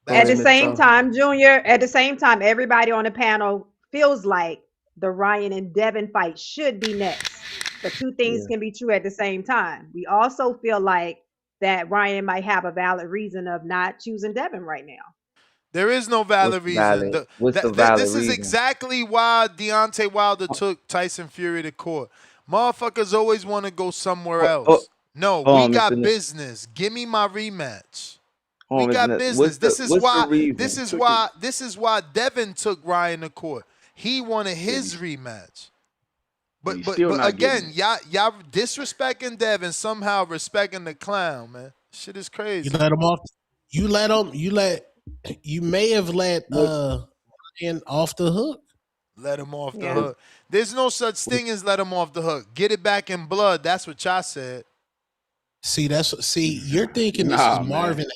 at That's the Blame it. weird. same time, Junior, at the same time, everybody on the panel feels like the Ryan and Devin fight should be next. But two things Yeah. can be true at the same time. We also feel like that Ryan might have a valid reason of not choosing Devin right now. There is no valid reason. What's the valid This is reason? exactly why Deontay Wilder took Tyson Fury to court. Motherfuckers always want to go somewhere Oh, oh, else. No, hold we on, Mr. got N- business. Give me my rematch. We hold on, Mr. got N- business. what's the reason? This is why Devin took Ryan to court. He wanted But his rematch. he's still But not getting again, it. y'all disrespecting Devin, somehow respecting the clown, man. Shit is You crazy. let him off. You let him. You may have let What? Ryan off the hook. Let him off the Yeah. What? hook. There's no such what thing as let him off the hook. Get it back in blood. That's what y'all said. See, you're thinking this is nah, man. Marvin.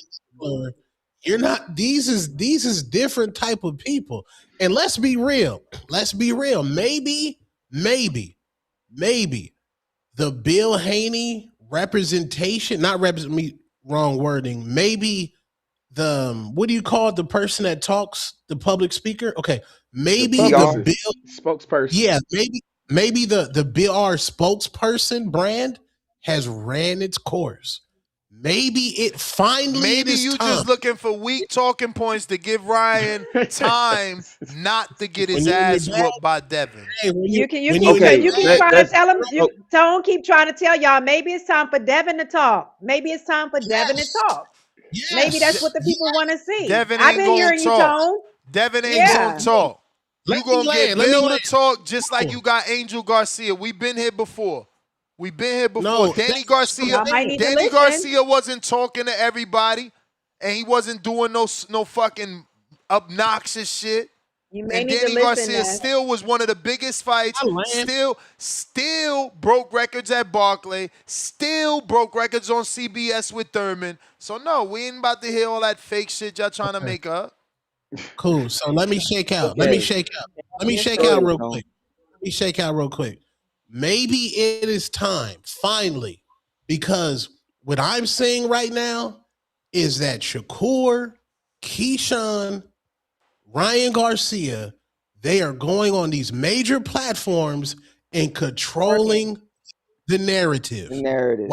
You're not. These is different type of people. And let's be real. Let's be real. Maybe the Bill Haney representation, not represent me, wrong wording. Maybe what do you call the person that talks, the public speaker? Okay, The maybe the PR. publicist, bill, spokesperson. yeah, maybe the BR spokesperson brand has ran its course. Maybe it Maybe is you time. just looking for weak talking points to give Ryan time not to get When his you're in your ass bag, whooped by Devin. hey, You when you keep in your Okay, you keep bag, let, trying to let's. tell him. Oh, Tone keep trying to tell y'all. Maybe it's time for Devin to talk. Maybe it's time for Devin to yes, talk. Maybe that's De- what the yes. people want to see. Devin I've ain't been gonna hearing you, talk. Tone. Devin ain't Let, gonna Yeah, talk. let You me gonna get land. Let me Bill land. to talk just like No, you got Angel Garcia. We've been here before. We've been here before. no, Danny that's what I'm Garcia, y'all might saying. need to Danny listen. Garcia wasn't talking to everybody, and he wasn't doing no fucking obnoxious shit. You may And need to Danny listen Garcia then. still was one of the biggest fights. I land. Still broke records at Barclay. Still broke records on CBS with Thurman. So no, we ain't about to hear all that fake shit y'all trying to Okay, make up. cool. So let me shake out. Let me okay, shake out. Let me Yes, shake go out sir. ahead, real Tone. quick. Let me shake out real quick. Maybe it is time, finally, because what I'm seeing right now is that Shakur, Keyshawn, Ryan Garcia, they are going on these major platforms and Working. controlling the The narrative. narrative.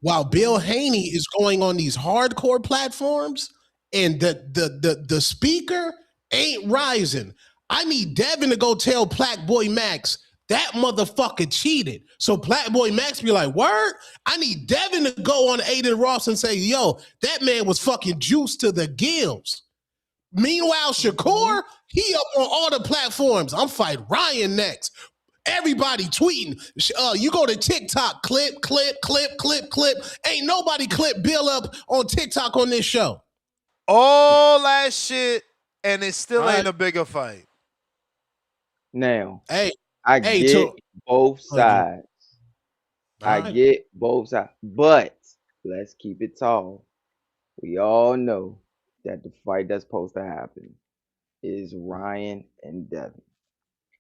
While Bill Haney is going on these hardcore platforms and the speaker ain't rising. I need Devin to go tell Plaque Boy Max that motherfucker cheated. So Plaque Boy Max be like, word? I need Devin to go on Aiden Ross and say, yo, that man was fucking juiced to the gills. Meanwhile, Hmm. Shakur, he up on all the platforms. I'm fight Ryan next. Everybody tweeting. You go to TikTok, clip, clip, clip, clip, clip. Ain't nobody clip Bill up on TikTok on this show. All that shit, and it All still right. ain't a bigger fight. Now, Hey, I hey, get to both you. sides. All I right. get both sides. But let's keep it tall. We all know that the fight that's supposed to happen is Ryan and Devin.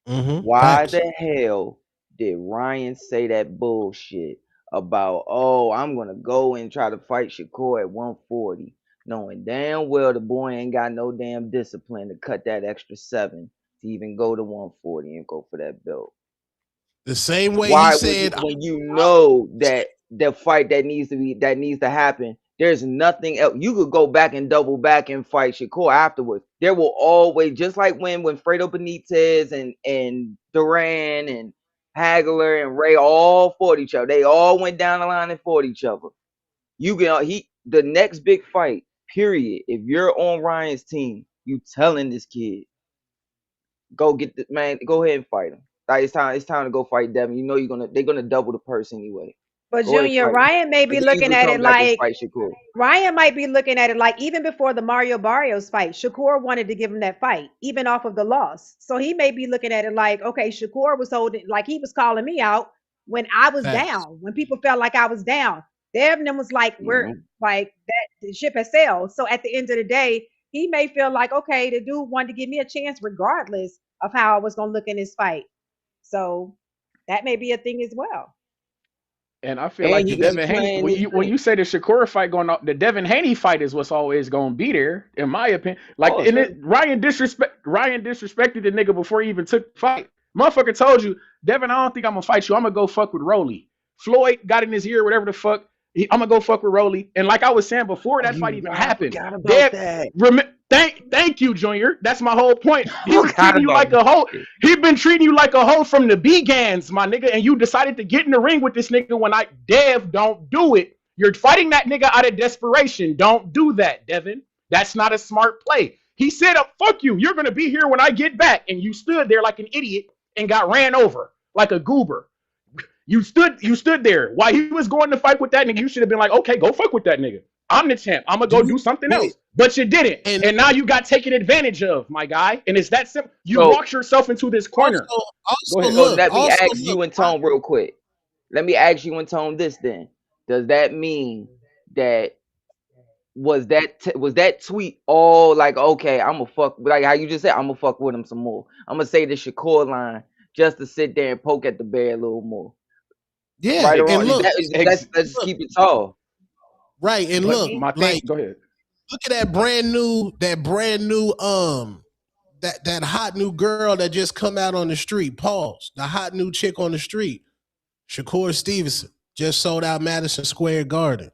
Mm-hmm. Why Facts. the hell did Ryan say that bullshit about, oh, I'm going to go and try to fight Shakur at 140, knowing damn well the boy ain't got no damn discipline to cut that extra 7 to even go to 140 and go for that belt? The same way he Why would you, said, when you know that the fight that needs to happen, there's nothing else. You could go back and double back and fight Shakur afterwards. There will always, just like when Fredo Benitez and Duran and Hagler and Ray all fought each other. They all went down the line and fought each other. You can the next big fight, period. If you're on Ryan's team, you telling this kid, go get the man, go ahead and fight him. Like it's time to go fight Devin. You know they're gonna double the purse anyway. But Go ahead and Junior, fight him. Ryan may But be then you looking can at come it back and like fight Shakur. Ryan might be looking at it like even before the Mario Barrios fight, Shakur wanted to give him that fight, even off of the loss. So he may be looking at it like, okay, Shakur was holding, like he was calling me out when I was facts. down, when people felt like I was down. Devin was like, we're Yeah. like that the ship has sailed. So at the end of the day, he may feel like, okay, the dude wanted to give me a chance regardless of how I was going to look in this fight. So that may be a thing as well. And I feel And like the he could be Devin Haney, playing when this you thing. say the Shakur fight going on, the Devin Haney fight is what's always going to be there, in my opinion. Like, Oh, in sure. it, Ryan disrespected the nigga before he even took the fight. Motherfucker told you, Devin, I don't think I'm gonna fight you. I'm gonna go fuck with Rolly. Floyd got in his ear, whatever the fuck. I'm gonna go fuck with Rolly. And like I was saying before Oh, that fight you even right. I happened, forgot about Dev, that. thank you, Junior. That's my whole point. I He was forgot treating you about like a hoe. that. He been treating you like a hoe from the begans, my nigga. And you decided to get in the ring with this nigga when Dev, don't do it. You're fighting that nigga out of desperation. Don't do that, Devin. That's not a smart play. He said, fuck you. You're gonna be here when I get back. And you stood there like an idiot and got ran over like a goober. You stood there while he was going to fight with that nigga. You should have been like, okay, go fuck with that nigga. I'm the champ. I'm gonna Do go you do something wait? else. But you didn't. And And now you got taken advantage of, my guy. And it's that simple. You So walked yourself into this corner. also, Go ahead. so let me also ask look. you and Tone real quick. Let me ask you and Tone this then. Does that mean that was that tweet all like, okay, I'm gonna fuck, like how you just said, I'm gonna fuck with him some more. I'm gonna say the Shakur line just to sit there and poke at the bear a little more. Yeah, Right or Ex- and wrong? look, Let's ex- just keep it tall. right, and but look, my thing, like go ahead. Look at that brand new that hot new girl that just come out on the street. Pause. The hot new chick on the street. Shakur Stevenson just sold out Madison Square Garden.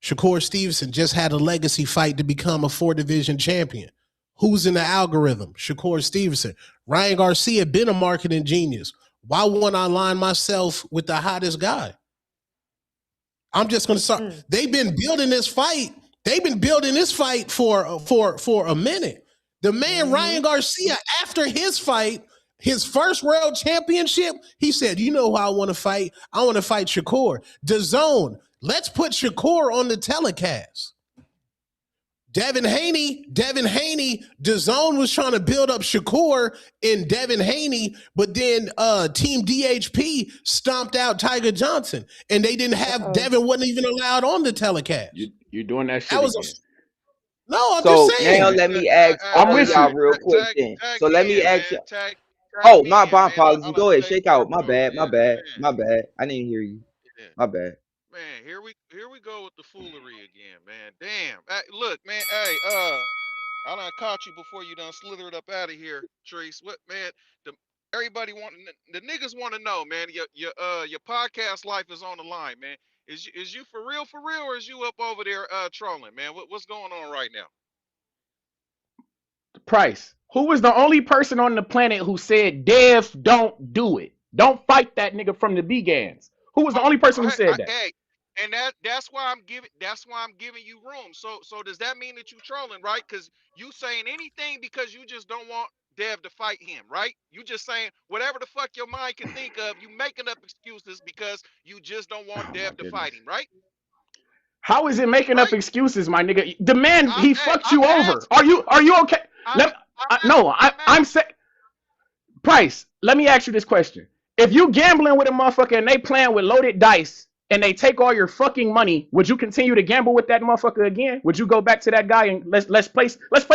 Shakur Stevenson just had a legacy fight to become a 4 division champion. Who's in the algorithm? Shakur Stevenson. Ryan Garcia been a marketing genius. Why won't I align myself with the hottest guy? I'm just going to start. They've been building this fight. They've been building this fight for a minute. The man Ryan Garcia, after his fight, his first world championship, he said, "You know who I want to fight? I want to fight Shakur." DAZN, let's put Shakur on the telecast. Devin Haney, DAZN was trying to build up Shakur and Devin Haney, but then Team DHP stomped out Tiger Johnson, and they didn't have Devin wasn't even allowed on the telecast. You're doing that shit That was again. no, I'm just So now saying. let me ask I'm all of with you. y'all real quick Tag, then. tag So let me me in, ask man. you. Tag Oh, me in, my man. apologies. I Go like to ahead, take shake part. out. My Oh bad. yeah, My bad. man. My bad. I didn't hear you. Yeah. My bad. Man, here we go with the foolery again, man. Damn. Hey, look, man. Hey, I done caught you before you done slithered up out of here, Trace. What, man? The everybody want the niggas want to know, man. Your podcast life is on the line, man. Is you for real, or is you up over there trolling, man? What's going on right now? Price. Who was the only person on the planet who said, Dev, don't do it? Don't fight that nigga from the Begans. Who was the Oh, only person who hey, said that? hey, and that's why I'm giving you room. So does that mean that you trolling, right? Because you saying anything because you just don't want Dev to fight him, right? You just saying whatever the fuck your mind can think of. You making up excuses because you just don't want Oh my Dev to fight goodness. him, right? How is it making up Right? excuses, my nigga? The man, he Hey, fucked I'm you over. asking. Are you okay? I'm Let no, I'm I'm asking. saying Price, let me ask you this question. If you gambling with a motherfucker and they playing with loaded dice and they take all your fucking money, would you continue to gamble with that motherfucker again? Would you go back to that guy and let's play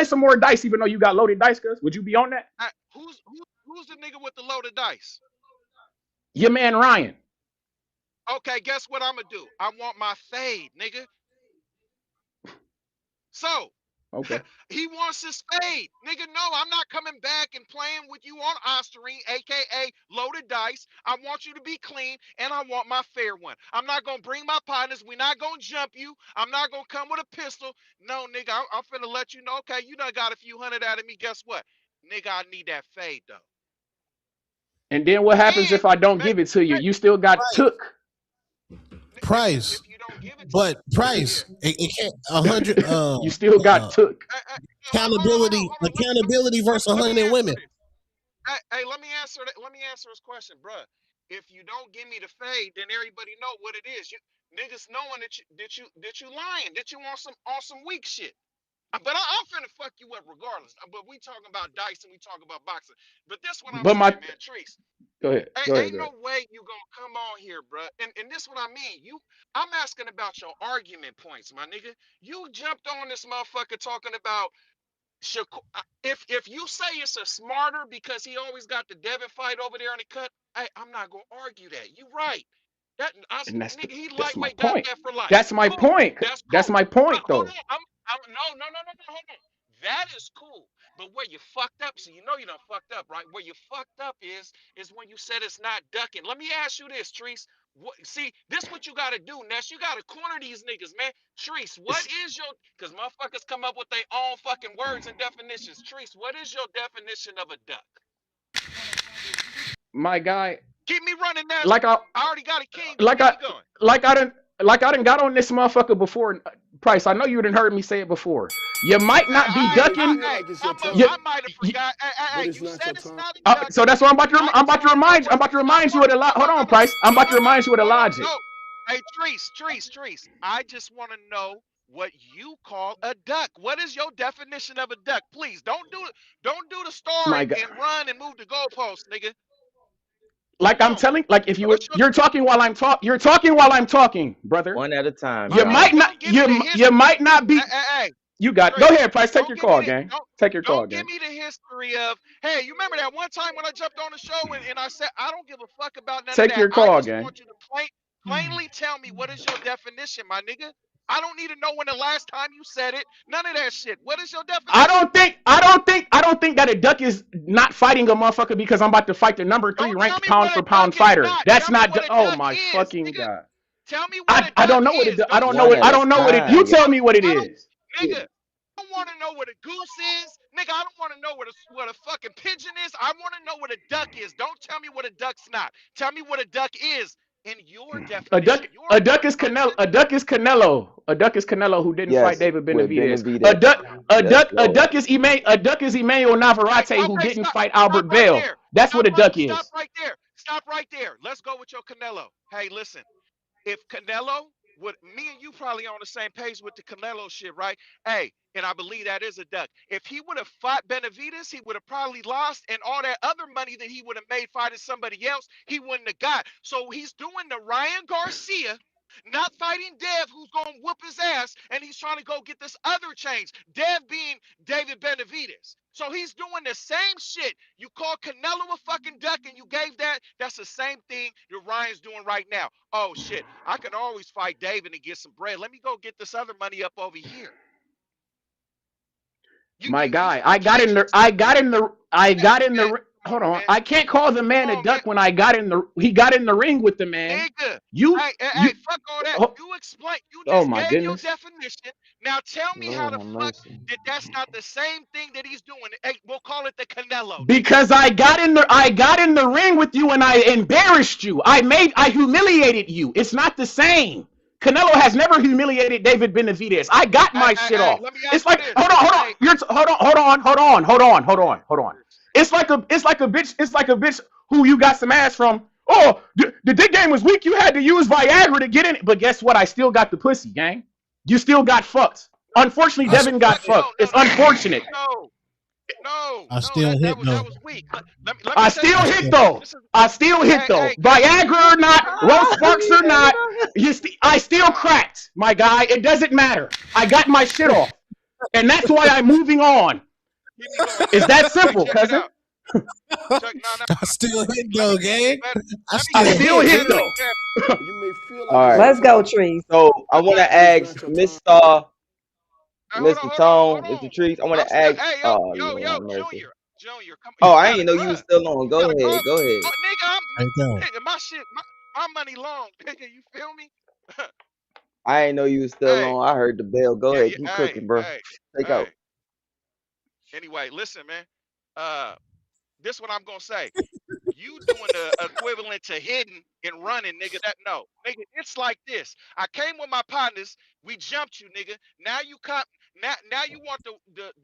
some more dice even though you got loaded dice, cuz? Would you be on that? Who's the nigga with the loaded dice? Your man Ryan. Okay, guess what I'm gonna do? I want my fade, nigga. So Okay. he wants his spade. Nigga, no, I'm not coming back and playing with you on Osterine, aka loaded dice. I want you to be clean, and I want my fair one. I'm not gonna bring my partners. We're not gonna jump you. I'm not gonna come with a pistol. No, nigga, I'm finna let you know. Okay, you done got a few hundred out of me. Guess what? Nigga, I need that fade though. And then what happens And if I don't make, give it to you? make You still got Right. took. Price, if you don't give it to me, but yeah. Price, it can't 100 You still got uh took. accountability, accountability versus Let me 100 answer women. this. Hey, let me answer that. Let me answer his question, bruh. If you don't give me the fade, then everybody know what it is. You niggas knowing that you lying, that you on some weak shit. But I'm finna fuck you up regardless. But we talking about dice and we talking about boxing. But this what I'm But my saying, man, Treese. go ahead. Go ahead, Ain't go no ahead. way you gonna come on here, bruh. And this what I mean. I'm asking about your argument points, my nigga. You jumped on this motherfucker talking about if you say it's a smarter because he always got the Devin fight over there in the cut, I'm not gonna argue that. You right. And Nigga, he that's my lightweight got point. that for life. That's my Cool. point. That's That's cool. my But point hold though. on. No. Hold on. That is cool. But where you fucked up, so you know you done fucked up, right? Where you fucked up is when you said it's not ducking. Let me ask you this, Treese. See, this what you gotta do, Ness. You gotta corner these niggas, man. Treese, what It's, is your because motherfuckers come up with their own fucking words and definitions. Treese, what is your definition of a duck? my guy, Keep me running, Ness. like I I already got a king, but like keep I me going. like I didn't got on this motherfucker before. Price, I know you didn't heard me say it before. You might not be It may ducking. feel like it's your You, I time, might have you, forgot. but Hey, it's you not said your it's time. not a so ducking. that's what I just want to know I'm what about to I remind you of want. the hold on, Price. I'm No, about to no, no, remind you of the no, no, logic. no. Hey, Treese. I just want to know what you call a duck. What is your definition of a duck? Please don't do the star My and, God. and run and move the goalpost, nigga. Like I'm No. telling, like if What's your you're talking while you're talking while I'm talking, brother. One at a time, You okay? y'all. might not, Don't give me the you history. might not be. Hey, You got, go Trace, ahead, Price. Take don't your give me call, the gang. Take your call, don't give gang. me the history of hey, you remember that one time when I jumped on the show and I said I don't give a fuck about none of Take that. your I call, just gang. want you to plainly tell me what is your definition, my nigga. I don't need to know when the last time you said it. None of that shit. What is your I definition? don't think I don't think I don't think that a duck is not fighting a motherfucker because I'm about to fight the number 3 Don't tell ranked me pound what for a duck pound is fighter. not. That's Tell me not what a oh duck my is, fucking nigga. god. Tell me what a I duck don't know what is. it I Don't don't tell know One it me at I a what. don't know what it Nigga, you time. tell me what it I don't, is. nigga. I don't want to know what a goose is, nigga. I don't want to know what a fucking pigeon is. I want to know what a duck is. Don't tell me what a duck's not. Tell me what a duck is in your A definition, duck your a duck is version. Canelo a duck is Canelo. A duck is Canelo who didn't fight Yes, David with Benavidez. Benavidez. Let's A go. duck is Emmanuel Okay, Navarrete who okay, didn't stop, fight stop Albert right Bell. there. That's what a duck Stop is. right there. Stop right there. Let's go with your Canelo. Hey, listen. If Canelo would, me and you probably on the same page with the Canelo shit, right? Hey, and I believe that is a duck. If he would have fought Benavidez, he would have probably lost, and all that other money that he would have made fighting somebody else, he wouldn't have got. So he's doing the Ryan Garcia, not fighting Dev, who's going to whoop his ass, and he's trying to go get this other change. Dev being David Benavidez. So he's doing the same shit. You call Canelo a fucking duck and you gave that. That's the same thing that Ryan's doing right now. Oh shit, I can always fight David and get some bread. Let me go get this other money up over here. My guy, You can't just hey, man, hold come on, on. man. I can't call the Come man a on, man. duck when he got in the ring with the man. Nigga. You Hey, you fuck all that. oh, You explain. You oh just my gave your goodness. definition. Now tell me how Lord the have fuck mercy. that that's not the same thing that he's doing. Hey, we'll call it the Canelo, nigga. Because I got in the ring with you and I embarrassed you. I humiliated you. It's not the same. Canelo has never humiliated David Benavidez. I got my shit off. Let me It's ask you like this. hold on. Hey, Hold on. It's like a bitch. It's like a bitch who you got some ass from. Oh, the dick game was weak. You had to use Viagra to get in it. But guess what? I still got the pussy, gang. You still got fucked. Unfortunately, I, s- Devin got fucked. It's unfortunate. I still That hit that though. was weak. Let me I tell you still I this. hit still though. This is I still hit though. hey, Viagra or not, Rose Sparks or not, I still uh, cracked, my guy. It doesn't matter. I got my shit off. And that's why I'm moving on. keep me going. It's that Hey, simple, check it cousin. out. Check no. I still hit Let me though, give you gang. better. I Let me I give still you still a hit, hit better nigga. though. example. You may feel All like it's right. your Let's go, time, Trees. So I want to Okay. but it's ask not your time. Mr. Hold on, Mr. hold on, hold Tone, Mr. on. Trees. I want I'm to still. ask. Hey, Oh yo, Lord have mercy. Junior, come. Oh, You I got a ain't know you was grudge. still on. You got Go a ahead. grudge. Go ahead. Oh, nigga, Right there. nigga, my shit, my money long, nigga. You feel me? I ain't know you was still Hey, on. I heard the bell. Go yeah, ahead. yeah. Keep Hey, cooking, bro. hey, Take out. hey. Anyway, listen, man. Uh, this what I'm gonna say. You doing the equivalent to hitting and running, nigga. That no, nigga. It's like this. I came with my partners. We jumped you, nigga. Now you come. Now you want the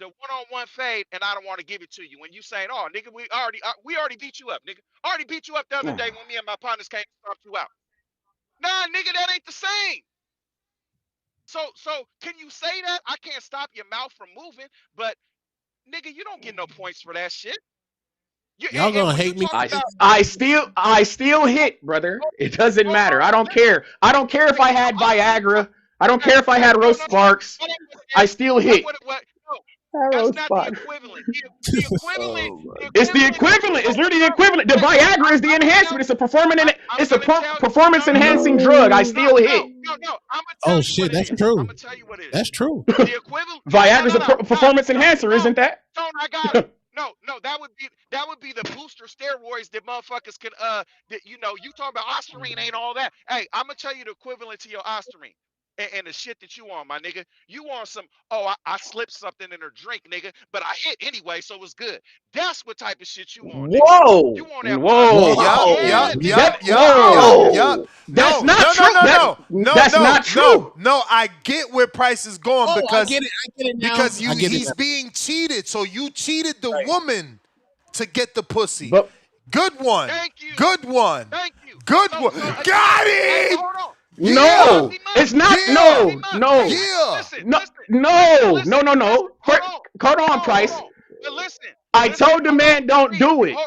one-on-one fade, and I don't want to give it to you. And you saying, "Oh, nigga, we already beat you up, nigga. Already beat you up the other day when me and my partners came to stop you out." Nah, nigga, that ain't the same. So can you say that? I can't stop your mouth from moving, but nigga, you don't get no points for that shit. You Y'all and gonna when you hate me. talk about I still hit, brother. It doesn't hold matter. on, I don't care. I don't care if hey, I no, had Viagra. I don't hey, care if I hey, had no, Rose no, no. Sparks. That ain't what it I is. still That hit. what no, that's Arrow not the spot. equivalent. The equivalent, Oh my the It's the equivalent. equivalent. It's Hold literally the on. equivalent. The Hey, Viagra is the I'm gonna tell enhancement. It's you. a performance. I'm It's a gonna tell you. performance No, no, enhancing drug. I no, still no, hit. no, no. I'm gonna Oh tell you what shit, it that's is. I'm true. gonna tell you what it is. That's true. The equivalent. No, Viagra's no, a no, no, performance no, enhancer, no. isn't that? Tone, I got it. No, no, that would be the booster steroids that motherfuckers can that you talking about Ostarine ain't all that. Hey, I'm gonna tell you the equivalent to your Ostarine. And the shit that you on, my nigga. You on some, oh, I slipped something in her drink, nigga, but I hit anyway, so it's good. That's what type of shit you on, nigga. You Whoa. on that Whoa. Yup, yeah, yup, Whoa. nigga. yup, That yup, yup, Yeah. yup. Whoa. that's No, not no, no, true. no, no, no, That's no, not no, true. no. I get where Price is going Oh, I because get it. I get it now. because I you get it he's now. being cheated. So you cheated the Right. woman to get the pussy. But Good one. Thank you. Good one. Thank you. Good So one. so again, Got hey, but him. hold on. Hey, Yeah. no, easy money. it's not. Yeah. Easy No, money. Hey, no, Yeah. listen, no, listen, no, no, listen, no, listen. no. Hold on. Hold Hold on, on, hold Price. on. But listen, I listen, told the hold on. man don't Trees, do it.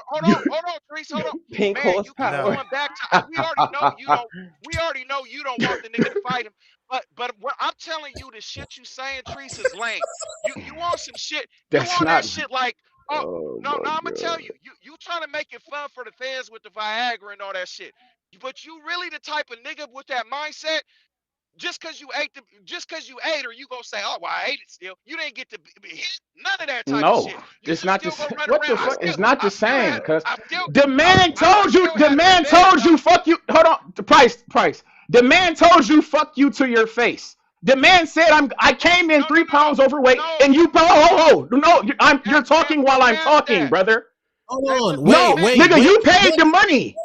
hold on, Trees, hold on. Pink Man, you keep No. horsepower. going back to we already know you don't we already know you don't want the nigga to fight him. But what I'm telling you, the shit you saying, Trees, is lame. You want some shit, you That's want that not. shit like, oh Oh no, my no, I'm gonna god. tell you, you trying to make it fun for the fans with the Viagra and all that shit. But you really the type of nigga with that mindset. just because you ate her, you gonna say, oh, well, I ate it still. You didn't get to be hit. None of that type of No, shit. You it's can not still this. go run What the around. fuck? It's not the same. Cause I still, the man I told you. still The had her in man bed, told you. though. Fuck you. Hold on. The price. The man told you. Fuck you to your face. The man said, I came in No, no, 3 pounds no, overweight, no. and you. No. You're talking while I'm F talking, that. brother. Hold on. No, nigga, you paid Wait. the money.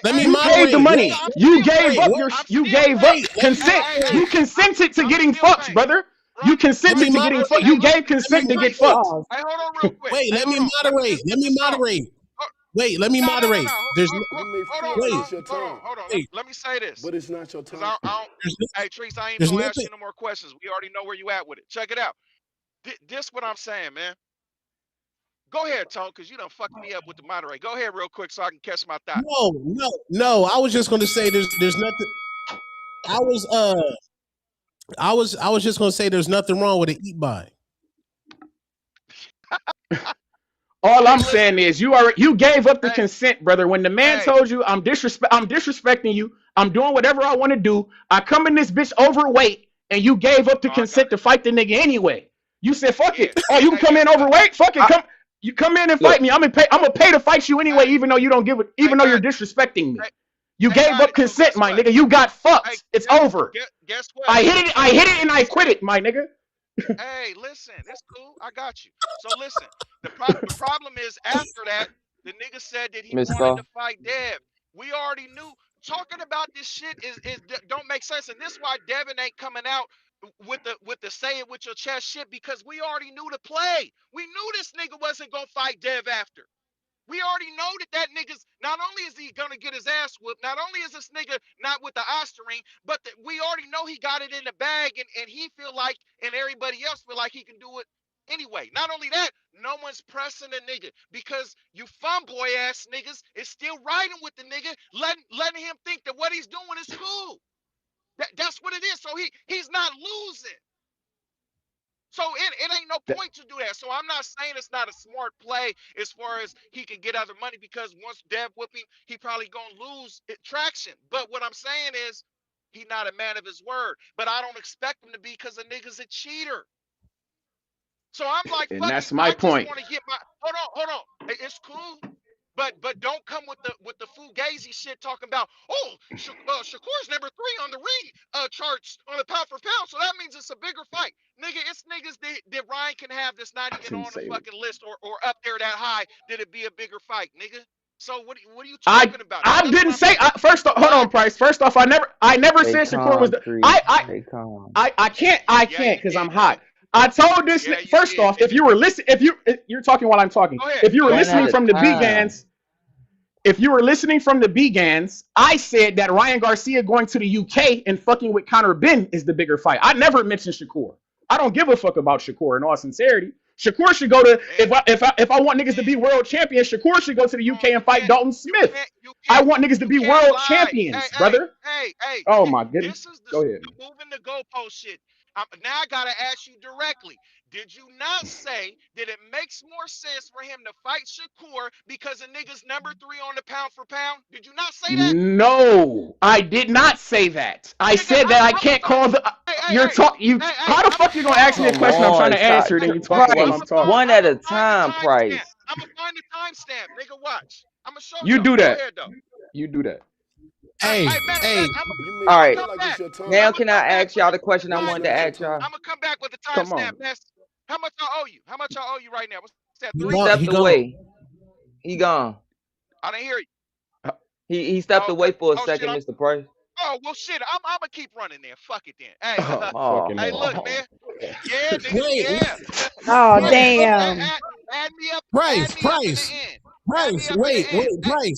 Let me You paid the moderate. Nigga, money. I'm You still gave paying. up Wait. your. I'm You still gave paying. up consent. You consented to I'm getting still fucked, paying. brother. You Right. Let me consented to getting moderate. fucked. You gave Let me consent to get Trace. fucked. moderate. Hey, hold on real quick. Wait. Hey, Let hold me on. Let me moderate. just Let get me this off. moderate. Hold- Wait. Let me No, no, no, moderate. no. There's You may Hold feel on, like wait. it's your hold on, turn, hold on. Wait. Let me say this, but it's not your because turn. I don't. There's Hey, Trace, I ain't there's gonna ask nothing. you no more questions. We already know where you at with it. Check it out. This what I'm saying, man. Go ahead, Tone, because you done fucked me up with the moderate. Go ahead real quick so I can catch my thoughts. No. I was just going to say there's nothing. I was I was just going to say there's nothing wrong with an eat by. All Hey, I'm listen. saying is you gave up the Hey, consent, brother. When the man hey. told you I'm disrespecting you, I'm doing whatever I want to do. I come in this bitch overweight, and you gave up the No, I got consent it. to fight the nigga anyway. You said fuck Yeah. it. Oh, you can Hey, come in guess what? overweight. Fuck it. I, You come in and fight look, me. I'm gonna pay to fight you anyway, Hey, even though you don't give it, I even though you're got it. disrespecting me. Hey, You I gave got up it. So consent, guess my what? nigga. You got Hey, fucked. It's over. guess what? I hit it. So I hit look, it, and I quit it, my nigga. hey, listen, it's cool. I got you. So listen, the problem is after that, the nigga said that he wanted Mister. to fight Dev. We already knew. Talking about this shit is don't make sense, and this is why Devin ain't coming out with the say it with your chest shit, because we already knew the play. We knew this nigga wasn't gonna fight Dev after. We already know that nigga's not only is he gonna get his ass whooped, not only is this nigga not with the Osterine, but we already know he got it in the bag, and he feel like, and everybody else feel like he can do it anyway. Not only that, no one's pressing the nigga because you boy ass niggas is still riding with the nigga, letting him think that what he's doing is cool. That's what it is. So he's not losing. So it ain't no point to do that. So I'm not saying it's not a smart play as far as he can get other money, because once Dev whoop him, he probably gonna lose traction. But what I'm saying is he's not a man of his word. But I don't expect him to be, because the nigga's a cheater. So I'm like, And fuck it. that's my I just point. want to get my hold on. It's cool. But don't come with the fugazi shit talking about, oh, Shakur's number 3 on the ring charts on the pound for pound, so that means it's a bigger fight. Nigga, it's niggas that Ryan can have that's not I even didn't on the say it. fucking list or up there that high that it'd be a bigger fight, nigga. So what are you I talking about? I That's what didn't I'm say. saying. First off, hold Ryan, on, Price. First off, I never Stay said Shakur was calm, the. Tree. Stay calm. I yeah, can't you because I'm did, hot. nigga. I told this. Yeah, you First did, off, if nigga. you were listening, if you're talking while I'm talking, Go ahead, if you were go ahead, One at listening a Ryan. from the time. Begans, if you were listening from the Begans, I said that Ryan Garcia going to the UK and fucking with Conor Ben is the bigger fight. I never mentioned Shakur. I don't give a fuck about Shakur in all sincerity. Shakur should go to Man, if I want niggas to man, be world champions, Shakur should go to the come UK on, and fight Dalton Smith. I want niggas to you be can't world lie. champions, brother. Hey, Oh my goodness. this is Go ahead. the moving the goalpost shit. Now I gotta ask you directly. Did you not say that it makes more sense for him to fight Shakur because the nigga's number 3 on the pound for pound? Did you not say that? No, I did not say that. I Nigga, said that I I'm gonna can't start. call the. You're talk. You. How the I'm gonna fuck you gonna hold ask on. me a Come question I'm trying on, to stop. answer it and you talking while I'm Price, I'm gonna find. talking? one I'm at gonna a find the time, timestamp. Price. I'm gonna find the timestamp, nigga. Watch. I'm gonna show You y'all. do Go that. ahead though. You do that. Hey, Matter of hey, fact, You may All I'm gonna right, feel come like it's back. your turn, now I'm gonna can come I back ask with y'all the the question I but it's wanted to not your timestamp. ask y'all? turn. I'm gonna come back with the Come timestamp, on. Ness. How much I owe you? How much I owe you right now? What's that? he He 3? gone. stepped He gone. away. He gone. I didn't hear you. Uh, He stepped Oh, okay. away for a Oh shit. second, Mr. Price. Well shit. I'm gonna keep running there. Fuck it then. Hey, Oh Oh, fucking hey, hell. look, man. Yeah, nigga. Wait, Yeah. Oh, Fuck it. Look, damn. add me up. Add Price, me up in the Price, end. Add me Price. up in the Wait, end. Hey,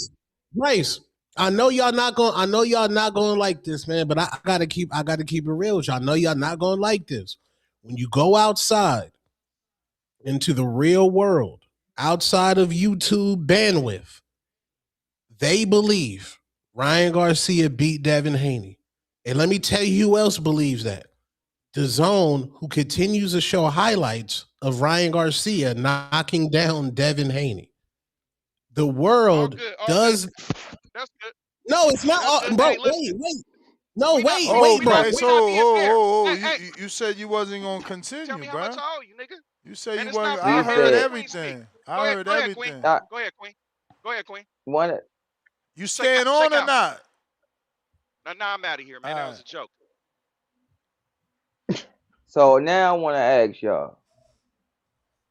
Price. I know y'all not going. I know y'all not going to like this, man. But I gotta keep. I gotta keep it real with y'all. I know y'all not going to like this. When you go outside into the real world, outside of YouTube bandwidth, they believe Ryan Garcia beat Devin Haney. And let me tell you who else believes that. The Zone, who continues to show highlights of Ryan Garcia knocking down Devin Haney. The all world good. All good. does. That's good. No, it's not. That's good. Bro, Hey, listen. wait. No, We not wait, we not wait, we bro. not Okay, we so not being fair. Hey, you said you wasn't gonna tell continue, me how much bruh. I owe you, nigga. You said And you it's wasn't. not You I fair. heard Let said Queen speak. everything. I heard Go ahead, Queen. everything. not Go ahead, Queen. Go ahead, Queen. one. You Shake out, staying on shake or out. not? Now I'm out of here, All man. That right. was a joke. So now I want to ask y'all: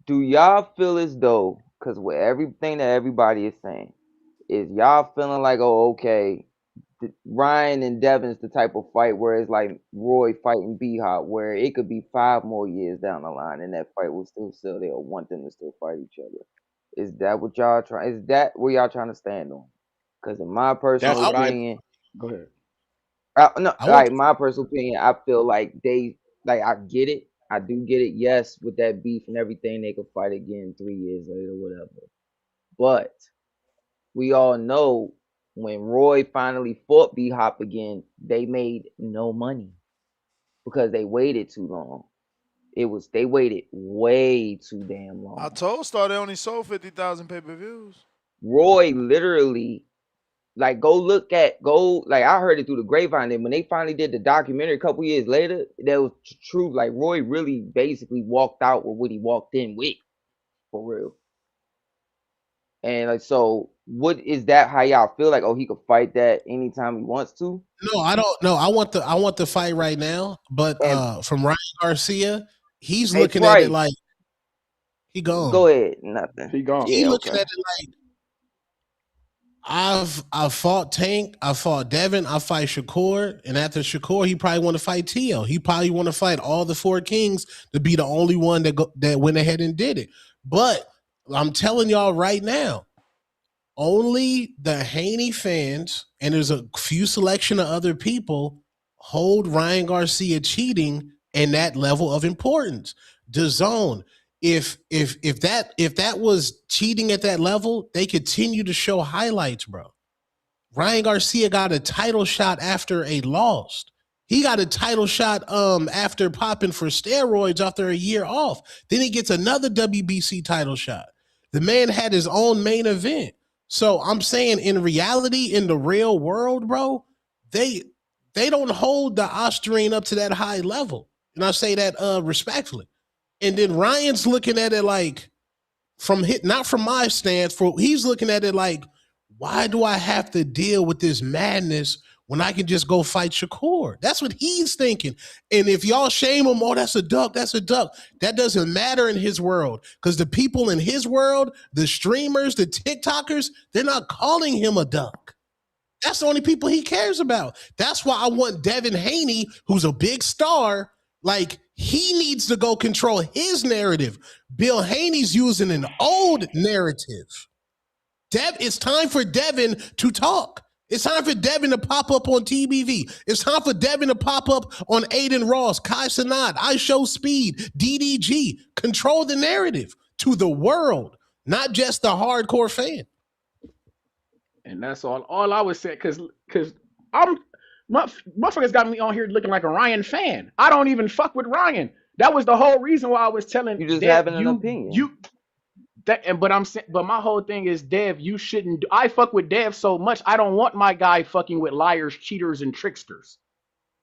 do y'all feel as though, because with everything that everybody is saying, is y'all feeling like, oh, okay, Ryan and Devin's the type of fight where it's like Roy fighting B Hop, where it could be 5 more years down the line and that fight will still they'll want them to still fight each other. Is that what y'all trying? Is that where y'all trying to stand on? Because in my No, personal That's what I. opinion, Go ahead. no, I want like my personal opinion, I feel like I get it. I do get it. Yes, with that beef and everything, they could fight again 3 years later, whatever. But we all know when Roy finally fought B Hop again, they made no money because they waited too long. They waited way too damn I long. told Star they only sold 50,000 pay-per-views. Roy literally, like, like, I heard it through the grapevine. And when they finally did the documentary a couple years later, that was true. Like, Roy really basically walked out with what he walked in with, for real. And like, so what is that? How y'all feel like? Oh, he could fight that anytime he wants to. no, I don't know. I want the fight right now, but And from Ryan Garcia, he's hey, looking at it Price, like he gone. go ahead. Nothing. He gone. He Yeah, looking okay. at it like I've fought Tank, I fought Devin, I fight Shakur, and after Shakur, he probably want to fight Tio. He probably want to fight all the four kings to be the only one that went ahead and did it. But I'm telling y'all right now, only the Haney fans, and there's a few selection of other people, hold Ryan Garcia cheating in that level of importance. DAZN, if that was cheating at that level, they continue to show highlights, bro. Ryan Garcia got a title shot after a loss. He got a title shot after popping for steroids after a year off. Then he gets another WBC title shot. The man had his own main event. So I'm saying in reality, in the real world, bro, they they don't hold the Austrian up to that high level. And I say that respectfully. And then Ryan's looking at it like not from my stance, for he's looking at it like, why do I have to deal with this madness when I can just go fight Shakur? That's what he's thinking. And if y'all shame him, oh, that's a duck, that's a duck. That doesn't matter in his world. Because the people in his world, the streamers, the TikTokers, they're not calling him a duck. That's the only people he cares about. That's why I want Devin Haney, who's a big star, like he needs to go control his narrative. Bill Haney's using an old narrative. It's time for Devin to talk. It's time for Devin to pop up on TBV. It's time for Devin to pop up on Aiden Ross, Kai Sanat, I Show Speed, DDG. Control the narrative to the world, not just the hardcore fan. And that's all I was saying, cause I'm motherfuckers got me on here looking like a Ryan fan. I don't even fuck with Ryan. That was the whole reason why I was telling You just Dev having an opinion. you that and but I'm saying but my whole thing is Dev, you shouldn't I fuck with Dev so much. I don't want my guy fucking with liars, cheaters, and tricksters.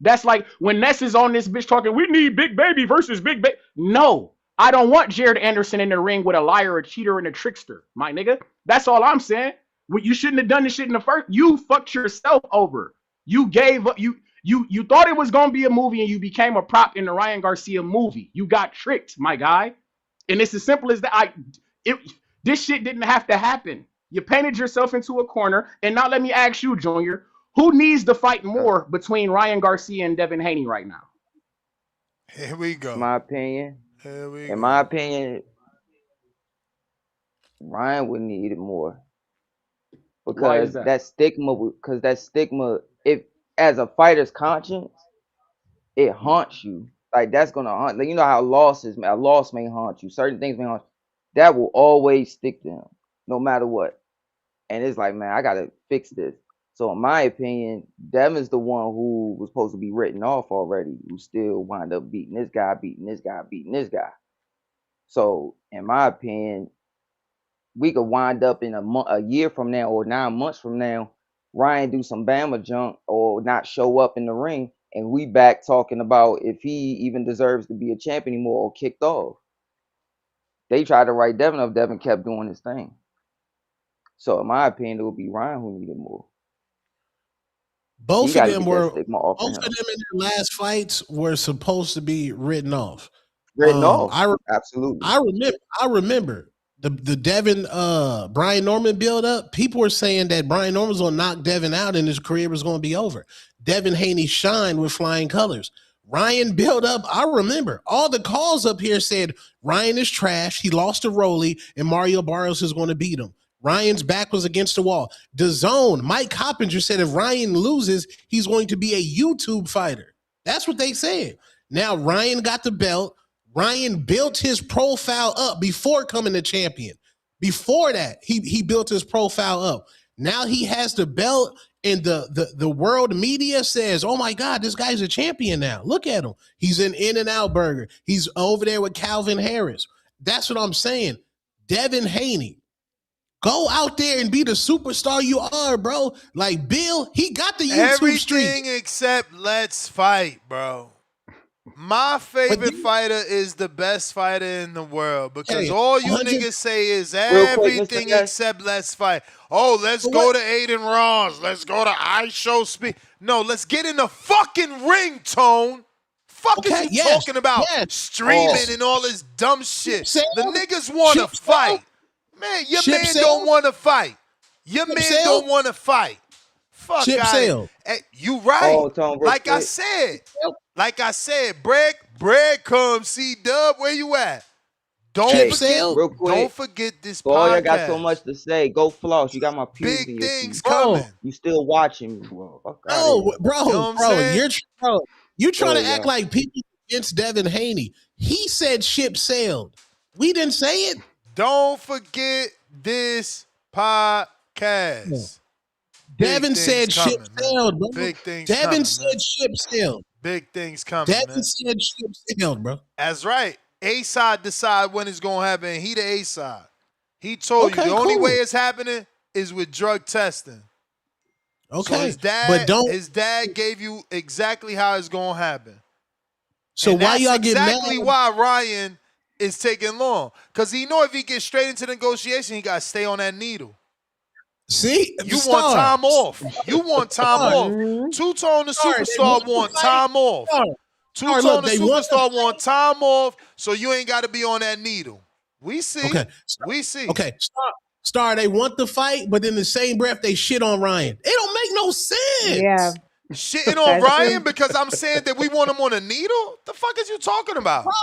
That's like when Ness is on this bitch talking, we need Big Baby versus Big Baby. No, I don't want Jared Anderson in the ring with a liar, a cheater, and a trickster, my nigga. That's all I'm saying. You shouldn't have done this shit in the first. You fucked yourself over. You gave up. You thought it was gonna be a movie, and you became a prop in the Ryan Garcia movie. You got tricked, my guy. And it's as simple as that. It, this shit didn't have to happen. You painted yourself into a corner. And now let me ask you, Junior, who needs to fight more between Ryan Garcia and Devin Haney right now? Here we go. My opinion. Here we In go. my opinion, Ryan would need it more Why is because that? that stigma. Because that stigma, if as a fighter's conscience, it haunts you. Like that's gonna haunt. Like, you know how losses, a loss may haunt you. Certain things may haunt you. That will always stick to him, no matter what. And it's like, man, I gotta fix this. So in my opinion, Devin's the one who was supposed to be written off already, who still wind up beating this guy, beating this guy, beating this guy. So in my opinion, we could wind up in a year from now or 9 months from now. Ryan do some Bama junk or not show up in the ring, and we back talking about if he even deserves to be a champ anymore or kicked off. They tried to write Devin up. Devin kept doing his thing. So in my opinion, it would be Ryan who needed more. He Both of got to them get that were stigma off of both of him. them in their last fights were supposed to be written off. Written off. I Absolutely. I remember the Devin Brian Norman build up. People were saying that Brian Norman was gonna knock Devin out and his career was gonna be over. Devin Haney shined with flying colors. Ryan built up. I remember all the calls up here said Ryan is trash. He lost to Roley, and Mario Barrios is going to beat him. Ryan's back was against the wall. DAZN, Mike Coppinger said if Ryan loses, he's going to be a YouTube fighter. That's what they said. Now Ryan got the belt. Ryan built his profile up before coming to champion. Before that, he built his profile up. Now he has the belt, and the world media says, "Oh my God, this guy's a champion now. Look at him. He's in In-N-Out Burger. He's over there with Calvin Harris." That's what I'm saying. Devin Haney, go out there and be the superstar you are, bro. Like Bill, he got the YouTube streak. Everything except let's fight, bro. My favorite fighter is the best fighter in the world because all you niggas say is everything except let's fight. Oh, let's go to Aiden Ross. Let's go to I Show Speed. No, let's get in the fucking ring, Tone. Fuck is you talking about? Streaming and all this dumb shit. The niggas want to fight. Man, your man don't want to fight. Your man don't want to fight. Fuck out of it. You right. Like I said, bread comes. C-Dub, where you at? Don't forget this podcast. I got so much to say. Go floss. You got my pews in your things teeth. coming. You still watching me, bro. Fuck You trying to act like people against Devin Haney. He said ship sailed. We didn't say it. Don't forget this podcast. Devin said ship sailed, bro. Big things Devin coming, said man. ship sailed. Big things coming, Devin man. said ship sailed, bro. That's right. A-side decide when it's going to happen. He the A-side. He told you the only way it's happening is with drug testing. Okay. So his dad gave you exactly how it's going to happen. So and why y'all get exactly mad? why Ryan is taking long. Because he know if he gets straight into negotiation, he got to stay on that needle. See? You want time off. You want time off. Two-Tone the Superstar want time off. Two-Tone the Superstar want time off, so you ain't got to be on that needle. We see. Okay. We see. Okay. Star, they want the fight, but in the same breath, they shit on Ryan. It don't make no sense. Yeah. Shitting on Ryan because I'm saying that we want him on a needle? The fuck is you talking about? Bro,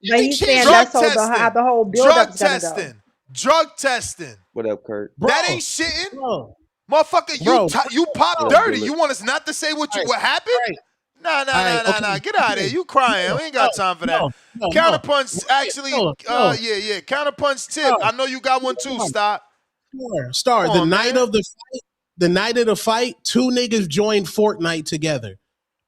but he's saying that's how the whole build-up's gonna go. Drug testing. What up, Kurt? That ain't shitting. Motherfucker, you pop dirty. You want us not to say what happened? Nah. Get out of here. You crying. We ain't got time for that. Counterpunch, actually, Counterpunch tip. I know you got one too, Stop. Star, the night of the fight, two niggas joined Fortnite together.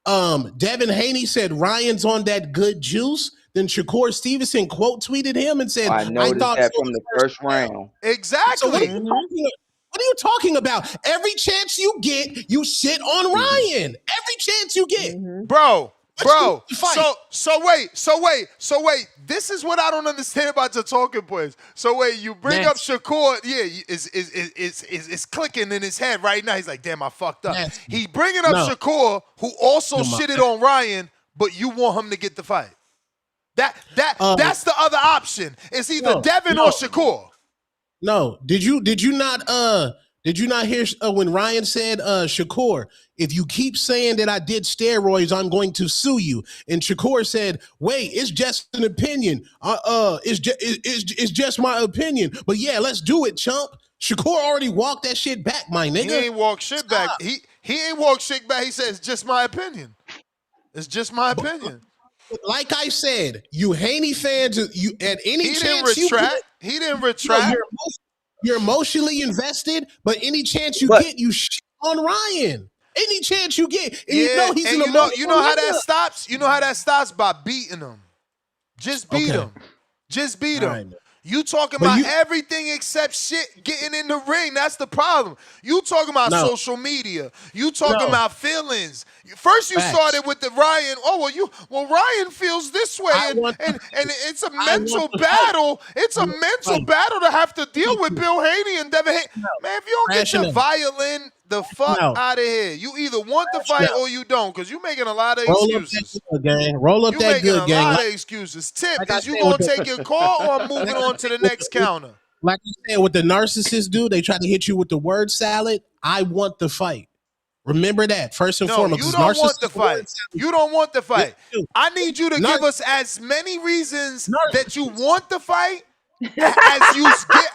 Devin Haney said Ryan's on that good juice. Then Shakur Stevenson quote tweeted him and said, I noticed that from the first round. Exactly. So what are you talking about? Every chance you get, you shit on Ryan. Every chance you get. Bro. So wait. This is what I don't understand about your talking points. So wait, you bring up Shakur. Yeah, it's clicking in his head right now. He's like, damn, I fucked up. He's bringing up Shakur, who also shitted on Ryan, but you want him to get the fight. That's the other option. It's either Devin or Shakur. No, did you not hear when Ryan said, Shakur, if you keep saying that I did steroids, I'm going to sue you. And Shakur said, wait, it's just an opinion. It's just my opinion. But yeah, let's do it, chump. Shakur already walked that shit back, my nigga. He ain't walk shit back. He ain't walk shit back. He said, it's just my opinion. It's just my opinion. Like I said, you Haney fans, you at any chance you get, he didn't retract. You're emotionally invested, but any chance you get, you shit on Ryan. Any chance you get, and you know he's an emotional. You know how that stops? You know how that stops? By beating him. Just beat him. Just beat him. Right. You talking But about you everything except shit getting in the ring. That's the problem. You talking about no, social media. You talking no about feelings. First you facts. started with the Ryan. Oh well Ryan feels this I way, and want the and and it's a I want mental the fight. battle. It's I a want the mental fight. battle to have to deal with Thank you. Bill Haney and Devin Haney. Crashing out. Man, if you don't get Crashing your out. violin the fuck Crashing out. out of here. You either want the Crashing fight out. or you don't, because you making a lot of Roll up that excuses. good gang. Roll up You that making good a gang. lot of excuses. Tip, Like I is you said with gonna the take your call or I'm like moving I on to said the next counter? like I said what the narcissists do, they try to hit you with the word salad. I want the fight. Remember that first and No, foremost, you because don't want the narcissists word fight. salad. You don't want the Yes, fight. you do. I need you to Nar- give us as many reasons that you narcissists. want the fight as you get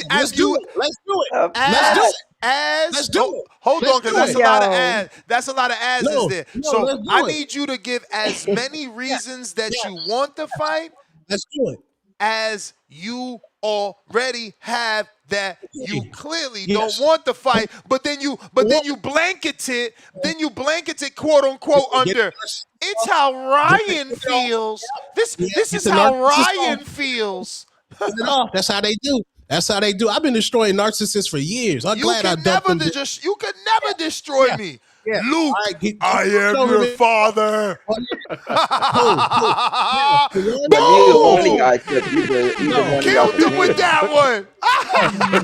Let's as do you it. Let's do it. The Let's do fuck? it. as Let's do it. hold Let's on, because do that's it. a lot of Yo. as. That's a lot of as's No, there. no, So let's I do it. need you to give as many Yes, reasons that you yes, want the fight let's do it. as you already have that you Okay. clearly don't Yes. want the For fight, but one, then you blanket it quote unquote get under it's how Ryan it off. feels. Yeah, This get is the how narcissist off. Ryan feels. Get it off. That's how they do. That's how they do. I've been destroying narcissists for years. I'm glad I dumped them. You could never destroy Yeah, me. yeah. All Luke, right, get I am over your me. father. Oh, cool. Now, for one, But you the for only one, Boom! guy, Tip. You the no, one he got Killed the him with pain. that one.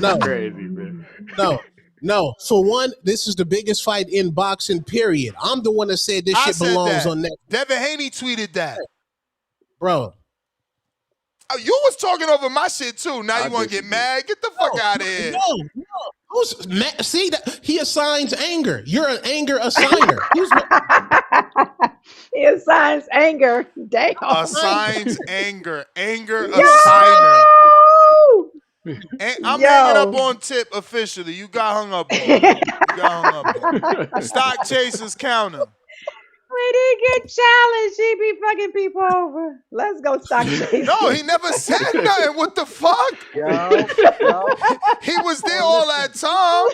no, That's crazy, man. no, no. For one, this is the biggest fight in boxing, period. I'm the one that said this I shit said belongs that. on Netflix. Devin Haney tweeted that. Bro, You was talking over my shit too. Now I you want to get disagree. mad? Get the fuck out of here. no. Who's see that he assigns anger? You're an anger assigner. Who's He assigns anger. Damn. assigns Assigns anger. Anger He assigns assigner. Yo! I'm hanging up Yo. on Tip officially. You got hung up on, man. You got hung up on. Stock chasers counter. When he get challenged, he be fucking people over. Let's go stock No, chasing. he never said nothing. What the fuck? Yo, yo. He was there Yo, all listen. that time.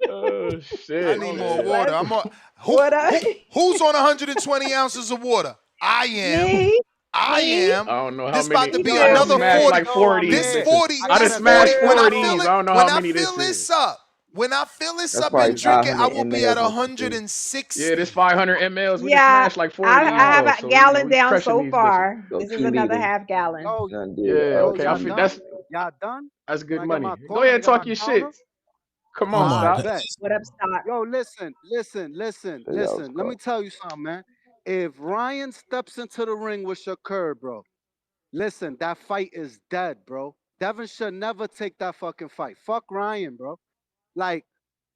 Oh I shit, need Yo, more man. water. Let's I'm on. what up? Who's on 120 ounces of water? I am. Me? I Me? am. I don't know how This about many. to Me be I done too. another smashed forty. like four of I'm these This here. bitches. 40. I I done got This a 40. smashed nigga When four I of coming fill these. on. it. I don't know When how I many fill this this is. up. When I fill this That's up and probably drink it, I 500 will be at mls worth of shit. Yeah, this 160. 500 mls. We done Yeah, smashed like four of I these have though. a So you know gallon we down crushing so these bitches. far. So This is 2 another liters. half gallon. Yo, Done did Yeah, yo, okay. I y'all feel done? that's Y'all done? Can good I get my money. Go call? ahead Can I and get talk my your counter? shit. Come oh on, my I stop. god. bet. What up, stock? Yo, listen. So y'all was Let me caught. tell you something, man. If Ryan steps into the ring with Shakur, bro, listen, that fight is dead, bro. Devin should never take that fucking fight. Fuck Ryan, bro. Like,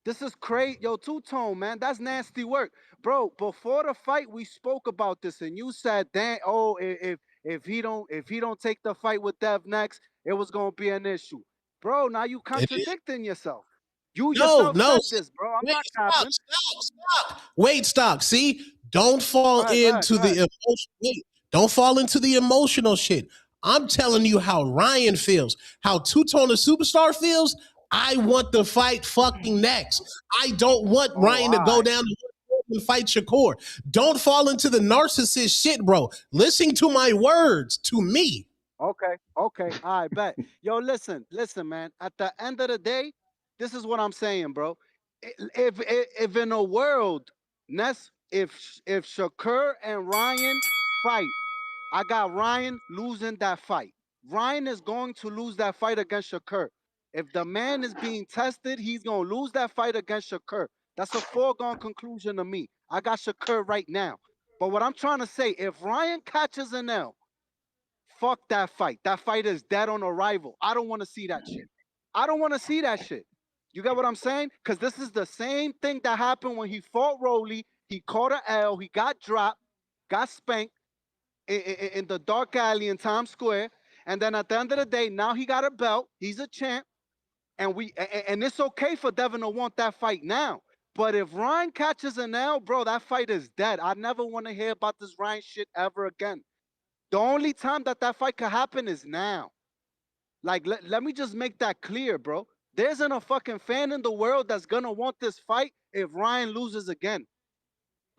this is crazy. Yo, two-tone, man. That's nasty work. Bro, before the fight, we spoke about this, and you said, damn, oh, if he don't take the fight with Dev next, it was gonna be an issue. Bro, now you It is. contradicting yourself. You No, yourself no. said this, bro. I'm Wait, not stop, capping. stop. Wait, stop. See, don't fall Go into the ahead. emotion. Wait, don't fall into the emotional shit. I'm telling you how Ryan feels, how Two Tone the Superstar feels. I want the fight fucking next. I don't want Oh, Ryan to all go right. down and fight Shakur. Don't fall into the narcissist shit, bro. Listen to my words to me. Okay. I bet. Yo, listen, man. At the end of the day, this is what I'm saying, bro. If in a world, Ness, if Shakur and Ryan fight, I got Ryan losing that fight. Ryan is going to lose that fight against Shakur. If the man is being tested, he's going to lose that fight against Shakur. That's a foregone conclusion to me. I got Shakur right now. But what I'm trying to say, if Ryan catches an L, fuck that fight. That fight is dead on arrival. I don't want to see that shit. I don't want to see that shit. You get what I'm saying? Because this is the same thing that happened when he fought Rolly. He caught an L. He got dropped, got spanked in the dark alley in Times Square. And then at the end of the day, now he got a belt. He's a champ. And it's okay for Devin to want that fight now. But if Ryan catches an L, bro, that fight is dead. I never want to hear about this Ryan shit ever again. The only time that that fight could happen is now. Like, let me just make that clear, bro. There isn't a fucking fan in the world that's gonna want this fight if Ryan loses again.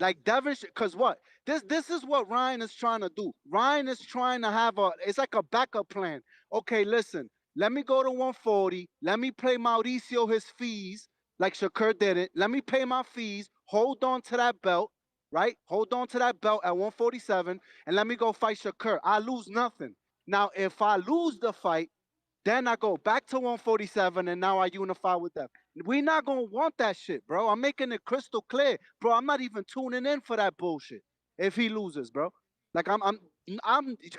Like Devin, because what? This is what Ryan is trying to do. Ryan is trying to have a. It's like a backup plan. Okay, listen, let me go to 140. Let me pay Mauricio his fees like Shakur did it. Let me pay my fees. Hold on to that belt, right? Hold on to that belt at 147 and let me go fight Shakur. I lose nothing. Now, if I lose the fight, then I go back to 147 and now I unify with them. We not gonna want that shit, bro. I'm making it crystal clear, bro. I'm not even tuning in for that bullshit. If he loses, bro, like I'm,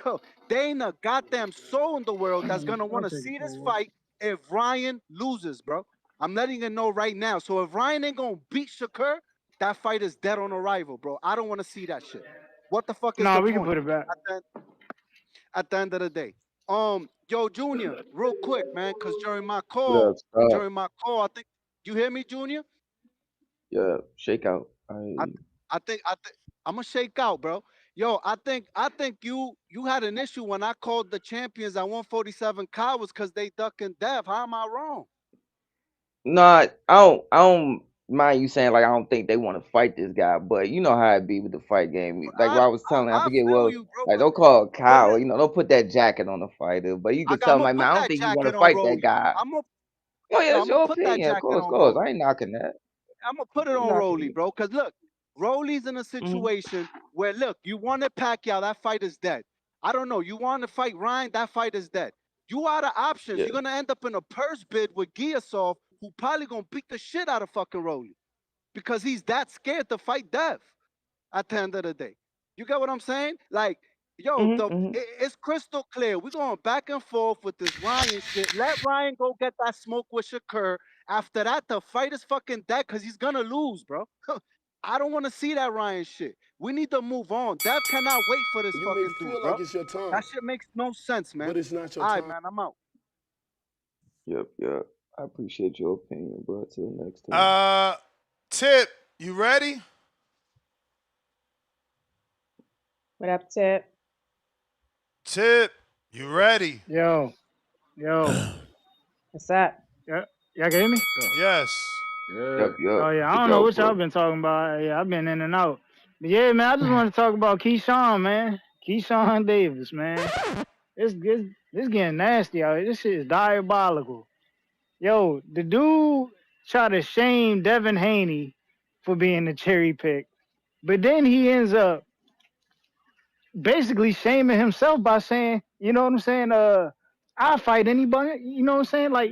yo, there ain't a goddamn soul in the world that's gonna I'll want to take it see this forward. fight if Ryan loses, bro. I'm letting you know right now. So if Ryan ain't gonna beat Shakur, that fight is dead on arrival, bro. I don't want to see that shit. What the fuck is Nah, the we can point? put it back. At the end of the day. Yo, Junior, real quick, man, cause What up, Scott? during my call, I think you hear me, Junior. Yeah, shake out. I, I think I'm gonna shake out, bro. Yo, I think you had an issue when I called the champions at 147 cowards because they ducking death. How am I wrong? No, I don't mind you saying like I don't think they want to fight this guy, but you know how it be with the fight game. Like what I was telling, I I forget feel what, you, bro. like don't call a But coward. You know, don't put that jacket on the fighter, but you I could got, tell I'm him gonna like, man, put I don't that think you want jacket to on fight that Rolly. guy. Oh yeah, I'm that's gonna your put that opinion, jacket of on course. Rolly. I ain't knocking that. I'm gonna put it I ain't on knocking Rolly, you. bro. Cause look, Rolly's in a Hmm. situation where look, you wanted Pacquiao, that fight is dead. I don't know. You want to fight Ryan, that fight is dead. You out of options. Yeah. You're gonna end up in a purse bid with Giasov, who probably gonna beat the shit out of fucking Rolly because he's that scared to fight death at the end of the day. You get what I'm saying? Like, yo, Hmm. it's crystal clear. We're going back and forth with this Ryan shit. Let Ryan go get that smoke with Shakur. After that, the fight is fucking dead because he's gonna lose, bro. I don't want to see that Ryan shit. We need to move on. Dev cannot wait for this You may fucking dude, feel bro. like it's your time, That shit makes no sense, man. but it's not your All right, time. man, I'm out. Yep, yep. I appreciate your opinion, bro. Till next time. Uh, Tip, you ready? What up, Tip? Tip, you ready? Yo, yo, What's up? yeah, y'all can hear me? Yes. Yeah. Yep, yep. Oh yeah, I Good don't know job, what y'all bro. been talking about. Yeah, I've been in and out. But yeah, man, I just want to talk about Keyshawn, man. Keyshawn Davis, man. This getting nasty out here. This shit is diabolical. Yo, the dude tried to shame Devin Haney for being the cherry pick, but then he ends up basically shaming himself by saying, you know what I'm saying? I fight anybody. You know what I'm saying? Like,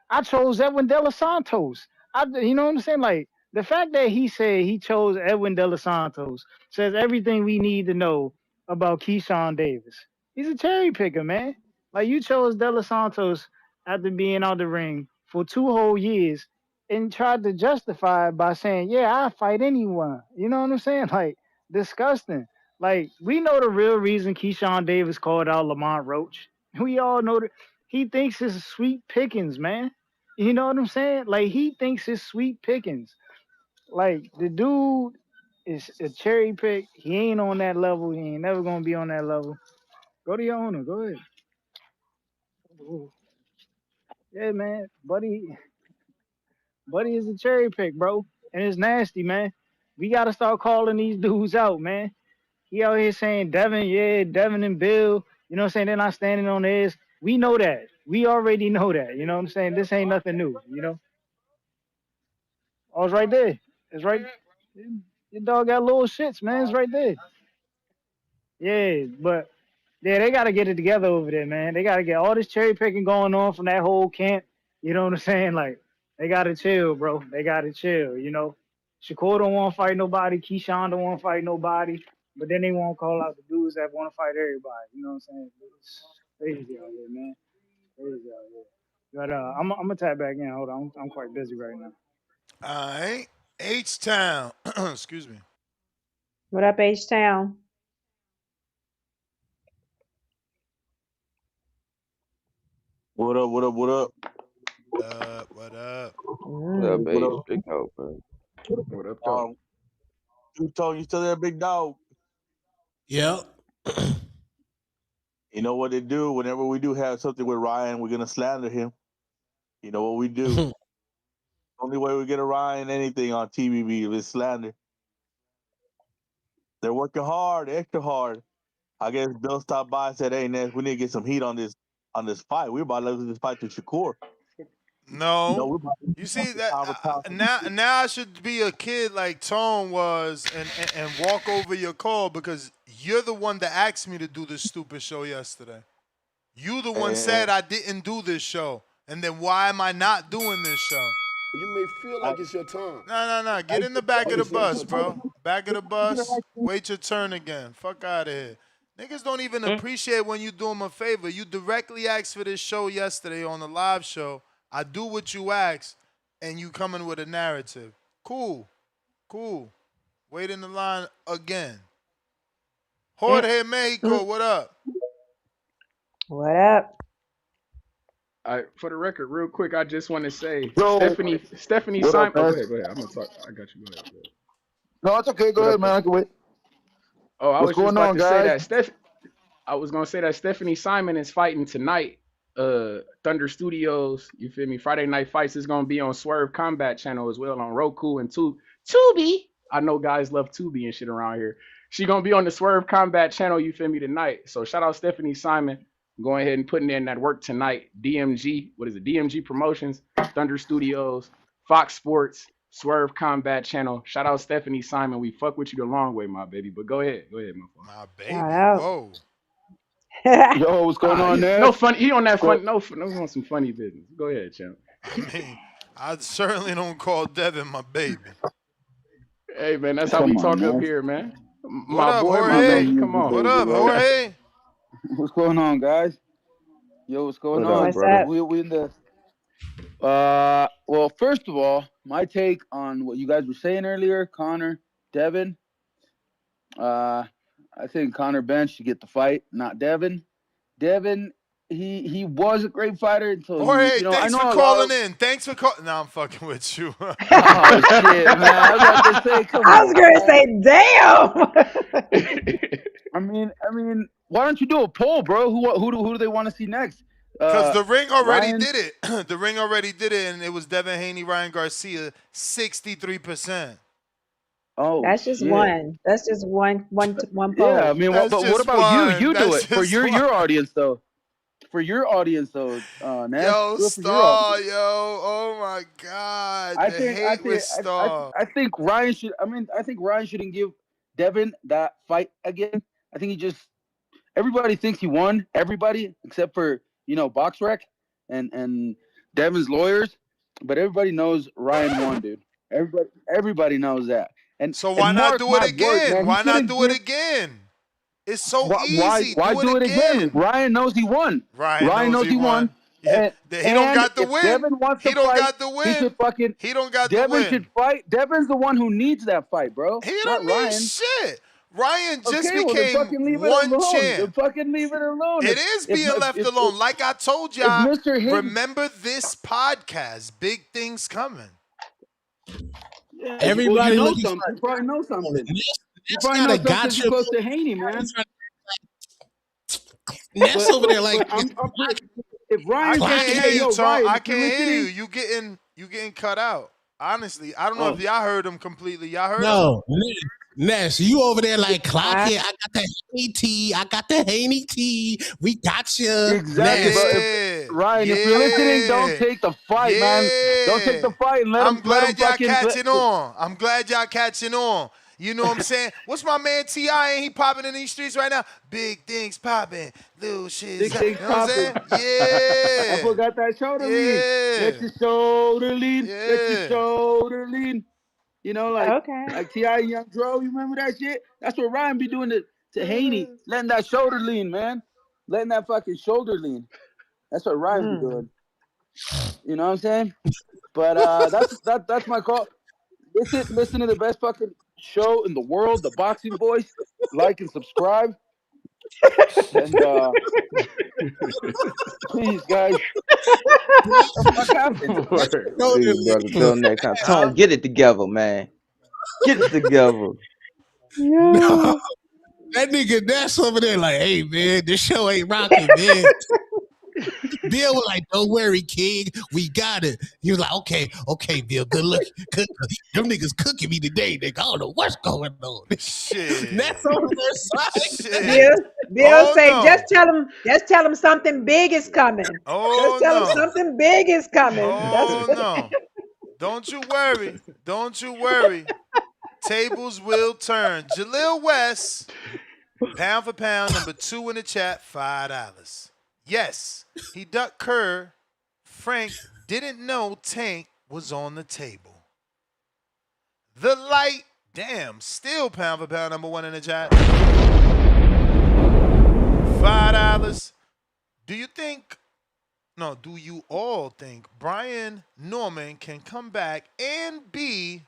I chose Edwin De Los Santos. You know what I'm saying? Like the fact that he said he chose Edwin De Los Santos says everything we need to know about Keyshawn Davis. He's a cherry picker, man. Like you chose De Los Santos after being out the ring for 2 whole years and tried to justify it by saying, "Yeah, I fight anyone." You know what I'm saying? Like disgusting. Like we know the real reason Keyshawn Davis called out Lamont Roach. We all know that he thinks it's sweet pickings, man. You know what I'm saying? Like he thinks it's sweet pickings. Like the dude is a cherry pick. He ain't on that level. He ain't never gonna be on that level. Go to your owner. Go ahead. Ooh. Yeah, man. Buddy is a cherry pick, bro. And it's nasty, man. We gotta start calling these dudes out, man. He out here saying Devin, yeah, Devin and Bill, you know what I'm saying? They're not standing on theirs. We know that. We already know that. You know what I'm saying? This ain't nothing new, you know? Oh, it's right there. It's right. Your dog got little shits, man. It's right there. Yeah, but yeah, they gotta get it together over there, man. They gotta get all this cherry picking going on from that whole camp. You know what I'm saying? Like, they gotta chill, bro. They gotta chill, you know. Shakur don't want to fight nobody. Keyshawn don't want to fight nobody. But then they won't call out the dudes that want to fight everybody. You know what I'm saying? It's crazy out here, man. Crazy out here. But I'm gonna tap back in. Hold on, I'm quite busy right now. All right. H Town. Excuse me. What up, H Town? What up? What up? What up? What up? What up, What babe? up? Shake out, bro. What up, though? You told you still there, big dog. Yep. You know what they do whenever we do have something with Ryan, we're gonna slander him. You know what we do. Only way we get a Ryan anything on TVB is slander. They're working hard, extra hard. I guess Bill stopped by and said, "Hey, Ness, we need to get some heat on this on this fight. We're about to lose this fight to Shakur. No. We're about to You see the that pound for pound. now I should be a kid like Tone was and walk over your call because you're the one that asked me to do this stupid show yesterday. You the one said I didn't do this show. And then why am I not doing this show? You may feel like it's your time. No. Get in the back of the bus, bro. Back of the bus. Wait your turn again. Fuck out of here. Niggas don't even appreciate when you do them a favor. You directly asked for this show yesterday on the live show. I do what you ask, and you coming with a narrative. Cool. Wait in the line again. Jorge Mexico, what up? What up? For the record, real quick, I just want to say, Yo, Stephanie what Simon. up, Oh, guys? go ahead. I'm gonna talk. I got you. Go ahead. No, it's okay. Go What ahead, up, man. though? I can wait. Oh, I What's was just going about on, to say guys? that I was gonna say that Stephanie Simon is fighting tonight. Thunder Studios. You feel me? Friday Night Fights is gonna be on Swerve Combat Channel as well on Roku and Tubi. I know guys love Tubi and shit around here. She gonna be on the Swerve Combat Channel. You feel me tonight? So shout out Stephanie Simon. Going ahead and putting in that work tonight. DMG. What is it? DMG Promotions. Thunder Studios. Fox Sports. Swerve Combat Channel. Shout out Stephanie Simon. We fuck with you the long way, my baby. But go ahead, my phone. My baby. Shout out. Whoa. Yo, what's going on, No Nash? fun. He on that fun. No, on some funny business. Go ahead, champ. I mean, I certainly don't call Devin my baby. Hey man, that's how we talk up here, man. What up, boy, my Jorge? man. Come on. What up, Jorge? What's going on, guys? Yo, what's going What up, on? What's brother? up? We in the. Well, first of all, my take on what you guys were saying earlier, Connor, Devin. I think Connor Bench should get the fight, not Devin. Devin, he was a great fighter until Jorge, I thanks know for a lot calling of. in. Thanks for calling. No, I'm fucking with you. Oh shit, man! I was about to say, come I was on. gonna say, damn. I mean, why don't you do a poll, bro? Who do they want to see next? Because the ring already Ryan? did it. The ring already did it, and it was Devin Haney, Ryan Garcia, 63%. Oh, That's just shit. one. That's just one poll. Yeah, I mean, That's but what just about you? one. You do That's it for just your one. audience, though. For your audience, though, Nash, Yo, do it for your Star, audience. yo, oh my God, I the think hate with Star. I think Ryan should. I think Ryan shouldn't give Devin that fight again. I think everybody thinks he won. Everybody except for BoxRec and Devin's lawyers, but everybody knows Ryan won, dude. Everybody knows that. And So why not mark do my it again? words, man, Why not do it again? It's so easy. Why do it again? again. Ryan knows he won. Ryan knows he won. Yeah, he don't got the if win. Devin wants He to don't fight, got the win. He should fucking. He don't got the Devin win. should fight. Devin's the one who needs that fight, bro. He not don't need Ryan. shit. Ryan just Okay, well, then became fucking leave it one alone. champ. Then fucking leave it alone. It is being left alone. Like I told y'all, Mr. Haney, remember this podcast. Big things coming. yeah, Everybody well, looking something. You probably know something. You Ness probably know got a something 'cause gotcha. you're close to Haney, man. Ness over there like if Ryan I says, can't "Hey, hear yo, you, Tom. Ryan, I if you're can't hear you. listening." You getting cut out. Honestly, I don't know if y'all heard him completely. Y'all heard him? no. Ness, you over there like clock it. I got the Haney T. I got the Haney T. We got you. Exactly, Ness. but Ryan, if you're listening, don't take the fight, man. Don't take the fight and let him. I'm glad y'all fucking catching on. I'm glad y'all catching on. You know what I'm saying? What's my man T.I.? Ain't he popping in these streets right now? Big things popping. Little shit. Big things you know what I'm saying? popping. Yeah. I forgot that shoulder lean. Let your shoulder lean. Let your shoulder lean. Like T.I. and Young Dro, you remember that shit? That's what Ryan be doing to Haney. Letting that shoulder lean, man. Letting that fucking shoulder lean. That's what Ryan be doing. You know what I'm saying? But that's my call. Listen to the best fucking show in the world, the Boxing Voice. Like and subscribe. And please, guys. What happened? Please, brother, till next time. Tone, get it together, man. Get it together. No. That nigga Ness over there like, hey man, this show ain't rocking, man. Bill was like, "Don't worry, King, we got it." He was like, "Okay, Bill, good luck. Them niggas cooking me today, nigga. I don't know what's going on." That's Shit. on their side. Bill, Shit. Bill Oh say, no. just tell him something big is coming. Just Oh tell him no. something big is coming. That's Oh no. Don't you worry. Don't you worry. Tables will turn. Jaleel West, pound for pound, number 2 in the chat, $5. Yes, he ducked Kerr. Frank didn't know Tank was on the table. The Light, damn, still pound for pound, number 1 in the chat. $5. Do you all think Brian Norman can come back and be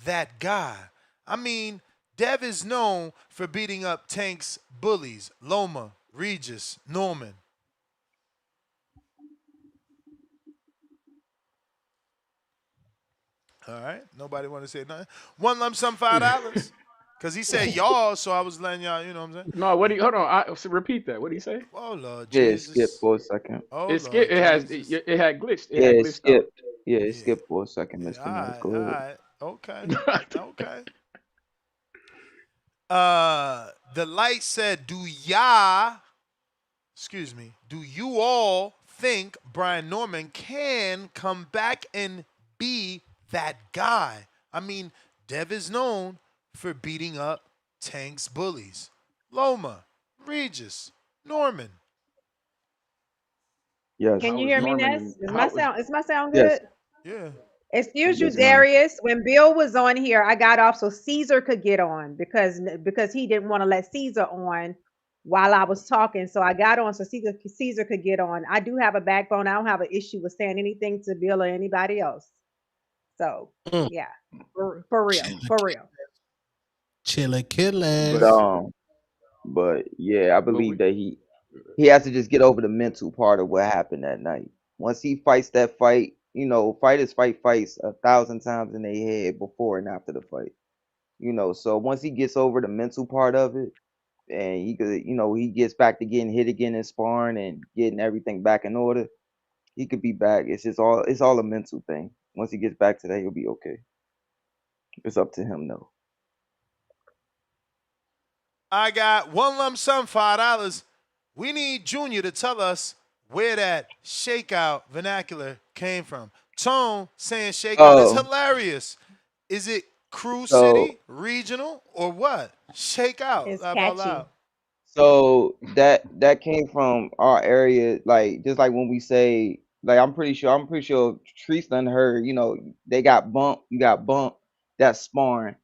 that guy? I mean, Dev is known for beating up Tank's bullies, Loma, Regis, Norman. All right, nobody want to say nothing. One lump sum, $5. Because he said y'all, so I was letting y'all, you know what I'm saying? No, what do you hold on? Repeat that. What do you say? Oh, Lord Yeah, skip Jesus. for a second. Oh, It skip. Lord Jesus. It had glitched. It Yeah, had it glitched out. skipped. Yeah, it Yeah. skipped for a second, Yeah, Mr. all Nice. right, Go all ahead. right. Okay. Okay. The Light said, do you all think Brian Norman can come back and be that guy? I mean, Dev is known for beating up Tank's bullies. Loma, Regis, Norman. Yes. Can How you is hear me, Norman Ness? and Is my how is sound Yes. good? Yeah. Excuse you, Yes, ma'am. Darius. When Bill was on here, I got off so Caesar could get on because he didn't want to let Caesar on while I was talking. So I got on so Caesar could get on. I do have a backbone. I don't have an issue with saying anything to Bill or anybody else. So Mm. yeah, for real, for real. but Killers. But yeah, I but we believe that he has to just get over the mental part of what happened that night. Once he fights that fight, fighters fight fights 1,000 times in their head before and after the fight. So once he gets over the mental part of it, and he could, he gets back to getting hit again in sparring and getting everything back in order, he could be back. It's all a mental thing. Once he gets back to that, he'll be okay. It's up to him though. I got one lump sum, $5. We need Junior to tell us where that shakeout vernacular came from. Tone saying shakeout is Oh, hilarious. Is it Crew so City, regional, or what? Shakeout, It's laugh out catchy. loud. So that came from our area, like just like when we say, like I'm pretty sure Treese done heard, they got bumped, you got bumped, that's sparring.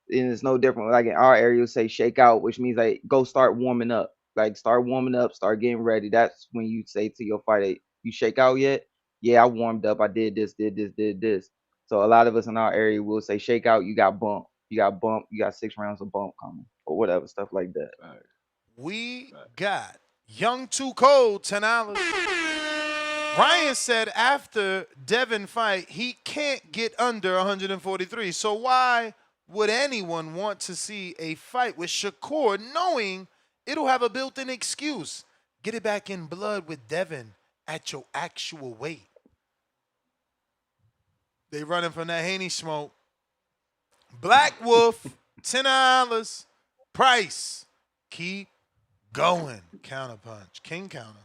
And it's no different. Like in our area, we say shake out, which means like go start warming up. Like start warming up, start getting ready. That's when you say to your fighter, you shake out yet? Yeah, I warmed up. I did this, did this, did this. So a lot of us in our area will say shake out, you got bumped. You got bumped, you got 6 rounds of bump coming, or whatever, stuff like that. We got Young Too Cold, $10. Ryan said after Devin fight, he can't get under 143. So why would anyone want to see a fight with Shakur knowing it'll have a built-in excuse? Get it back in blood with Devin at your actual weight. They running from that Haney smoke. Black Wolf, $10. Price, keep going. Counterpunch, King Counter.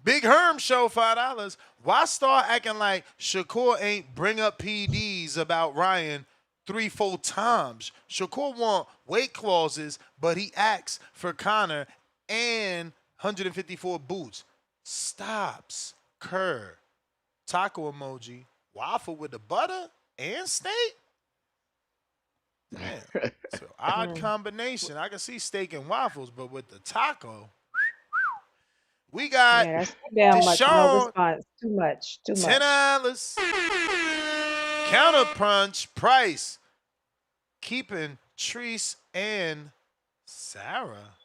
Big Herm show, $5. Why start acting like Shakur ain't bring up PDs about Ryan 3-4 times? Shakur want weight clauses, but he asks for Connor and 154 boots. Stops. Kerr. Taco emoji. Waffle with the butter and steak? Damn. So odd combination. I can see steak and waffles, but with the taco. We got Yeah, that's too damn much. No Deshaun, response. Too much. Too much. $10. Counterpunch Price. Keeping Treese and Sarah.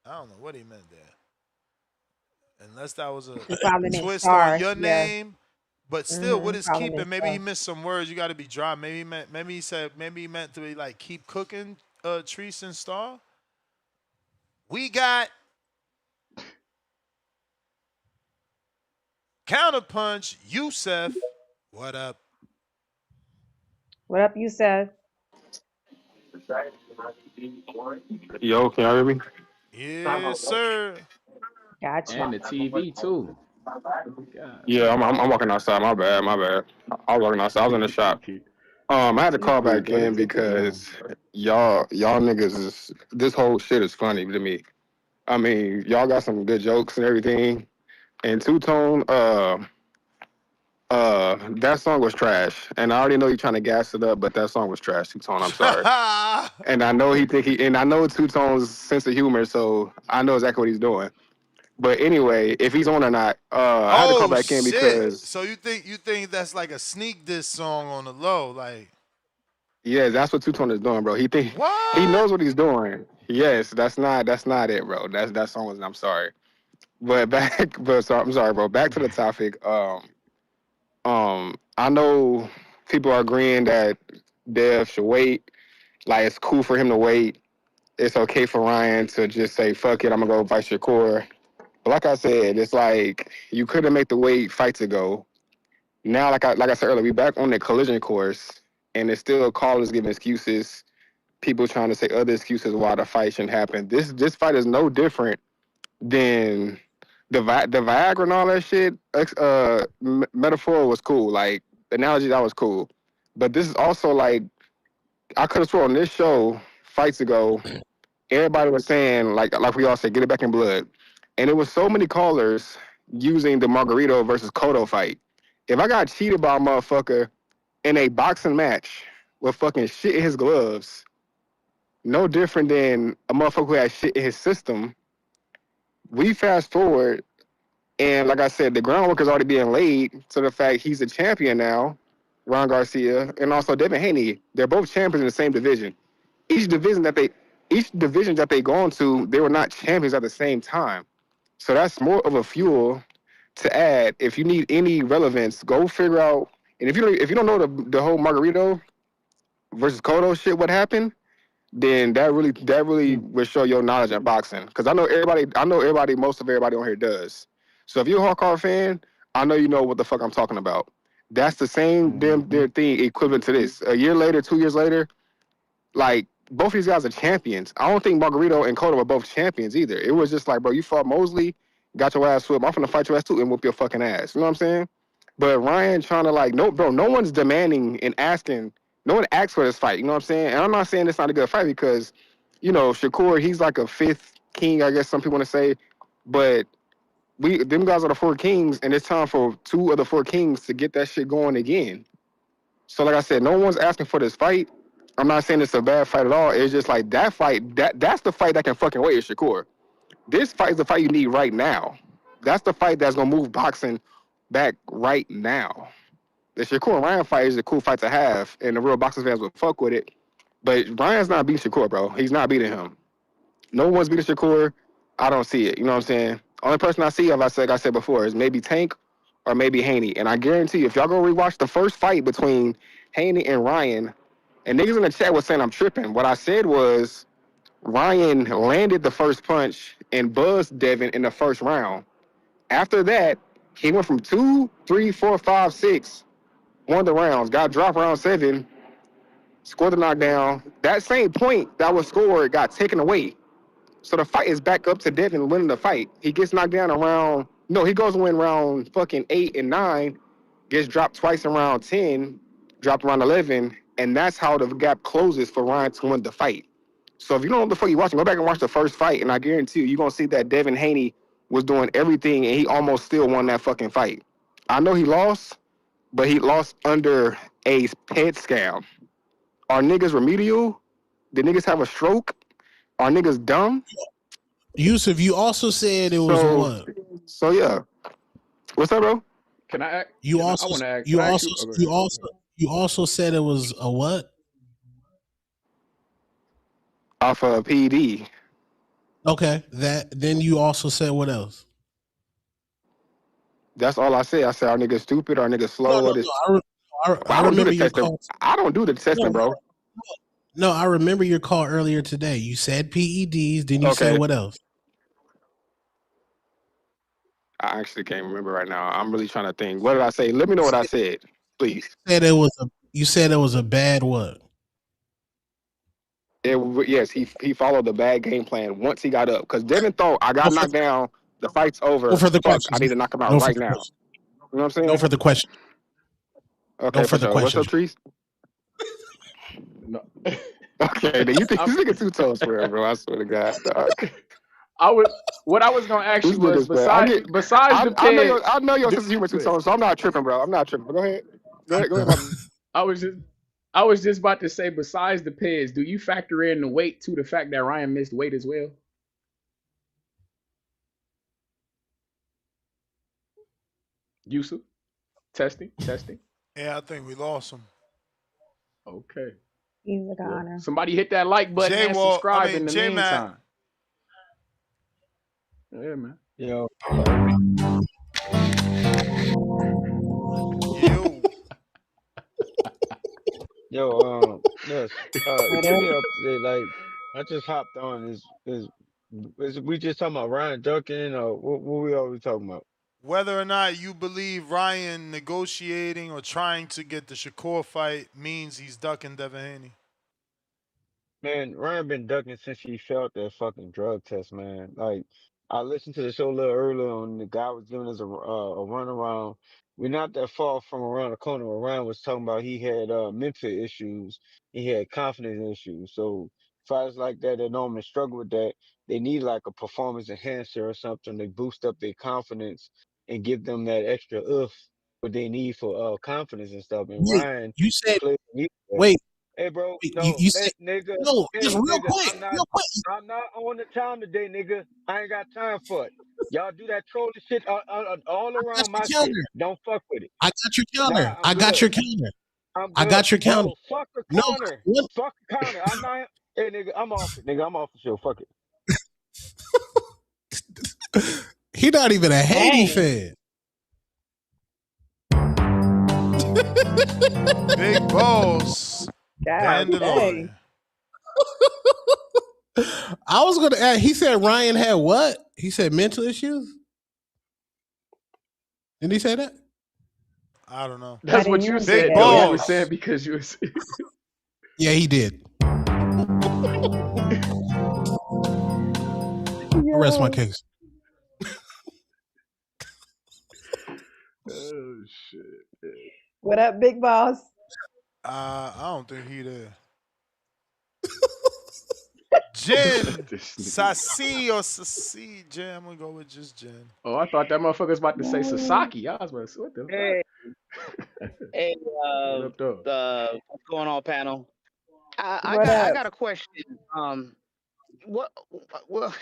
I don't know what he meant there. Unless that was a He probably meant twist on star. your Yeah. name. But still, what is Probably meant keeping? Maybe he star. missed some words. You got to be dry. Maybe he meant to be like keep cooking Treese and Star. We got Counterpunch, Yusef. What up? What up, you said? Yo, can y'all hear me? Yes, sir. Got you. And the TV too. God Yeah, damn. I'm walking outside. My bad, my bad. I was walking outside. I was in the shop. I had to You call cool, back brother. in Take your time. because y'all niggas is this whole shit is funny to me. I mean, y'all got some good jokes and everything. And Two Tone, that song was trash. And I already know you're trying to gas it up, but that song was trash, Two Tone. I'm sorry. And I know and I know Two Tone's sense of humor, so I know exactly what he's doing. But anyway, if he's on or not, I had to call Oh back in shit. because So you think that's like a sneak diss song on the low, like yeah, that's what Two Tone is doing, bro. He what? knows what he's doing. Yes, that's not it, bro. That song was I'm sorry. I'm sorry, bro. Back to the topic. I know people are agreeing that Dev should wait. Like it's cool for him to wait. It's okay for Ryan to just say, fuck it, I'm gonna go fight Shakur. But like I said, it's like you couldn't make the weight fights ago. Now, like I said earlier, we back on the collision course, and it's still callers giving excuses. People trying to say other excuses why the fight shouldn't happen. This fight is no different than the Viagra and all that shit. Metaphor was cool, like analogy that was cool, but this is also like I could have sworn on this show fights ago. Everybody was saying like we all said, get it back in blood, and it was so many callers using the Margarito versus Cotto fight. If I got cheated by a motherfucker in a boxing match with fucking shit in his gloves, no different than a motherfucker who has shit in his system. We fast forward, and like I said, the groundwork is already being laid to the fact he's a champion now, Ron Garcia, and also Devin Haney. They're both champions in the same division. Each division that they go into, they were not champions at the same time. So that's more of a fuel to add. If you need any relevance, go figure out. And if you don't know the whole Margarito versus Cotto shit, what happened, then that really will show your knowledge in boxing. Because most of everybody on here does. So if you're a hardcore fan, I know you know what the fuck I'm talking about. That's the same damn thing equivalent to this. A year later, 2 years later, like both these guys are champions. I don't think Margarito and Cotto were both champions either. It was just like, bro, you fought Mosley, got your ass whipped. I'm finna fight your ass too and whoop your fucking ass. You know what I'm saying? But Ryan trying to like, no, bro, no one's demanding and asking. No one asked for this fight. You know what I'm saying? And I'm not saying it's not a good fight because, Shakur, he's like a fifth king, I guess some people want to say. But them guys are the four kings, and it's time for two of the four kings to get that shit going again. So like I said, no one's asking for this fight. I'm not saying it's a bad fight at all. It's just like that fight, that's the fight that can fucking wait is Shakur. This fight is the fight you need right now. That's the fight that's gonna move boxing back right now. The Shakur and Ryan fight is a cool fight to have, and the real boxing fans will fuck with it. But Ryan's not beating Shakur, bro. He's not beating him. No one's beating Shakur. I don't see it. You know what I'm saying? Only person I see, like I said before, is maybe Tank or maybe Haney. And I guarantee you, if y'all go rewatch the first fight between Haney and Ryan, and niggas in the chat was saying I'm tripping. What I said was Ryan landed the first punch and buzzed Devin in the first round. After that, he went from 2, 3, 4, 5, 6, won the rounds, got dropped round 7, scored the knockdown. That same point that was scored got taken away. So the fight is back up to Devin winning the fight. He gets knocked down around, no, he goes to win round fucking 8 and 9, gets dropped twice in round 10, dropped around 11, and that's how the gap closes for Ryan to win the fight. So if you don't know what the fuck you're watching, go back and watch the first fight, and I guarantee you're going to see that Devin Haney was doing everything, and he almost still won that fucking fight. I know he lost, but he lost under a pet scam. Are niggas remedial? Did niggas have a stroke? Are niggas dumb? Yusuf, you also said it was a So, what? so yeah. What's up, bro? Can I act? You I also want to act. Can you I ask also you? Oh, go you ahead. also you also said it was a what? Off of PD. Okay, that then you also said what else? That's all I said. I said our niggas stupid, our niggas No, slow, no, or this. no. I I don't do remember the your testing. call. I don't do the No, testing, no, bro. No, I remember your call earlier today. You said PEDs, then you said Okay. what else? I actually can't remember right now. I'm really trying to think. What did I say? Let me know what I said, please. You said it was a bad what? Yes, he followed the bad game plan once he got up. Because Devin thought I No got further, knocked down. The fight's no over. further Fuck, I questions. need to knock him out No right further now. questions. You know what I'm No saying? further questions. Okay, No for further sure. What's up, questions. Trees? No. Okay, then you think I'm, this nigga two toes for real, bro. I swear to God, dog. I would. What I was gonna ask This you was nigga's bad. I besides get. besides the I peds. know your sense of humor two tones, so I'm not tripping, bro. I'm not tripping. But go ahead. Go ahead, my. I was just I was just about to say, besides the peds, do you factor in the weight to the fact that Ryan missed weight as well? Yusuf, testing. Yeah, I think we lost him. Okay. He's a Well, goner. somebody hit that like button and subscribe in the J Mac. meantime. Yeah, man. Yo, Yo. yes. What Keep up? me up to date. Like, I just hopped on. Is we just talking about Ryan Duncan or what we always talking about? Whether or not you believe Ryan negotiating or trying to get the Shakur fight means he's ducking Devin Haney. Man, Ryan been ducking since he failed that fucking drug test, man. Like, I listened to the show a little earlier and the guy was giving us a run around. We're not that far from around the corner where Ryan was talking about he had mental issues, he had confidence issues. So fighters like that normally struggle with that. They need like a performance enhancer or something to boost up their confidence and give them that extra what they need for confidence and stuff. And Wait, Ryan you said clearly needs that. wait, Hey, bro, wait, no, you said nigga, no, just hey, real nigga, quick, real quick. I'm not on the time today, nigga. I ain't got time for it. Y'all do that trolling shit all I got around your my shit. counter. Don't fuck with it. I got your Nah, counter. I'm I got good. your counter. I'm I good. got your counter. No, fuck the No, counter. what? Fuck the counter. I'm not. Hey, nigga, I'm off it. Nigga, I'm off the show. Fuck it. He not even a Haiti Dang. fan. Big Boss. God Dandelion. dang. I was gonna ask. He said Ryan had what? He said mental issues. Didn't he say that? I don't know. I That's didn't what hear you him say said Big that, though. but You I, were saying Balls. because you was Yeah, he did. I rest my yo. case. Oh shit. What up, big boss? I don't think he there. Jen. This nigga. Sasi or Sasi. Jen. I'm gonna go with just Jen. Oh, I thought that motherfucker was about to say Mm. Sasaki. I was about to say, what the Hey, fuck? hey, What up, though? what's going on, panel? I What got I up? got a question. What well,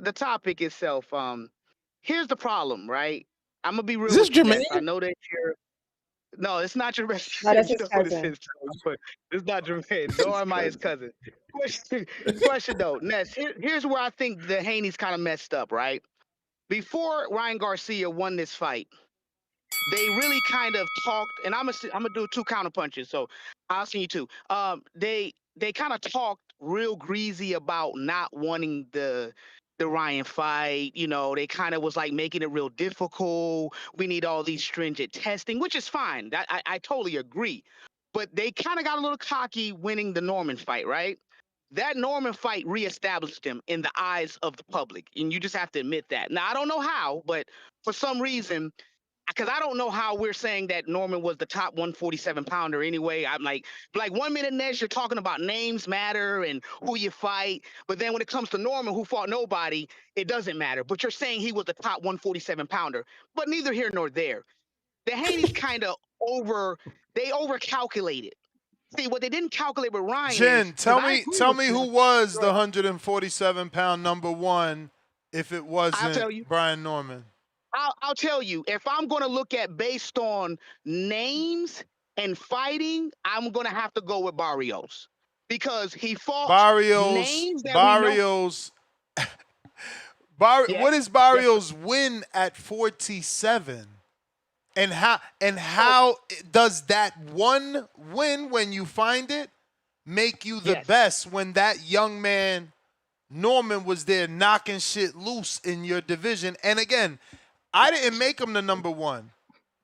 the topic itself. Here's the problem, right? I'm gonna be Is real this with you, Jermaine? Ness. I know that you're. No, it's not your No, that's You his know what this cousin. is, but it's not Jermaine. Nor His am I his cousin. cousin. Question though, Ness. Here's where I think the Haney's kind of messed up, right? Before Ryan Garcia won this fight, they really kind of talked, and I'm gonna do two counter punches. So I'll see you two. They kind of talked real greasy about not wanting the Ryan fight. You know, they kind of was like making it real difficult. We need all these stringent testing, which is fine. That I totally agree. But they kind of got a little cocky winning the Norman fight, right? That Norman fight reestablished him in the eyes of the public, and you just have to admit that. Now I don't know how, but for some reason, because I don't know how we're saying that Norman was the top 147 pounder anyway. I'm like 1 minute, Ness, you're talking about names matter and who you fight. But then when it comes to Norman, who fought nobody, it doesn't matter. But you're saying he was the top 147 pounder. But neither here nor there. The Haney's kind of they overcalculated. See, what they didn't calculate with Ryan is, Jen, because tell I me agree tell with me you. who was the But 147-pound number one if it I'll wasn't tell you. Brian Norman. I'll tell you, if I'm going to look at based on names and fighting, I'm going to have to go with Barrios because he fought Barrios, names that we know. Barrios, what Yes, is yes. Barrios win at 47? And So how does that one win when you find it make you the Yes. best when that young man Norman was there knocking shit loose in your division. And again, I didn't make him the number one.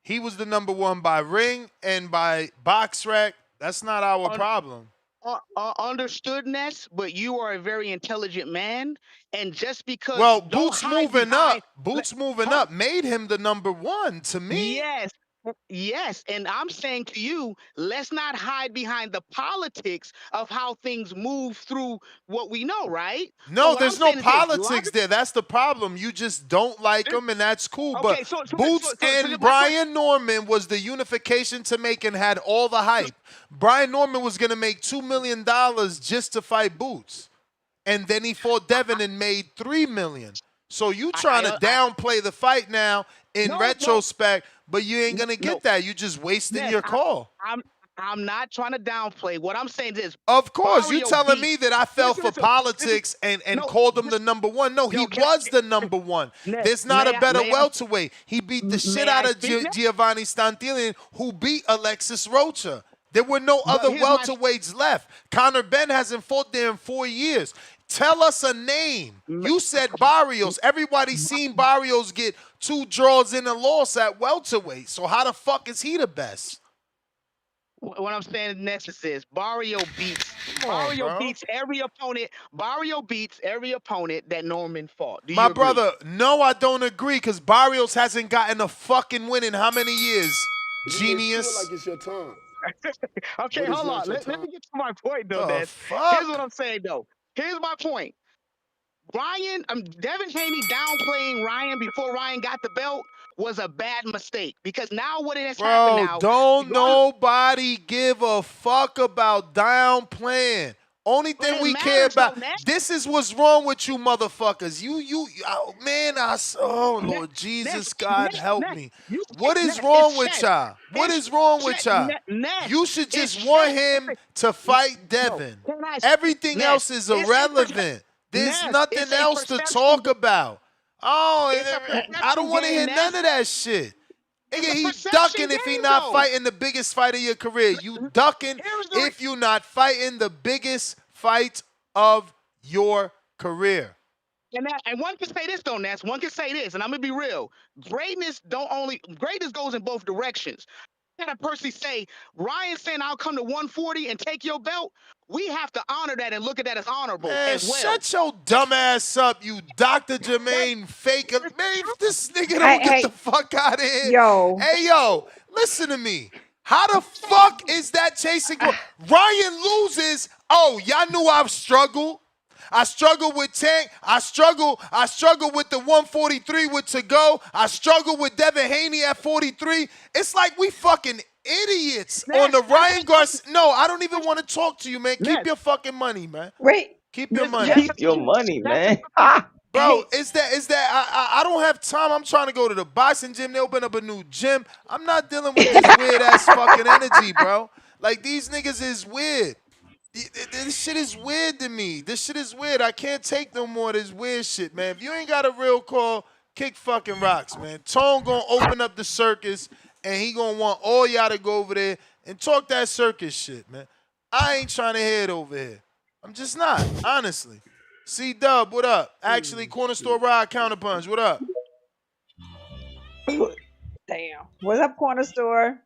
He was the number one by ring and by box rec. That's not our problem. Understood, Ness, but you are a very intelligent man, and just because Well, don't hide behind. Boots moving Huh? up made him the number one to me. Yes, yes, and I'm saying to you, let's not hide behind the politics of how things move through what we know, right? So No, what I'm there's no saying is this: politics there. That's the problem. You just don't like him, and that's cool. But okay, Boots and my question. Brian Norman was the unification to make and had all the hype. Brian Norman was going to make $2 million just to fight Boots. And then he fought Devin and made $3 million. So you trying to downplay the fight now in No, retrospect, but you ain't going to no, get that. You just wasting Ness, your call. I'm not trying to downplay. What I'm saying is Of course, you Barrio telling me beats. that I fell for politics and No, called him the number one. No, he no. was the number one. Ness, There's not a better may I welterweight. He beat the shit may out I of speak now? Giovanni Stantilian, who beat Alexis Rocha. There were no But other here's my welterweights left. Conor Ben hasn't fought there in 4 years. Tell us a name. You said Barrios. Everybody's seen Barrios get 2 draws and a loss at welterweight. So how the fuck is he the best? what I'm saying next is Barrio beats bro. every opponent. Barrio beats every opponent that Norman fought. Do My you agree? brother, no, I don't agree because Barrios hasn't gotten a fucking win in how many years? You may feel Genius. like it's your time, Okay, but it's hold not on. your Let time. me get to my point though, The Des. Here's what fuck? I'm saying though. Here's my point. Devin Haney downplaying Ryan before Ryan got the belt was a bad mistake because now what has happened Bro, now, don't regardless, nobody give a fuck about downplaying. Only thing it we care matters though, about, Ness. this is what's wrong with you motherfuckers. Oh, man, oh Ness, Lord Ness, Jesus, God Ness, help Ness, me. you What is Ness, it's wrong with chess. y'all? What It's is wrong chess, with y'all? Ness, You should it's just want chess. him to fight No, Devin. can I speak? Everything Ness, else is it's a perception. irrelevant. There's Ness, it's nothing a else to perception. talk about. Oh, It's a I perception don't want to game, hear Ness. none of that shit. It's Nigga, a he perception ducking if he game, not though. fighting the biggest fight of your career. You ducking Here's the if you not fighting the biggest fight of your career. and one can say this though, Ness. One can say this, and I'm gonna be real. Greatness goes in both directions. I gotta personally say, Ryan saying I'll come to 140 and take your belt. We have to honor that and look at that as honorable Man, as well. shut your dumb ass up, you Dr. That's Jermaine faker. Man, if this nigga Hey, don't get the hey, fuck out of here. yo. Hey, yo, listen to me. How the fuck is that chasing? Ryan loses. Oh, y'all knew I've struggled. I struggled with Tank. I struggled with the 143 with to go. I struggled with Devin Haney at 43. It's like we fucking idiots on Ness, the Ryan Garcia. No, I don't even want to talk to you, man. Keep Ness, your fucking money, man. Wait. Keep your money. that's Keep your money, that's man. Bro, Hey, is that I don't have time. I'm trying to go to the boxing gym. They open up a new gym. I'm not dealing with this weird ass fucking energy, bro. Like these niggas is weird. This shit is weird to me. This shit is weird. I can't take no more of this weird shit, man. If you ain't got a real call, kick fucking rocks, man. Tone gonna open up the circus, and he gonna want all y'all to go over there and talk that circus shit, man. I ain't trying to hear it over here. I'm just not, honestly. C-Dub, what up? Actually, Corner Store Rod Counterpunch, what up? damn. What's up, corner store?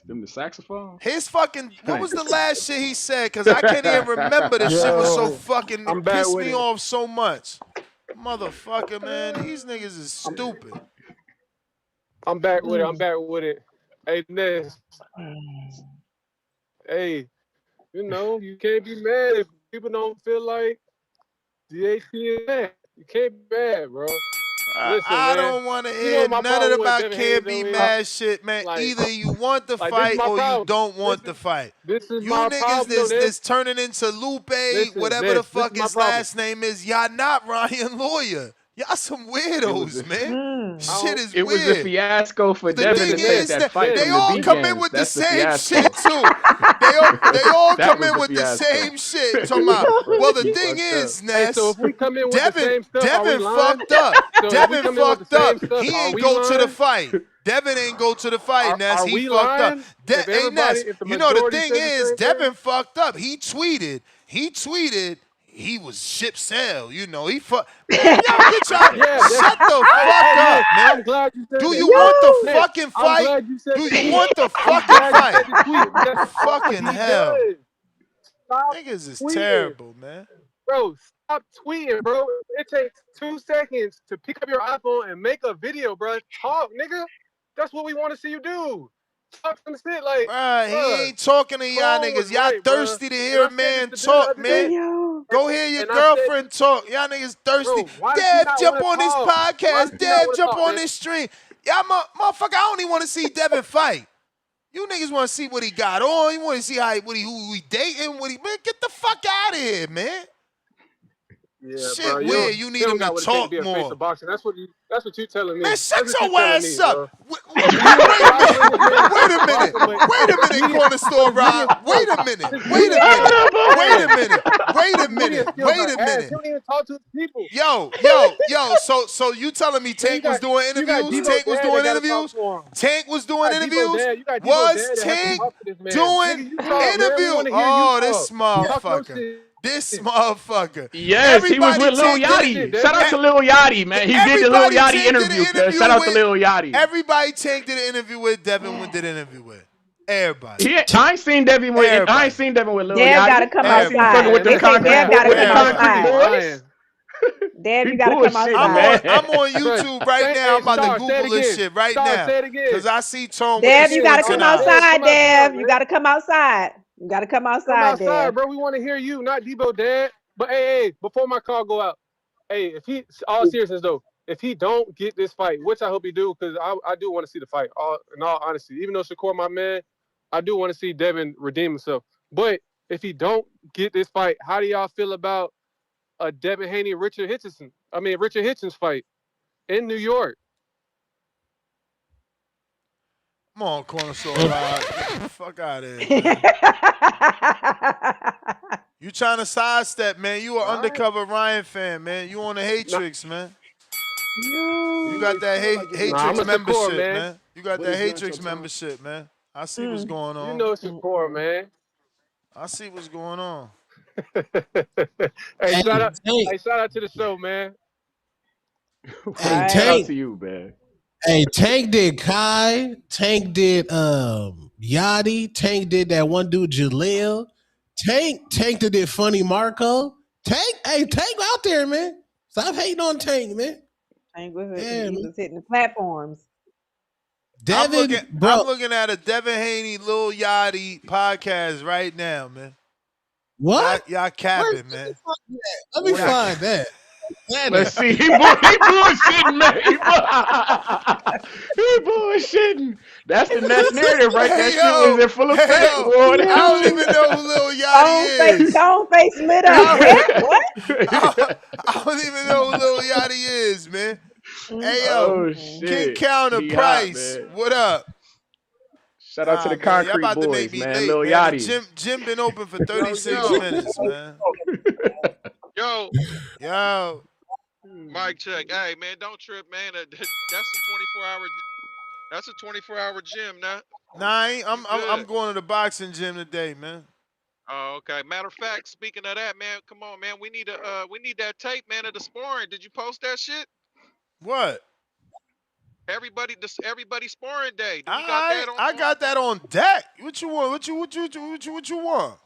Them the saxophone. His fucking, what was Thanks. the last shit he said? Because I can't even remember. The shit was so Yo, fucking, I'm it back pissed with me it. off so much. Motherfucker, man. These niggas is stupid. I'm back with it. I'm back with it. Hey, Ness. Hey, you can't be mad if people don't feel like DHT is mad. You can't be mad, bro. Listen, I man. don't want to You know hear what my none of problem with about Devin Haney can't be though is? mad shit, man. Like, Either you want the like this is fight my or you problem. don't want the fight. This is You my niggas problem, though, Ness. this turning into Lupe, Listen, whatever the Ness, this is fuck my his problem. last name is. Y'all not Ryan Lawyer. Y'all some It was weirdos, a man. I Shit don't is it was a weird. fiasco for The Devin thing to listen, take Ness. is that that fight they from Ness. the all We come in vegans. with the That's the same shit fiasco. too. They all That come was in the with the fiasco. same shit. Talking about, well, the you thing fucked up. is, Hey, so Ness, if we come in with the Devin, same stuff, are we Devin lying? fucked up. So if we Devin come in with the fucked same up. stuff, He are ain't we go to the lying? fight. Devin ain't go to the fight, Ness. Are He we fucked up. lying? If Hey, everybody, Ness, if the you know the majority thing says the is, same thing? Devin fucked up. He tweeted he was ship sail. You know, he fuck. Man, y'all get y'all. Yeah, that's. Shut the Hey, fuck Ness, up, man. I'm glad you said Do that. you want the Ness, fucking I'm fight? glad you said Do the you tweet. want the I'm fucking glad you fight? said the tweet. That's all Fucking he hell. does. Stop Niggas is tweeting. terrible, man. Bro, stop tweeting, bro. It takes 2 seconds to pick up your iPhone and make a video, bro. Talk, nigga. That's what we want to see you do. Talk some shit, like, Bruh, he bro. ain't talking to y'all Cole was niggas. Y'all right, bro. thirsty to And hear I a said this man to Bill the talk, other man. day. Go hear your And I said, girlfriend talk. Y'all niggas thirsty. bro, why does she Dev, not jump want to on this talk? Why does podcast. she not Dev, want to jump talk, on man? this stream. Y'all motherfucker, I don't even want to see Devin fight. You niggas want to see what he got on. You want to see who he dating, man, get the fuck out of here, man. Yeah, bro. Shit weird. You You need don't him to got what it takes to talk be a face more. of boxing. That's what you telling Man, me. shut That's what you your telling ass me, up. bro. Wait, Medium, wait a not minute. saying his name is Wait a minute. boxing, Wait a minute, medium, corner but store his medium Rob. Wait skills, a minute. his Wait medium a minute. skills are Wait a ass. minute. Wait a His medium minute. skills Wait are a ass. minute. He don't even talk to his people. Yo. So you telling me Man, Tank was doing you got interviews? Debo Tank was Dad that doing gotta talk interviews? to him. Tank was doing interviews? You got Debo Was Dad that has to Tank talk to this man. doing Nigga, you talk, man. We interview? want to hear you Oh, this talk. Talk your motherfucker. shit. This motherfucker. Yes, he was Everybody with Lil Tank did Talk your it. shit, Yachty. Shout out Devin. to Lil Yachty, man. He did the Lil Everybody Yachty Tank did interview, an cuz. interview Shout out to with. Lil Yachty. Everybody Tank did an interview with. Devin did an interview with. Everybody. I ain't seen Devin Everybody. with Lil Dev got to Yachty. come I ain't seen him fucking outside. with Everybody. them They say concrete Dev boy got to with the come concrete Everybody. outside. boys. Lying. Dev, He you got to come bullshitting, I'm outside. on man. I'm on Say, YouTube right now. hey, I'm about to Star, say it Google this again. shit right Star, now. say it again. Cause I see Tone with Say it the Dev, you again, got to squinting come Star. eyes. Dev, outside, come outside, Dev. You man. got to come outside. You got to come Come outside, outside, Dev. bro. We want to hear you, not Debo Dad. But hey, before my call go out, hey, if he, all seriousness though, if he don't get this fight, which I hope he do, because I do want to see the fight. In all honesty, even though Shakur my man, I do want to see Devin redeem himself. But if he don't get this fight, how do y'all feel about a Devin Haney Richard Hitchens fight in New York? Come on, corner store Rob. Get the fuck out of here, man. You trying to sidestep, man. You an All right. undercover Ryan fan, man. You on the Nah, Hatrix, man. You He Yo. got may that feel like it's a I'm Hatrix a matchup, Shakur, membership, man. man. You got but that it's not your Hatrix time. membership, man. I see what's Mm, going You on. know mm, Shakur, mm. man. I see what's going on. Hey, Hey, Tank. shout out to the show, man. Hey, Shout Right. out Tank. to you, man. Hey, Tank did Kai. Tank did Yachty. Tank did that one dude Jaleel. Tank did Funny Marco. Tank out there, man. Stop hating on Tank, man. Yeah, He man. was hitting the platforms. Devin, I'm bro. looking at a Devin Haney Lil Yachty podcast right now, man. What? Y'all Where's, capping, man. let me Y'all, find that. Let's That see. He bullshitting, man. He bullshitting. That's the next narrative, right? That shit was in full effect, boy. I That don't Yo. even shit. know who Lil Yachty is. Gone face lit up. I, What? What? I don't even know who Lil Yachty is, man. Mm, Hey, mm, yo, Oh mm. King shit. Counter He hot, Price, man. what up? Shout out to the Man, y'all concrete about to make boys, me man. late, Lil man. The Yachty. gym been open for Yo, 36 yo, minutes, man. yo. Yo, Mic check. Hey, man, don't trip, man. That's a 24-hour. That's a 24-hour gym. Now nah, I ain't, you I'm good. going to the boxing gym today, man. Oh, okay. Matter of fact, speaking of that, man, come on, man. We need that tape, man, of the sparring. Did you post that shit? What? Everybody sparring day. Do we got that I got that on deck. What you want? What you want?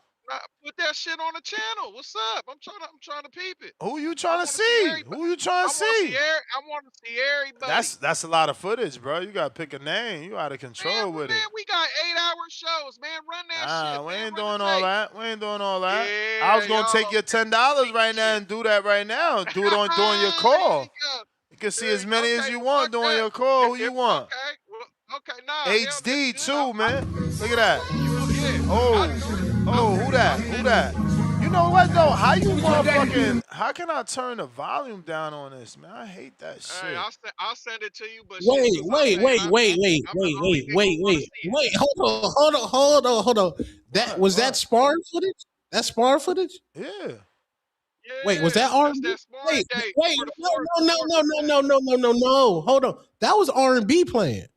put that shit on the channel. What's up? I'm trying to peep it. Who you I trying to want to see see? everybody. Who you trying to see? I want to see everybody. That's a lot of footage, bro. You gotta pick a name. You out of Man, control with it. we got 8-hour shows, man. Run that shit, We man. ain't Run the doing all tape. that. We ain't doing all that. I Yeah, was gonna y'all take over your there $10 peeping right now shit. and do that right now. Do it during your There you call. go. You can see as many as Okay, you well, fuck want during that. your call. Who you want? Okay, well, okay, nah, hell, that's HD good. I, too, man. Look at well, that. you know, yeah, I Oh, just, who that? Who that? You know what though? How you motherfucking? How can I turn the volume down on this, man? I hate that Hey, shit. I'll send it to you, but shit, Wait, since I'm wait, paying, wait, wait, wait, I'm the wait, only wait, nigga wait, who gonna wait, see it. wait. Hold on. That What? was that What? sparring footage? That sparring footage? Yeah. Wait, was that Yeah, that's R&B? that sparring day Wait, for the no, floor no, no, for no, no, yeah. no, no, no, no, no. Hold on. That was R&B playing.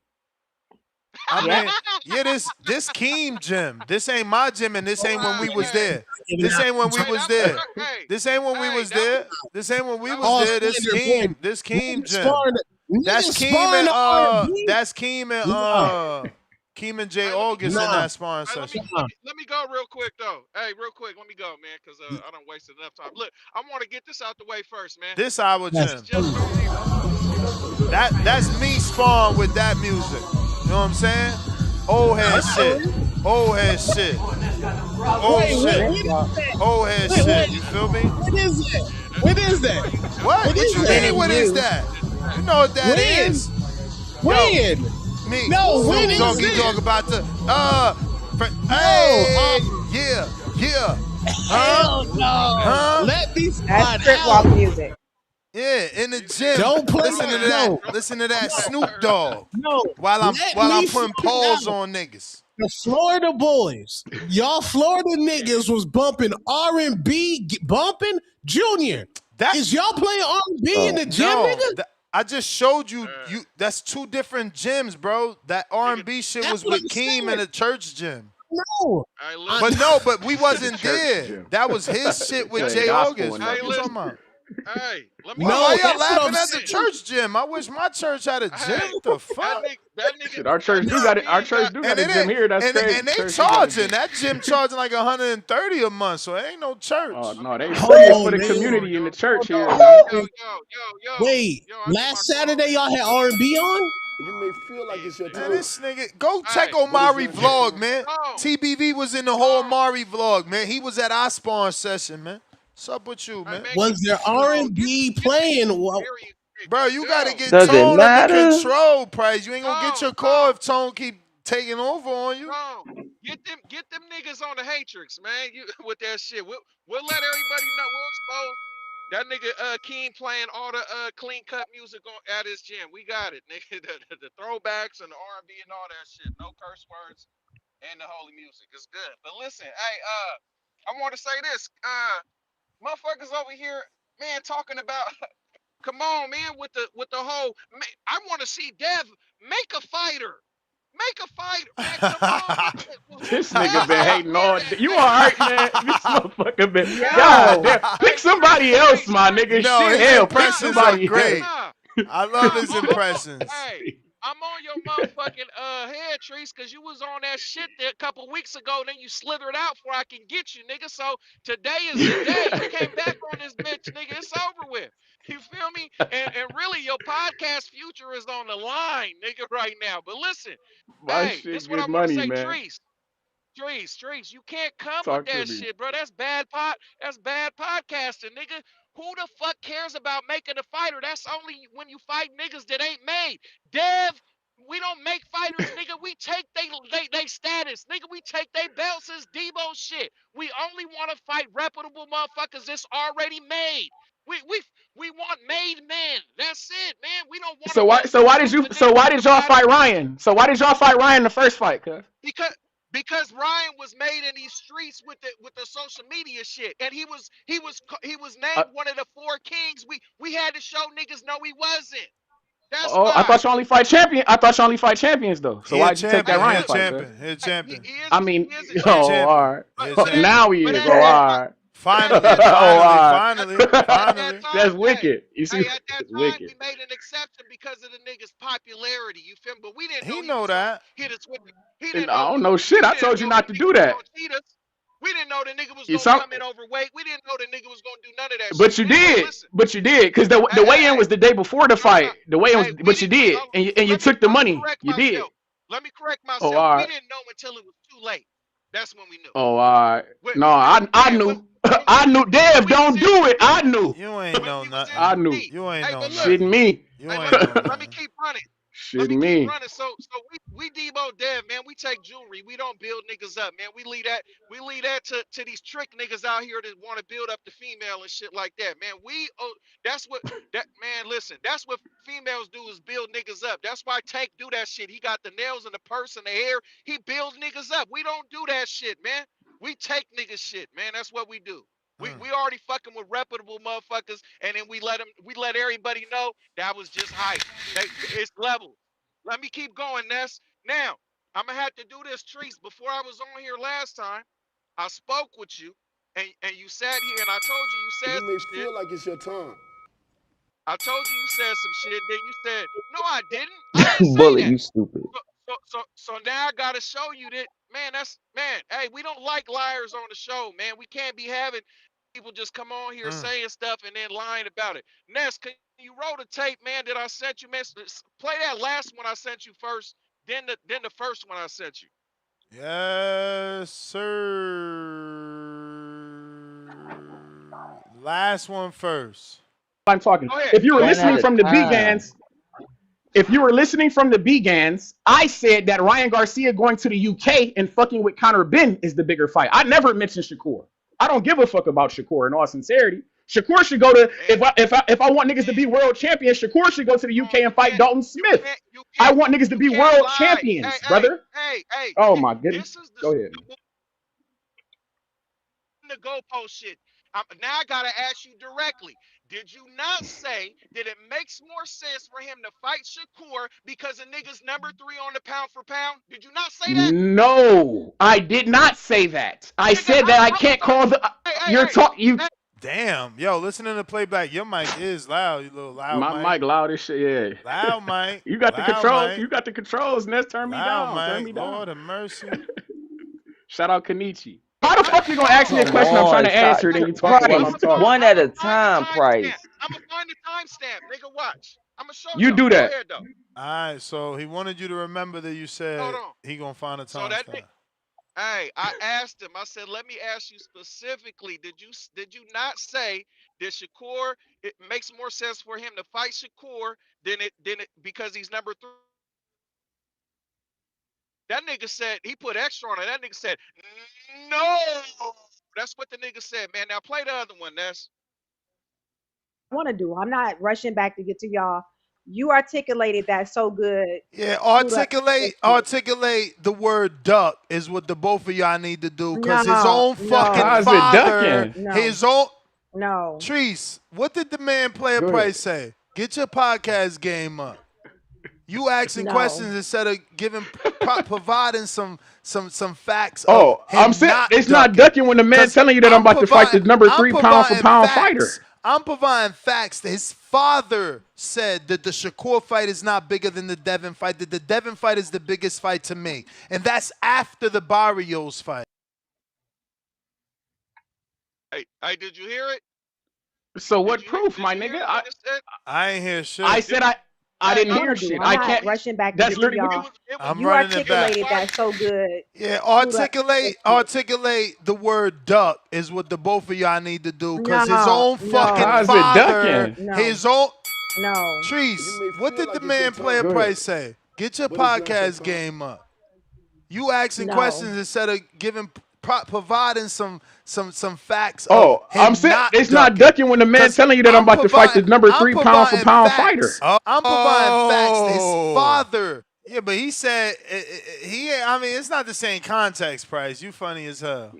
I Yep. mean, yeah, this Keem gym. This ain't my gym, and this ain't when we was Hey, there. This ain't when we hey, was that was there. hey, This ain't when we hey, was there. This ain't when we that was was All there. crazy. This slander, boy. Keem. This Keem Niggas gym. sparring, That's niggas Keem sparring and the R&B? that's Keem and Nah, Keem and Jay Hey, let me August in nah, that sparring hey, session. nah. let me go real quick though. Hey, real quick, let me go, man, because I don't wasted enough time. Look, I want to get this out the way first, man. This our This That's is gym. just crazy. so you know. That's me sparring with that music. You know what I'm saying? Old head shit. Okay. Old head shit. Old Wait, shit. what is that? Old head Wait, shit. You feel me? what is that? Yeah, What is that? What? What we What is you got that. that? mean? What is You. that? You know what that When? is? Yo, When? me, No, when Snoop is Dogg. You talk this? about the No, hey, yeah, yeah, huh, hell no. huh? Let me That's slide crip out. walk music. Yeah, in the You see, gym. Don't play Listen that. to hey, that. No, Listen to that hey, Snoop Dogg. no. Let While I'm me putting find paws out. on niggas. The Florida boys, y'all Florida niggas was bumping R&B, bumping Junior. That Is y'all playing R&B in Oh, the gym, no, nigga? I just showed you. uh, That's two different gyms, bro. That nigga, R&B shit That's was what with I'm Keem in saying. a church gym. No. hey, I, But listen, no, but we Said the wasn't church there. gym. That was his shit with That hey, ain't Jay gospel or August. Fuck hey, you nothing. talking listen, about? hey, Why no, y'all that's what laughing I'm at the listen, saying. church gym? I wish my church had a gym. hey, What the fuck? Shit, our that church do nigga got it. Our Keem church got, do got And a it gym ain't here. That's crazy. and they Church do got a charging. gym. That gym charging like 130 a month, so it ain't no Oh church. I no, mean, they yo, free. It's yo, Hold for on, the yo, man. yo, community in yo, the church Hold here, on. man. Wait, I get my last dog, Saturday man. y'all had R&B on? You may feel like Yeah, it's your Man, nigga. turn, this nigga, go check Hey, but it's Omari not your vlog, turn. man. no, TBV was in the whole no. Omari vlog, man. He was at our spawn session, man. What's up with you, Hey, man? man, Was there no, R&B get the playing? experience, Bro, nigga. you gotta No, get does it Tone under matter? control, Price. You ain't gonna get no, your call no. if Tone keep taking over on you. No, get them niggas on the Hatrix, man. You with that shit. We'll let everybody know. We'll expose that nigga Keen playing all the clean cut music at his gym. We got it, nigga. The throwbacks and the R&B and all that shit. No curse words and the holy music. It's good. But listen, hey, I want to say this. Motherfuckers over here, man, talking about. Come on, man, with the whole. I want to see Dev make a fighter. Make a fighter, man. Come on, man. This nigga Dev been ain't hating did all it. day. You all Hey, right, man? This motherfucker been. God Yo. damn. Pick hey, somebody else, my nigga. No, Shit, his hell, pick impressions are somebody else. great. nah, I love nah. his impressions. Hey, I'm on your motherfucking head, Trees, because you was on that shit there a couple weeks ago. Then you slithered out before I can get you, nigga. So today is the day. You came back on this bitch, nigga. It's over with. You feel me? And really, your podcast future is on the line, nigga, right now. But listen, My hey, this shit is what I get want to money, say, man. Trees. Streets, you can't come with Talk to that me. shit, bro. That's bad that's bad podcasting, nigga. Who the fuck cares about making a fighter? That's only when you fight niggas that ain't made. Dev, we don't make fighters, nigga. We take they status. Nigga, we take they belts as Debo shit. We only want to fight reputable motherfuckers that's already made. We we we want made men. That's it, man. We don't want to So why? go So why did groups you? of So niggas why in did the y'all battle. fight Ryan? So why did y'all fight Ryan in the first fight? Cuz. Because because Ryan was made in these streets with the social media shit, and he was Uh, named one of the four kings. We had to show niggas no he wasn't. That's oh, I thought why. you only fight champion. I thought you only fight champions though. So He a why'd you take that champion. He Hey, a Ryan listen, fight, cuz? champion. He a hey, champion. I mean, he is a He a oh, champion. champion. all right. He a But champion. Now he but is. at Oh, that all time, right. but at Finally, that Oh, time, finally, all at, finally, at that finally. time, That's wicked. You see, at that it's time, wicked. we made an exception because of the nigga's popularity. You feel me? But we didn't know He he know was gonna that. hit us with. He And didn't I know don't know shit. we I didn't told you know the not to nigga do was that. gonna cheat us. We didn't know the nigga was You gonna some, come in overweight. We didn't know the nigga was gonna do none of that but shit, you man. But did. listen, But you did, because the hey, hey, weigh in hey, was the day before the no, no, fight. The weigh in was, hey, we but you didn't. did, and you took the Let me money. correct You did. myself. Let me correct Oh, myself. all We right. didn't know until it was too late. That's when we knew. Oh, all right. When, No, when I yeah, knew. when I knew. when Dev, we was don't in do too it. I deep. knew. You ain't When know we was in nothing. I too knew. deep. You ain't Hey, know but look. Shit, nothing. me. You Hey, ain't know let me nothing. keep running. Shit, Let me keep me. running. So we Debo dead, man. We take jewelry. We don't build niggas up, man. We leave that to these trick niggas out here that want to build up the female and shit like that, man. That's what that man. Listen, that's what females do is build niggas up. That's why Tank do that shit. He got the nails and the purse and the hair. He builds niggas up. We don't do that shit, man. We take niggas shit, man. That's what we do. We already fucking with reputable motherfuckers, and then we let everybody know that was just hype. It's level. Let me keep going, Ness. Now, I'm gonna have to do this, Treese. Before I was on here last time, I spoke with you, and you sat here, and I told you You said may some shit. feel like it's your time. I told you said some shit. Then you said, "No, I didn't. I didn't say Bullet, that." you stupid. So now I gotta show you that, man. Man. Hey, we don't like liars on the show, man. We can't be having people just come on here saying stuff and then lying about it. Ness, can you roll the tape, man? That I sent you, man. Play that last one I sent you first, then the first one I sent you. Yes, sir. Last one first. I'm talking. Go ahead. If you were Go ahead. One at listening a from the time. Begans, if you were listening from the Begans, I said that Ryan Garcia going to the UK and fucking with Conor Ben is the bigger fight. I never mentioned Shakur. I don't give a fuck about Shakur in all sincerity. Shakur should go to Man, if I want niggas to be world champions, Shakur should go to the UK and fight Dalton Smith. I want niggas to you be can't world lie. Hey, champions, hey, brother. hey, hey. Oh my goodness. This is Go ahead. the goalpost shit. Now I gotta ask you directly. Did you not say that it makes more sense for him to fight Shakur because the nigga's number 3 on the pound for pound? Did you not say that? No, I did not say that. I Nigga, said that I I'm can't call the hey, hey, you're hey, talking you hey. Damn. Yo, listening to the playback, your mic is loud, you little loud my mic. mic loud as shit, yeah. Loud mic. You got the Loud controls. mic. You got the controls. Ness, turn me Loud down. Turn mic. me down. Lord have mercy. Shout out Kenichi. How the fuck you gonna ask me a Come question I'm trying on, to stop. answer, then you talking while Price, I'm talking? one at I'ma a find the time, timestamp. Price. I'ma find the timestamp. Nigga, watch. I'ma show You y'all. do Go that. ahead though. All right, so he wanted you to remember that you Hold said on. he gonna find a So time that stop. Hey, I asked him. I said, "Let me ask you specifically. Did you not say that Shakur? It makes more sense for him to fight Shakur than it because he's number 3." That nigga said he put extra on it. That nigga said no. That's what the nigga said, man. Now play the other one. That's I want to do. I'm not rushing back to get to y'all. You articulated that so good. Yeah, Who the articulate the word duck is what the both of y'all need to do. Cause his no, own fucking no, How's it father, ducking? no, his own no, Treese, what did the man player Go ahead. price say? Get your podcast game up. You asking no. questions instead of providing some facts of Oh, I'm him saying not it's not ducking. ducking when the man Cause telling you that I'm about to fight the number I'm 3 pound for providing pound facts. fighter. I'm providing facts that his father said that the Shakur fight is not bigger than the Devin fight, that the Devin fight is the biggest fight to me. And that's after the Barrios fight. hey, did you hear it? So Did what you hear? proof, Did my you hear nigga? what it said? I ain't hear I shit. said It was I hey, didn't I I, want hear to do. shit. I'm I not can't. rushing back to That's get to literally it y'all. was it was I'm You running it it was back. articulated fight. that so good. Yeah, Who the articulate the word duck is what the both of y'all need to do. Cause his no, own fucking no, how's it father, ducking? no, his own no. You Trees, may what feel did the like it's your man player time, Go ahead. price say? Get your but it's not your podcast time. game up. You asking No. questions instead of providing some facts of Oh, I'm him saying not it's not ducking. ducking when the man Cause telling you that I'm about to fight the number I'm 3 pound for providing pound facts. fighter. I'm providing facts that his Oh, father. Yeah, but he said he. I mean, it's not the same context. Price. You funny as hell.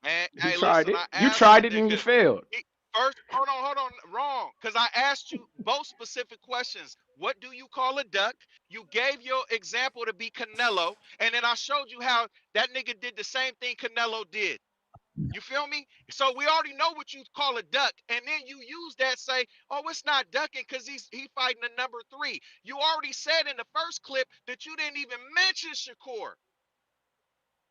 And He hey, tried listen, it. I You asked the tried it and you nigga. failed. First, hold on, wrong. Because I asked you both specific questions. What do you call a duck? You gave your example to be Canelo, and then I showed you how that nigga did the same thing Canelo did. You feel me? So we already know what you call a duck, and then you use that say, "Oh, it's not ducking because he fighting the number 3." You already said in the first clip that you didn't even mention Shakur.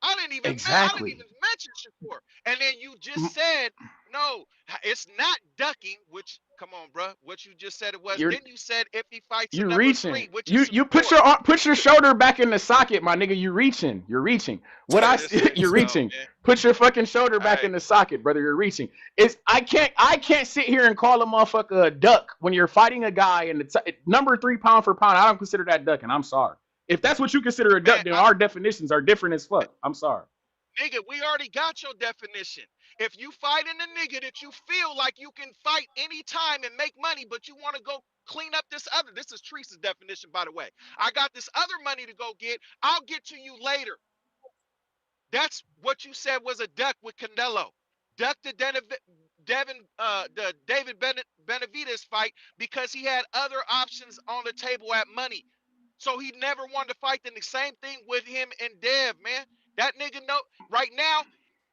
I didn't even Exactly. mention Shakur, and then you just said No, it's not ducking. Which, come on, bro. What you just said it was. You're Then you said if he fights a you number reaching. 3, which is You Shakur. put your shoulder back in the socket, my nigga. You reaching. You're reaching. What Hey, I this nigga, you're no reaching. man. Put your fucking shoulder back Hey, in the socket, brother. You're reaching. It's I can't sit here and call a motherfucker a duck when you're fighting a guy in the number 3 pound for pound. I don't consider that ducking. I'm sorry. If that's what you consider a man, duck, then our definitions are different as fuck. I'm sorry. nigga, we already got your definition. If you fighting a nigga that you feel like you can fight anytime and make money, but you want to go clean up this other, this is Teresa's definition, by the way. I got this other money to go get. I'll get to you later. That's what you said was a duck with Canelo. Duck the the David Benavidez fight because he had other options on the table at money. So he never wanted to fight. Then the same thing with him and Dev, man. That nigga know right now,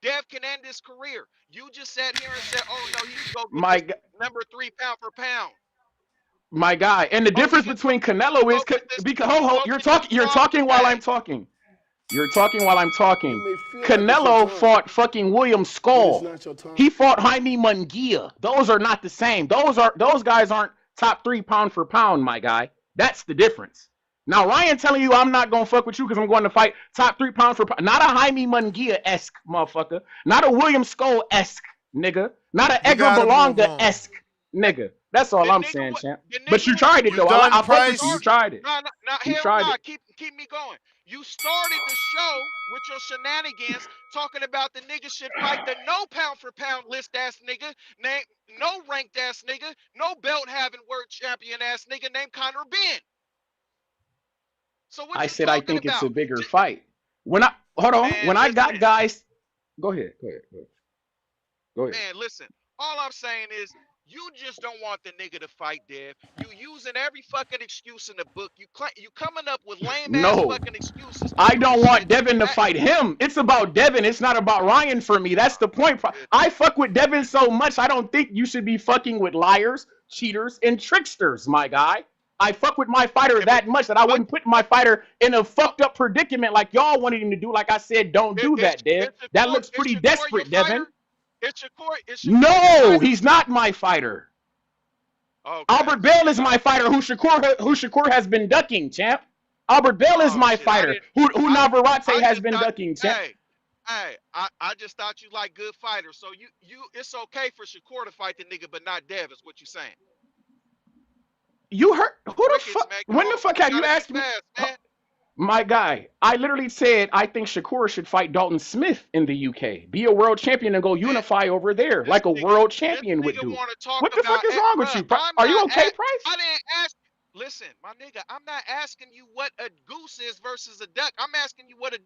Dev can end his career. You just sat here and said, "Oh no, he can go get My this number 3 pound for pound." my guy, and the Oh, he difference can between Canelo is go get this. because He can go you're get this talking Crawford while I'm bag. talking. You're talking while I'm You talking. may feel like it's your Canelo time, fought fucking William but it's Skull. not your time. He fought Jaime Munguia. Those are not the same. Those guys aren't top 3 pound for pound, my guy. That's the difference. Now Ryan telling you I'm not gonna fuck with you because I'm going to fight top 3 pound for pound. Not a Jaime Munguia esque motherfucker. Not a William Skull esque nigga. Not a You Edgar gotta move Berlanga on. esque nigga. That's all The I'm nigga saying, what? champ. The But nigga you was. tried it You though. done, I You fuck with you. Price? You started. tried it. No, no, no, You hell tried no. it. Keep me going. You started the show with your shenanigans talking about the nigga should fight the no pound for pound list ass nigga, name no ranked ass nigga, no belt having world champion ass nigga named Conor Ben. So what I you said I talking think it's a about? bigger fight. When I hold on, Man, when I got listen. guys, go ahead, go ahead. Man, listen. All I'm saying is you just don't want the nigga to fight, Dev. You using every fucking excuse in the book. You coming up with lame ass No, fucking excuses I for don't shit. want Devin to That, fight him. It's about Devin. It's not about Ryan for me. That's the point. I fuck with Devin so much. I don't think you should be fucking with liars, cheaters, and tricksters, my guy. I fuck with my fighter yeah, that much that I but wouldn't put my fighter in a fucked up predicament like y'all wanted him to do. Like I said, don't do that, Dev. That looks is pretty Shakur your desperate, Devin. fighter? Is Shakur your No, fighter? he's not my fighter. Okay, Albert so Bell you're is not. my fighter who Shakur has been ducking, champ. Albert Bell is Oh my shit, I fighter didn't. who Navarrete I has just been thought. ducking, champ. I just thought you like good fighters. So it's okay for Shakur to fight the nigga, but not Dev. Is what you saying? You heard who the Crickets, fuck? man. Come When the on, fuck you have you gotta be asked me? fast, man. My guy, I literally said I think Shakur should fight Dalton Smith in the UK, be a world champion, and go Man, unify over there this like a nigga, world this champion would nigga do. want to talk What the fuck about, is wrong with bruh. you? Are you okay, Price? I didn't ask. Listen, my nigga, I'm not asking you what a goose is versus a duck. I'm asking you what a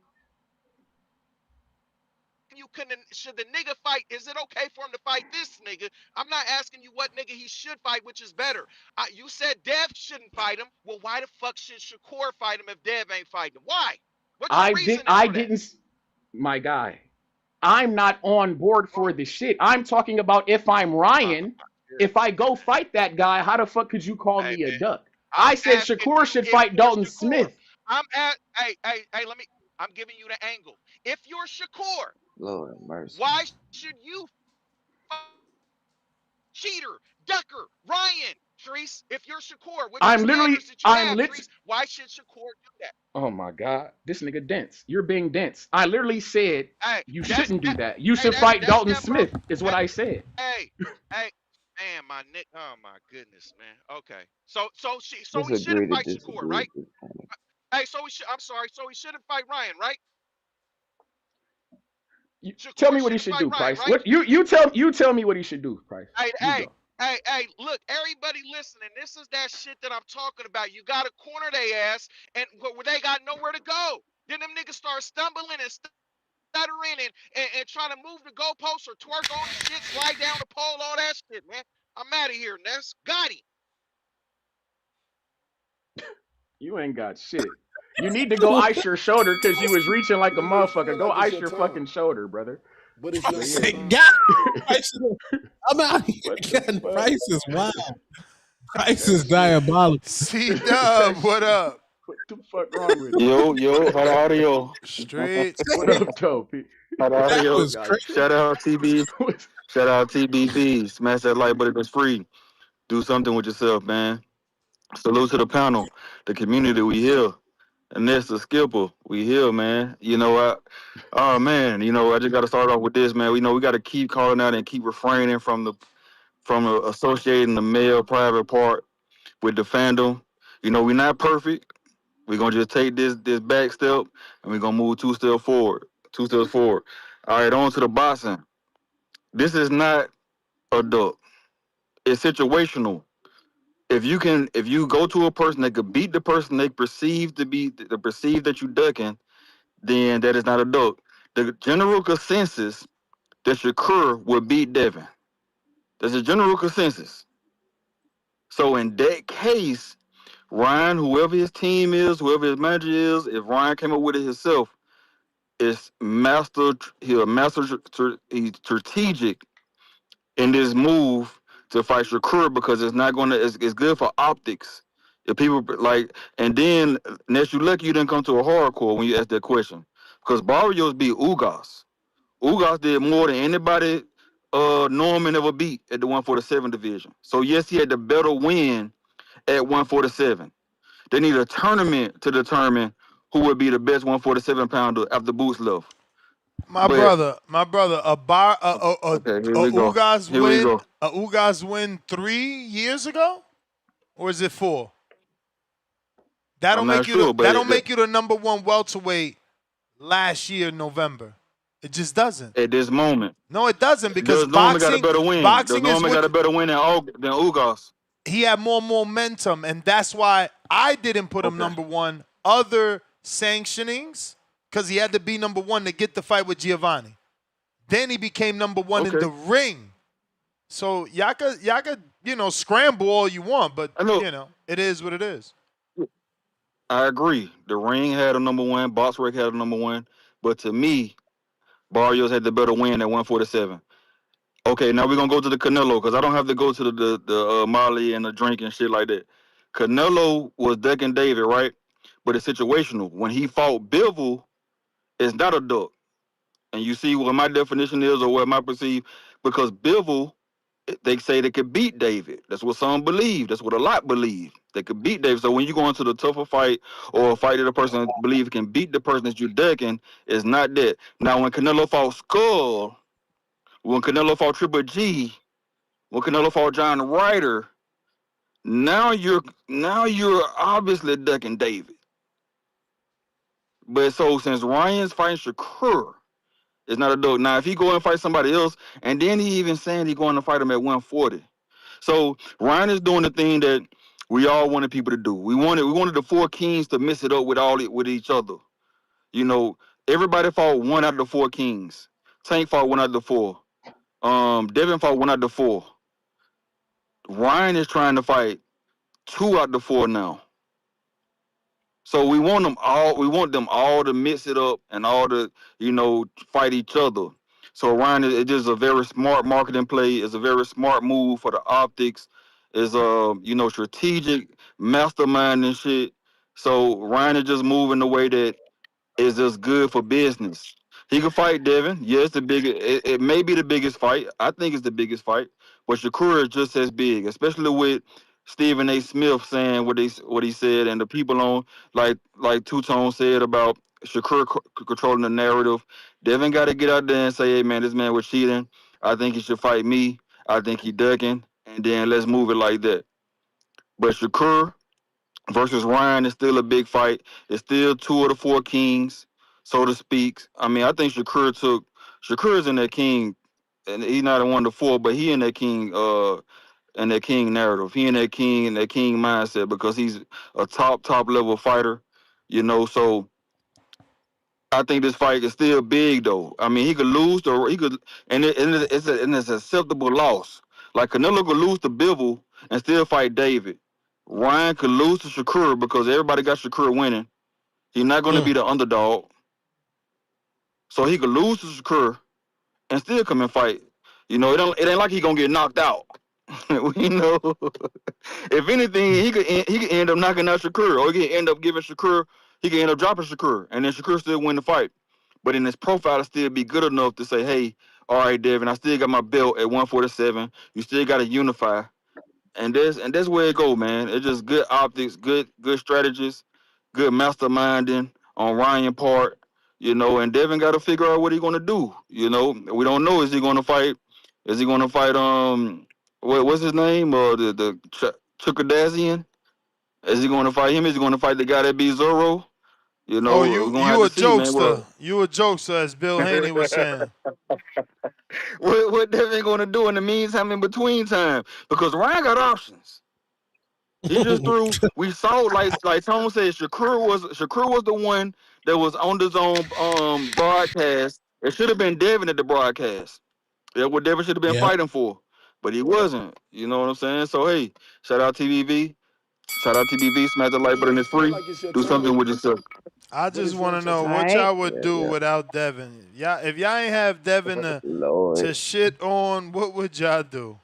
you couldn't. Should the nigga fight? Is it okay for him to fight this nigga? I'm not asking you what nigga he should fight, which is better. You said Dev shouldn't fight him. Well, why the fuck should Shakur fight him if Dev ain't fighting him? Why? What's your reasoning I for that? didn't. My guy, I'm not on board for the shit. I'm talking about if I'm Oh Ryan, my if I goodness, go man. fight that guy, how the fuck could you call Hey me a man, duck? I'm I said asking Shakur you should if fight you're Dalton Shakur. Smith. Hey, let me. I'm giving you the angle. If you're Shakur, Lord have mercy. why should you fight cheater, ducker, Ryan, Treese? If you're Shakur, with your standards that you I'm have, lit. Treese, why should Shakur do that? Oh my God, this nigga dense. You're being dense. I literally said Hey, you that's shouldn't do that. that. You Hey, should fight that's Dalton them, bro. Smith, is what Hey, I said. hey, hey, man, my Nick. Oh my goodness, man. Okay, so Just he shouldn't agree to fight Shakur, disagree at right? this point. Hey, so he should. I'm sorry. So he shouldn't fight Ryan, right? Tell Shakur me what he shouldn't should fight do, Ryan, Price. right? What you tell me what he should do, Price. Hey, You hey, go. hey, look, everybody listening, this is that shit that I'm talking about. You got to corner their ass and where they got nowhere to go. Then them niggas start stumbling and stuttering and trying to move the goalposts or twerk on the shit, slide down the pole, all that shit, man. I'm out of here, Ness. Got him. You ain't got shit. You need to go ice your shoulder because you was reaching like a You may feel motherfucker. Go like it's ice your your time, fucking shoulder, brother. but it's But not your yeah. time. God, I'm out here What the getting fuck? Price is wild. Price That is shit. diabolical. C That Dub, what shit. up? What the fuck wrong with him? Yo, how are you? Straight. What up, Toby? Shout out, That yo. was crazy. Shout out TB. Shout out TBV. Smash that like button. It's free. Do something with yourself, man. Salute to the panel, the community. We here. And that's the skipper. We here, man. You know what? Oh man, I just got to start off with this, man. We know we got to keep calling out and keep refraining from associating the male private part with the fandom. We're not perfect. We're gonna just take this back step and we're gonna move 2 steps forward. 2 steps forward. All right, on to the boxing. This is not adult. It's situational. If you go to a person that could beat the person they perceive to be the perceive that you ducking, then that is not adult. The general consensus that Shakur would beat Devin. There's a general consensus. So in that case, Ryan, whoever his team is, whoever his manager is, if Ryan came up with it himself, is master. He's strategic in this move to fight Shakur because it's not gonna. It's good for optics. If people like, and then unless you lucky, you didn't come to a hardcore when you asked that question because Barrios beat Ugas. Ugas did more than anybody Norman ever beat at the 147 division. So yes, he had the better win at 147. They need a tournament to determine who would be the best 147 pounder after Boots left. My But brother, okay, here a we go. Ugas Here we win, go. a Ugas win 3 years ago, or is it 4? That I'm don't not make you the sure, but that don't make you the number one welterweight last year in November. It just doesn't. at this moment, No, it doesn't because does Norman got a boxing better win? Does boxing is Norman got what a better win than Ugas? he had more momentum, and that's why I didn't put him Okay, number one. Other sanctionings, because he had to be number one to get the fight with Giovanni. Then he became number one in okay. the ring. So y'all could scramble all you want, but I know. it is what it is. I agree. The ring had a number one. Boxrec had a number one. But to me, Barrios had the better win at 147. Okay, now we're gonna go to the Canelo because I don't have to go to the Molly and the drink and shit like that. Canelo was ducking David, right? But it's situational. When he fought Bivol, it's not a duck. And you see what my definition is or what my perceive because Bivol, they say they could beat David. That's what some believe. That's what a lot believe. They could beat David. So when you go into the tougher fight or a fight that a person believe can beat the person that you're ducking, it's not that. Now when Canelo fought Skull, when Canelo fought Triple G, when Canelo fought John Ryder, now you're obviously ducking David. But so since Ryan's fighting Shakur, it's not a dog. Now if he go and fight somebody else, and then he even saying he going to fight him at 140. So Ryan is doing the thing that we all wanted people to do. We wanted the four kings to mix it up with each other. You know, everybody fought one out of the four kings. Tank fought one out of the four. Devin fought one out of the four. Ryan is trying to fight two out of the four now. So we want them all. We want them all to mix it up and all to fight each other. So Ryan, it is a very smart marketing play. It's a very smart move for the optics. Is strategic mastermind and shit. So Ryan is just moving the way that is just good for business. He can fight Devin. Yes, the biggest. It may be the biggest fight. I think it's the biggest fight. But Shakur is just as big, especially with Stephen A. Smith saying what he said, and the people on like Two Tone said about Shakur controlling the narrative. Devin got to get out there and say, "Hey man, this man was cheating. I think he should fight me. I think he ducking, and then let's move it like that." But Shakur versus Ryan is still a big fight. It's still two of the four kings, so to speak. I mean, I think Shakur's in that king, and he's not in one of the four, but he in that king narrative. He in that king mindset because he's a top level fighter, so I think this fight is still big though. I mean, he could lose to he could, and it's acceptable loss. Like Canelo could lose to Bivol and still fight David. Ryan could lose to Shakur because everybody got Shakur winning. He's not going to be the underdog, so he could lose to Shakur and still come and fight. It ain't like he gonna get knocked out. we know. If anything, he could end up knocking out Shakur, or he could end up giving Shakur. He could end up dropping Shakur, and then Shakur still win the fight. but in his profile, to still be good enough to say, hey, all right, Devin, I still got my belt at 147. You still got to unify. And that's where it go, man. It's just good optics, good strategies, good masterminding on Ryan part, and Devin got to figure out what he's gonna do. We don't know. Is he gonna fight? Is he gonna fight? What's his name? The Chukwudazian? Is he gonna fight him? Is he gonna fight the guy that beat Zoro? Oh, We're gonna have you to a see, man. jokester. You a jokester, as Bill Haney was saying. What Devin gonna do in the meantime, in between time? Because Ryan got options. He just threw. We saw, like Tone said, Shakur was the one that was on the zone broadcast. It should have been Devin at the broadcast. That's what Devin should have been Yeah. fighting for, but he wasn't. You know what I'm saying? So hey, shout out TBV. Shout out TBV. Smash the like button. It's free. Do something with yourself. I When just is want your to turn? know All what right. y'all would do without Devin. Y'all, if y'all ain't have Devin to Lord. shit on, what would y'all do?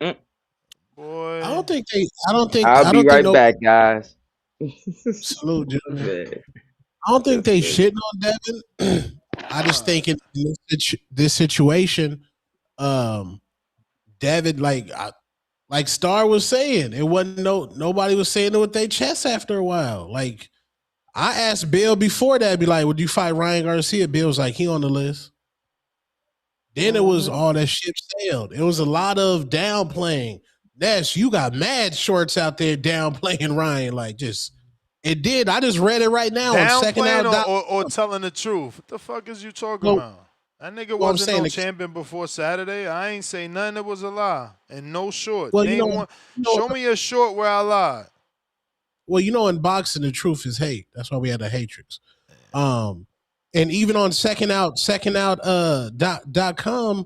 Mm. I Boy. don't think they. I don't think. I'll I be don't think right no. back, guys. Salute, gentlemen. Man, I don't think yes, they sir. shitting on Devin. I All just right. think in this situation, um, Devin, like Star was saying, it wasn't nobody was saying it with their chest after a while. Like I asked Bill before that, be like, would you fight Ryan Garcia? Bill was like, he on the list. Then it was all that ship sailed. It was a lot of downplaying. Ness, you got mad shorts out there downplaying Ryan. Like just it did. I just read it right now on second Downplaying out. or telling the truth? What the fuck is you talking So, about? That nigga I'm wasn't saying, no champion before Saturday. I ain't say nothing that was a lie. And no short. well, Name one. you know, Show me a short where I lied. well, in boxing, the truth is hate. That's why we had the hatrix. Um, and even on second out, dot com,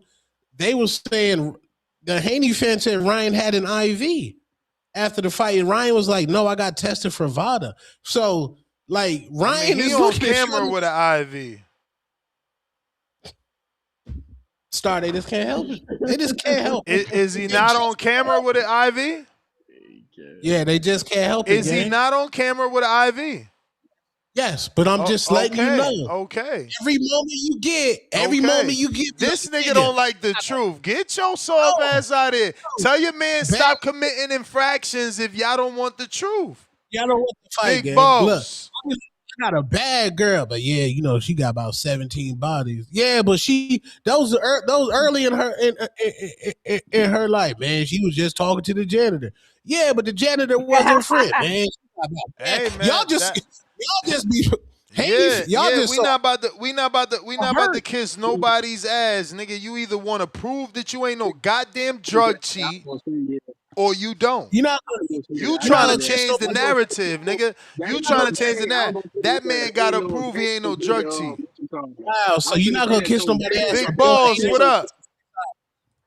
they was saying the Haney fan said Ryan had an IV after the fight, and Ryan was like, "No, I got tested for VADA." So, like, I mean, Ryan he is on looking at camera shorty with an IV. Star. They just can't help it. They just can't help it. Is he They not on just can't camera help with it. an IV? Yeah, they just can't help it, Is he gang. not on camera with an IV? Yes, but I'm Oh, just letting you okay, know. okay, Every moment okay. you get the This nigga opinion. don't like the truth. Get your soft No, ass out of here. no, Tell your man bad. stop committing infractions if y'all don't want the truth. Y'all don't want the fight, Big gang. Look, boss. I got a bad girl, but yeah, she got about 17 bodies. Yeah, but those early in her life, man. She was just talking to the janitor. Yeah, but the janitor was her friend, man. Hey Y'all man, just that y'all just be Haney. yeah, Y'all yeah. just We so not about to hurt. kiss nobody's ass, nigga. You either want to prove that you ain't no goddamn drug cheat or you don't. You're not You you're not trying to gonna kiss change the nobody. narrative, nigga. That You ain't trying gonna to change the say. I was narrative. gonna say That that man ain't gotta no prove he ain't no gangster shit. drug cheat. What you talking about? Wow, I so was you're gonna not say gonna that. kiss So nobody that ain't ass Big for that Bill ain't balls, Haney. what no. up?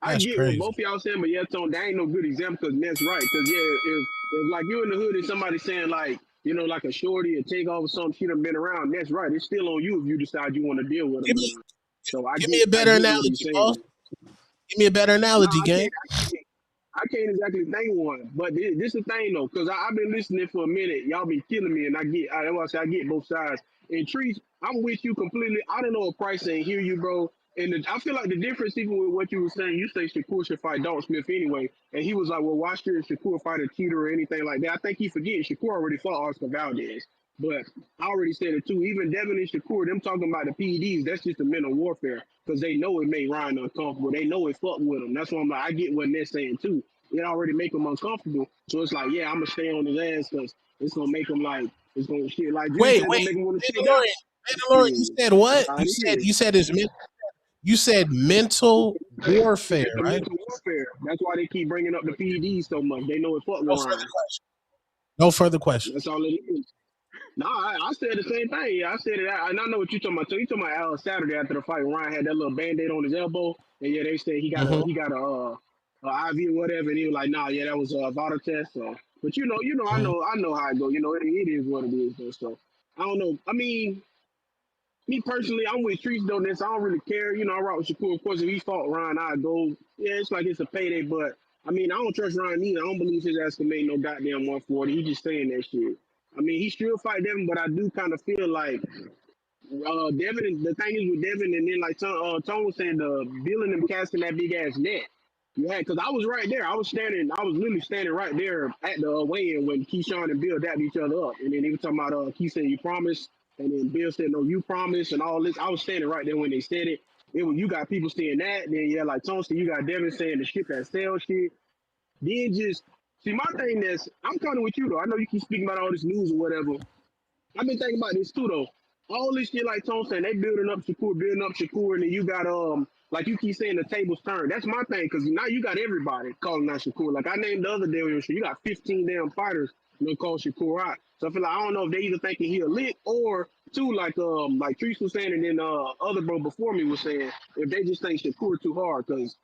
I That's get what crazy. both of y'all saying, but yeah, Tone, that ain't no good example because that's right. Because yeah, if like you in the hood and somebody saying like like a shorty or take off or something, she done been around. That's right. It's still on you if you decide you want to deal with Give them or me not. So I give get me a I better get what he's analogy, boss. saying. Give me a better No, analogy, I gang. can't. I can't exactly think of one, but this the thing though, because I've been listening for a minute. Y'all been killing me, and that's why I say I get both sides. And Trees, I'm with you completely. I don't know if Price ain't hear you, bro. And I feel like the difference, even with what you were saying, you say Shakur should fight Dalton Smith anyway, and he was like, "Well, why should Shakur fight a cheater or anything like that?" I think he forgetting Shakur already fought Oscar Valdez, but I already said it too. Even Devin and Shakur, them talking about the PEDs, that's just a mental warfare because they know it made Ryan uncomfortable. They know it fucked with him. That's why I'm like, I get what they're saying too. It already make him uncomfortable. So it's like, yeah, I'm gonna stay on his ass because it's gonna make him like it's gonna shit. Like Drew Wait, said, gonna make him want to shit out. Mandalorian, you Shit, said that's what? how You it said is. you said you said mental warfare, It's a right? mental warfare. That's why they keep bringing up the PEDs so much. They know it fuck No with further Ryan. questions. No further questions. That's all it is. No, I said the same thing. Yeah, I said it. And I know what you're talking about. So you talking about Saturday after the fight, Ryan had that little band-aid on his elbow, and yeah, they said Mm-hmm. he got a IV or whatever, and he was like, nah, yeah, that was a VADA test. So, but Mm-hmm. I know how it go. It is what it is. Though, so I don't know. I mean, me personally, I'm with Trees though. This I don't really care. I rock with Shakur. Of course, if he fought Ryan, I'd go. Yeah, it's like it's a payday, but I mean, I don't trust Ryan either. I don't believe his ass can make no goddamn 140. He just saying that shit. I mean, he should fight Devin, but I do kind of feel like Devin, the thing is with Devin, and then like Tone was saying, the Bill and them casting that big ass net. You had, because I was right there. I was literally standing right there at the weigh-in when Keyshawn and Bill dapped each other up, and then they were talking about Key said you promised, and then Bill said no, you promised, and all this. I was standing right there when they said it. It was, you got people saying that, and then yeah, like Tone said, you got Devin saying the shit that sell shit. Then just see my thing is, I'm kind of with you though. I know you keep speaking about all this news or whatever. I've been thinking about this too though. All this shit like Tone saying, they building up Shakur, and then you got like you keep saying the tables turn. That's my thing, because now you got everybody calling out Shakur. Like I named the other day, you got 15 damn fighters call Shakur out. So I feel like I don't know if they either thinking he a lick or two, like Treese was saying, and then other bro before me was saying, if they just think Shakur too hard, because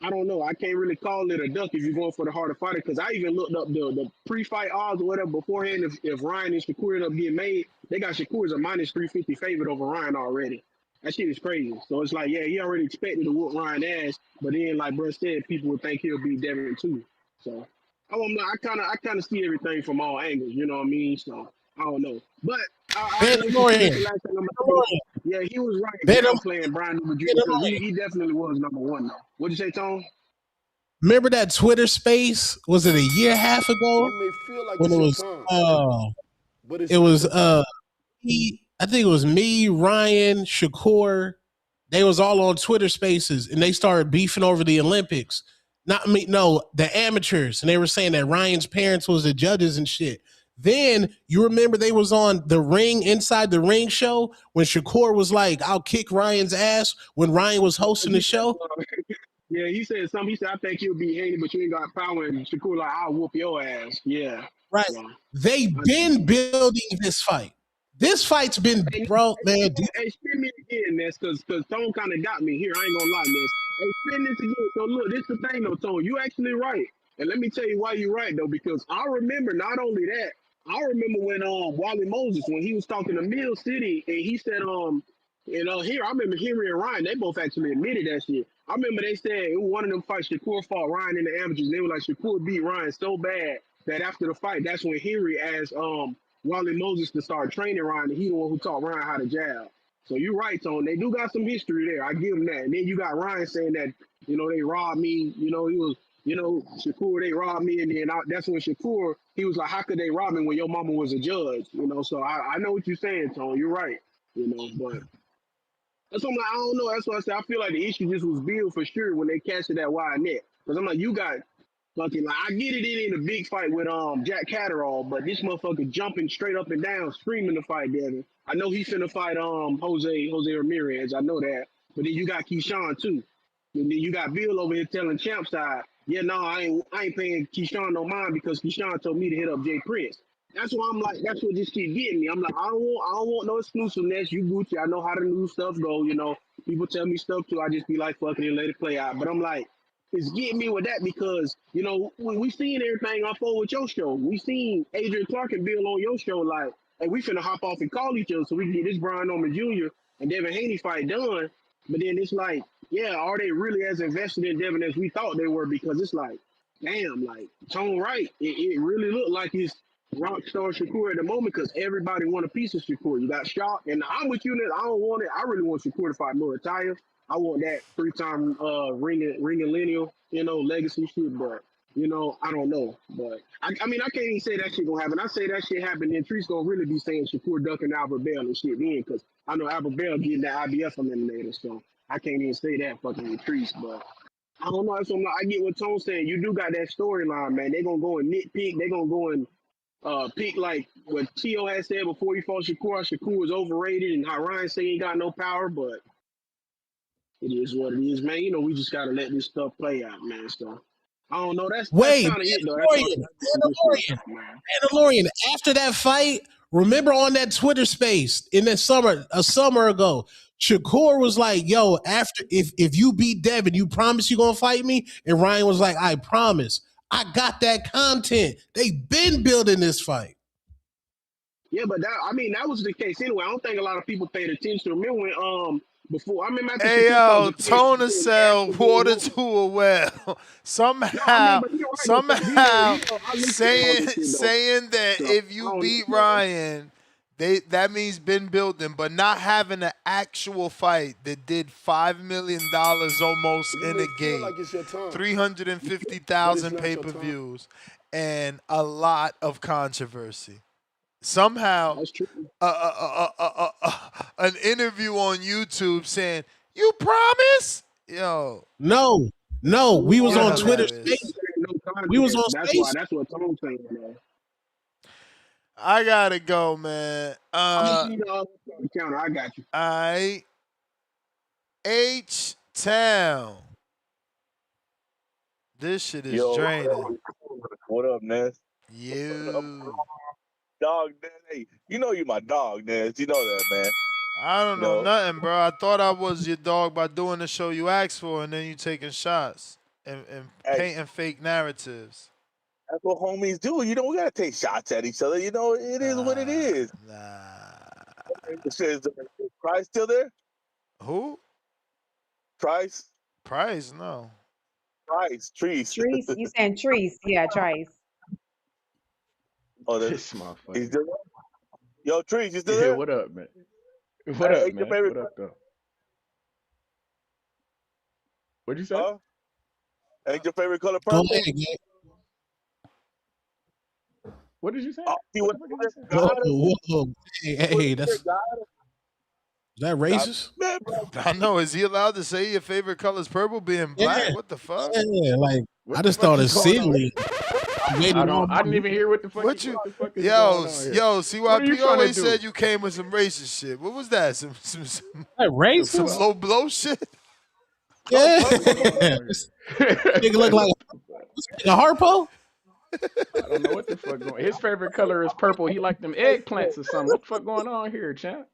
I don't know. I can't really call it a duck if you're going for the harder fighter, because I even looked up the pre-fight odds or whatever beforehand. If Ryan and Shakur end up getting made, they got Shakur as a minus 350 favorite over Ryan already. That shit is crazy. So it's like, yeah, he already expected to whoop Ryan ass, but then like Bruce said, people would think he'll beat Devin too. So I kind of see everything from all angles. You know what I mean? So I don't know, but I know what you said Mandalorian. the last time I'm gonna say. Yeah, he was right Mandalorian. downplaying Brian Jr. because he definitely was number one though. What'd you say, Tone? Remember that Twitter space? Was it a year and a half ago You may feel like when it's it your was time, but it it's not was your time. I think it was me, Ryan, Shakur. They was all on Twitter spaces and they started beefing over the Olympics. Not me, no, the amateurs. And they were saying that Ryan's parents was the judges and shit. Then you remember they was on the ring, inside the ring show, when Shakur was like, I'll kick Ryan's ass when Ryan was hosting the show. Yeah, he said something. He said, I think you'll be Haney, but you ain't got power. And Shakur like, I'll whoop your ass. Yeah. Right. Yeah. They been building this fight. This fight's been, Hey, bro, man. hey, spin me again, Ness, because Tone kind of got me here. I ain't gonna lie, Ness. Hey, spin this again. So look, this the thing though, Tone. You actually right. And let me tell you why you right though, because I remember not only that, I remember when Wally Moses, when he was talking to Mill City, and he said here I remember Henry and Ryan, they both actually admitted that shit. I remember they said it was one of them fights Shakur fought Ryan in the amateurs. They were like Shakur beat Ryan so bad that after the fight, that's when Henry asked Wally Moses to start training Ryan, and he the one who taught Ryan how to jab. So you're right, Tone. They do got some history there. I give them that. And then you got Ryan saying that, they robbed me. He was, Shakur, they robbed me. And then that's when Shakur, he was like, how could they rob me when your mama was a judge? So I know what you're saying, Tone. You're right. But that's what I'm like, I don't know. That's why I say I feel like the issue just was built for sure when they casted that wide net. Because I'm like, you got fucking like I get it in a big fight with Jack Catterall, but this motherfucker jumping straight up and down, screaming to fight Devin. I know he's finna fight Jose Ramirez. I know that. But then you got Keyshawn too. And then you got Bill over here telling Champ side, yeah, no, I ain't paying Keyshawn no mind because Keyshawn told me to hit up Jay Prince. That's why I'm like, that's what just keep getting me. I'm like, I don't want no exclusiveness. You Gucci, I know how the new stuff go. People tell me stuff too. I just be like, fucking and let it play out. But I'm like, it's getting me with that because we seen everything unfold with your show. We seen Adrian Clark and Bill on your show like, hey, we finna hop off and call each other so we can get this Brian Norman Jr. and Devin Haney fight done. But then it's like, yeah, are they really as invested in Devin as we thought they were? Because it's like, damn, like Tone Wright, it really looked like he's Rockstar Shakur at the moment because everybody want a piece of Shakur. You got Shock, and I'm with you in that. I don't want it. I really want Shakur to fight Murataya. I want that three-time ring lineal, legacy shit. But I don't know. But I mean, I can't even say that shit gonna happen. I say that shit happen, then Treese gonna really be saying Shakur ducking Albert Bell and shit then, because I know Albert Bell getting that IBF eliminator, so I can't even say that fucking with Treese. But I don't know. So I get what Tone's saying. You do got that storyline, man. They gonna go and nitpick. They gonna go and pick like what Tio had said before he fought Shakur. Shakur was overrated, and how Ryan say he ain't got no power, but it is what it is, man. We just gotta let this stuff play out, man. So I don't know. That's Wait, kind of it, though. That's all man. Mandalorian. After that fight, remember on that Twitter space in that a summer ago, Shakur was like, "Yo, after if you beat Devin, you promise you gonna fight me?" And Ryan was like, "I promise." I got that content. They been building this fight. Yeah, but that was the case anyway. I don't think a lot of people paid attention. Remember when before I remember after Hey Shakur fought yo, Zafir, he Tona said sell after being water whooped. to a well. No, I mean, somehow, but you're right though, because somehow I looked at all saying this shit though. saying that So if I you don't know, beat man. Ryan, That means been building, but not having an actual fight that did $5 million almost You in may a feel gate, like it's your time, but it's 350,000 not your time. pay-per-views, and a lot of controversy. Somehow, That's true. an interview on YouTube saying, "You promise?" Yo, No, we was you're on No, no, Twitter hilarious. Space. no We was contest. on That's why. Space. That's what Tom's saying, man. I gotta go, man. I'm gonna see y'all on the counter. I got you. I H Town. This shit is Yo, draining. what up, Ness? What up, You. dog? Ness? Hey, you know you my dog, Ness. You know that, man. I don't You know know. nothing, bro. I thought I was your dog by doing the show you asked for, and then you taking shots and Hey, painting fake narratives. that's what homies do. You know, we gotta take shots at each other. You know, it is what it is. Is Price still there? Who? Price? Price? No. Price, Trees. Trees, you saying trees? Yeah, trees. Oh, This he's motherfucker. still there? Yo, Trees, you still Yeah, there? what up, man? What up, Ain't your man? favorite? What up, though? What'd you say? Huh? Ain't your favorite color Go purple? ahead, gang. What did you say? Oh, he What was the fuck did you say? Whoa, God. whoa. Hey, is that racist? Man, I know. Is he allowed to say your favorite color is purple being black? Yeah, What the fuck? yeah. Like What I the just fuck thought is going on? exceedingly. I waited all I didn't morning. even hear what the fuck. What you? What the fuck is Yo, going on here? yo, What are you CYP trying to always do? said you came with some racist shit. What was that? Some That The some racist? fuck? low blow shit? Yeah. What the fuck going on This here? nigga look like a Harpo? I don't know what the fuck going. His favorite color is purple. He like them eggplants or something. What the fuck going on here, champ?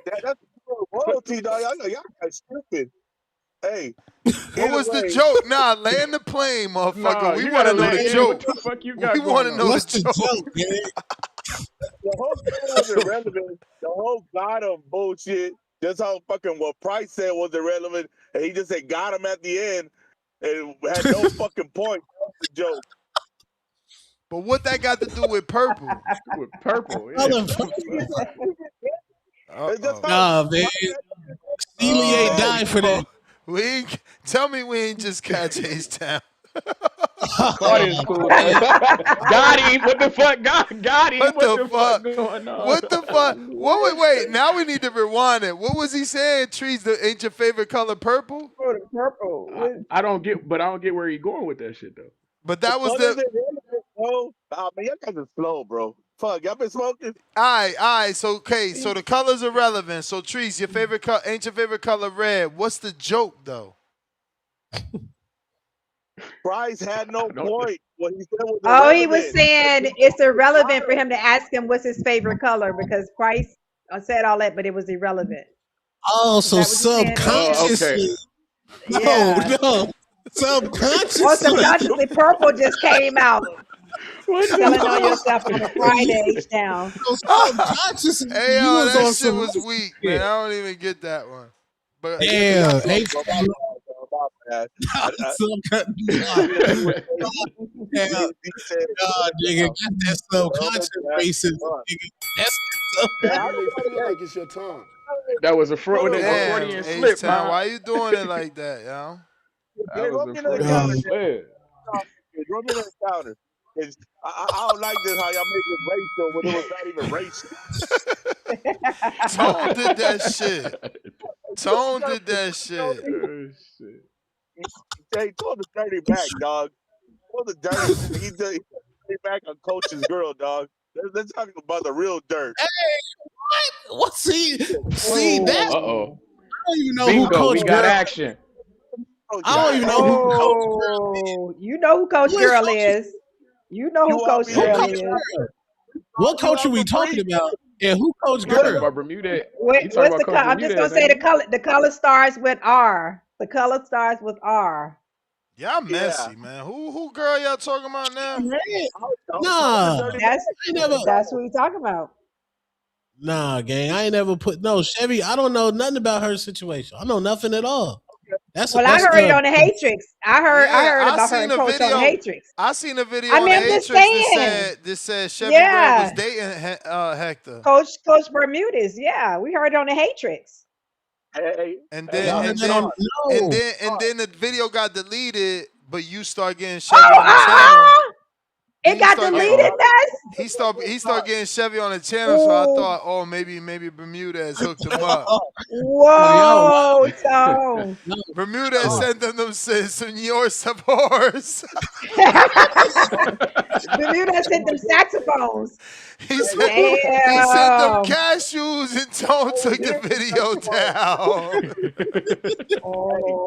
that's What the royalty, dog. fuck? Y'all guys stupid. Hey, What either was the way, joke? Nah, land the plane, motherfucker. No, We you want gotta to know let. the Yeah, what joke. the fuck you We got want going to know on? the What's the joke. joke, man? the whole thing was irrelevant. The whole God of bullshit. Just how fucking what Price said was irrelevant, and he just said got him at the end, and had no fucking point. That's the joke. But what that got to do with purple? With purple, yeah. Other What the fuck? It's just Uh-oh. how Nah, man. Steely he ain't said. died for that. We ain't, tell me we ain't just catch H-Town. Claudia's cool though. Got him. What the fuck? Got him. What What the the fuck fuck? going on? What the fuck? What? Wait, now we need to rewind it. What was he saying? Trees, ain't your favorite color purple? Purple. I don't get, but I don't get where he going with that shit though. But that was What the. is it, bro? Oh man, y'all guys are slow, bro. Fuck, y'all been smoking? All right. So okay, so the colors are relevant. So Trees, your favorite color ain't your favorite color red. What's the joke though? Price had no I don't. point. What he said was Oh, he was irrelevant. saying it's irrelevant for him to ask him what's his favorite color because Price said all that, but it was irrelevant. Oh, Is so that what you're saying, Oh, man? okay. subconsciously. No, Yeah. no. Or Subconsciously. subconsciously, purple just came out. What the Telling on fuck? yourself on a Friday, H-Town. So subconsciously, Hey you yo, was that on shit some was racist weak, man. shit. I don't even get that one. But Yeah, cause y'all Damn. slow, H bro. My bad, bro. My bad. Hell, He said, nah, nigga, down. got that subconscious racism, nigga. That's that Man, I You may subconscious. feel hey, like it's your time. That was hold on, a hold on. damn, Freudian slip, H-Town, huh? why you doing it like that, yo? That Hey, was run a me another Freudian counter, Um, Ness. slip. Run me another counter. 'Cause I don't like this how y'all make it racial when it was not even racial. Tone did that shit. Tone Hey, did that shit. Oh, shit. Jay, throw the dirty back, dog. Throw the dirty back. He dirty back on coach's girl, dog. Let's talk about the real dirt. hey, what? See Oh, that's uh-oh. I don't even know who Bingo, we Coach got Girl. action. Oh, I don't God. even know who Coach Girl. Oh, you know who Coach Who is Girl Coach? is. You know You who want Coach me Who to Girl leave Coach it is. Girl? all What you coach are out we for talking free? about? And who Coach He What, talking Girl? about Bermuda. He talking what's about the Coach color? I'm just gonna Bermudez, say ain't he? the color starts with R. The color starts with R. Y'all Yeah. messy, man. Who girl y'all talking about now? Red? Throw the Nah, dirty back. That's I ain't never. that's who we talking about. Nah, gang, I ain't never put no Chevy. I don't know nothing about her situation. I know nothing at all. Well, I heard it on the Hatrix. I Yeah, heard I about her seen and a Coach on the video. Hatrix. I seen a video I on mean, the I'm just Atrix that saying. said Chevy Red was Yeah, dating Hector. Coach Bermudez. Yeah, we heard it on the Hatrix. Hey, And hey, then y'all, and hey, then Rod, and No. then and Rod, then the video got deleted, but you start getting Chevy Oh, on the channel. Then it you got start Rod, getting deleted, Rod, Ness. he start getting Chevy on the channel. So I Ooh, thought, oh, maybe Bermudez hooked him hey, up. No, y'all, whoa, Tone. no, Bermudez no. sent them senor sabors. Bermuda sent them saxophones. He sent he sent them Damn. cashews, and Tone oh, took the yeah, video down.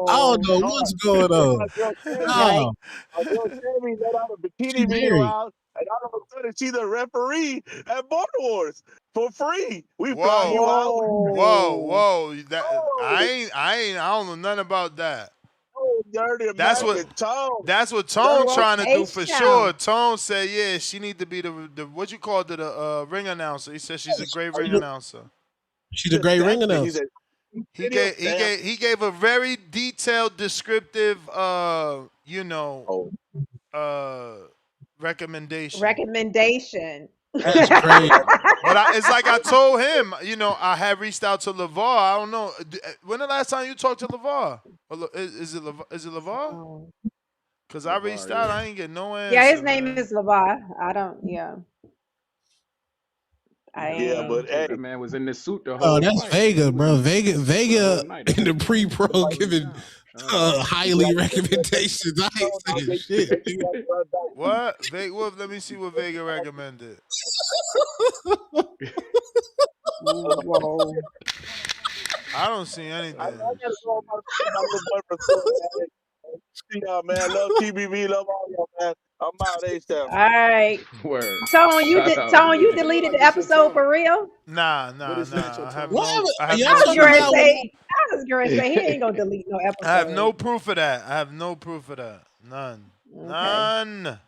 I don't Oh, know Rod, what's going then on. yikes. No, my girl Tammy let out a she bikini video married. out, and all of a sudden she's a referee at Border Wars for free. We fly Whoa, you out. Whoa. That Oh, I don't know nothing about that. oh, dirty That's what American Tom. that's what Tone Dirty. Well, trying to do for sure. H-Town. Tone said, yeah, she need to be the what you called it, a ring announcer. He said she's a great ring announcer. She's a great ring Exactly. He announcer. said, video, damn. He gave a very detailed, descriptive, Oh, uh, recommendation. Recommendation. That's crazy. But it's like I told him, I had reached out to LeVar. I don't know. When the last time you talked to LeVar? Is it LeVar? Oh. Because I reached LeVar, out, yeah. I ain't get no Yeah, his answer, name man. is Levi. I don't, yeah, I Yeah, yeah, ain't. but hey, that man was in the suit the Oh, whole that's fight. He Vega, was bro. in Vega, for the whole Vega night. That in the nigga was pre-pro holding it giving down. Shout out to Vega. highly recommendations. I ain't saying shit. What? Let me see what Vega recommended. Whoa. I don't see I anything. gotta go on my little boy for school, man. See y'all, man. Love TBV, love all y'all, man. I'm out, H-Town. All right. Word. Tone, Shout out, Tone, you man. deleted the episode for real? What is that, your Nah. tone? I have Y'all no I was talking going proof to about of it. when say, I was going to say, he ain't going to delete no I have no episode. proof of that. I have no proof of that. None. Okay. None.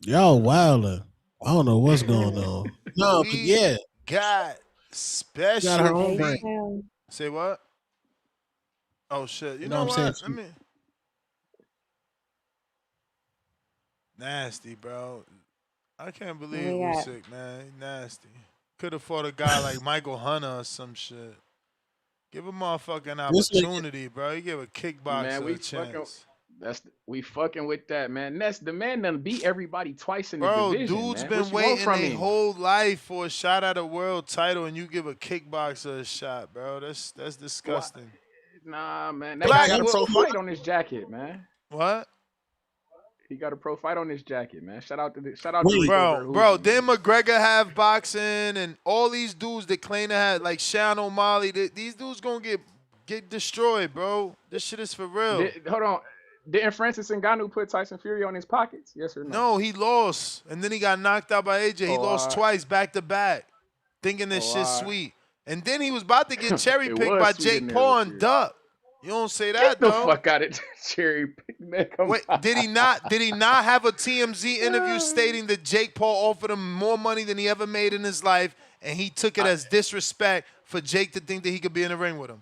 y'all wildin'. I don't know what's going on. No, but We yeah, got she got her special own brand. feet. H-Town. Say what? Oh shit. You You know know what I'm saying? what? Let me. Nasty, bro. I can't believe We got, Usyk, man. He nasty. Could have fought a guy like Michael Hunter or some shit. Give a motherfucking This nigga, opportunity, bro. You give a Man, kickboxer we a fucking chance. we fucking with that, man. That's the man done beat everybody twice in the Bro, division, dude's man. What been you want waiting from a him? whole life for a shot at a world title, and you give a kickboxer a shot, bro. That's What? disgusting. Nah, man. That guy Black, got a what? pro fight on his jacket, man. What? He got a pro fight on his jacket, man. Shout out to wait, Rico Bro, Verhoeven, didn't man. McGregor have boxing and all these dudes that claim to have like Sean O'Malley? These dudes gonna get destroyed, bro. This shit is for real. Hold on. Didn't Francis Ngannou put Tyson Fury on his pockets? Yes or no? No, he lost, and then he got knocked out by AJ. He Oh, lost twice back to back, thinking this shit's oh, sweet, and then he was about to get cherry it picked was by sweet in Jake there with Paul and you. Duck. You don't say Get that the though. fuck out of cherry pick, man. Come Wait, on. did he not? Did he not have a TMZ interview stating that Jake Paul offered him more money than he ever made in his life, and he took it I, as disrespect for Jake to think that he could be in the ring with him?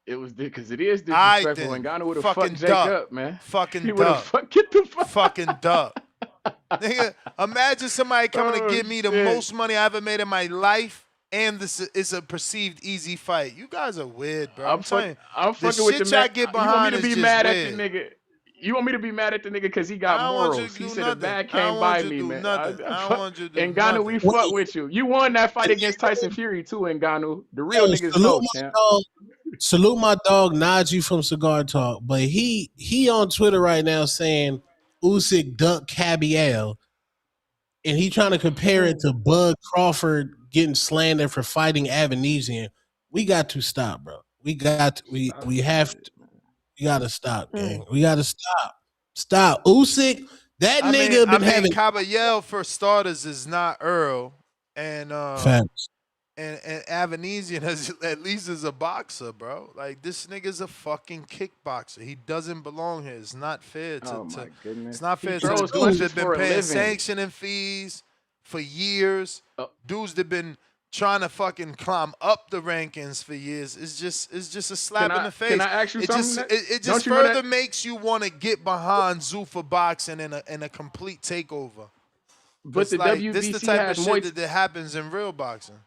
it was because it is All right disrespectful. then, And Ngannou would have fucked fucking Jake duck, up, man. fucking He would have duck, fucked. Get the fuck. fucking duck. Nigga, imagine somebody coming to Oh give me the shit. most money I ever made in my life, and this is a perceived easy fight. You guys are weird, bro. I'm telling you, I'm the fucking with the shit man. y'all get You want me behind to is be just mad at the weird. nigga? You want me to be mad at the nigga because he got I don't want you morals? to He do said a nothing. bag I came don't want by you to me, do man. nothing. I don't want you to do Ngannou, we nothing. fuck wait, with you. You won that fight against Tyson Fury too, Ngannou. The real yo, niggas know, champ. salute my dog Najee from Cigar Talk, but he on Twitter right now saying Usyk duck Cabiel, and he trying to compare it mm, to Bud Crawford getting slandered for fighting Avanesian. We got to stop, bro. Stop We that have shit, man. we gotta stop, gang. mm. We gotta stop. Stop. Usyk, that nigga I been mean, having Caballero for starters is not Earl, and facts. and Avanesian at least is a boxer, bro. Like this nigga's a fucking kickboxer. He doesn't belong here. It's not fair Oh to my goodness. it's not He fair to the throws dudes punches that been for a paying living. sanctioning fees for years. Oh, Dudes that been trying to fucking climb up the rankings for years is just a Can slap in I the can face. I ask you It something? just That it just don't you know further that makes you want to get behind Zuffa boxing in a complete takeover. but Cause the like this the WBC type of has shit that happens in real boxing.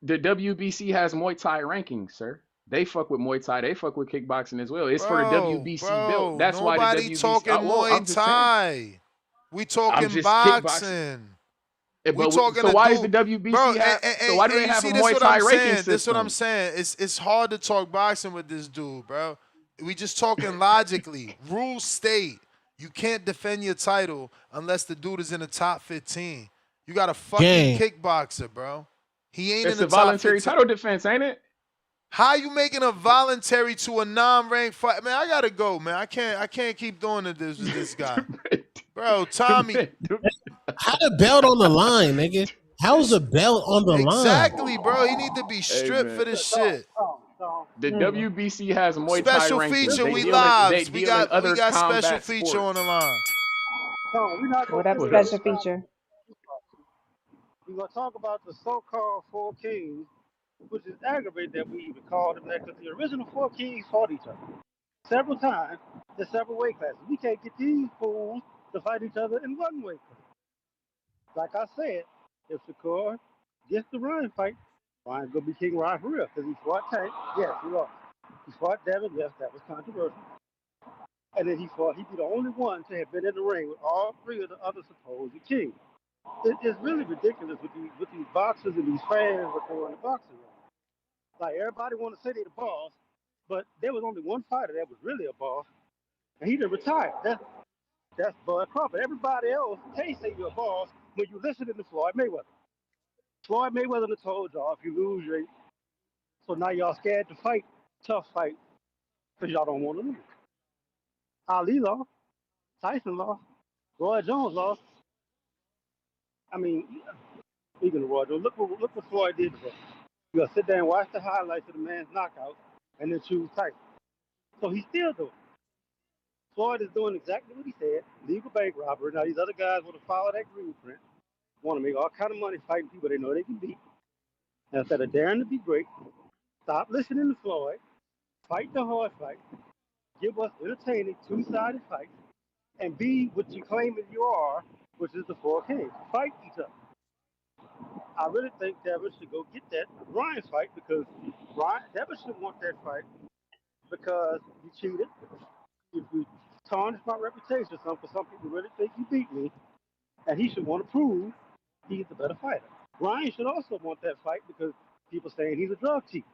the WBC has Muay Thai rankings, sir. They fuck with Muay Thai. They fuck with kickboxing as well. It's for the WBC belt. Bro, That's why the nobody WBC. talking Well, Muay I'm just saying. Thai. We I'm talking just kickboxing. boxing. We But talking so a why is the dude, bro. WBC have? So why do And they you have a see, this Muay what Thai I'm ranking saying. This what I'm system? saying. It's hard to talk boxing with this dude, bro. We just talking logically. Rules state you can't defend your title unless the dude is in the top 15. You got a fucking Gang. kickboxer, bro. He ain't in It's the a top voluntary 15. title defense, ain't it? How you making a voluntary to a non-ranked fight? Man, I gotta go, man. I can't keep doing this with this guy. Bro, Tommy. How the belt on the line, nigga? How's This the belt on the line? exactly, bro. He need to be Hey stripped for man, this shit. the WBC has Muay Thai Special rankings. feature, They we deal in they lives. deal in We other got special combat feature on the sports. line. We're not gonna What up, do What that. up? special feature? We're gonna talk about the so-called Four Kings, which is aggravating that we even called them that because the original Four Kings fought each other several times in several weight classes. We can't get these fools to fight each other in one weight class. Like I said, if Shakur gets the Ryan fight, Ryan's gonna be King Ryan for real because he fought Tank. Yes, he lost. He fought Devin. Yes, that was controversial. And then he fought. He'd be the only one to have been in the ring with all three of the other supposed kings. It's really ridiculous with these boxers and these fans that go in the boxing ring. Like everybody want to say they the boss, but there was only one fighter that was really a boss, and he didn't retire. That's Bud Crawford. Everybody else can't say you're a boss when you listen to Floyd Mayweather. Floyd Mayweather told y'all if you lose, you ain't. So now y'all scared to fight, tough fight, because y'all don't want to lose. Ali lost, Tyson lost, Roy Jones lost. I mean, speaking of Roy Jones, look what Floyd did to him. You gotta sit there and watch the highlights of the man's knockout and then choose Tyson. So he's still doing it. Floyd is doing exactly what he said, legal bank robbery. Now these other guys want to follow that blueprint, want to make all kind of money fighting people they know they can beat. And instead of daring to be great, stop listening to Floyd, fight the hard fight, give us entertaining two-sided fights, and be what you claim that you are, which is the Four Kings. Fight each other. I really think Devin should go get that Ryan fight because Devin should want that fight because he cheated. If we tarnish my reputation, some people really think he beat me, and he should want to prove he's the better fighter. Ryan should also want that fight because people saying he's a drug cheat.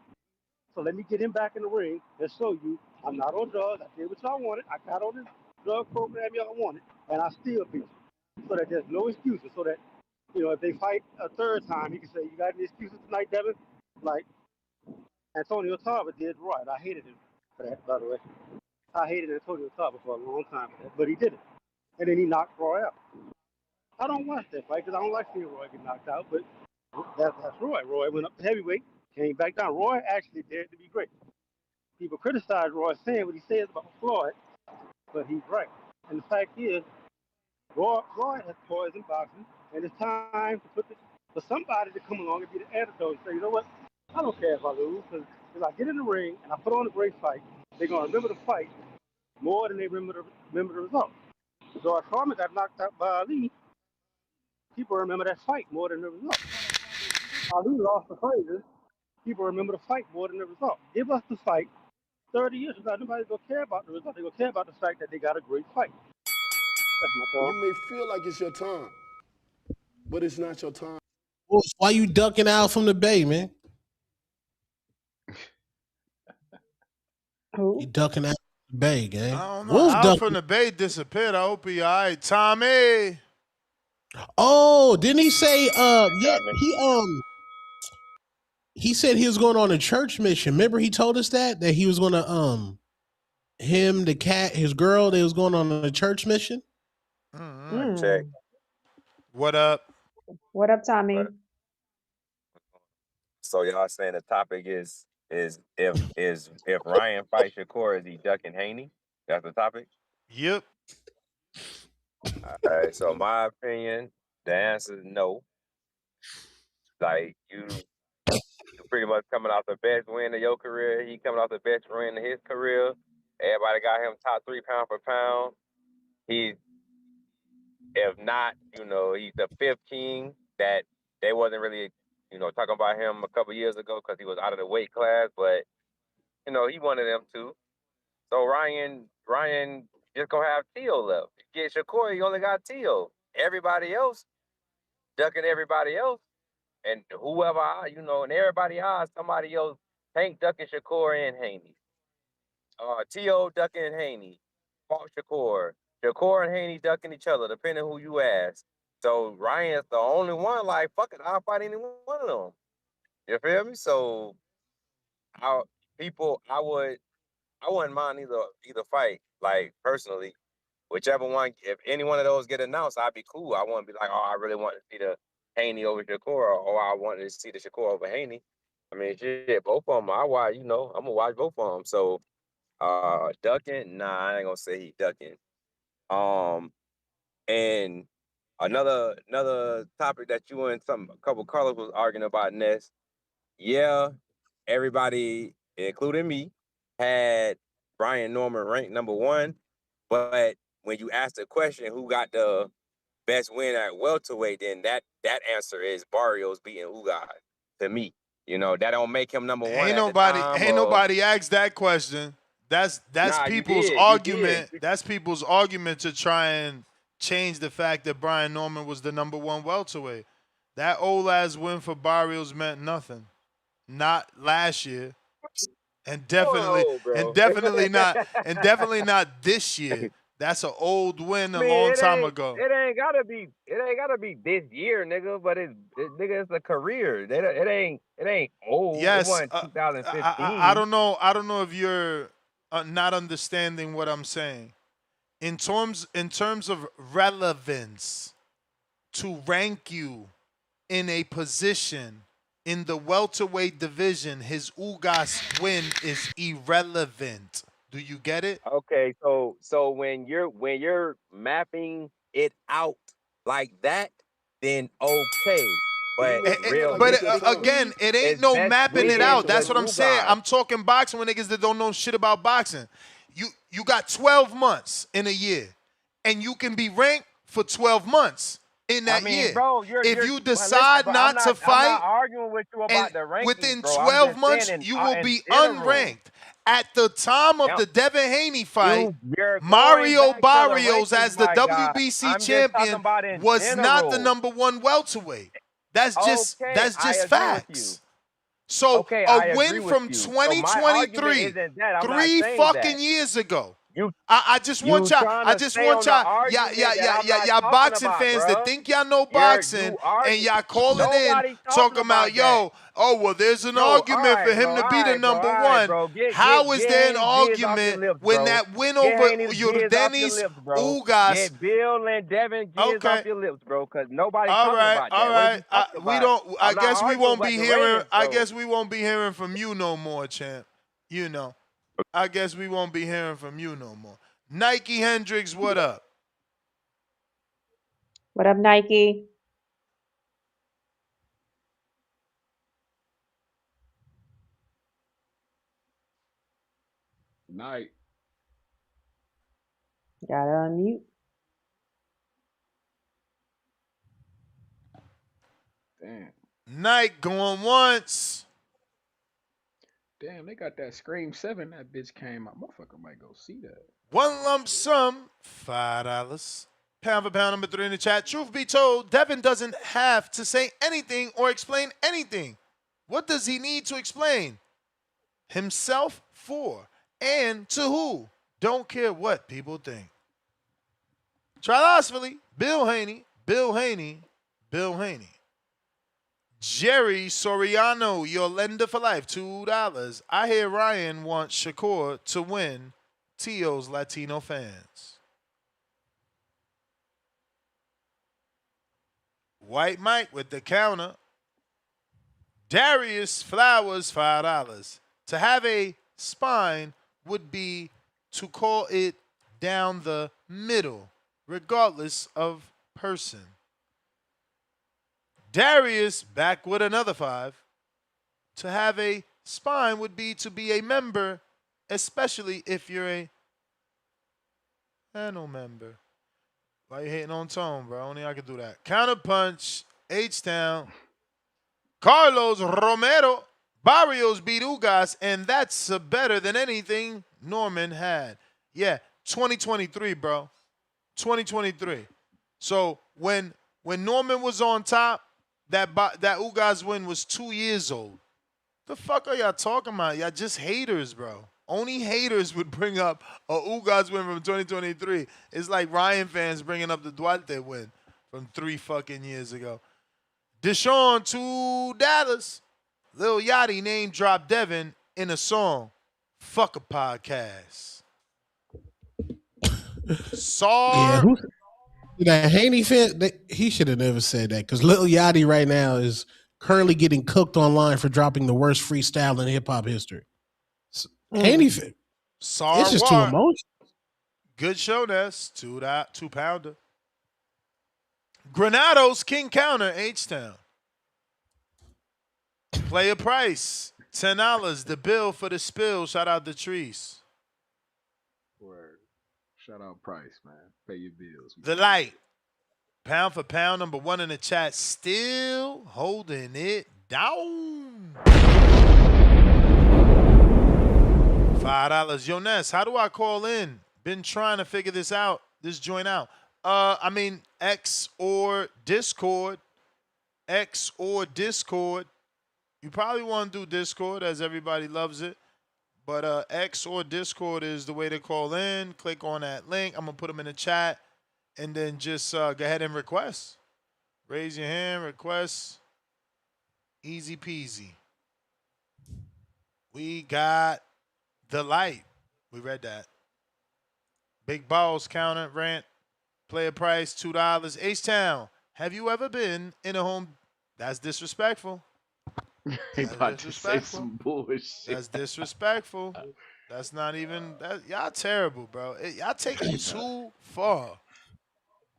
So let me get him back in the ring and show you I'm not on drugs. I did what y'all wanted. I got on this drug program y'all wanted, and I still beat you. So that there's no excuses. So that if they fight a third time, he can say, "You got any excuses tonight, Devin?" Like Antonio Tarver did right. I hated him for that, by the way. I hated Antonio Tarver for a long time for that, but he did it. And then he knocked Roy out. I don't watch that fight because I don't like seeing Roy get knocked out, but that's Roy. Roy went up to heavyweight, came back down. Roy actually dared to be great. People criticize Roy saying what he says about Floyd, but he's right. And the fact is, Floyd has poisoned boxing, and it's time to for somebody to come along and be the antidote and say, you know what? I don't care if I lose, because if I get in the ring and I put on a great fight, they're going to remember the fight more than they remember the result. George Foreman got knocked out by Ali. People remember that fight more than the result. Ali lost the Frazier. People remember the fight more than the result. Give us the fight 30 years from now. Nobody's going to care about the result. They're going to care about the fact that they got a great fight. That's my call. You may feel like it's your time, but it's not your time. Wolf, why you ducking out from the bay, man? You ducking out from the bay, gang. I don't know. Wolf Al from ducking. the Bay disappeared. I hope he all right. Tommy. Oh, didn't he say? Yeah, he said he was going on a church mission. Remember, he told us that he was going to him, the cat, his girl, they was going on a church mission. Mm. What up? What up, Tommy? So y'all saying the topic is if Ryan fights Shakur, is he ducking Haney? That's the topic. Yep. All right. So my opinion, the answer is no. Like pretty much coming off the best win of your career. He coming off the best win of his career. Everybody got him top 3 pound for pound. He's, if not, he's the fifth king that they wasn't really, talking about him a couple years ago because he was out of the weight class, but he one of them too. So Ryan just gonna have Teal left. You get Shakur, you only got Teal. Everybody else ducking everybody else, and whoever and everybody eyes somebody else. Tank ducking Shakur and Haney. T.O. ducking Haney. Fought Shakur. Shakur and Haney ducking each other, depending who you ask. So Ryan's the only one. Like, fuck it, I'll fight any one of them. You feel me? So, I I wouldn't mind either fight. Like, personally, whichever one, if any one of those get announced, I'd be cool. I wouldn't be like, oh, I really want to see the Haney over Shakur, or I wanted to see the Shakur over Haney. I mean, shit, both of them. I'm gonna watch both of them. So, ducking, nah, I ain't gonna say he ducking. And another topic that you and a couple colors was arguing about, Ness. Yeah, everybody, including me, had Brian Norman ranked number 1, but when you ask the question who got the best win at welterweight, then that answer is Barrios beating Ugas to me. That don't make him number 1 at the time. Ain't nobody asked that question. That's Nah, you people's did. You did. argument. That's people's argument to try and change the fact that Brian Norman was the number 1 welterweight. That old ass win for Barrios meant nothing. Not last year. And definitely Whoa, bro. and definitely not this year. That's an old win I a mean, long time ago. it ain't gotta be this year, nigga. But nigga, it's a career. It ain't old. It Yes, wasn't I 2015. don't know. I don't know if you're not understanding what I'm saying. In terms of relevance, to rank you in a position in the welterweight division, his Ugas win is irrelevant. Do you get it? Okay, so when you're mapping it out like that, then okay. Did he But make it like But this in realistically, again, tournaments? it ain't his no best mapping it win out. was That's what I'm saying. Ugas. I'm talking boxing with niggas that don't know shit about boxing. You got 12 months in a year, and you can be ranked for 12 months in I that mean, year. bro, If you well, listen, decide bro. not to I'm not fight, arguing with you and about the rankings, within bro. I'm 12 just saying months, you will in be general. unranked. At the time of Now, the Devin Haney fight, you're going Mario back to the Barrios, rankings, as the my guy. WBC I'm just talking champion, about in was not the general. number 1 welterweight. Okay, That's I just agree with you. facts. So Okay, a I agree win with from you. So my argument 2023, isn't that. I'm not 3 saying that. fucking years ago. You I just want you y'all. trying I to just stay want on the y'all. argument that I'm not Y'all talking boxing about, fans that bro. think y'all know You boxing and argue. y'all calling in Nobody talking talking about, about that. yo, oh well, there's an Bro, all argument for right, him bro. to All be the right, bro. All number right, 1. bro. How is Get there an Haney's jizz off your argument lips, when bro. that win Get over Haney's jizz off your Yordanis lips, bro. Ugas? Get Bill and Devin jizz off Okay, your lips, bro. Cause nobody's all talking right, about all that. What are right. you talking We about? don't. I I'm not guess we arguing won't about be the hearing. ratings, I though. guess we won't be hearing from you no more, champ. You know. I guess we won't be hearing from you no more. Nike Hendricks, what up? What up, Nike? Night. Gotta unmute. Damn. Nike going once. Damn, they got that Scream 7 that bitch came out. Motherfucker might go see that. One lump sum, $5. Pound for pound number 3 in the chat. Truth be told, Devin doesn't have to say anything or explain anything. What does he need to explain? Himself for and to who? Don't care what people think. Trilosphily, Bill Haney, Bill Haney, Bill Haney. Jerry Soriano, your lender for life, $2. I hear Ryan wants Shakur to win. Tio's Latino fans. White Mike with the counter. Darius Flowers, $5. To have a spine would be to call it down the middle, regardless of person. Darius back with another 5. To have a spine would be to be a member, especially if you're a panel member. Why you hating on Tone, bro? Only I can do that. Counterpunch, H-Town, Carlos Romero, Barrios beat Ugas, and that's better than anything Norman had. Yeah, 2023, bro. 2023. So when Norman was on top, that Ugas win was 2 years old. The fuck are y'all talking about? Y'all just haters, bro. Only haters would bring up a Ugas win from 2023. It's like Ryan fans bringing up the Duarte win from 3 fucking years ago. Deshaun to Dallas. Lil Yachty name dropped Devin in a song. Fuck a podcast. Yeah, Sar. who that Haney fan? He should have never said that because Lil Yachty right now is currently getting cooked online for dropping the worst freestyle in hip hop history. Haney, it's just too Sarwar. emotional. Good show, Ness. Two pounder. Granados King Counter H Town. Player price $10. The bill for the spill. Shout out to Trees. Word. Shout out Price, man. Pay your bills. The light. Pound for pound, number one in the chat. Still holding it down. $5. Yo, Ness, how do I call in? Been trying to figure this joint out. X or Discord. X or Discord. You probably want to do Discord as everybody loves it. But X or Discord is the way to call in. Click on that link. I'm going to put them in the chat. And then just go ahead and request. Raise your hand, request. Easy peasy. We got the light. We read that. Big balls counter rant. Player price $2. H-Town. Have you ever been in a home? That's disrespectful. He That's about to say disrespectful. some bullshit. That's disrespectful. That's not even that. Y'all terrible, bro. Y'all take it too far.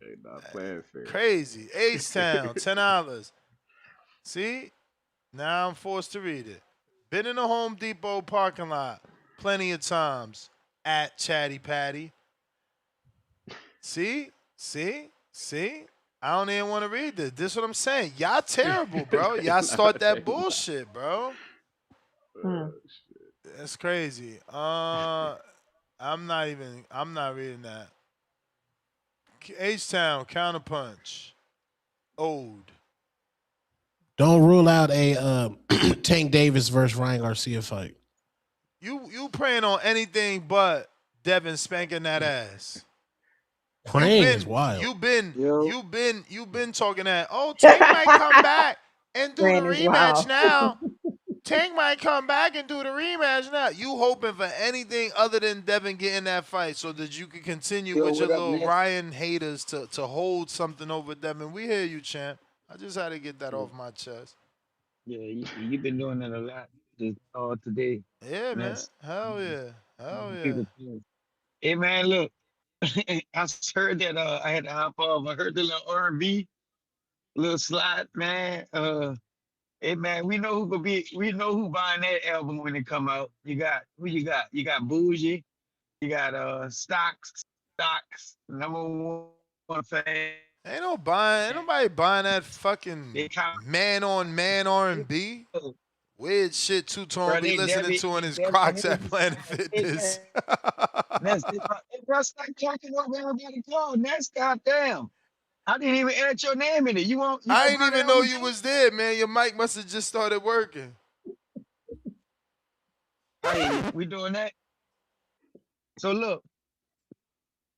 They not playing fair. Crazy. H-Town, $10. See? Now I'm forced to read it. Been in the Home Depot parking lot plenty of times at Chatty Patty. See? See? See? I don't even want to read this. This is what I'm saying. Y'all terrible, bro. Y'all start that bullshit, bro. That's crazy. I'm not reading that. H-Town, Counterpunch. Ode. Don't rule out a Tank Davis versus Ryan Garcia fight. You praying on anything but Devin spanking that ass. Praying is wild. You've been talking that. Oh, Tank might come back and do the Brand is rematch wild. now. Tank might come back and do the rematch now. You hoping for anything other than Devin getting that fight so that you can continue Yo, with your what up, little man? Ryan haters to hold something over Devin. We hear you, champ. I just had to get that Yeah, off my chest. yeah, you've been doing that a lot just today. Yeah, And man. that's Hell yeah. Hell yeah. people too. Hey man, look, I heard that I had to hop off. I heard the little R&B, little slide, man. Hey man, we know who buying that album when it come out. You got who you got? You got Bougie, you got Stocks, number one fan. Ain't nobody buying that fucking They count, man on man R&B. Weird shit Two Tone bro. be listening to in They his Debbie Crocs at Haney Planet signed his Fitness. ass. That's it, bro. Hey, bro, stop talking over everybody called. That's goddamn. I didn't even add your name in it. You I gonna ain't buy the even know album you too? was there, man. Your mic must have just started working. Hey, we doing that. So look,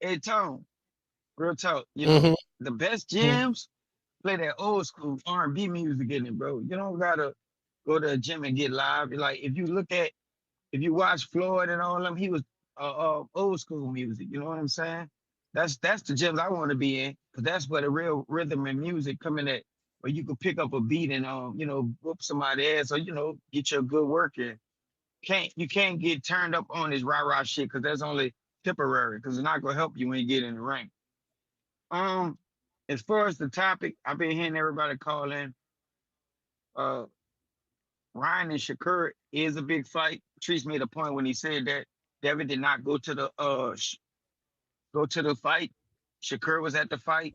hey Tone, real talk. Mm-hmm. The best jams play that old school R&B music in it, bro. You don't gotta go to a gym and get live. Like if you watch Floyd and all them, he was old school music. You know what I'm saying? That's the gyms I want to be in, because that's where the real rhythm and music come in at, where you can pick up a beat and whoop somebody ass, or get your good work in. You can't get turned up on this rah rah shit, because that's only temporary, because it's not gonna help you when you get in the ring. Um, as far as the topic, I've been hearing everybody call in. Uh, Ryan and Shakur is a big fight. Treese made a point when he said that Devin did not go to the fight. Shakur was at the fight.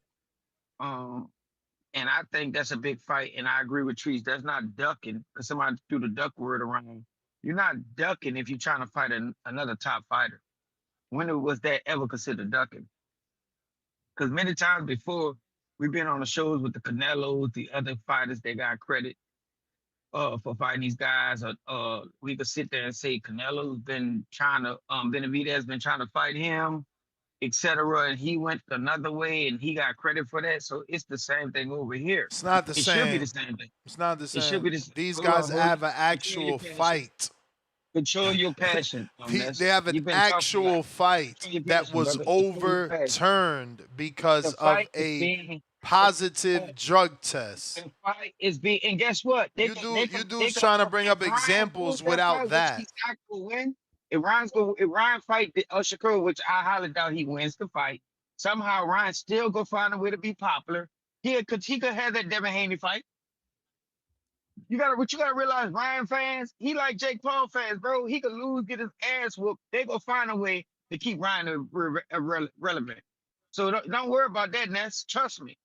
Um, and I think that's a big fight. And I agree with Treese. That's not ducking because somebody threw the duck word around. You're not ducking if you're trying to fight another top fighter. When was that ever considered ducking? Because many times before, we've been on the shows with the Canelos, the other fighters that got credit for fighting these guys. We could sit there and say Canelo's been trying to, Benavidez been trying to fight him, etc. And he went another way and he got credit for that. So it's the same thing over here. It's not the It should be the same. same thing. It's not the It should same. be the same. These Hold on, guys hold on. have an Control your actual passion. fight. Control your passion on They this. have an You've been talking a lot. actual fight Control your that passion, was brother. Control your passion. overturned because The of fight is a being positive drug test. the fight is being, and guess what? You dudes trying to bring up if Ryan examples lose that without fight, which that. he's not gonna win. If Ryan fight the Shakur, which I highly doubt he wins the fight, somehow Ryan still gonna find a way to be popular. He could have that Devin Haney fight. What you gotta realize, Ryan fans, he like Jake Paul fans, bro. He could lose, get his ass whooped. They gonna find a way to keep Ryan relevant. So don't worry about that, Ness. Trust me.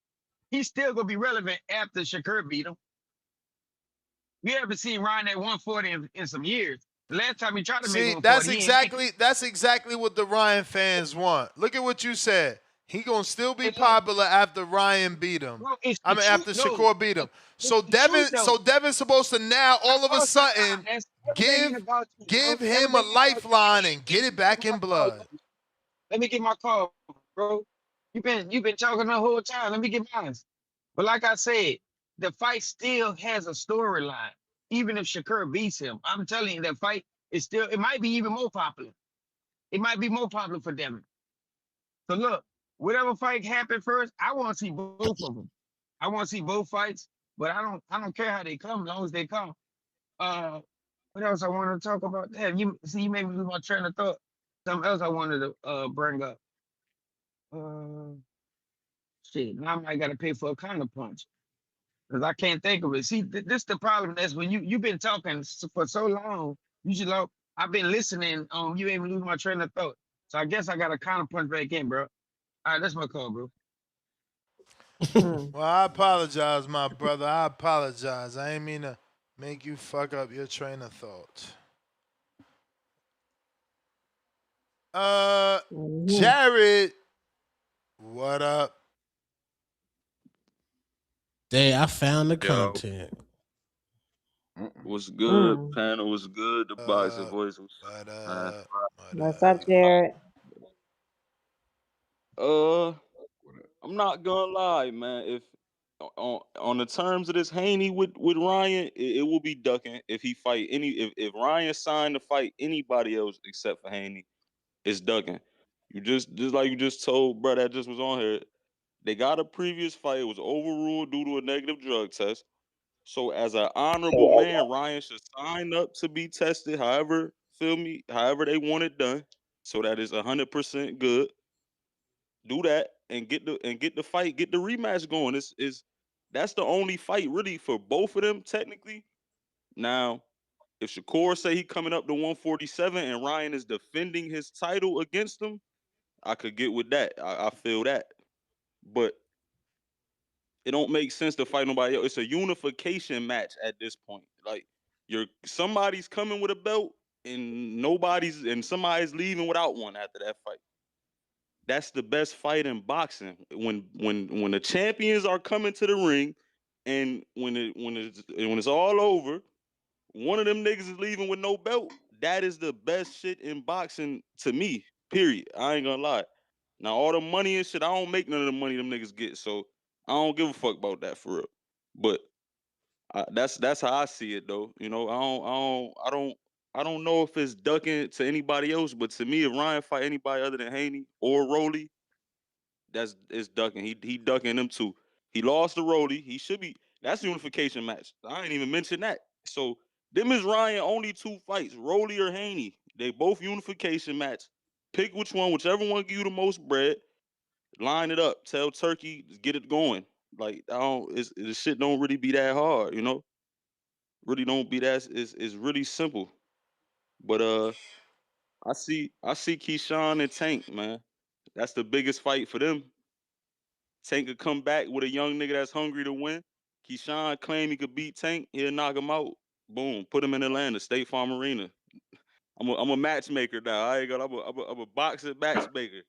He's still gonna be relevant after Shakur beat him. We haven't seen Ryan at 140 in some years. The last time he tried to make See, that's 140, he ain't make it. exactly what the Ryan fans want. Look at what you said. He gonna still be And look, popular after Ryan beat him. bro, it's I the mean, truth, after though. Shakur beat him. It's So the truth, though. Devin's supposed to now all of a Nah, sudden that's everything ain't give about you, bro. give him a Everything ain't about you. lifeline and get it Let me back get my in call. blood. Let me get my call, bro. You've been talking the whole time. Let me get mine. But like I said, the fight still has a storyline. Even if Shakur beats him, I'm telling you, that fight is still. It might be even more popular. It might be more popular for them. So look, whatever fight happened first, I want to see both of them. I want to see both fights, but I don't care how they come, as long as they come. Uh, what else I want to talk about? Damn, you made me lose my train of thought. Something else I wanted to bring up. Uh, shit, now I might got to pay for a counter punch because I can't think of it. See, this the problem. That's when you've been talking for so long. You should know. I've been listening. You ain't lose my train of thought. So I guess I got to counter punch back in, bro. All right, that's my call, bro. Well, I apologize, my brother. I apologize. I ain't mean to make you fuck up your train of thought. Jared, what up? Hey, I found the Yo, content. what's good, panel? What's good? The boxing voice was What uh, up? What What's up? up, Jared? uh I'm not gonna lie, man. If on the terms of this Haney with Ryan, it will be ducking if he fight if Ryan signed to fight anybody else except for Haney, it's ducking. You just like you just told bro that just was on here. They got a previous fight, it was overruled due to a negative drug test. So as an honorable man, Ryan should sign up to be tested. However, feel me, however they want it done, so that is 100% good. Do that and get the fight, get the rematch going. Is that's the only fight really for both of them technically. Now, if Shakur say he coming up to 147 and Ryan is defending his title against him, I could get with that. I feel that, but it don't make sense to fight nobody else. It's a unification match at this point. Like somebody's coming with a belt and somebody's leaving without one after that fight. That's the best fight in boxing. When the champions are coming to the ring and when it's all over, one of them niggas is leaving with no belt. That is the best shit in boxing to me. Period. I ain't gonna lie. Now all the money and shit, I don't make none of the money them niggas get, so I don't give a fuck about that for real. But that's how I see it though. You know, I don't know if it's ducking to anybody else, but to me, if Ryan fight anybody other than Haney or Rolly, it's ducking. He ducking them too. He lost to Rolly. He should be. That's a unification match. I ain't even mention that. So them is Ryan only two fights, Rolly or Haney. They both unification match. Pick which one, whichever one give you the most bread. Line it up. Tell Turkey, get it going. Like I don't. This shit don't really be that hard, you know. really don't be that. It's really simple. But I see Keyshawn and Tank, man. That's the biggest fight for them. Tank could come back with a young nigga that's hungry to win. Keyshawn claim he could beat Tank. He'll knock him out. Boom. Put him in Atlanta, State Farm Arena. I'm a matchmaker now. I ain't gonna. I'm a boxing matchmaker.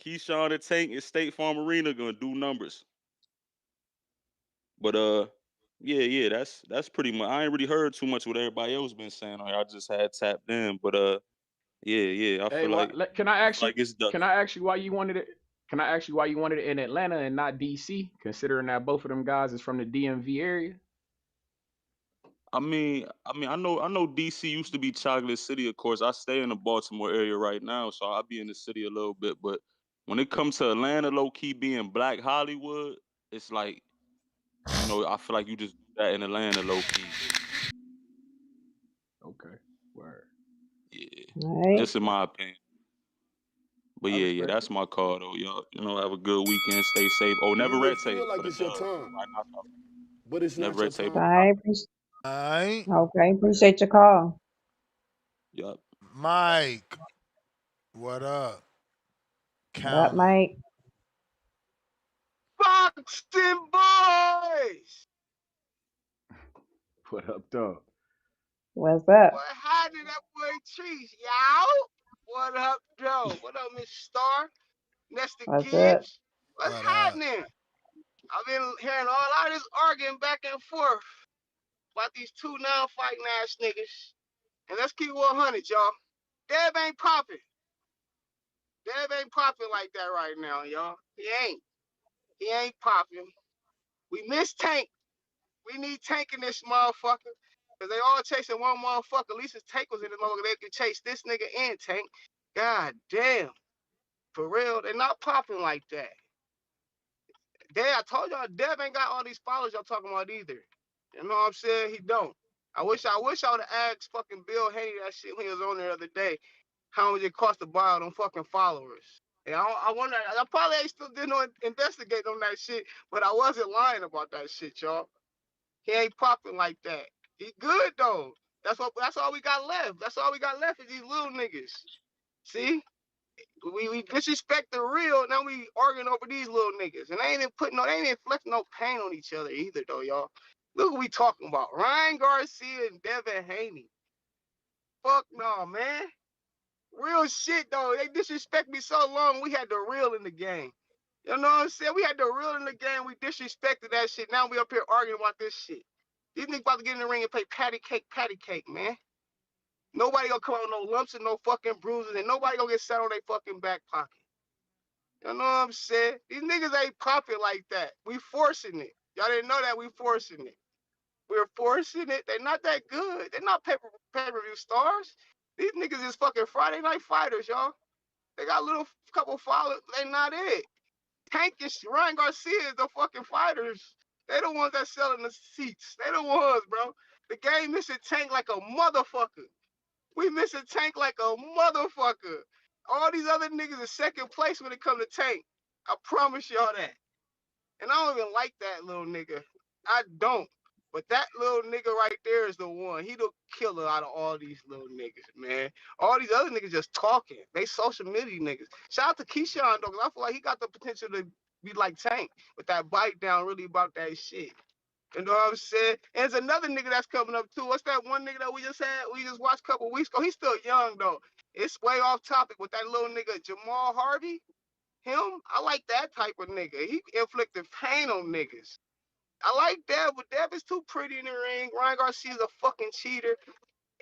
Keyshawn and Tank in State Farm Arena gonna do numbers. But yeah. That's pretty much. I ain't really heard too much what everybody else been saying. I just had tapped in. But yeah. I Hey, feel like what? Can I ask you? it's Can ducking. I ask you why you wanted it? Can I ask you why you wanted it in Atlanta and not DC? Considering that both of them guys is from the DMV area. I know DC used to be Chocolate City, of course. I stay in the Baltimore area right now, so I'll be in the city a little bit. But when it comes to Atlanta, low key being Black Hollywood, it's like, I feel like you just do that in Atlanta, low key. Okay, word. Yeah, Right. just in my opinion. But I yeah, respect it. that's my call though, y'all. Have a good weekend, stay safe. Oh, You never may red feel tape for like the it's your dub. time, Right now, but it's never not your red tape. time. Bye. All right. Okay. Appreciate your call. Yup. Mike, what up? What up, Counter. Mike? Boxing boys! What up, dog? What's up? What happened, that boy Trees, y'all? What up, Joe? What up, Miss Star? Nesta What's up? Gibbs? What's What up? happening? I've been hearing all out this arguing back and forth about these two non-fighting ass niggas. And let's keep it 100, y'all. Deb ain't popping. Deb ain't popping like that right now, y'all. He ain't. He ain't popping. We miss Tank. We need Tank in this motherfucker. Because they all chasing one motherfucker. At least if Tank was in the motherfucker, they could chase this nigga and Tank. God damn. For real, they're not popping like that. I told y'all, Dev ain't got all these followers y'all talking about either. You know what I'm saying? He don't. I wish I would have asked fucking Bill Haney that shit when he was on there the other day. How much it cost to buy all them fucking followers? And I wonder, I probably ain't still did no investigate on that shit, but I wasn't lying about that shit, y'all. He ain't popping like that. He good though. That's all we got left. That's all we got left is these little niggas. See? We disrespect the real, now we arguing over these little niggas. And they ain't inflicting no pain on each other either though, y'all. Look what we talking about. Ryan Garcia and Devin Haney. Fuck no, man. Real shit though. They disrespect me so long, we had the real in the game. You know what I'm saying? We had the real in the game. We disrespected that shit. Now we up here arguing about this shit. These niggas about to get in the ring and play patty cake, man. Nobody gonna come out with no lumps and no fucking bruises, and nobody gonna get set on their fucking back pocket. You know what I'm saying? These niggas ain't popping like that. We forcing it. Y'all didn't know that we forcing it. We're forcing it. They're not that good. They're not pay-per-view stars. These niggas is fucking Friday night fighters, y'all. They got a little couple followers. They not it. Tank and Ryan Garcia is the fucking fighters. They the ones that selling the seats. They the ones, bro. The game missing Tank like a motherfucker. We missing Tank like a motherfucker. All these other niggas in second place when it come to Tank. I promise y'all that. And I don't even like that little nigga. I don't. But that little nigga right there is the one. He the killer out of all these little niggas, man. All these other niggas just talking. They social media niggas. Shout out to Keyshawn, though, because I feel like he got the potential to be like Tank with that bite down really about that shit. You know what I'm saying? And there's another nigga that's coming up too. What's that one nigga that we just watched a couple weeks ago? He's still young though. It's way off topic with that little nigga Jamal Harvey. Him, I like that type of nigga. He inflicted pain on niggas. I like Dev, but Dev is too pretty in the ring. Ryan Garcia's a fucking cheater.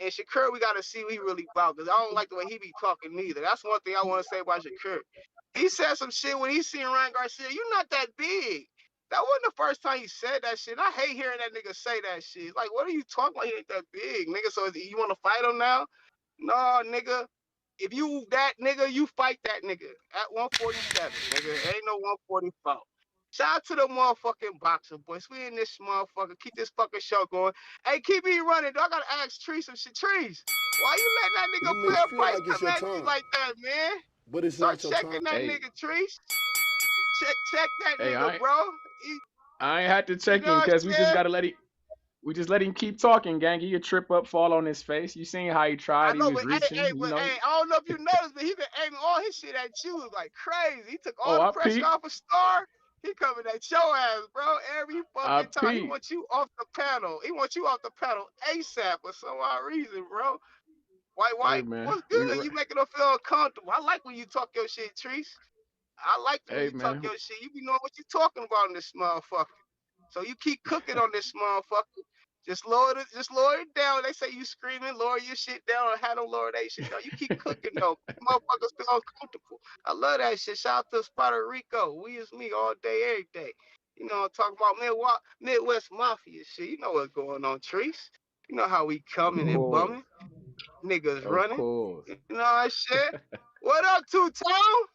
And Shakur, we gotta see what he really about, because I don't like the way he be talking neither. That's one thing I want to say about Shakur. He said some shit when he seen Ryan Garcia. You're not that big. That wasn't the first time he said that shit. I hate hearing that nigga say that shit. Like, what are you talking about? He ain't that big, nigga. So you want to fight him now? No, nigga. If you that nigga, you fight that nigga at 147, nigga. Ain't no 144. Shout out to the motherfucking boxing boys. We in this motherfucker. Keep this fucking show going. Hey, keep me running. I gotta ask Tree some shit. Trees, why you letting that nigga You may Player feel Price like it's come your at you time, like that, man? but it's Start not your time. checking that Hey, nigga, Trees. Check that hey, nigga, bro. I ain't had to You check know him what because we I'm just saying? gotta let it. We just let him keep talking, gang. He could trip up, fall on his face. You seen how he I tried? He know, was but hey, reaching. hey, but hey, I don't know if you noticed, but he been aiming all his shit at you like crazy. He took all Oh, the I pressure peep. off a Star. He coming at your ass, bro. Every I fucking time. He peep. wants you off the panel. He wants you off the panel ASAP for some odd reason, bro. Hey White, man, what's good? You making them feel uncomfortable. I like when you talk your shit, Treese. I like when hey you talk man. your shit. You be knowing what you talking about in this motherfucker. So you keep cooking on this motherfucker. Just lower it down. They say you screaming, lower your shit down, or have them lower that shit down. You keep cooking though. Motherfuckers feel uncomfortable. I love that shit. Shout out to Puerto Rico. We is me all day, every day. You know, I'm talking about Midwest Mafia shit. You know what's going on, Treese. You know how we Of coming and course. bumming. Niggas Of running. course. You know that shit. What up, Two-Tone?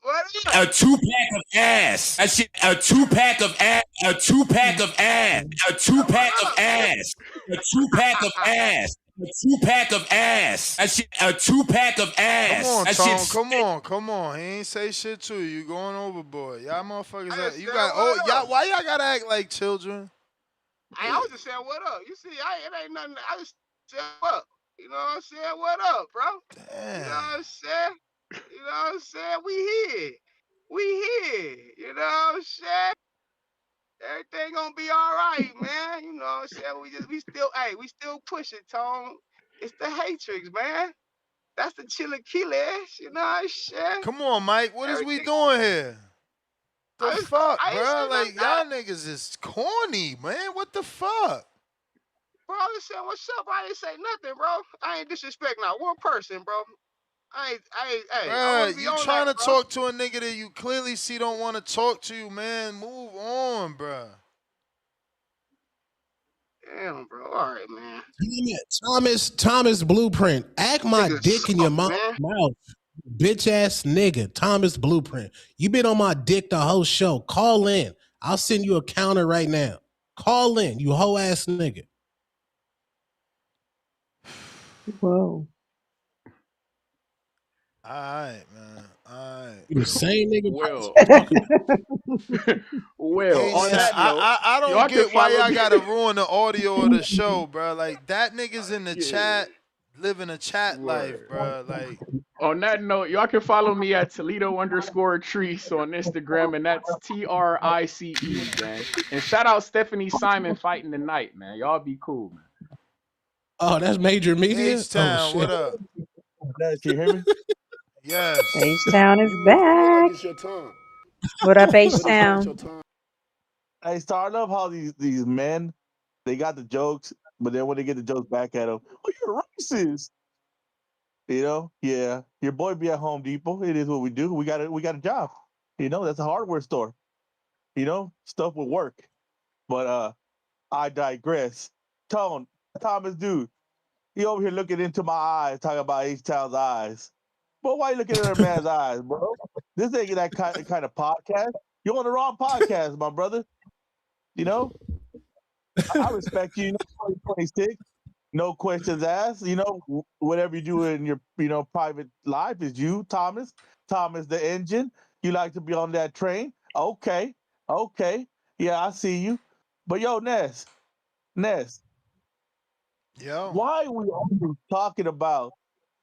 What A up? 2-pack of ass. That shit. A 2-pack of ass. A 2-pack of ass. A Yo, 2-pack of what up? ass. A 2-pack of ass. A 2-pack of ass. That shit. A 2-pack of Come ass. on, That Tone. shit's. Come on. He ain't say shit to you. You going overboard. Y'all I motherfuckers. just You said got. Oh, what y'all. up. Why y'all gotta act like children? I was just saying what up. You see, it ain't nothing. I just said what up. You know what I'm saying? What up, bro? You know Damn. what I'm saying? You know what I'm saying? We here. We here. You know what I'm saying? Everything gonna be all right, man. You know what I'm saying? We still pushing, Tone. It's the Hatrix, man. That's the chilaquiles. You know what I'm saying? Come on, Mike. What is we Everything. doing here? The fuck, I ain't bro? saying Like nothing. y'all niggas is corny, man. What the fuck? Bro, I just said what's up. I ain't say nothing, bro. I ain't disrespect not one person, bro. Hey, I want Bruh, to be you on that, trying to bro. talk to a nigga that you clearly see don't want to talk to you, man. Move on, bruh. Damn, bro. All right, man. Thomas Blueprint. Act my Niggas dick in your soft, man. mouth. Bitch ass nigga. Thomas Blueprint. You been on my dick the whole show. Call in. I'll send you a counter right now. Call in, you hoe ass nigga. Whoa. All right, man. All right. You the same nigga Well, talking. well. Hey, On man, that note, I don't y'all can get why follow y'all me. gotta ruin the audio of the show, bro. Like that niggas in the Yeah. chat living a chat life, Word. bro. Like On that note, y'all can follow me at Toledo_Treese on Instagram, and that's TRICE, gang. And shout out Stephanie Simon fighting tonight, man. Y'all be cool, man. Oh, that's major media? Oh H-Town, what shit. up? Can you hear me? Yes. H-Town is You feel like back. it's your time. What up, But it's not your H-Town? time. Hey, Star, I love how these men, they got the jokes, but then when they get the jokes back at them, oh, you're a racist. You know, yeah, your boy be at Home Depot. It is what we do. We got a job. You know, that's a hardware store. You know, stuff will work. But I digress. Tone, Thomas, dude, he over here looking into my eyes, talking about H Town's eyes. But why you looking at a man's eyes, bro? This ain't that kind of podcast. You're on the wrong podcast, my brother. You know, I respect you. You know, 2026. No questions asked. You know, whatever you do in your, private life is you, Thomas. Thomas the engine. You like to be on that train. Okay. Okay. Yeah, I see you. But yo, Ness, Yo. why are we always talking about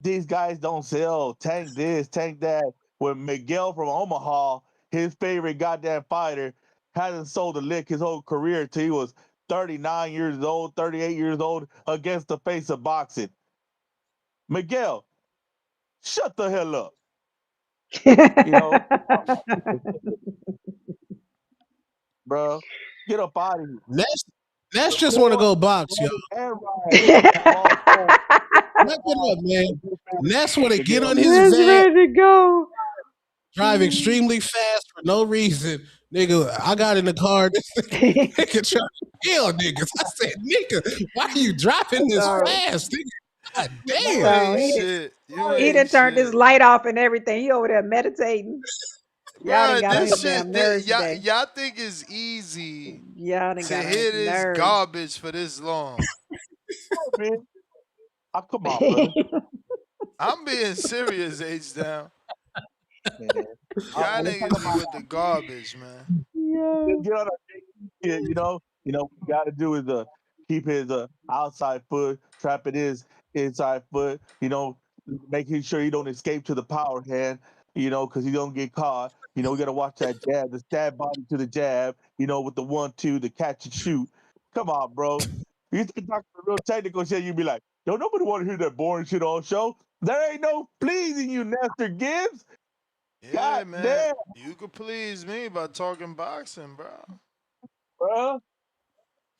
these guys don't sell, tank this, tank that, when Miguel from Omaha, his favorite goddamn fighter, hasn't sold a lick his whole career till he was 39 years old, 38 years old against the face of boxing. Miguel, shut the hell up. You know, bro, get up out of here. Ness just want to Shakur go box, yo. and Ryan all told Wrap it up, man. Ness want to get Miguel. on his Let's van, ready to go. drive extremely fast for no reason. Nigga, I got in the car. This nigga trying to kill niggas. I said, nigga, why are you driving this So, fast? Nigga, god You damn. so ain't he did, shit. You he ain't done turned his shit. light off and everything. He over there meditating. Y'all done Bruh, got on this his damn shit, nerves today. y'all think it's easy Y'all done to got on his hear this nerves. garbage for this long. Oh, man. Oh, come on, brother. I'm being serious, H-Down. Man. Y'all Let's talk niggas be about with the garbage, man. Yeah. let's get on our Yeah, what you got to do is keep his outside foot, trapping his inside foot. Making sure he don't escape to the power hand. Because he don't get caught. We got to watch that jab, the stab body to the jab. With the 1-2, the catch and shoot. Come on, bro. You start talking real technical shit, you be like, don't nobody want to hear that boring shit all show. There ain't no pleasing you, Nestor Gibbs. Yeah, God man. damn, You could please me by talking boxing, bro. bro.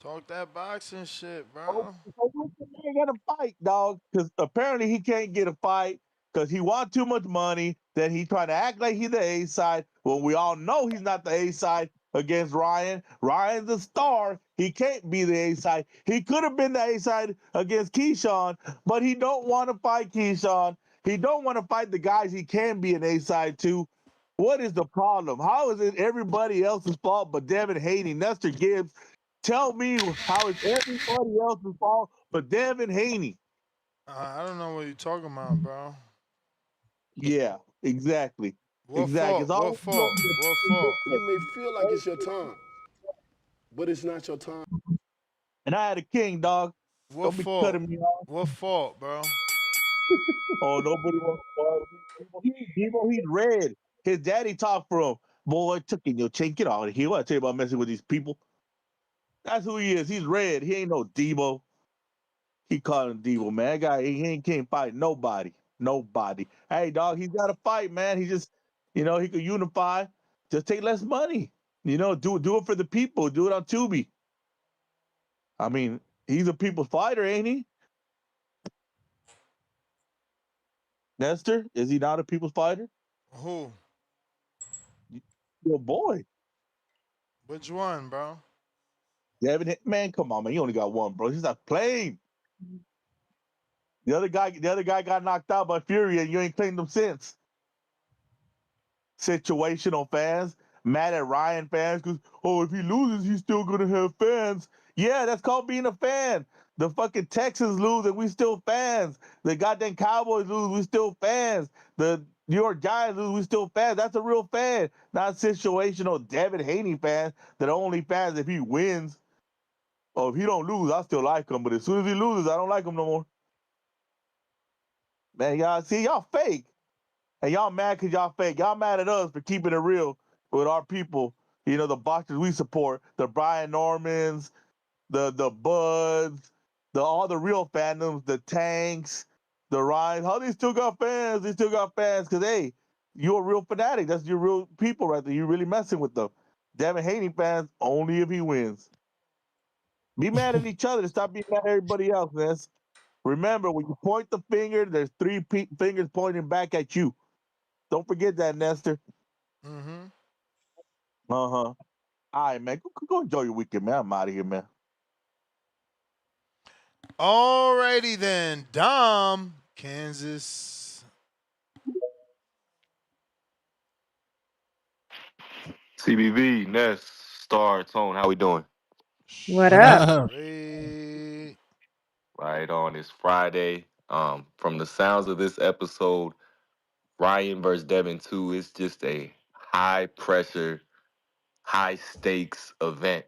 Talk that boxing shit, bro. He ain't got a fight, dog. Because apparently he can't get a fight because he wants too much money. Then he trying to act like he's the A side. Well, we all know he's not the A side against Ryan. Ryan's a star. He can't be the A side. He could have been the A side against Keyshawn, but he don't want to fight Keyshawn. He don't want to fight the guys he can be an A side to. What is the problem? How is it everybody else's fault but Devin Haney, Nestor Gibbs? Tell me how it's everybody else's fault but Devin Haney. I don't know what you're talking about, bro. Yeah, exactly. What Exactly. It's fault? What always fault? What fault? You may feel like it's your time, but it's not your time. and I had a king, dog. What Don't be fault? cutting me off. What fault, bro? Oh, nobody wants to he's red. His daddy talked for him. Boy, took in your chain. Get out of here. What I tell you about messing with these people? That's who he is. He's red. He ain't no Debo. He called him Debo, man. That guy, he ain't can't fight nobody. Nobody. Hey, dog, he's got to fight, man. He just, he could unify. Just take less money. Do it for the people. Do it on Tubi. I mean, he's a people's fighter, ain't he? Nestor, is he not a people's fighter? Who? Your boy. Which one, bro? Devin, man, come on, man. You only got one, bro. He's not playing. The other guy got knocked out by Fury, and you ain't claimed him since. Situational fans, mad at Ryan fans because if he loses, he's still gonna have fans. Yeah, that's called being a fan. The fucking Texans lose and we still fans. The goddamn Cowboys lose, we still fans. The New York Giants lose, we still fans. That's a real fan, not situational Devin Haney fan that only fans if he wins. Or if he don't lose, I still like him. But as soon as he loses, I don't like him no more. Man, y'all see, y'all fake. And y'all mad because y'all fake. Y'all mad at us for keeping it real with our people. The boxers we support, the Brian Normans, the Buds, all the real fandoms, the Tanks, the Ryans. How they still got fans? They still got fans because, hey, you're a real fanatic. That's your real people right there. You're really messing with them. Devin Haney fans, only if he wins. Be mad at each other. Stop being mad at everybody else, man. Remember, when you point the finger, there's three fingers pointing back at you. Don't forget that, Nestor. Mm-hmm. Uh huh. All right, man. Go enjoy your weekend, man. I'm out of here, man. Alrighty then, Dom, Kansas. CBV, Ness, Star, Tone, how we doing? What What up? up? Straight. Right on, it's Friday. From the sounds of this episode, Ryan versus Devin 2 is just a high pressure, high stakes event.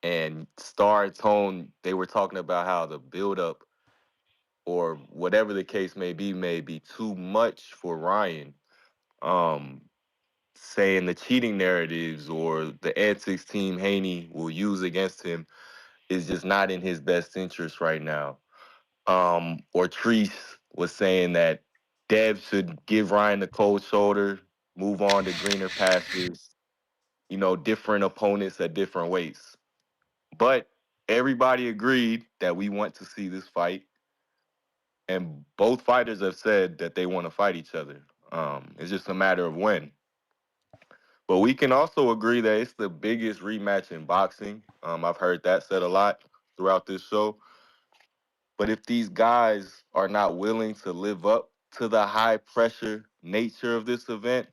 And Star Tone, they were talking about how the build up or whatever the case may be too much for Ryan. Um, Saying the cheating narratives or the antics Team Haney will use against him is just not in his best interest right now. Or Treese was saying that Dev should give Ryan the cold shoulder, move on to greener pastures, different opponents at different weights. But everybody agreed that we want to see this fight. And both fighters have said that they want to fight each other. It's just a matter of when. But we can also agree that it's the biggest rematch in boxing. I've heard that said a lot throughout this show. But if these guys are not willing to live up to the high pressure nature of this event,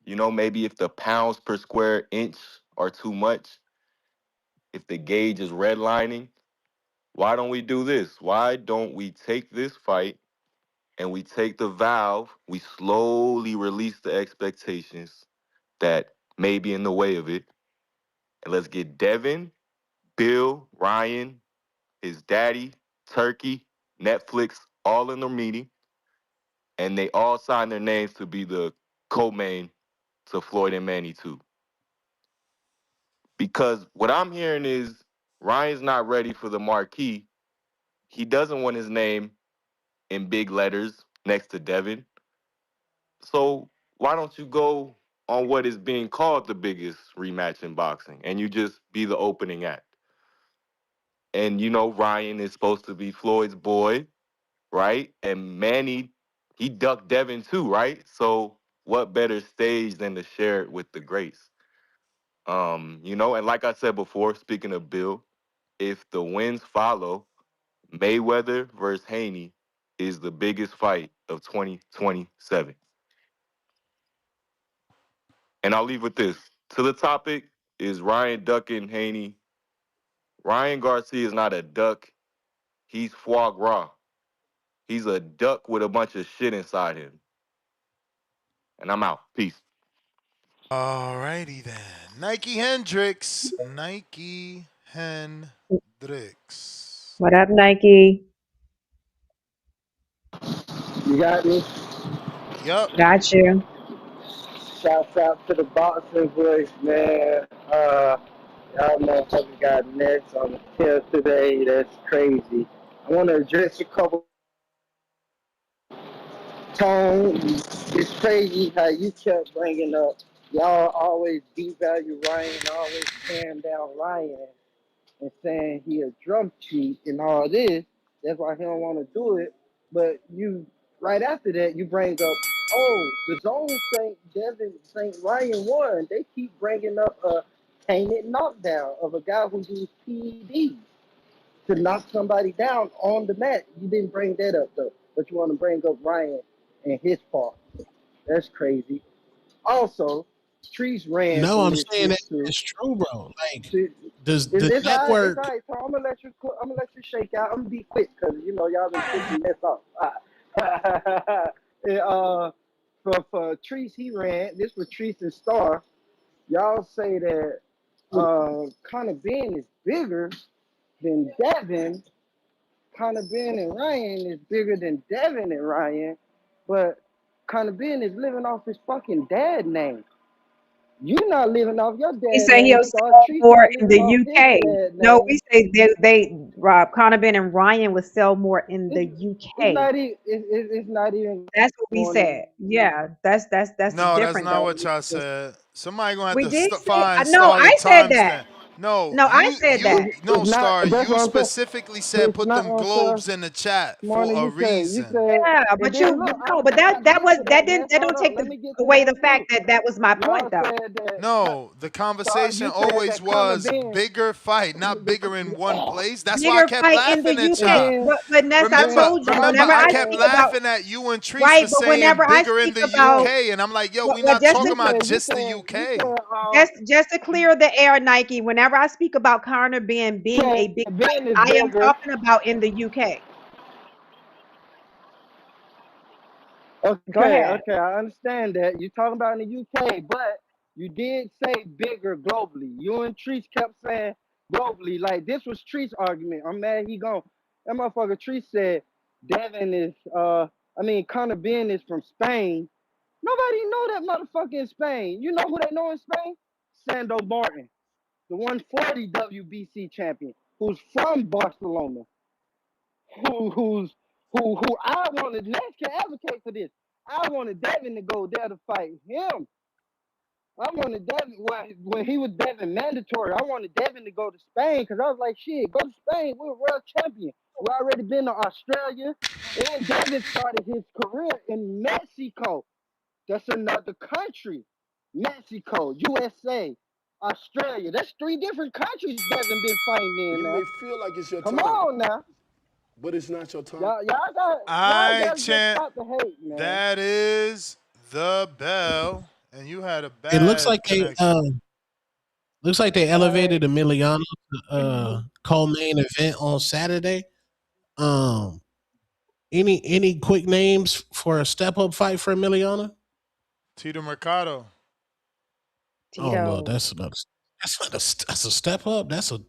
maybe if the pounds per square inch are too much, if the gauge is redlining, why don't we do this? Why don't we take this fight and we take the valve, we slowly release the expectations that may be in the way of it, And let's get Devin, Bill, Ryan, his daddy, Turkey, Netflix, all in the meeting. And they all signed their names to be the co-main to Floyd and Manny too. Because what I'm hearing is Ryan's not ready for the marquee. He doesn't want his name in big letters next to Devin. So why don't you go on what is being called the biggest rematch in boxing and you just be the opening act? And you know, Ryan is supposed to be Floyd's boy, right? And Manny, he ducked Devin too, right? So what better stage than to share it with the greats? You know, and like I said before, speaking of Bill, if the wins follow, Mayweather versus Haney is the biggest fight of 2027. And I'll leave with this. To the topic, is Ryan ducking Haney? Ryan Garcia is not a duck. He's foie gras. He's a duck with a bunch of shit inside him. And I'm out. Peace. Alrighty then. Nike Hendrix. Nike Hendrix. What up, Nike? You got me? Yup. Got you. Shouts out to the boxing voice, man. Y'all motherfuckers got next on the tail today. That's crazy. I want to address a couple. Tone, it's crazy how you kept bringing up. Y'all always devalue Ryan, always tearing down Ryan, and saying he a drum cheat and all this. That's why he don't want to do it. But you, right after that, you bring up, oh, the zone St. Ryan won. They keep bringing up a tainted knockdown of a guy who used PEDs to knock somebody down on the mat. You didn't bring that up though, but you want to bring up Ryan and his part. That's crazy. Also, Treese ran No, from I'm this saying that shit too. it's true, bro. Like, See, does it's all that right. It's all work? right. So I'm gonna let you. I'm gonna let you shake out. I'm gonna be quick because you know y'all been pissing this off. And, for Treese, he ran. This was Treese and Star. Y'all say that Conor Ben is bigger than Devin. Conor Ben and Ryan is bigger than Devin and Ryan, but Conor Ben is living off his fucking dad name. You not living off your We dad say name, he'll Star. sell Treese more not in living the off his UK. dad No, name. we say they Conor Ben and Ryan will sell more in the It's UK. not even. It's not even That's what we going. said. Yeah, that's No, that's different not though. what y'all said. Somebody gonna have We to did say find no. Star I the said that. timestamp. No, No, I you said you that. no It's not. Star. That's You what I'm saying. specifically said It's put not them on sir. globes in the chat for Morning, a you reason. said, Yeah, and but then you look, no, but I that get was to that that, didn't Ness. that Hold don't up, take let me get to away that the fact too. that that was my point Y'all though. said that. No, the Star, conversation you said always that Conor was Ben, bigger fight, not bigger in one place. That's why I Bigger kept fight in the laughing at and UK. y'all. then But Ness, I Remember, told you Star, remember, whenever you I I kept speak said about laughing at you and Treese right, for but saying whenever I bigger in speak the about UK, and I'm like, yo, we but not talking you about said just the you UK. said just to clear the air, Nike, whenever I speak about Conor being a big Ben is fight, I am bigger. talking about in the UK. Go Okay, ahead. okay, I understand that. You're talking about in the UK, but you did say bigger globally. You and Treese kept saying globally. Like this was Treese' argument. I'm mad he gone. That motherfucker Treese said Devin is Conor Ben is from Spain. Nobody know that motherfucker in Spain. You know who they know in Spain? Sando Martin, the 140 WBC champion, who's from Barcelona, who I wanted. Lex can advocate for this. I wanted Devin to go there to fight him. I wanted Devin when he was Devin mandatory. I wanted Devin to go to Spain because I was like, shit, go to Spain. We're world champion. We already been to Australia, and Devin started his career in Mexico. That's another country. Mexico, USA, Australia. That's three different countries Devin been fighting in You now. may feel like it's your Come time, on now. but it's not your time. Y'all I gotta just chant stop the hate, man. that is the bell, and you had a It bad connection. looks like they All right. elevated Emiliano to co-main event on Saturday. Um, any quick names for a step up fight for Emiliano? Tito Mercado. Oh no, Tito. that's another. That's a step up. That's a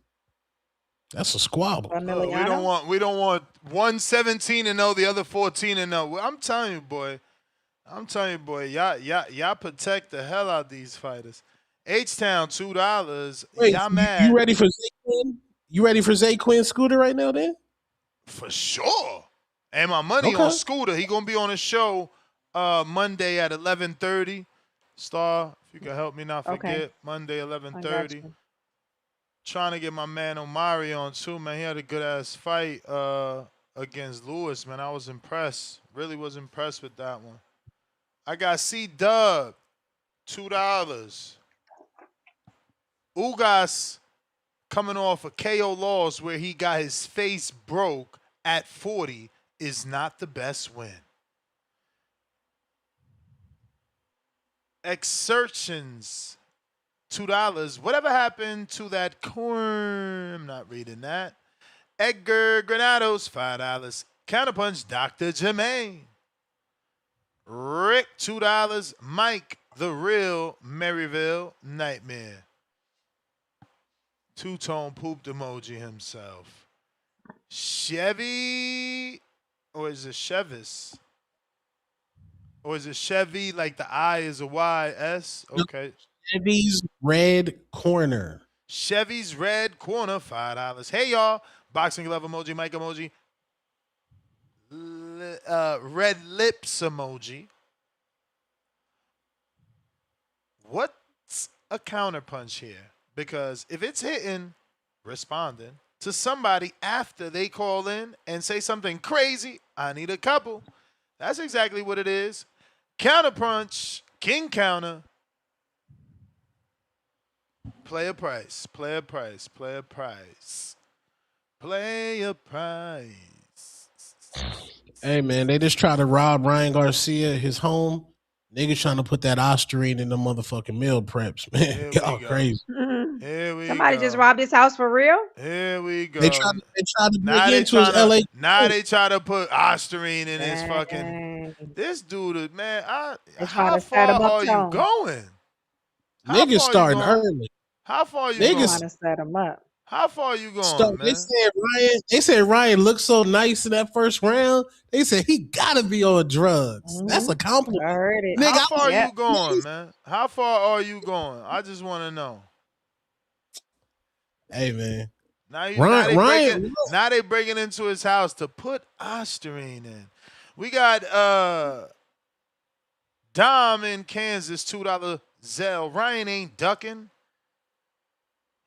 squabble. Look, we don't want one 17-0, the other 14-0. I'm telling you, boy. Y'all protect the hell out of these fighters. H-Town, $2. Wait, Y'all so you mad? ready for Zay Quinn? You ready for Zay Quinn Scooter right now, then? For sure. And my money on Okay. Scooter. He gonna be on a show Monday at 11:30. Star, if you can help me not forget, Monday I got 11:30. you. Trying to get my man Omari on too, man. He had a good ass fight against Lewis, man. I was impressed. Really was impressed with that one. I got C Dub, $2. Ugas coming off a KO loss where he got his face broke at 40 is not the best win. Exertions, $2. Whatever happened to that corn? I'm not reading that. Edgar Granados, $5. Counterpunch, Dr. Jermaine. Rick, $2. Mike, the real Maryville Nightmare. Two-tone pooped emoji himself. Chevy, or is it Chevis? Or is it Chevy like the I is a Y-S? Okay. Chevy's Red Corner. Chevy's Red Corner, $5. Hey, y'all. Boxing glove emoji, mic emoji. Red lips emoji. What's a counterpunch here? Because if it's hitting, responding to somebody after they call in and say something crazy, I need a couple. That's exactly what it is. Counterpunch, King Counter. Play a price, play a price, play a price. Play a price. Hey, man, they just try to rob Ryan Garcia at his home. Niggas trying to put that Ostarine in the motherfucking meal preps, man. Y'all crazy. Here we Somebody go. just robbed his house for real? Here we go. They tried to break into his LA. Now they try to put Ostarine in his fucking. This dude, man. How far are you going? Niggas starting early. How far are you Niggas going? trying to set him up. How far are you going, man? They said Ryan looked so nice in that first round. They said he gotta be on drugs. That's a compliment. I heard it. How far are you going, man? How far are you going? I just want to know. Hey, man. Now they breaking into his house to put Ostarine in. We got Dom in Kansas, $2 Zell. Ryan ain't ducking.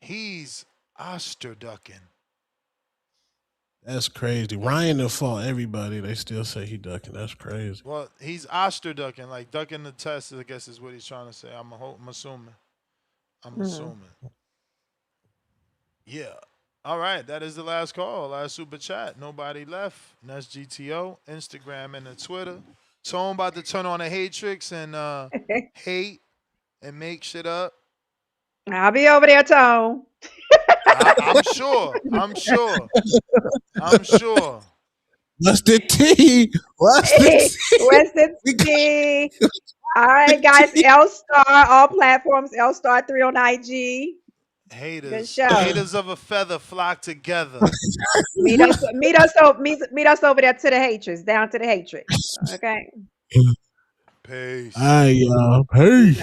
He's Oster ducking. That's crazy. Ryan done fought everybody. They still say he ducking. That's crazy. Well, he's Oster ducking, like ducking the test, I guess is what he's trying to say. I'm assuming. I'm assuming. Yeah. All right. That is the last call. Last super chat. Nobody left. And that's GTO, Instagram, and the Twitter. So I'm about to turn on the Hatrix and hate and make shit up. I'll be over there, Tone. I'm sure. What's the T? What's the T? All right, guys. L Star, all platforms. L Star 3 on IG. Haters of a feather flock together. meet us over there to the Hatrix, down to the Hatrix. Okay. Peace. All right, y'all. Peace.